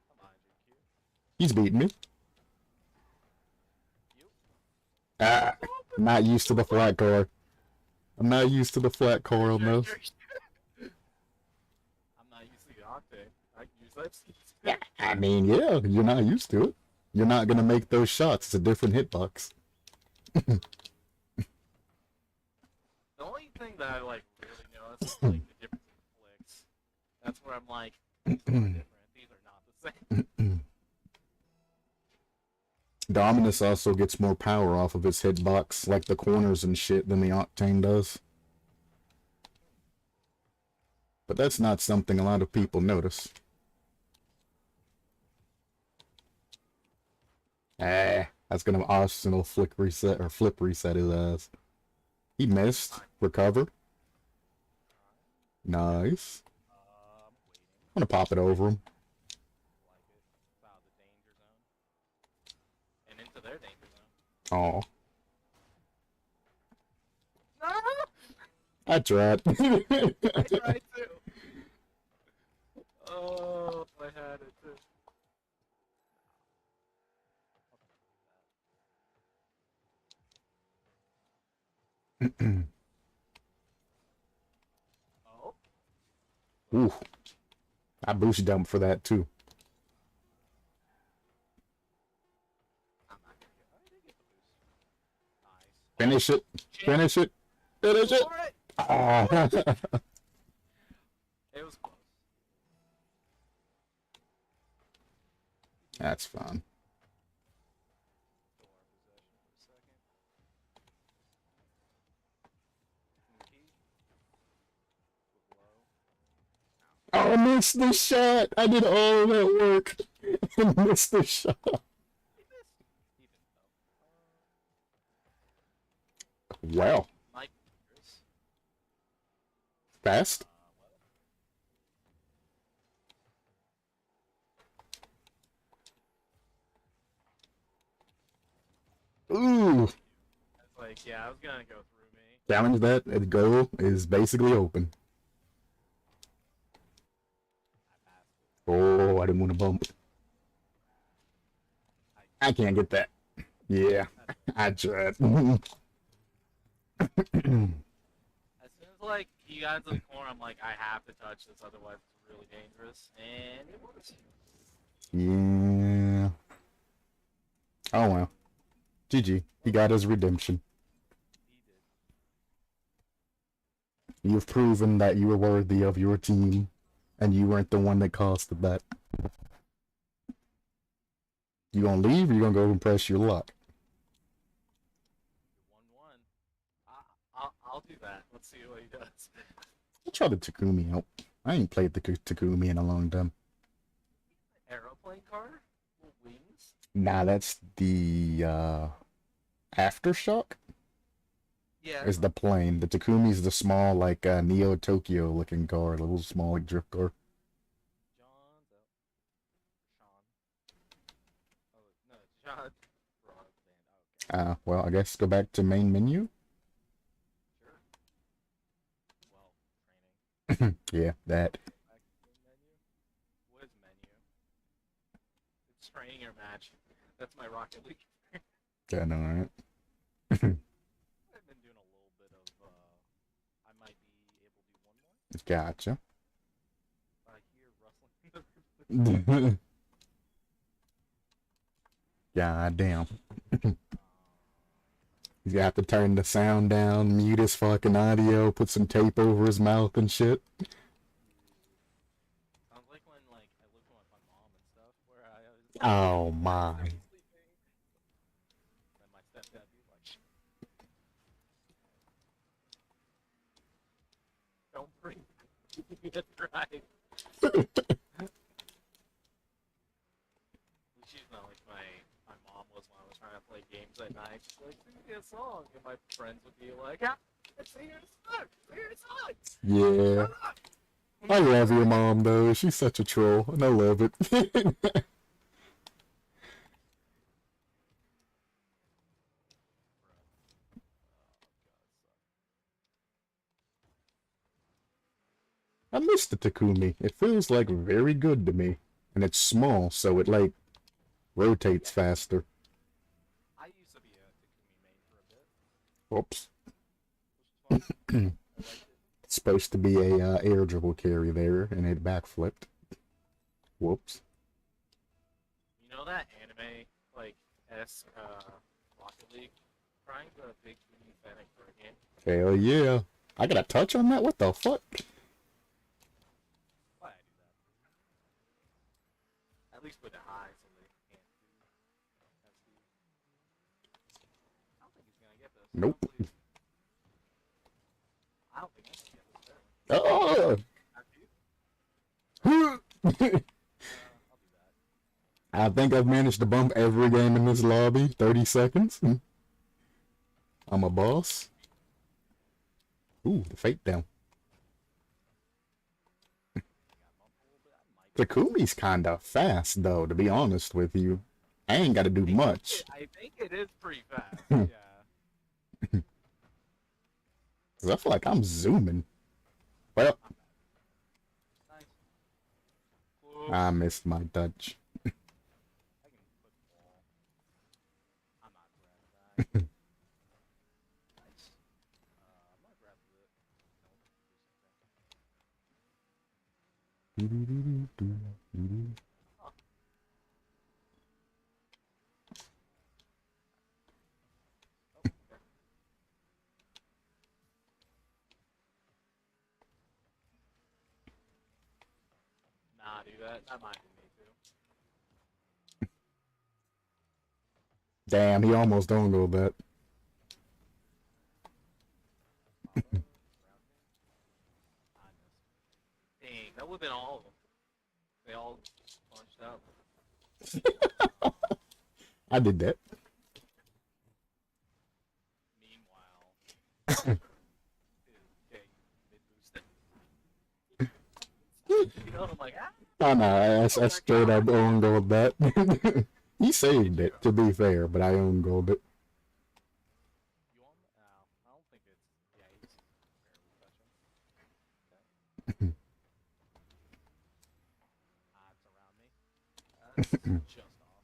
I'm behind you, Q. He's beating me. You. Ah, I'm not used to the flat car. I'm not used to the flat car on those. I'm not used to the octane. I can use that. Yeah, I mean, yeah, you're not used to it. You're not gonna make those shots. It's a different hitbox. The only thing that I like really notice is like the difference in flicks. That's where I'm like, these are different. These are not the same. Dominus also gets more power off of his hitbox, like the corners and shit, than the Octane does. But that's not something a lot of people notice. That's gonna Arsenal flip reset his ass. He missed. Recover. Nice. I'm gonna pop it over him. Like it. Wow, the danger zone. And into their danger zone. Aw. No! I tried. I tried too. Oh, I had it too. Oh, Ooh. I boost jump for that too. I'm not gonna get. I did get the boost. Nice. Finish it. Finish it. Finish it. Alright. Ah. It was close. That's fine. Still our possession for a second. Key. With low. Oh, I missed the shot. I did all that work and missed the shot. He missed. Even though. Wow. Mike Chris. Fast. Ooh. I was like, yeah, I was gonna go through me. Challenge that. The goal is basically open. I passed it. Oh, I didn't want to bump. I can't get that. Yeah, I tried. As soon as like he got into the corner, I'm like, I have to touch this, otherwise it's really dangerous. And it works. Yeah. Oh well. GG. He got his redemption. He did. You've proven that you were worthy of your team, and you weren't the one that caused the bet. You gonna leave, or you gonna go and press your luck? 1-1. I'll do that. Let's see what he does. I'll try the Takumi out. I ain't played the Takumi in a long time. Aeroplane car? Little wings? Nah, that's the Aftershock Yeah. is the plane. The Takumi's the small, like, Neo Tokyo looking car, a little small, like, drift car. John's out. Sean. Oh, no, John. Wrong band. Okay. Well, I guess go back to main menu. Sure. Well, training. Yeah, that. Back to the menu. What is menu? It's training or match. That's my Rocket League. Yeah, no, alright. I've been doing a little bit of, I might be able to do one more. Gotcha. I hear rustling. God damn. He's gonna have to turn the sound down, mute his fucking audio, put some tape over his mouth and shit. Sounds like when, like, I lived with my mom and stuff, where I was Oh my. sleeping. Then my stepdad be like, don't bring me to drive. She's not like my mom was when I was trying to play games at night. She's like, sing me a song. And my friends would be like, ah, sing your song, sing your song. Yeah. I love your mom though. She's such a troll, and I love it. I miss the Takumi. It feels like very good to me. And it's small, so it like rotates faster. I used to be a Takumi main for a bit, Oops. which was fun. I liked it. It's supposed to be a air dribble carry there, and it backflipped. Whoops. You know that anime, like, Rocket League? Trying to a big Takumi Fennec for a game. Hell yeah. I got a touch on that? What the fuck? Why I do that? At least with the high, so they can't do. That's the. Nope. I don't think I can get this there. Oh! After you? I'll do that. I think I've managed to bump every game in this lobby. 30 seconds. I'm a boss. Ooh, the fate down. Takumi's kinda fast, though, to be honest with you. I ain't gotta do much. I think it is pretty fast. Yeah. Cause I feel like I'm zooming. Well, Nice. Whoa. I missed my touch. I can put the wall. I'm not grabbing that. Nice. I'm gonna grab the. Nah, dude, that might be me too. Damn, he almost don't go that. Dang, that would've been all of them. They all punched out. I did that. Meanwhile, dude, okay, mid-boost. You know, I'm like, ah. Oh no, I straight up own gold that. He saved it, to be fair, but I own gold it. You want? I don't think it's. Yeah, he's barely touching. Okay. It's around me. That's just off.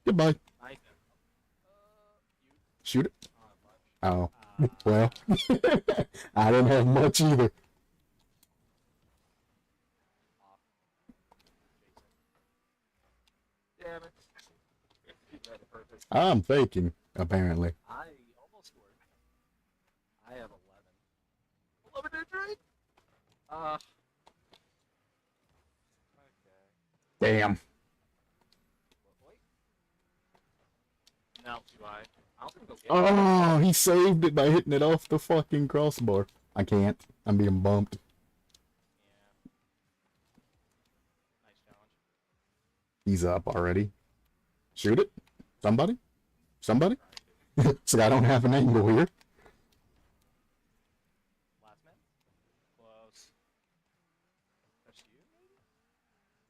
Goodbye. Nice. You. Shoot it. Much. Oh, well. I didn't have much either. Off. Jason. Damn it. You read it perfect. I'm faking, apparently. I almost scored. I have 11. 11 injury? Okay. Damn. Wait. No, do I? I don't think they'll get it. Oh, he saved it by hitting it off the fucking crossbar. I can't. I'm being bumped. Yeah. Nice challenge. He's up already. Shoot it. Somebody? Somebody? So I don't have an angle here. Last man? Close. That's you, maybe?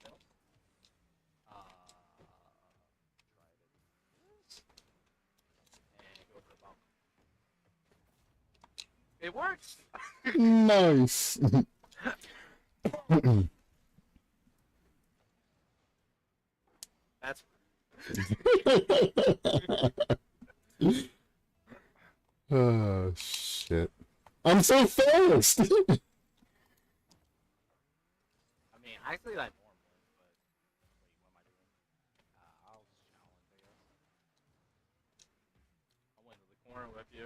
No? Try this. And go for the bump. It works! Nice. That's Oh, shit. I'm so fast! I mean, actually that normally, but wait, what am I doing? I'll just challenge, I guess. I went to the corner with you.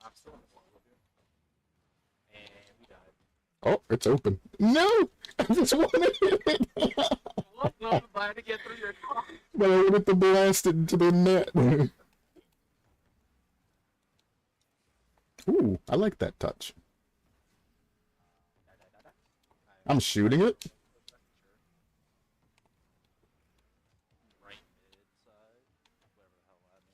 I'm still in the corner with you. And we died. Oh, it's open. No! I just wanted it! What was I to get through your car? But I wanted to blast it into the net. Ooh, I like that touch. I'm shooting it. Right mid side, whatever the hell that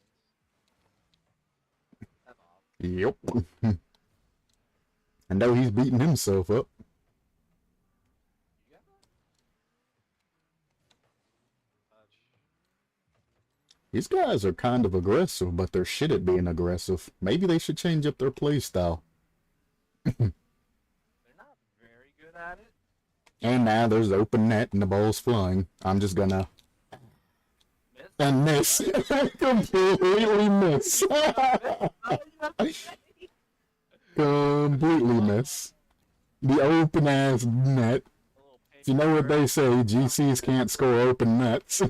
means. That's off. Yep. I know he's beating himself up. You got that? Touch. These guys are kind of aggressive, but they're shit at being aggressive. Maybe they should change up their play style. They're not very good at it. And now there's open net and the ball's flying. I'm just gonna... Miss. And miss. Completely miss. Completely miss. The open ass net. You know what they say, GCs can't score open nets.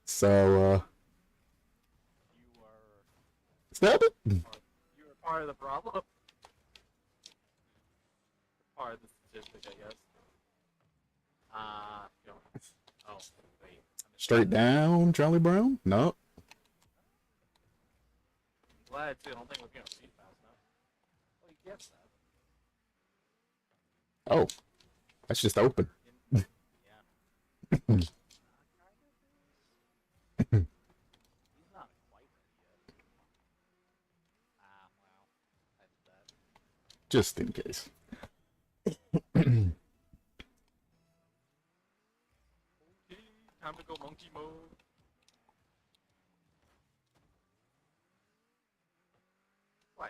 So, You are stab it. you are part of the problem. Part of the statistic, I guess. Go. Oh, wait. Straight down, Charlie Brown? No. glad too. I don't think we're gonna see fast enough. Oh, he gets that. Oh, that's just open. Yeah. He's not quite ready yet. Ah, wow. I did that. Just in case. Okay, time to go monkey mode. Why?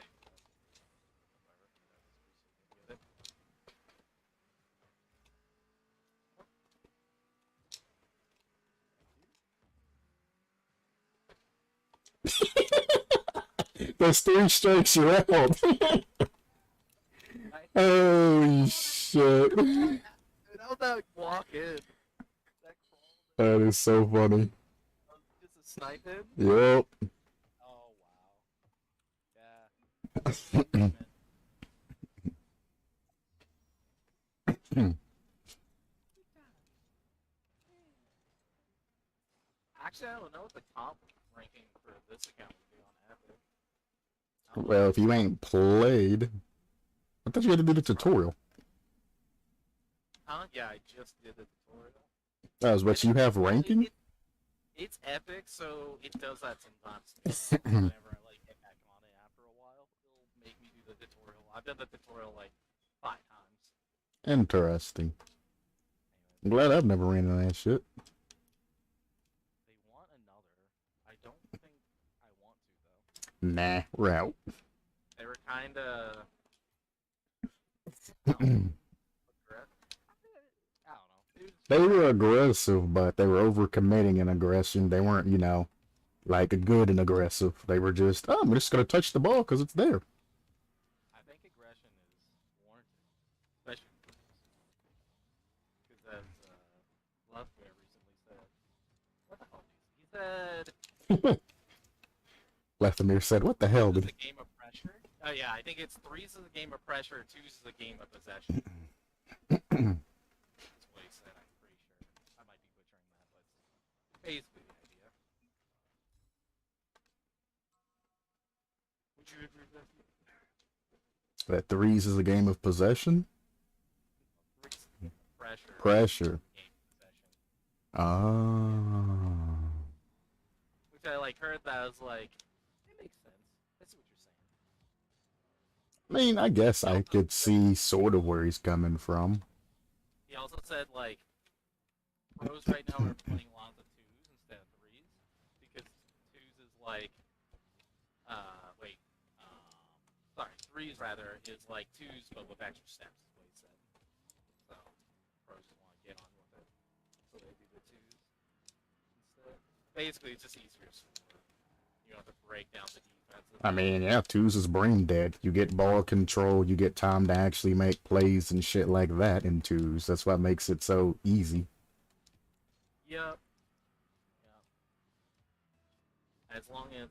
Those 3 strikes you're out. Holy shit. How'd that walk in? That crawl. That is so funny. Just a snipe him? Yep. Oh wow. Yeah. Actually, I don't know what the comp ranking for this account would be on Epic. Well, if you ain't played, I thought you had to do the tutorial. Yeah, I just did the tutorial. That was what you have ranking? It's Epic, so it does that sometimes. Whenever I like get back on it after a while, it'll make me do the tutorial. I've done the tutorial like 5 times. Interesting. I'm glad I've never ran into that shit. They want another. I don't think I want to though. Nah, we're out. They were kinda. They were aggressive, but they were overcommitting in aggression. They weren't, you know, like good and aggressive. They were just, oh, I'm just gonna touch the ball because it's there. I think aggression is warranted, especially because as Lovebear recently said, what the hell? He said Lethamir said, what the hell it's did... a game of pressure. Oh yeah, I think it's 3's is a game of pressure, 2's is a game of possession. That's what he said. I'm pretty sure. I might be butchering that, but it's basically the idea. Would you agree with that? That 3's is a game of possession? 3's is a game of pressure. Pressure. Game of possession. Ah. Which I like heard that I was like, it makes sense. That's what you're saying. I mean, I guess I could see sort of where he's coming from. He also said like pros right now are playing lots of 2's instead of 3's because 2's is like sorry, 3's rather is like 2's but with extra steps is what he said. So pros just want to get on with it, so they do the 2's instead. Basically, it's just easier score. You don't have to break down the defenses. I mean, yeah, 2's is brain dead. You get ball control, you get time to actually make plays and shit like that in 2's. That's what makes it so easy. Yep. As long as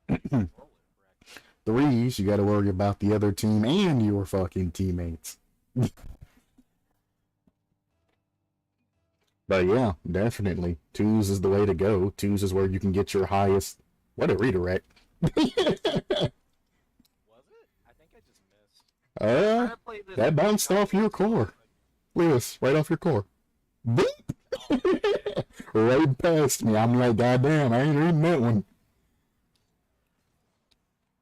you control it correctly. 3's, you gotta worry about the other team and your fucking teammates. But yeah, definitely. 2's is the way to go. 2's is where you can get your highest... What a redirect. Was it? I think I just missed. Trying to play this That bounced off your core. Lewis, right off your core. Boop! Right past me. I'm like, goddamn, I ain't reading that one.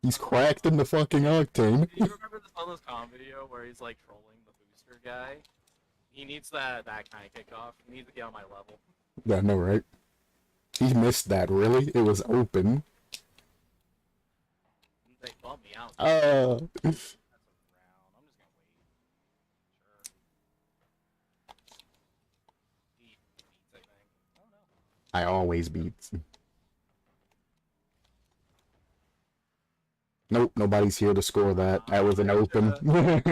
He's cracked in the fucking octane. Do you remember this on this com video where he's like trolling the booster guy? He needs that kind of kickoff. He needs to get on my level. I know, right? He missed that, really? It was open. They bumped me out. Uh... That's a round. I'm just gonna wait. Sure. Beats, I think. Oh no. I always beat. Nope, nobody's here to score that. That was an open. Well,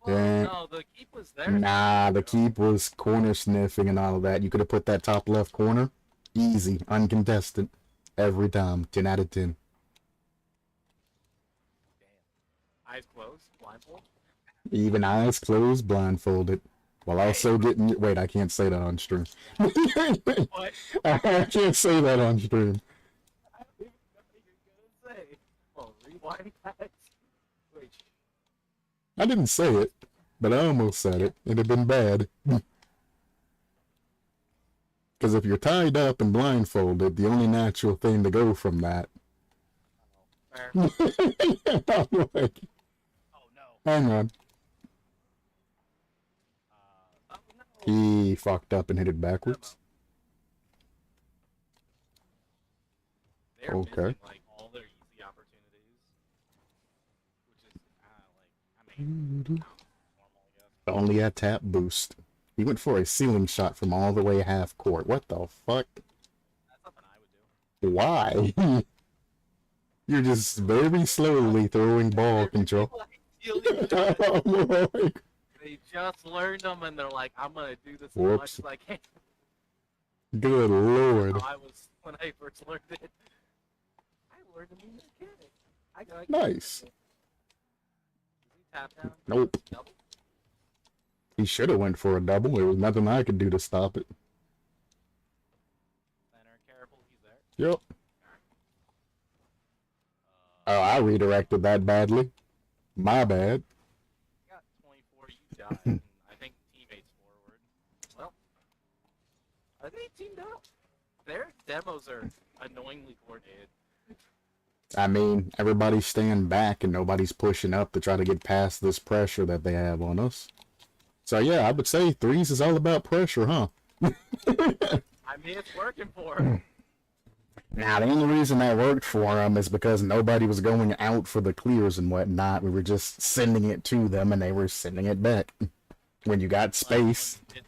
Yeah. no, the keep was there. Nah, the keep was corner sniffing and all of that. You could have put that top left corner. Easy, uncontested. Every time. 10 out of 10. Damn. Eyes closed, blindfold. Even eyes closed, blindfolded. While also getting... Wait, I can't say that on stream. What? I can't say that on stream. I don't even know what you're gonna say. say? Oh, rewind that. Wait. I didn't say it, but I almost said it. It'd have been bad. Because if you're tied up and blindfolded, the only natural thing to go from that. Fair. Like, Oh no. hang on. Oh no. He fucked up and hit it backwards. They're Okay. missing like all their easy opportunities, which is like I mean normal, I guess. Only a tap boost. He went for a ceiling shot from all the way half court. What the fuck? That's something I would do. Why? You're just very slowly throwing ball They're control. like stealing shots. Oh, boy. They just learned them and they're like, I'm gonna do this as Whoops. much as I can. Good lord. I was when I first learned it. I learned to be a mechanic. I got Nice. Is he tap down? Nope. Double? He should have went for a double. There was nothing I could do to stop it. Center, careful, he's there. Yep. Oh, I redirected that badly. My bad. Got 24, you died, and I think teammates forward. Well, are they teamed up? Their demos are annoyingly coordinated. I mean, everybody's staying back and nobody's pushing up to try to get past this pressure that they have on us. So yeah, I would say threes is all about pressure, huh? I mean, it's working for him. Now, the only reason that worked for them is because nobody was going out for the clears and whatnot. We were just sending it to them and they were sending it back. When you got space. You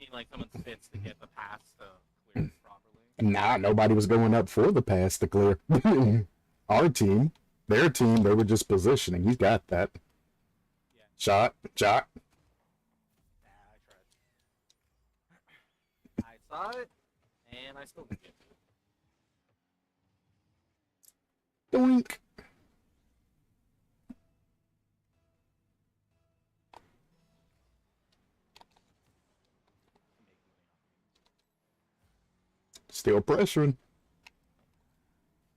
mean like someone spits to get the pass to clear properly? Nah, nobody was going up for the pass to clear. Our team, their team, they were just positioning. You got that. Yeah. Shot. Yeah, I tried. I saw it, and I still didn't get to it. Doink. Still pressuring.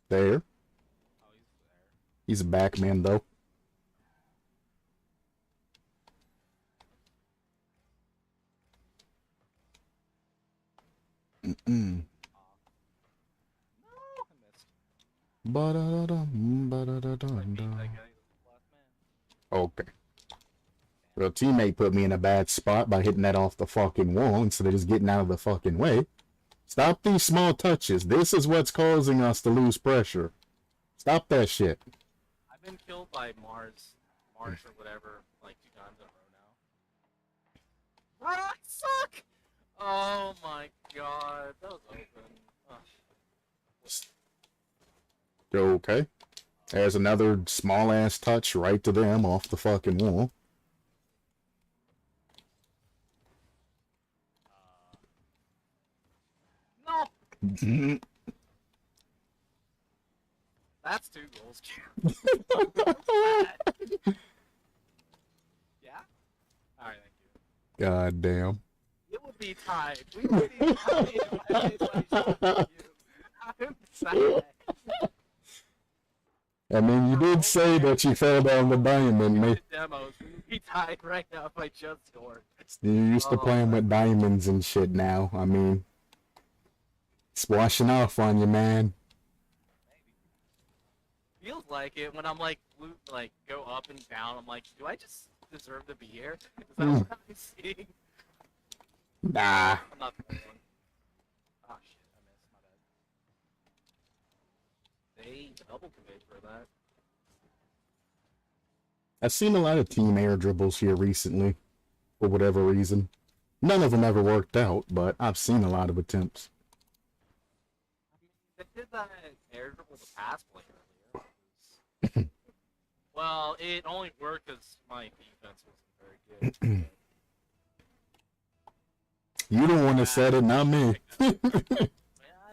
There. Oh, he's there. He's a back man, though. Mm-mm. No, I missed. Ba-da-da-dum, I beat ba-da-da-dum-dum. that guy. He was the last man. Okay. Well, teammate put me in a bad spot by hitting that off the fucking wall instead of just getting out of the fucking way. Stop these small touches. This is what's causing us to lose pressure. Stop that shit. I've been killed by March or whatever, like 2 times in a row now. Ah, I suck! Oh my god, that was open. Ugh. Okay. There's another small ass touch right to them off the fucking wall. No! That's 2 goals. Yeah? Alright, thank you. God damn. It would be tied. We would be tied if I made my shot to you. I'm sad. I mean, you did say that you fell down the diamond, mate. Demos. We would be tied right now if I just scored. You're used to Oh, playing with diamonds and shit now. I mean, it's washing off on you, man. Feels like it when I'm like go up and down. I'm like, do I just deserve to be here? Is that what I'm seeing? Nah. I'm not the one. Oh shit, I missed. My bad. They double commit for that. I've seen a lot of team air dribbles here recently, for whatever reason. None of them ever worked out, but I've seen a lot of attempts. I mean, they did that air dribble the pass play earlier. Well, it only worked because my defense wasn't very good. You don't want to set it, not me. I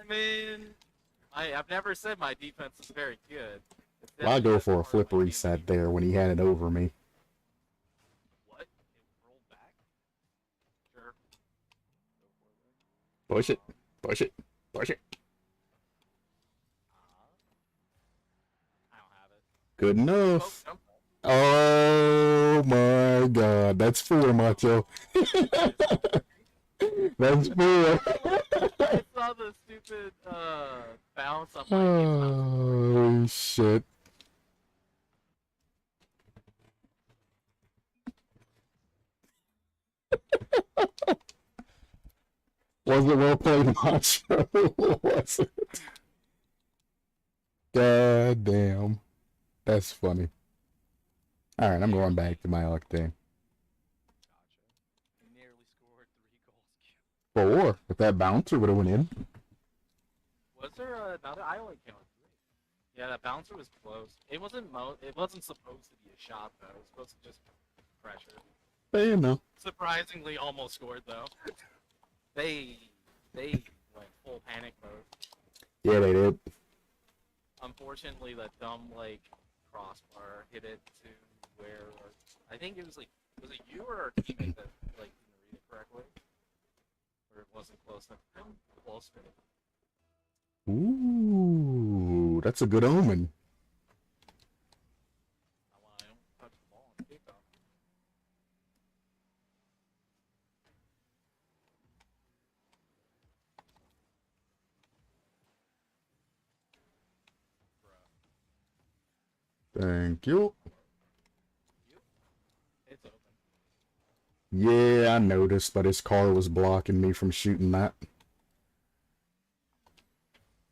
mean, I've never said my defense is very good. It's I go definitely for a part of flip my game reset defense. there when he had it over me. What? It rolled back? Sure. Go for it. Push it. Push it. Push it. Good enough. jump. Oh my god, that's 4, Macho. That's 4. I saw the stupid bounce. I'm like, it's not. Oh shit. Was it well played, Macho? Was it? God damn. That's funny. Alright, I'm going back to my octane. Gotcha. You nearly scored 3 goals. 4. If that bouncer would have went in. Was there another? I only counted 3. Yeah, that bouncer was close. It wasn't It wasn't supposed to be a shot though. It was supposed to just pressure. But you know. Surprisingly, almost scored though. they went full panic mode. Yeah, they did. Unfortunately, that dumb like crossbar hit it to where I think it was like, was it you or our teammate that like didn't read it correctly, or it wasn't close enough? Close to it. Ooh, that's a good omen. I don't touch the ball on kickoff. Thank you. It's open. Yeah, I noticed, but his car was blocking me from shooting that.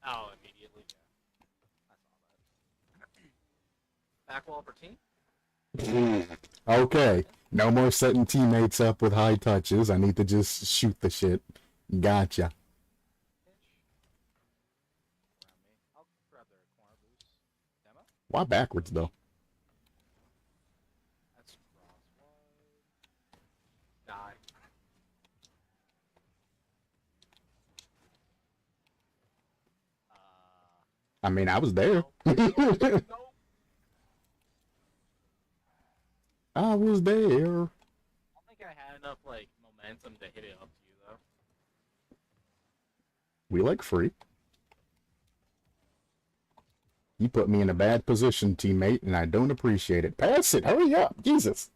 Oh, immediately, yeah. I saw that. Back wall for team? Okay, no more setting teammates up with high touches. I need to just shoot the shit. Gotcha. Around me. I'll grab their corner boost. Demo? Why backwards, though? That's crosswise. Die. I mean, I was there. Nope. I was there. I don't think I had enough like momentum to hit it up to you though. We like free. You put me in a bad position, teammate, and I don't appreciate it. Pass it. Hurry up. Jesus.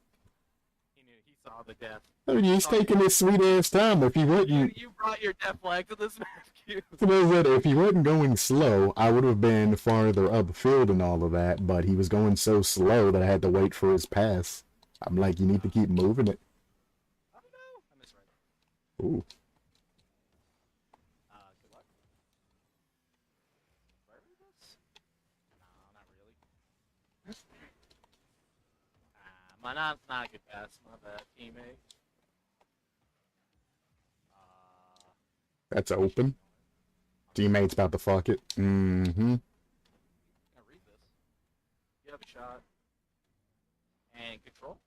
He saw the death. I mean, he's taking his sweet ass time. If he wouldn't, You brought your death flag to this match, Q. if he wasn't going slow, I would have been farther upfield and all of that. But he was going so slow that I had to wait for his pass. I'm like, you need to keep moving it. Oh no! I misread. Ooh. Good luck. Where are this? No, not really. Not a good pass. My bad, teammate. That's open. Teammate's about to fuck it. Mm-hmm. Can I read this? You have a shot. And control.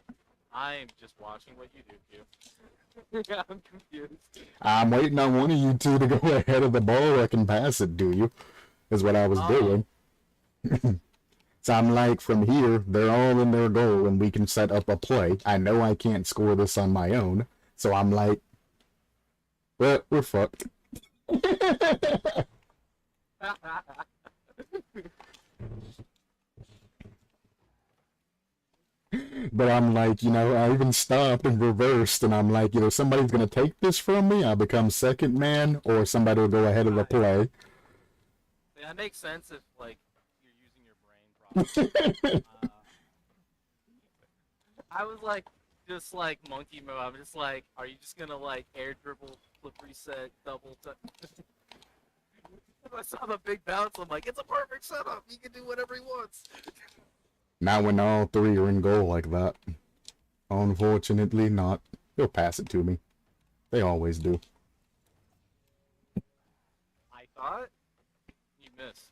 I'm just watching what you do, Q. I'm confused. I'm waiting on one of you two to go ahead of the ball. I can pass it, do you? Is what I was doing. So I'm like, from here, they're all in their goal, and we can set up a play. I know I can't score this on my own, so I'm like, well, we're fucked. But I'm like, I even stopped and reversed, and I'm like, somebody's gonna take this from me. I become second man, or somebody will go ahead of the play. Yeah, that makes sense if like you're using your brain properly. I was like, just like monkey mode. I'm just like, are you just gonna like air dribble, flip reset, double? I saw the big bounce. I'm like, it's a perfect setup. He can do whatever he wants. Not when all three are in goal like that. Unfortunately, not. They'll pass it to me. They always do. I thought you missed.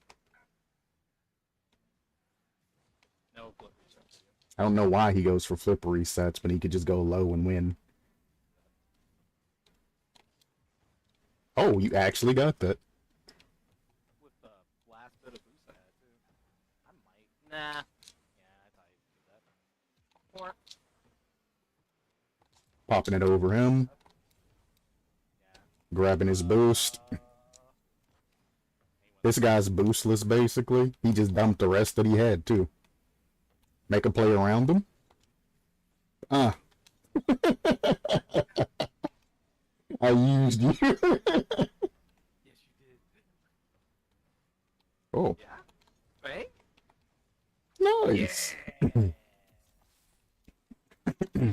No flip resets. I don't know why he goes for flip resets, but he could just go low and win. Oh, you actually got that. With the last bit of boost I had too. I might. Nah. Yeah, I thought you could do that. Or, Popping it over him. yeah. Grabbing his boost. This guy's boostless, basically. He just dumped the rest that he had, too. Make a play around him. I used you. Yes, you did. Oh, Yeah. Fake? nice. Yeah.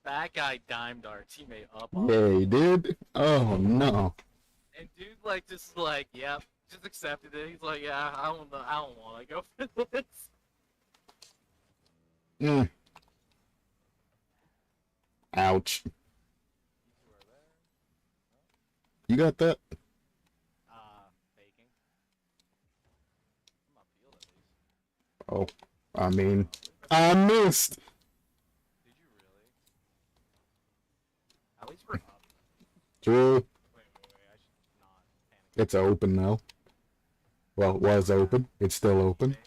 That guy dimed our teammate up on Yeah, he did. Oh no. and dude like just like, yep, just accepted it. He's like, yeah, I don't wanna go for this. Mm. Ouch. You got that? Faking. I'm not field at least. Oh, I mean, I missed. Did you really? At least we're up. True. Wait, I should not panic. It's open now. Well, it was open. It's still open.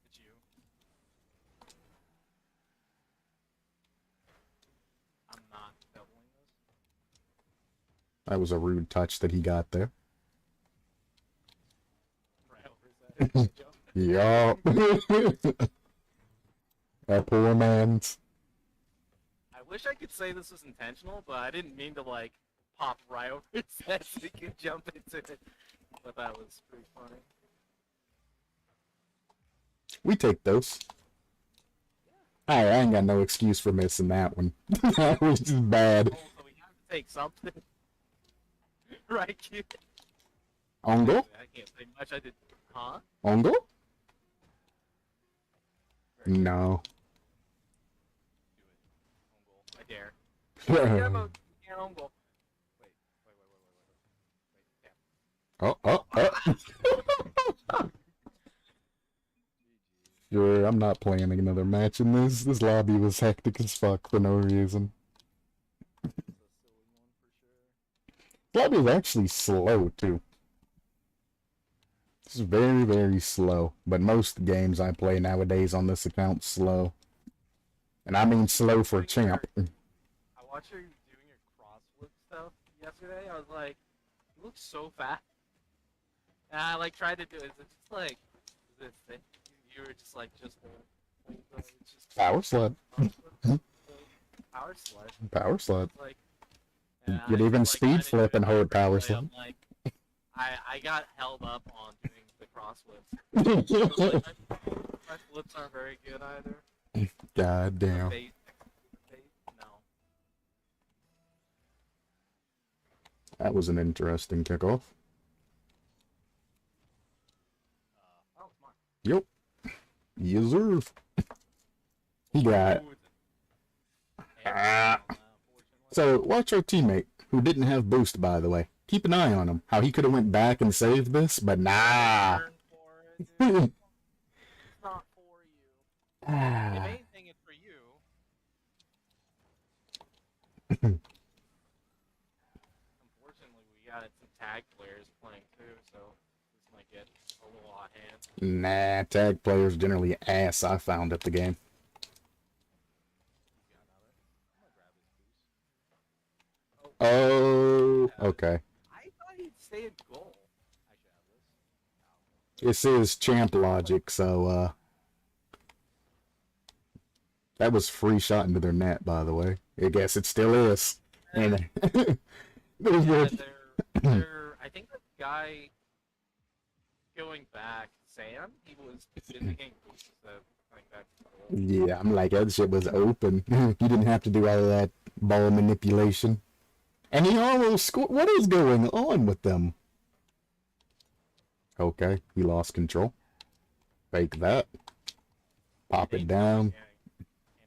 It's you. I'm not doubling this. That was a rude touch that he got there. Right over his head. Jump. Yup. That poor man's. I wish I could say this was intentional, but I didn't mean to like pop right over his head so he could jump into it. But that was pretty funny. We take those. I ain't got no excuse for missing that one. That was just bad. Oh, so we have to take something. Right, kid? Ongo? I can't say much. I did. Huh? Ongo? Very good. No. Do it. I dare. Yeah, but you can't own goal. Wait. Wait, damn. Oh. Sure, I'm not playing another match in this. This lobby was hectic as fuck for no reason. It's a silly one for sure. Lobby is actually slow, too. This is very, very slow. But most games I play nowadays on this account slow. And I mean slow for champ. I watched you doing your crossflip stuff yesterday. I was like, you look so fast. And I like tried to do it. It's just like this thing. You were just like it's just Power sled. power sled. Power sled. Like You and could I even just, like, speed tried to flip do and it hold power perfectly. sled. I'm like, I got held up on doing the crossflips. My flips aren't very good either. God damn. No. That was an interesting kickoff. Oh, smart. Yep. Yes, sir. He got. Ah. So, watch our teammate, who didn't have boost, by the way. Keep an eye on him. How he could have went back and saved this, but nah. It's not for you. If Ah. anything, it's for you. Unfortunately, we got some tag players playing too, so this might get a little out of hand. Nah, tag players generally ass, I found at the game. He's got another. I'm gonna grab his boost. Oh, okay. I thought he'd stay in goal. I should have this. This is champ logic, so, that was free shot into their net, by the way. I guess it still is. And there's Yeah, your- they're, I think the guy going back, Sam, he was busy getting boosts instead of coming back to goal. Yeah, I'm like, that shit was open. You didn't have to do all of that ball manipulation. And he almost scored. What is going on with them? Okay, he lost control. Fake that. Pop it down. And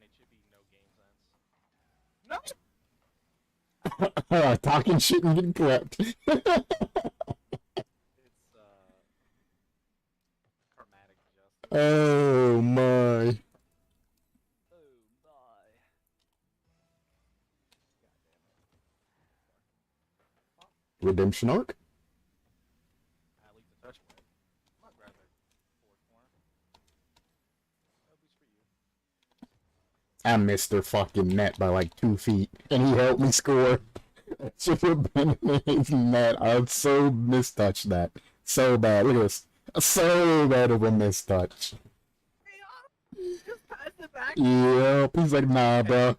it should be no game sense. No! Talking shit and getting clapped. It's chromatic justice. Oh my. Oh my. Redemption arc? At least a touch away. I'm not grabbing that fourth corner. No boost for you. I missed their fucking net by like 2 feet, and he helped me score. That should have been his net. I so mistouched that. So bad. Look at this. So bad of a mistouch. Just pass it back. Yep. He's like, nah, bro.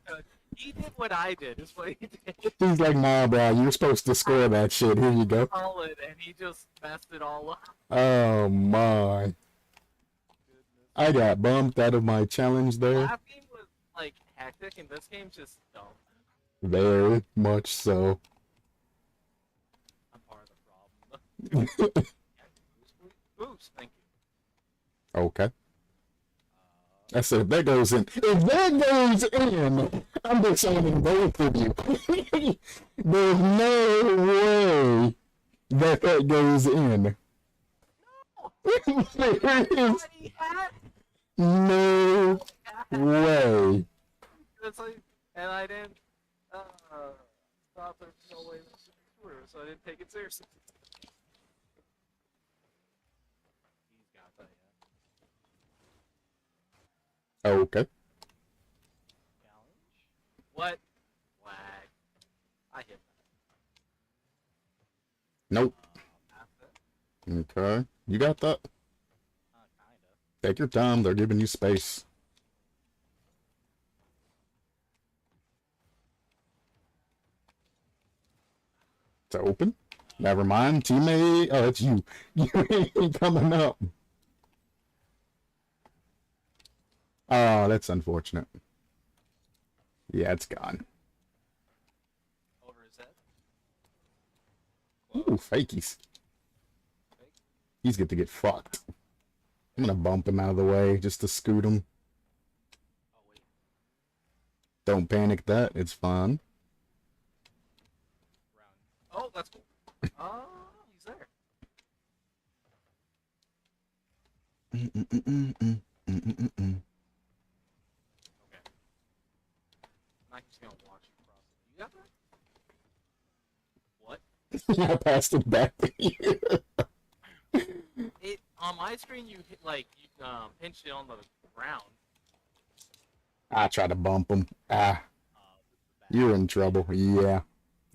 He did what I did. Is what he did. He's like, nah, bro. You're supposed to score that shit. Here you go. Solid, and he just messed it all up. Oh my. Goodness. I got bumped out of my challenge there. Last game was like hectic, and this game's just dumb. Very much so. I'm part of the problem. Boost, thank you. Okay. I said, if that goes in, I'm disowning both of you. There's no way that goes in. There is no way. It's like, and I didn't thought there's no way this would be true, so I didn't take it seriously. He's got that, yeah. Okay. Challenge? What? Lag. I hit that. Nope. Pass it. Okay. You got that? Kinda. Take your time. They're giving you space. It's open. Never mind. Teammate. Oh, it's you. You ain't coming up. Oh, that's unfortunate. Yeah, it's gone. Over his head. Ooh, fakies. He's get to get fucked. I'm gonna bump him out of the way just to scoot him. Oh, wait. Don't panic that. It's fine. Round. Oh, that's cool. Oh, he's there. Okay. I'm just gonna watch you cross it. You got that? What? I passed it back to you. It on my screen you hit like you pinched it on the ground. I tried to bump him. Ah, This is bad. you're in trouble. Yeah.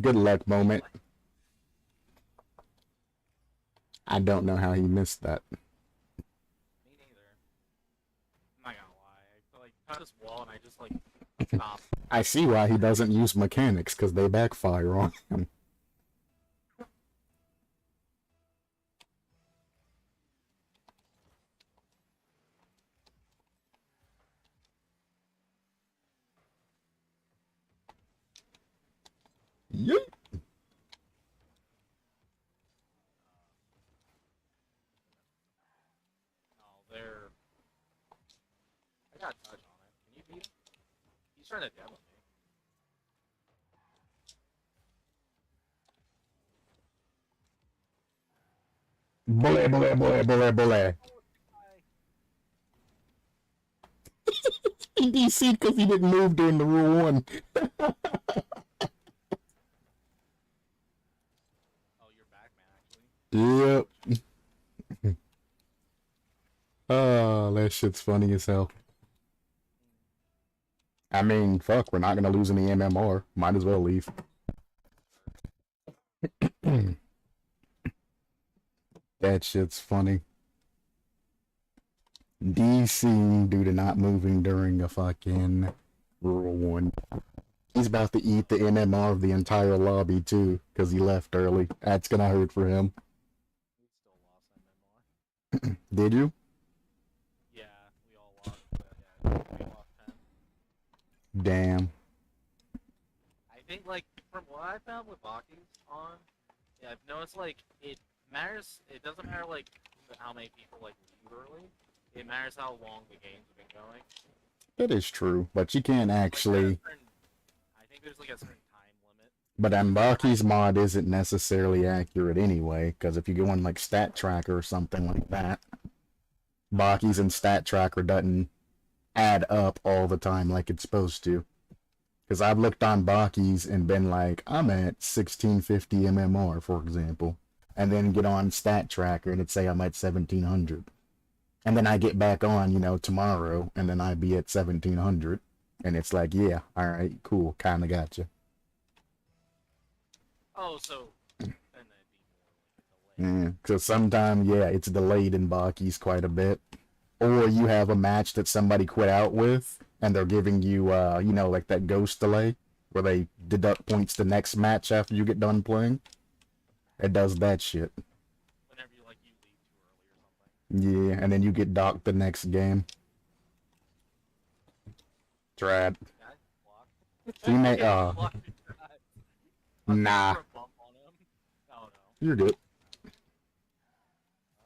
Good luck moment. I don't know how he missed that. Me neither. I'm not gonna lie. I like touched this wall and I just like stopped. I see why he doesn't use mechanics, because they backfire on him. Yeet. Oh, there. I got a touch on it. Can you beat him? He's trying to demo me. Bully, bully, bully, bully, bully. He DC'd because he didn't move during the rule one. Oh, you're back, man, actually. Yep. Oh, that shit's funny as hell. I mean, fuck, we're not gonna lose any MMR. Might as well leave. That shit's funny. DC due to not moving during a fucking Rule 1. He's about to eat the MMR of the entire lobby too, because he left early. That's gonna hurt for him. We still lost MMR. Did you? Yeah, we all lost. But yeah, we lost 10. Damn. I think, like, from what I found with Baki's on, yeah, I've noticed, like, it matters, it doesn't matter, like, how many people, like, leave early. It matters how long the games have been going. That is true, but you can't actually. I think there's, like, a certain time limit. But Mbaki's mod isn't necessarily accurate anyway, because if you go on like Stat Tracker or something like that, Baki's and Stat Tracker doesn't add up all the time like it's supposed to. Because I've looked on Baki's and been like, I'm at 1650 MMR, for example, and then get on Stat Tracker and it'd say I'm at 1700. And then I get back on, you know, tomorrow, and then I'd be at 1700. And it's like, yeah, alright, cool, kinda gotcha. Oh, so then that'd be more like a Because sometimes, yeah, it's delayed in Baki's quite a bit. Or you have a match that somebody quit out with, and they're giving you, you know, like that ghost delay, where they deduct points the next match after you get done playing. It does that shit. Whenever you like you leave too early or something. Yeah, and then you get docked the next game. Trad. Guy block. Teammate, Yeah, block the guy. I was waiting nah. for a bump on him. Oh no. You're good.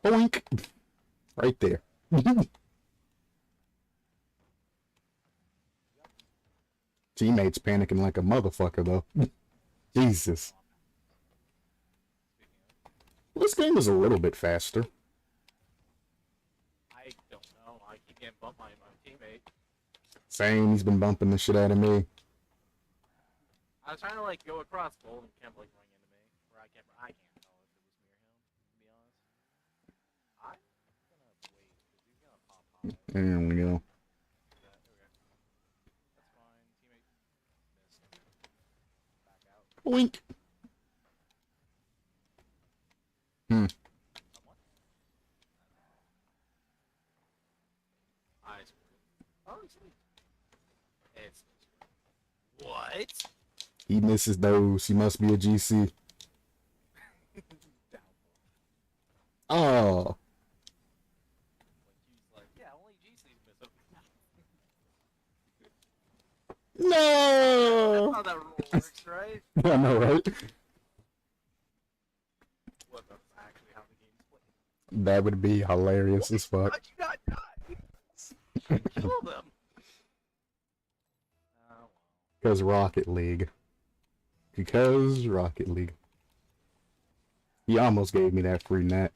Boink! Right there. Teammates panicking like a motherfucker, though. Jesus. Well, this game is a little bit faster. I don't know. I keep getting bumped by my teammate. Same, he's been bumping the shit out of me. I was trying to like go across gold and kept like running into me. Or I can't tell if it was me or him, to be honest. I'm gonna wait, because he's gonna pop high. There we go. Okay. That's fine. Teammate missed. Back out. Boink! Someone? I scored. Oh, sweet. It's what? He misses those. He must be a GC. Oh. Like, yeah, only GC's miss them. No! That's how that rule works, right? I know, right? What, that's actually how the game's played. That would be hilarious as fuck. How'd you not die? Kill them. Oh, well. Because Rocket League. Because Rocket League. He almost gave me that free net.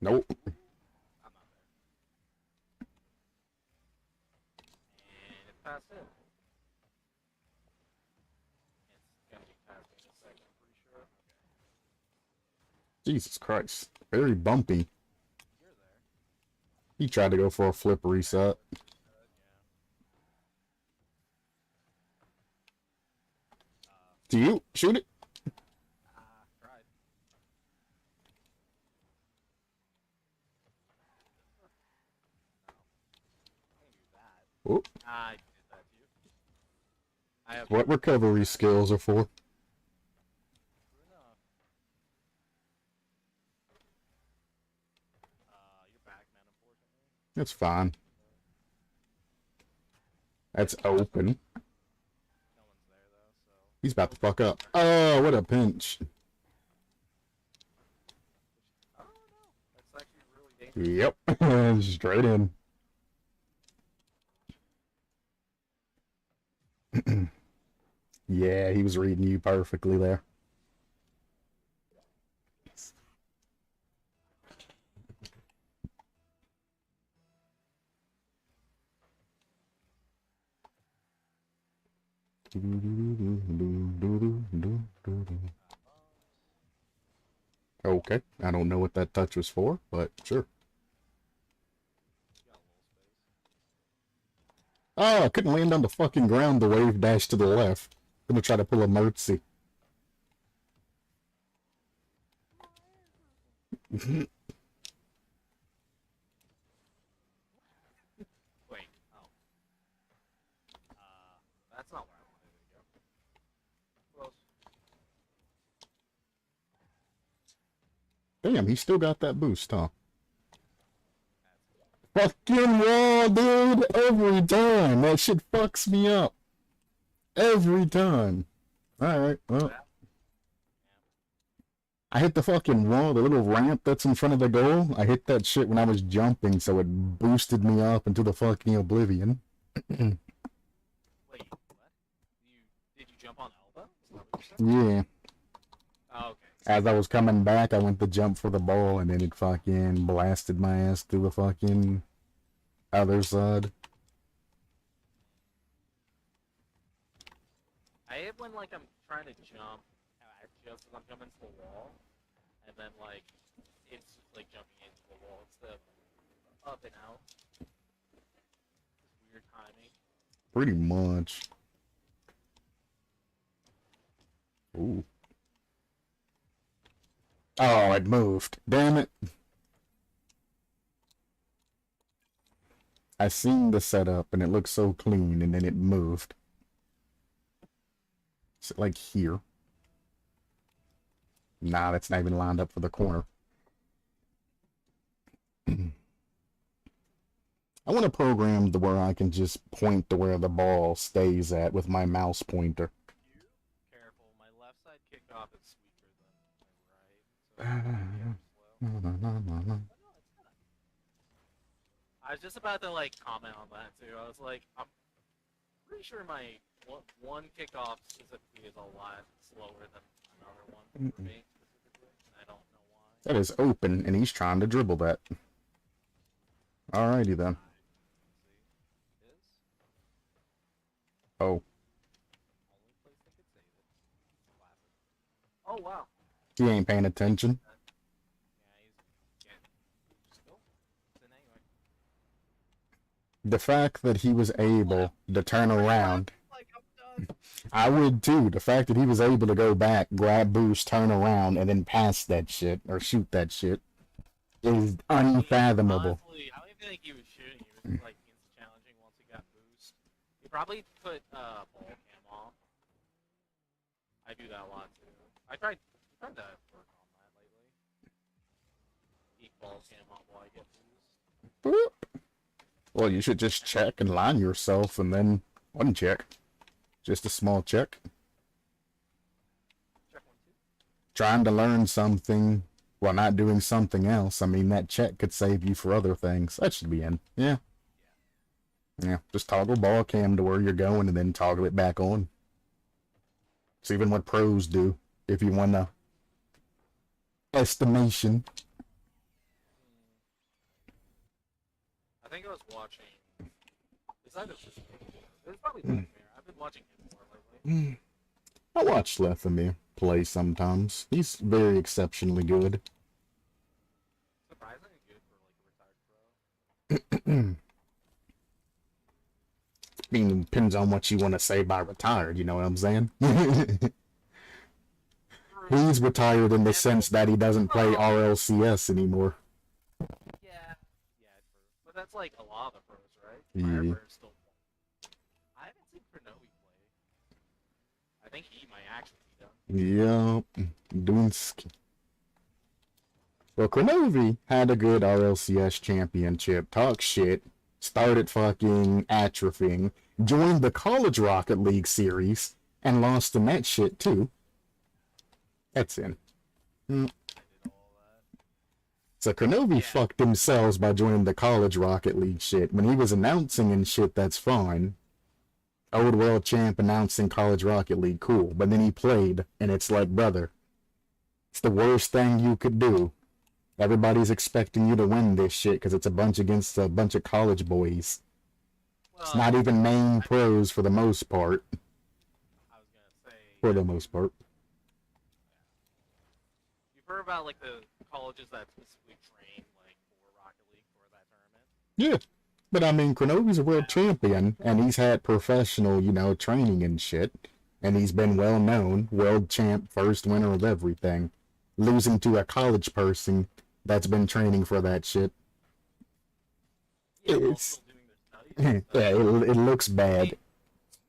Nope. I'm not there. And it's past it. It's gonna be past me in a second, I'm pretty sure. Okay. Jesus Christ. Very bumpy. You're there. He tried to go for a flip reset. Yeah. Do you? Shoot it. Tried. No. I can do that. Oh, I did that to you. I have what recovery skills are for? True enough. You're back, man, unfortunately. That's fine. That's open. No one's there, though, so... He's about to fuck up. Oh, what a pinch. Oh, no. That's actually really dangerous. Yep. Straight in. Yeah, he was reading you perfectly there. Okay, I don't know what that touch was for, but sure. You got a little space. Oh, I couldn't land on the fucking ground. The wave dashed to the left. Gonna try to pull a Mercy. Wait. Oh. That's not where I wanted it to go. Close. Damn, he still got that boost, huh? Fucking wall, dude! Every time! That shit fucks me up. Every time. Alright, well. I hit the fucking wall, the little ramp that's in front of the goal. I hit that shit when I was jumping, so it boosted me up into the fucking oblivion. Wait, what? Did you jump on elbow? Is that what you said? Yeah. Oh, okay. As I was coming back, I went to jump for the ball, and then it fucking blasted my ass through the fucking other side. I hate when, like, I'm trying to jump, just as I'm jumping into the wall, and then, like, it's just, like, jumping into the wall. It's the up and out. It's weird timing. Pretty much. Ooh. Oh, it moved. Damn it. I seen the setup and it looked so clean and then it moved. Is it like here? Nah, that's not even lined up for the corner. I want to program to where I can just point to where the ball stays at with my mouse pointer. Careful, my left side kickoff is sweeper than my right. So slow. I was just about to like comment on that too. I was like, I'm pretty sure my one kickoff specifically is a lot slower than another one for me specifically. I don't know why. That is open, and he's trying to dribble that. Alrighty then. Oh. Only place they could save it. Classic. Oh wow. He ain't paying attention. Yeah, he's still. It's in anyway. The fact that he was able to turn around. Like I'm done. I would too. The fact that he was able to go back, grab boost, turn around, and then pass that shit, or shoot that shit, is unfathomable. Honestly, I don't even think he was shooting. He was like insta challenging once he got boost. He probably put ball cam off. I do that a lot too. I tried to work on that lately. Keep ball cam off while I get boost. Boop. Well, you should just check and line yourself and then uncheck. Just a small check. Check 1, 2. Trying to learn something while not doing something else. I mean, that check could save you for other things. That should be in. Yeah. Yeah, just toggle ball cam to where you're going and then toggle it back on. It's even what pros do if you want to estimation. I think I was watching. Is that it's probably Nightmare. I've been watching him more lately. I watch Lethemir play sometimes. He's very exceptionally good. Surprisingly good for like a retired pro. I mean, depends on what you want to say by retired, you know what I'm saying? He's retired in the sense that he doesn't play RLCS anymore. Yeah, true. But that's like a lot of the pros, right? Yeah. Firebird's still. I haven't seen Cronovi play. I think he might actually be done. Yeah, doing. Well, Cronovi had a good RLCS championship. Talk shit. Started fucking atrophying. Joined the College Rocket League series and lost in that shit too. That's in. So Cronovi fucked themselves by joining the College Rocket League shit. When he was announcing and shit, that's fine. Old world champ announcing College Rocket League, cool. But then he played, and it's like, brother, it's the worst thing you could do. Everybody's expecting you to win this shit because it's against a bunch of college boys. Well, It's not even main pros for the most part. I was gonna say. For the most part. You've heard about like the colleges that specifically train like for Rocket League for that tournament. Yeah. But I mean, Cronovi's a world champion, and he's had professional, training and shit. And he's been well known, world champ, first winner of everything. Losing to a college person that's been training for that shit. Yeah, while It's- still doing their studies. Yeah, it looks bad.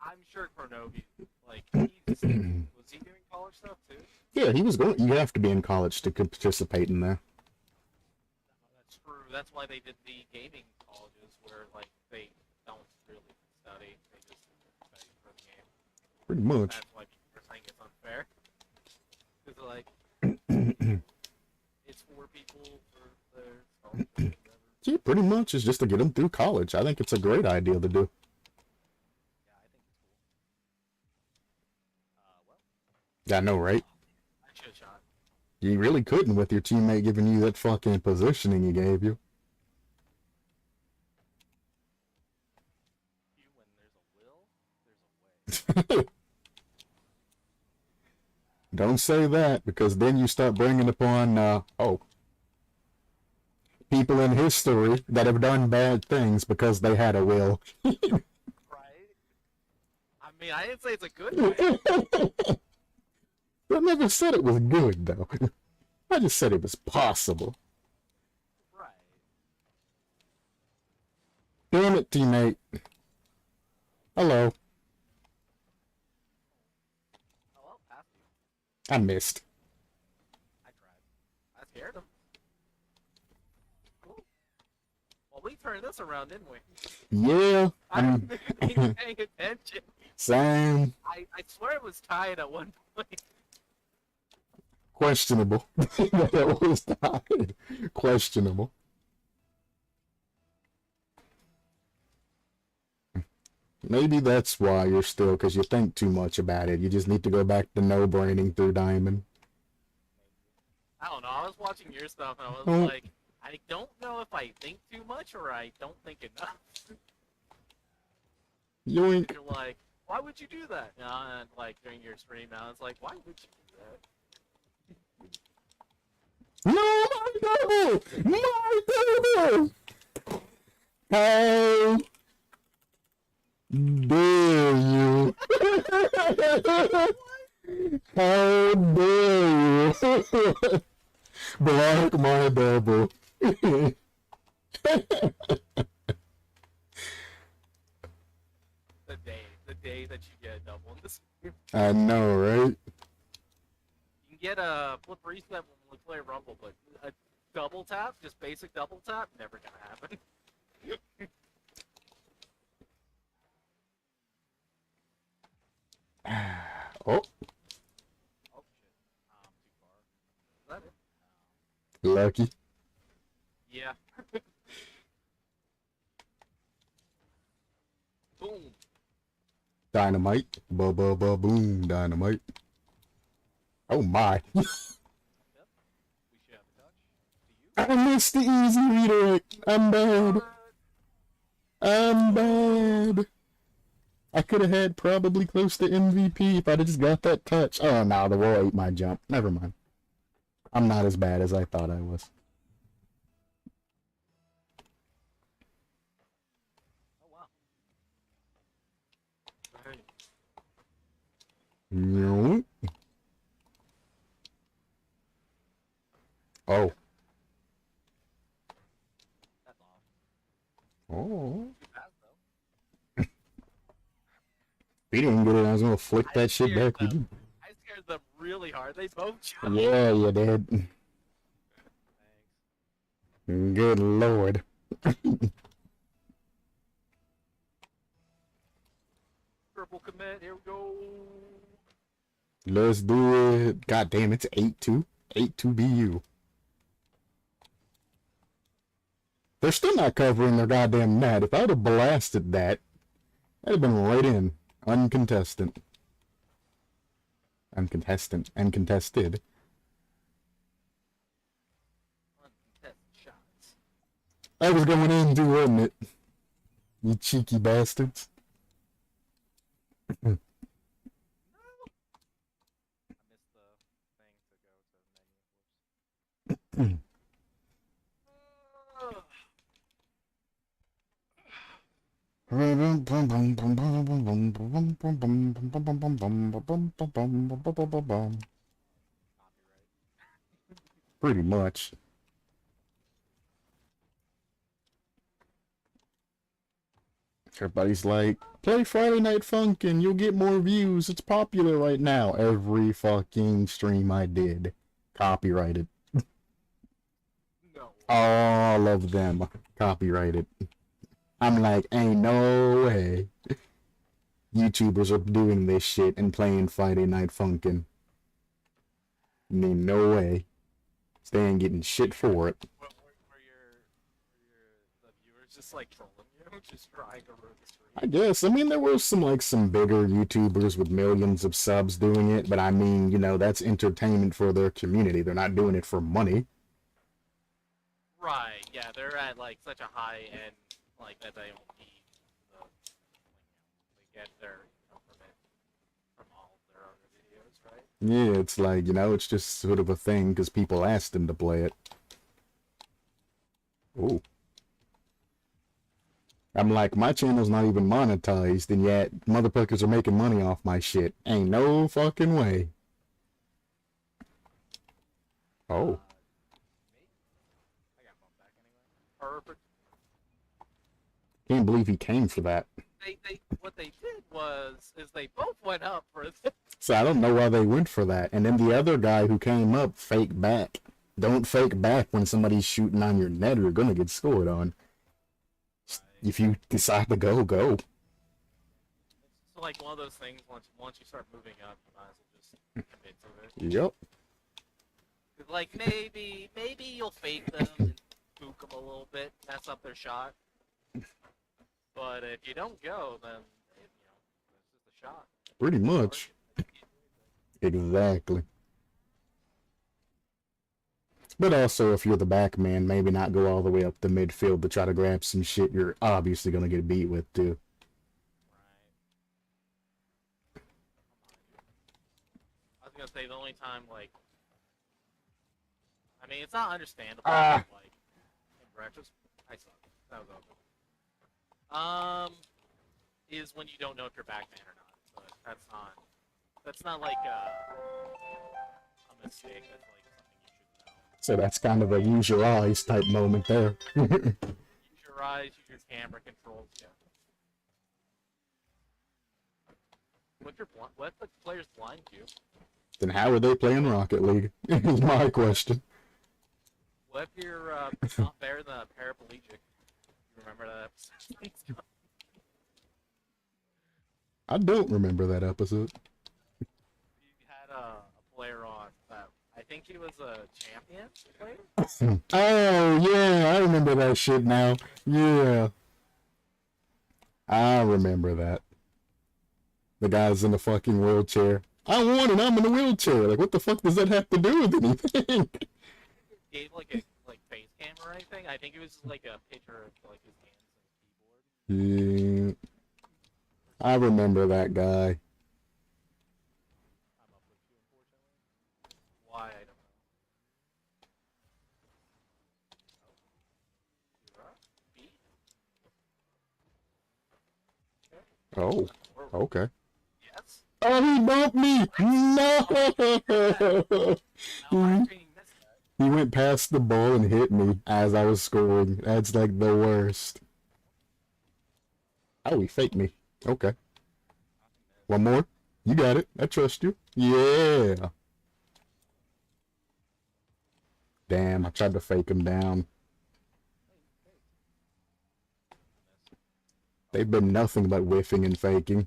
I'm sure Cronovi, like, was he doing college stuff too? Yeah, he was going. You have to be in college to participate in there. That's true. That's why they did the gaming colleges where like they don't really study; they just study for the game. Pretty much. That's why people are saying it's unfair. Because like, it's for people for their scholarships, whatever. Yeah, pretty much. It's just to get them through college. I think it's a great idea to do. Yeah, I think it's cool. Well, I know, right? I should have shot. You really couldn't with your teammate giving you that fucking positioning he gave you. When there's a will, there's a way. Don't say that, because then you start bringing upon, people in history that have done bad things because they had a will. Right? I mean, I didn't say it's a good way. I never said it was good, though. I just said it was possible. Right. Damn it, teammate. Hello. Oh well, past you. I missed. I tried. I scared him. Cool. Well, we turned this around, didn't we? Yeah. I didn't even paying attention. Sam. I swear it was tied at one point. Questionable. That was tied. Questionable. Maybe that's why you're still, because you think too much about it. You just need to go back to no-braining through Diamond. I don't know. I was watching your stuff and I was Oh. like, I don't know if I think too much or I don't think enough. You ain't... You're like, why would you do that? And like during your stream now, it's like, why would you do that? No, my double! My double! How dare you? How dare you? Block my double. The day that you get a double in this game. I know, right? You can get a flip reset when we play Rumble, but a double tap, just basic double tap, never gonna happen. Oh, Oh shit. Too far. Is that it? lucky. Yeah. Boom. Dynamite. Boom, dynamite. Oh my. Yep. We should have a touch. To you. I missed the easy redirect. I'm bad. I'm bad. I could have had probably close to MVP if I'd have just got that touch. Oh, no, the wall ate my jump. Never mind. I'm not as bad as I thought I was. Oh wow. Right. No. Oh. That's off. Oh. Too fast though. If he didn't get it, I was gonna flick I that shit scared back with you. them. I scared them really hard. They both jumped. Yeah, you did. Thanks. Good lord. Triple commit. Here we go. Let's do it. God damn, it's 8-2. 8-2 BU. They're still not covering their goddamn net. If I would have blasted that, that'd have been right in. Uncontested. Uncontested. Uncontested shots. I was going in too, wasn't it? You cheeky bastards. I missed the thing to go to menu. Whoops. Pretty much. Everybody's like, play Friday Night Funkin', you'll get more views. It's popular right now. Every fucking stream I did. Copyrighted. No. All of them. Copyrighted. I'm like, ain't no way YouTubers are doing this shit and playing Friday Night Funkin'. Ain't no way. They ain't getting shit for it. Were the viewers just like trolling you, just trying to ruin the stream? I guess. I mean, there were some bigger YouTubers with millions of subs doing it, but I mean, you know, that's entertainment for their community. They're not doing it for money. Right. Yeah, they're at like such a high end, like that they don't need the, they get their from it from all of their other videos, right? Yeah, it's like, you know, it's just sort of a thing because people asked them to play it. Ooh. I'm like, my channel's not even monetized, and yet motherfuckers are making money off my shit. Ain't no fucking way. Oh, Maybe. I got bumped back anyway. Or can't believe he came for that. what they did is they both went up for this. So I don't know why they went for that. And then the other guy who came up faked back. Don't fake back when somebody's shooting on your net or you're gonna get scored on. If you decide to go, go. It's like one of those things. Once you start moving up, you might as well just commit to it. Yep. 'Cause, like maybe you'll fake them and spook them a little bit, mess up their shot. But if you don't go, then it's just a shot. Pretty much. Exactly. But also, if you're the back man, maybe not go all the way up the midfield to try to grab some shit you're obviously gonna get beat with too. Right. I was gonna say the only time like, I mean, it's not understandable. Ah. But, like in retrospect, I suck. That was over. Is when you don't know if you're back man or not. But that's not like a mistake. That's like something you should know. So that's kind of a use your eyes type moment there. Use your eyes, use your camera controls, yeah. What if the player's blind you? Then how are they playing Rocket League? Is my question. What if you're not better than a paraplegic? You remember that episode? I don't remember that episode. You had a player on that. I think he was a champion player. Oh, yeah, I remember that shit now. Yeah. I remember that. The guy's in the fucking wheelchair. I won and I'm in the wheelchair. Like, what the fuck does that have to do with anything? Gave like a face cam or anything. I think it was just like a picture of like his hands and his keyboard. Yeah. I remember that guy. I'm up with you, unfortunately. Why I don't know. You're up. Beat. Oh, okay. Yes. Oh, he bumped me! No! Now I'm being missed that. He went past the ball and hit me as I was scoring. That's like the worst. Oh, he faked me. Okay. One more. You got it. I trust you. Yeah. Damn, I tried to fake him down. They've been nothing but whiffing and faking.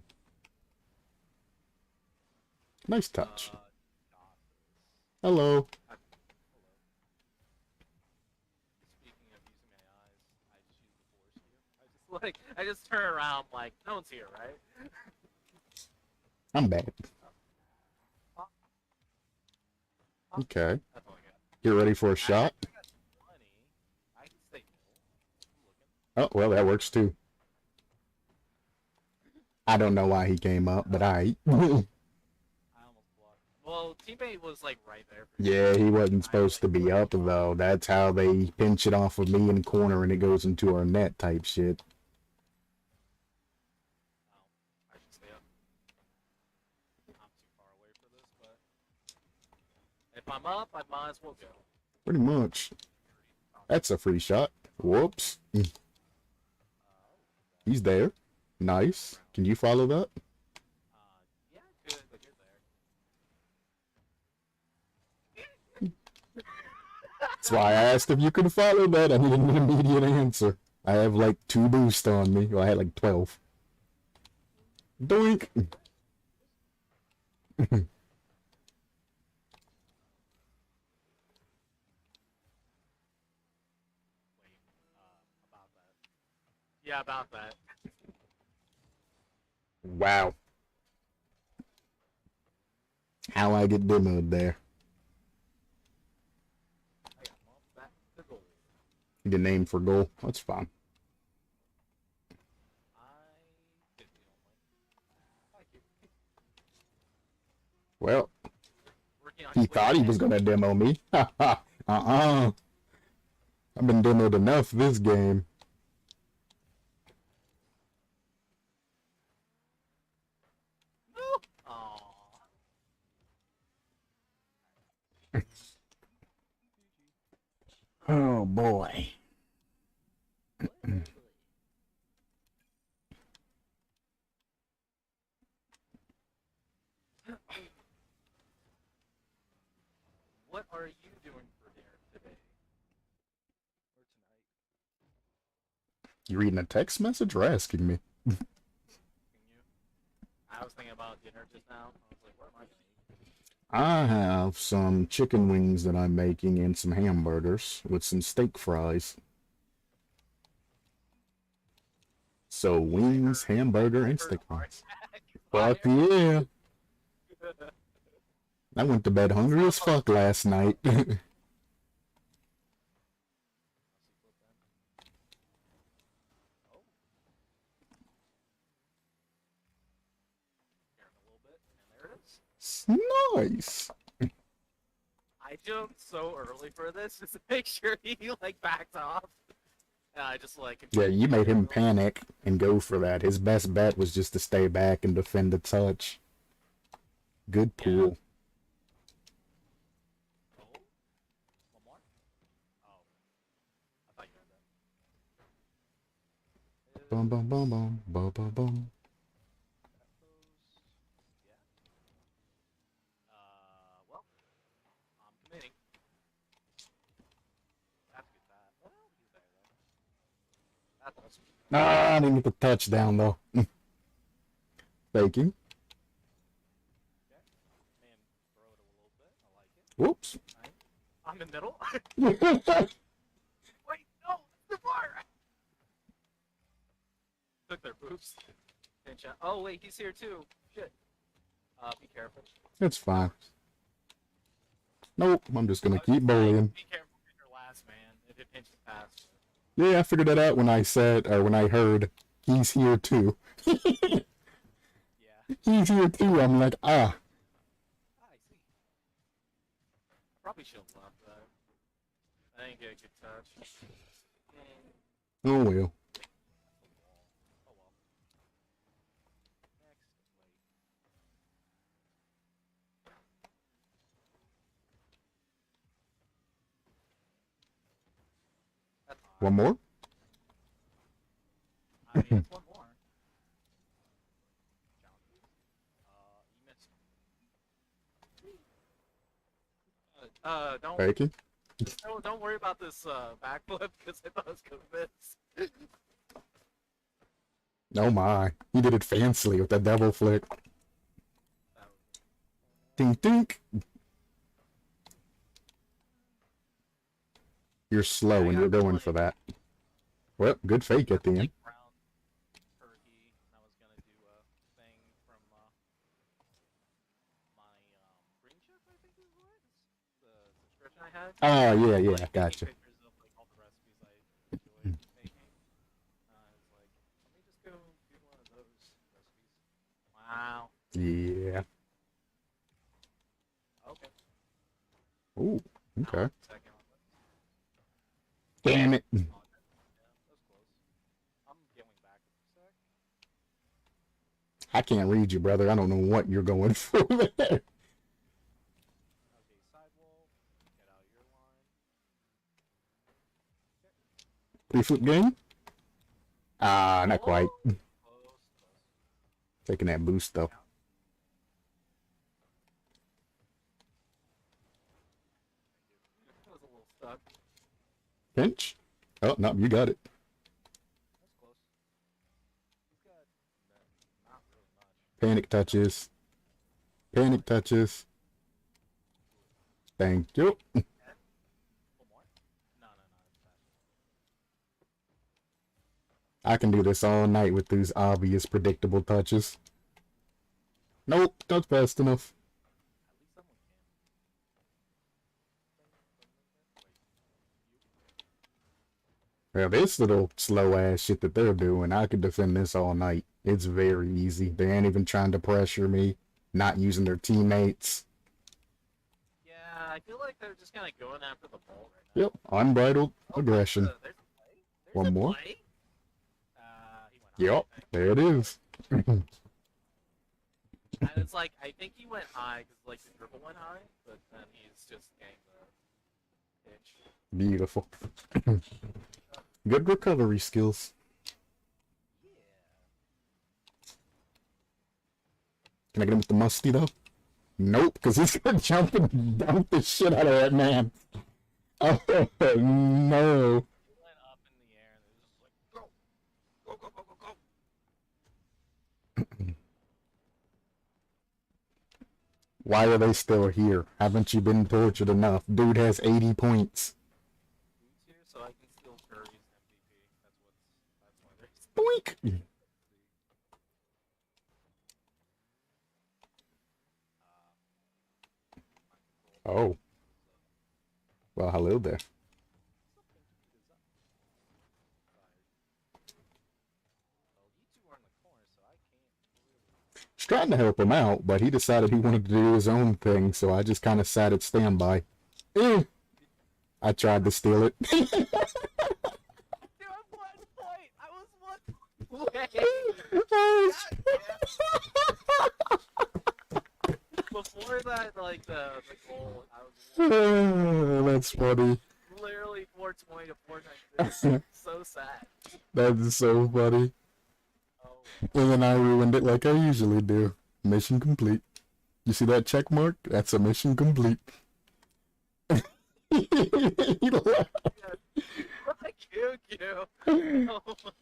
Nice touch. Hello. Speaking of using my eyes, I just turn around like no one's here, right? I'm bad. Okay. That's all I got. You ready for a shot? I got money. I can stay middle. I'm looking. Oh, well, that works too. I don't know why he came up, but I I. almost blocked. Well, teammate was like right there. Yeah, he wasn't supposed to be up though. That's how they pinch it off of me in the corner and it goes into our net type shit. I should stay up. I'm too far away for this, but if I'm up, I might as well go. Pretty much. That's a free shot. Whoops. He's there. Nice. Can you follow that? Yeah, good, but you're there. That's why I asked if you could follow that. I needed an immediate answer. I have like 2 boosts on me. Well, I had like 12. Doink. Wait, about that. Yeah, about that. Wow. How I get demoed there. I got bumped back to goal. You get named for goal. That's fine. I did the only. Thank you. Well, Working on he thought he was gonna demo me. Uh-uh. I've been demoed enough this game. Oh boy. What are you doing for dinner today? Or tonight? You reading a text message or asking me? Can you? I was thinking about dinner just now. I was like, what am I gonna eat? I have some chicken wings that I'm making and some hamburgers with some steak fries. So wings, hamburger, and steak fries. Fuck yeah. I went to bed hungry as fuck last night. Nice. I jumped so early for this just to make sure he like backed off. And I just like Yeah, you made him panic and go for that. His best bet was just to stay back and defend the touch. Good pool. Yeah. Oh, one more. Oh, I thought you had that. Bum bum bum bum bum bum bum. Well, I'm committing. That's good. That. Well, he's there though. That's awesome. Ah, I didn't get the touchdown though. Faking. Okay. Man, throw it a little bit. I like it. Whoops. Right. I'm in middle. Wait, no, it's the bar. Took their boobs. Pinch out. Oh wait, he's here too. Shit. Be careful. It's fine. Nope, I'm just gonna keep bullying. Be careful with your last man if it pinches past. Yeah, I figured that out when I said, or when I heard, he's here too. Yeah. He's here too. I'm like, ah. I see. I probably should have left that. I didn't get a good touch. Oh well. Oh well. Next, wait. That's hard. One more? I mean, it's one more. You missed. Don't Faking. don't worry about this backflip because I thought I was gonna miss. Oh my. He did it fancily with that double flick. Dink dink. You're slow when you're going for that. Well, good fake at the end. Brown turkey. I was gonna do a thing from my green chef, I think is what the subscription I had. Oh yeah, yeah, Like, gotcha. taking pictures of like all the recipes I enjoy making. I was like, let me just go do one of those recipes. Wow. Yeah. Okay. Ooh, okay. Second one. Damn it. Oh, yeah, that was close. I'm going back a sec. I can't read you, brother. I don't know what you're going for there. Okay, sidewall. Get out of your line. Pre-flip game? Ah, not quite. Close. Taking that boost though. I was a little stuck. Pinch? Oh, no, you got it. That's close. He's got not really much. Panic touches. Panic touches. Thank you. One more? No, it's fast. I can do this all night with these obvious, predictable touches. Nope, not fast enough. At least someone can. Well, this little slow ass shit that they're doing, I could defend this all night. It's very easy. They ain't even trying to pressure me, not using their teammates. Yeah, I feel like they're just kind of going after the ball right now. Yep, unbridled aggression. There's a play. There's One a more? play. He went Yep, high, I think. there it is. And it's like, I think he went high because like the dribble went high, but then he's just getting the pitch. Beautiful. Good recovery skills. Can I get him with the musty though? Nope, because he's gonna jump and dump the shit out of that man. Oh no. It went up in the air and it was just like, go! Go, go, go, go, go! Why are they still here? Haven't you been tortured enough? Dude has 80 points. Here so I can steal Curry's MVP. That's why they're still Boink! Oh. Well, hello there. Just trying to help him out, but he decided he wanted to do his own thing, so I just kind of sat at standby. I tried to steal it. Dude, I'm 1 point! I was 1 point! Before that, like, the goal, I was That's funny. literally 420 to 496. So sad. That's so funny. Oh. And then I ruined it like I usually do. Mission complete. You see that check mark? That's a mission complete. He laughed. I killed you.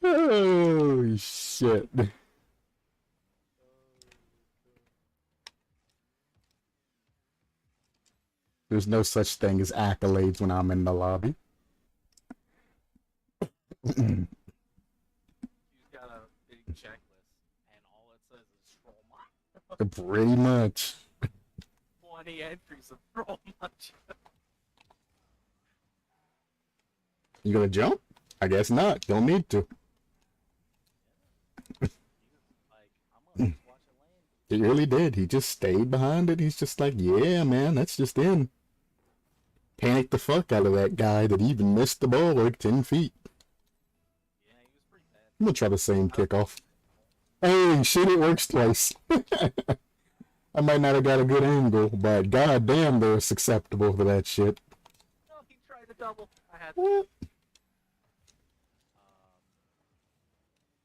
Oh shit. There's no such thing as accolades when I'm in the lobby. He's got a big checklist, and all it says is troll much. Pretty much. 20 entries of troll much. You gonna jump? I guess not. Don't need to. Like, I'm gonna just watch it land. He really did. He just stayed behind it. He's just like, yeah, man, that's just in. Panicked the fuck out of that guy that even missed the ball like 10 feet. Yeah, he was pretty bad. I'm gonna try the same kickoff. Hey, shit, it works twice. I might not have got a good angle, but goddamn, they're susceptible to that shit. No, he tried to double. I had What?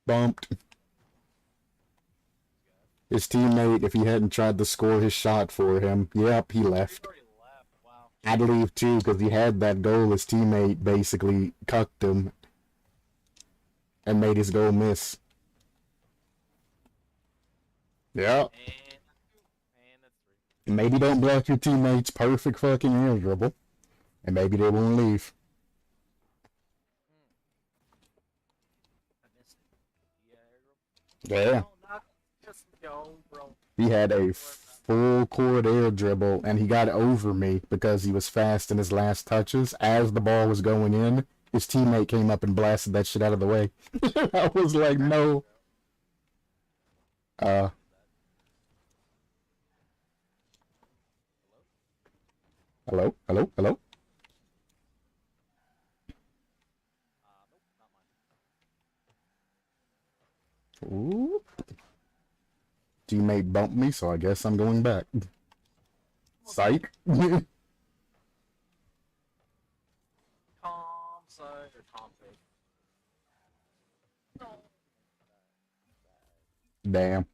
Bumped. His teammate, if he hadn't tried to score his shot for him, yep, he left. already left. Wow. I'd leave too, because he had that goal. His teammate basically cucked him and made his goal miss. Yeah. And that's 3. Maybe don't block your teammate's perfect fucking air dribble, and maybe they won't leave. I missed it. Yeah, Yeah. no, not just go, bro. He had a full court air dribble, and he got over me because he was fast in his last touches. As the ball was going in, his teammate came up and blasted that shit out of the way. I was like, no. Hello? Hello? Hello? Nope, not mine. Ooh. Teammate bumped me, so I guess I'm going back. Psych. Tom side or Tom fake? No. Damn.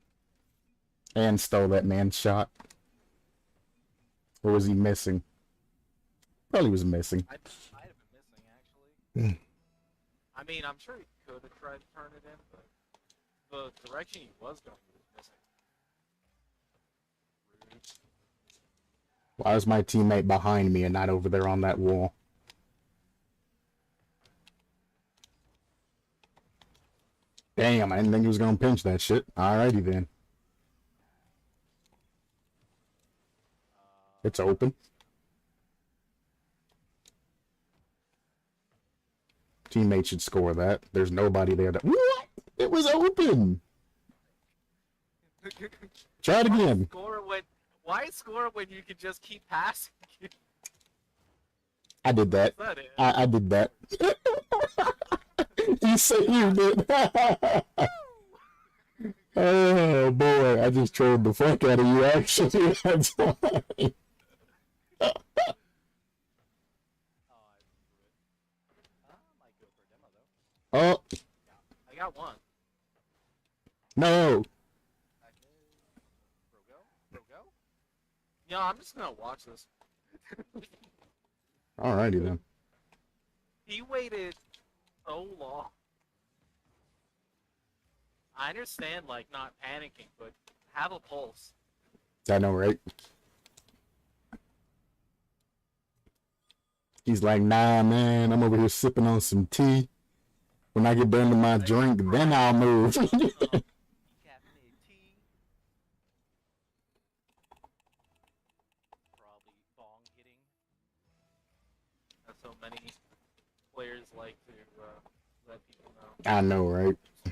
And stole that man's shot. Or was he missing? Probably was missing. I might have been missing, actually. I mean, I'm sure he could have tried to turn it in, but the direction he was going, he was missing. Rude. Why is my teammate behind me and not over there on that wall? Damn, I didn't think he was gonna pinch that shit. Alrighty then. It's open. Teammate should score that. There's nobody there to... What? It was open! Try it again. Why score when you can just keep passing? I did that. Is that it? I did that. You saved it. Oh boy, I just trolled the fuck out of you actually. That's why. Oh, I got one. No. Rogo? Yeah, I'm just gonna watch this. Alrighty then. He waited so long. I understand, like, not panicking, but have a pulse. I know, right? He's like, nah, man, I'm over here sipping on some tea. When I get done with my drink, then I'll move. Caffeinated tea. Probably bong hitting. As so many players like to let people know. I know, right? I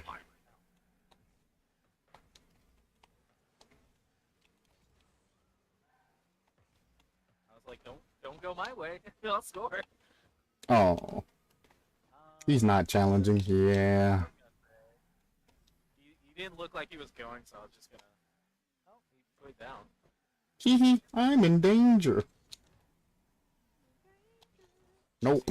was like, don't go my way. I'll score. Oh, he's not challenging. Yeah. He didn't look like he was going, so I was just gonna. Oh, he put it down. Hee hee, I'm in danger. Nope.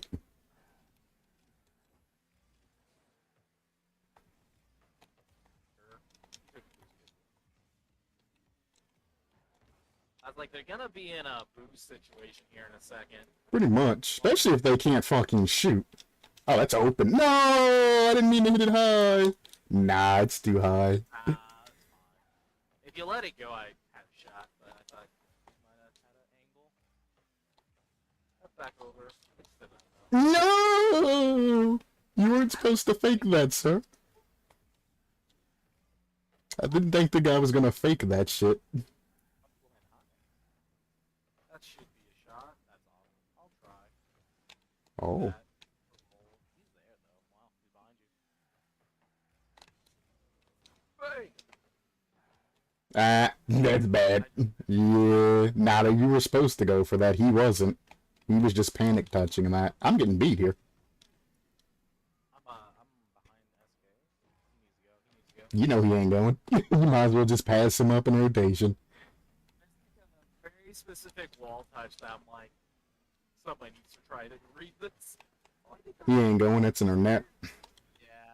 I was like, they're gonna be in a boost situation here in a second. Pretty much. Especially if they can't fucking shoot. Oh, that's open. No! I didn't mean to hit it high. Nah, it's too high. That's fine. If you let it go, I had a shot, but I thought you might have had an angle. Back over. It's still not enough. No! You weren't supposed to fake that, sir. I didn't think the guy was gonna fake that shit. That should be a shot. That's awesome. I'll try. Oh. That. He's there though. Wow, he's behind you. Hey! Ah, that's bad. Yeah, nada, you were supposed to go for that. He wasn't. He was just panic touching that. I'm getting beat here. I'm behind SK. He needs to go. He needs to go. You know he ain't going. You might as well just pass him up in rotation. There's like a very specific wall touch that I'm like, somebody needs to try to read this. Oh, He ain't going. It's internet. yeah,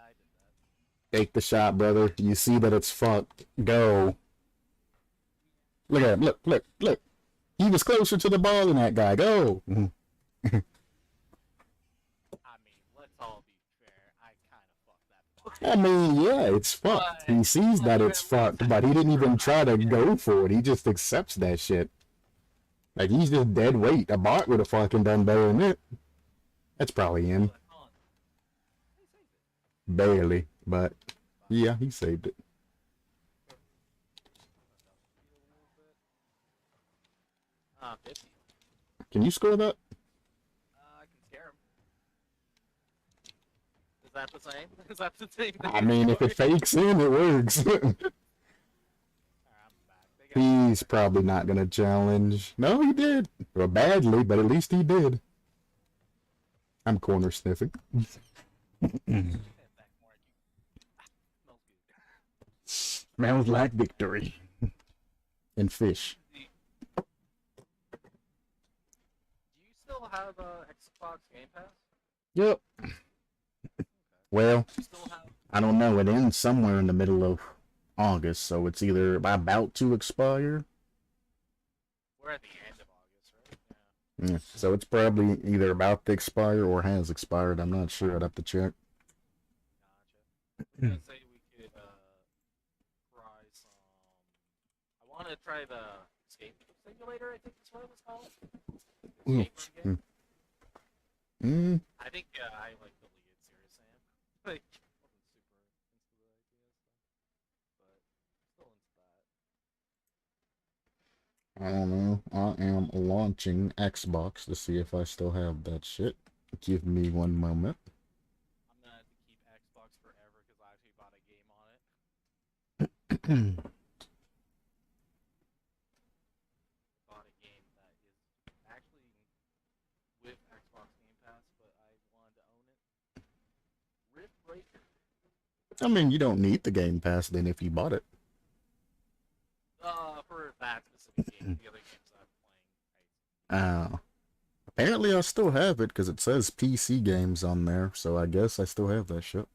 I did that. Take the shot, brother. You see that it's fucked. Go. Look at him. Look, look, look. He was closer to the ball than that guy. Go. I mean, let's all be fair. I kind of fucked that. I mean, yeah, it's fucked. He sees that it's fucked, but he didn't even try to go for it. He just accepts that shit. Like, he's just dead weight. A bot would have fucking done better than it. That's probably in. Barely, but yeah, he saved it. 50. Can you score that? I can scare him. Is that the same? Is that the same thing? I mean, if it fakes in, it works. He's probably not gonna challenge. No, he did. Well, badly, but at least he did. I'm corner sniffing. Smells like victory. And fish. Do you still have Xbox Game Pass? Yep. Well, You still have? I don't know. It ends somewhere in the middle of August, so it's either about to expire. We're at the end of August, right? Yeah, so it's probably either about to expire or has expired. I'm not sure. I'd have to check. Gotcha. I was gonna say we could try some. I want to try the escape simulator. I think that's what it was called. Ooh. Escape room game. Mm. I think I like the lead Serious Sam. Like, wasn't super into the idea stuff, but still into that. I don't know. I am launching Xbox to see if I still have that shit. Give me one moment. I'm gonna have to keep Xbox forever because I actually bought a game on it. Bought a game that is actually with Xbox Game Pass, but I wanted to own it. Rift Breaker. I mean, you don't need the Game Pass then if you bought it. For that specific game, the other games I'm playing. Apparently I still have it because it says PC games on there, so I guess I still have that shit.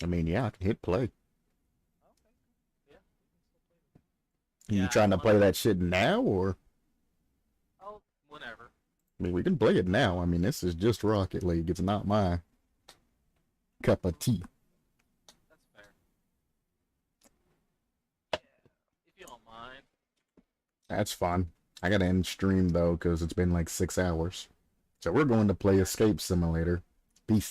I mean, yeah, I can hit play. Okay. Yeah. We can still play it. You Yeah, trying to I play wanna. that shit now, or? Oh, whenever. I mean, we can play it now. I mean, this is just Rocket League. It's not my cup of tea. That's fair. Yeah, if you don't mind. That's fun. I gotta end stream though, because it's been like 6 hours. So we're going to play Escape Simulator.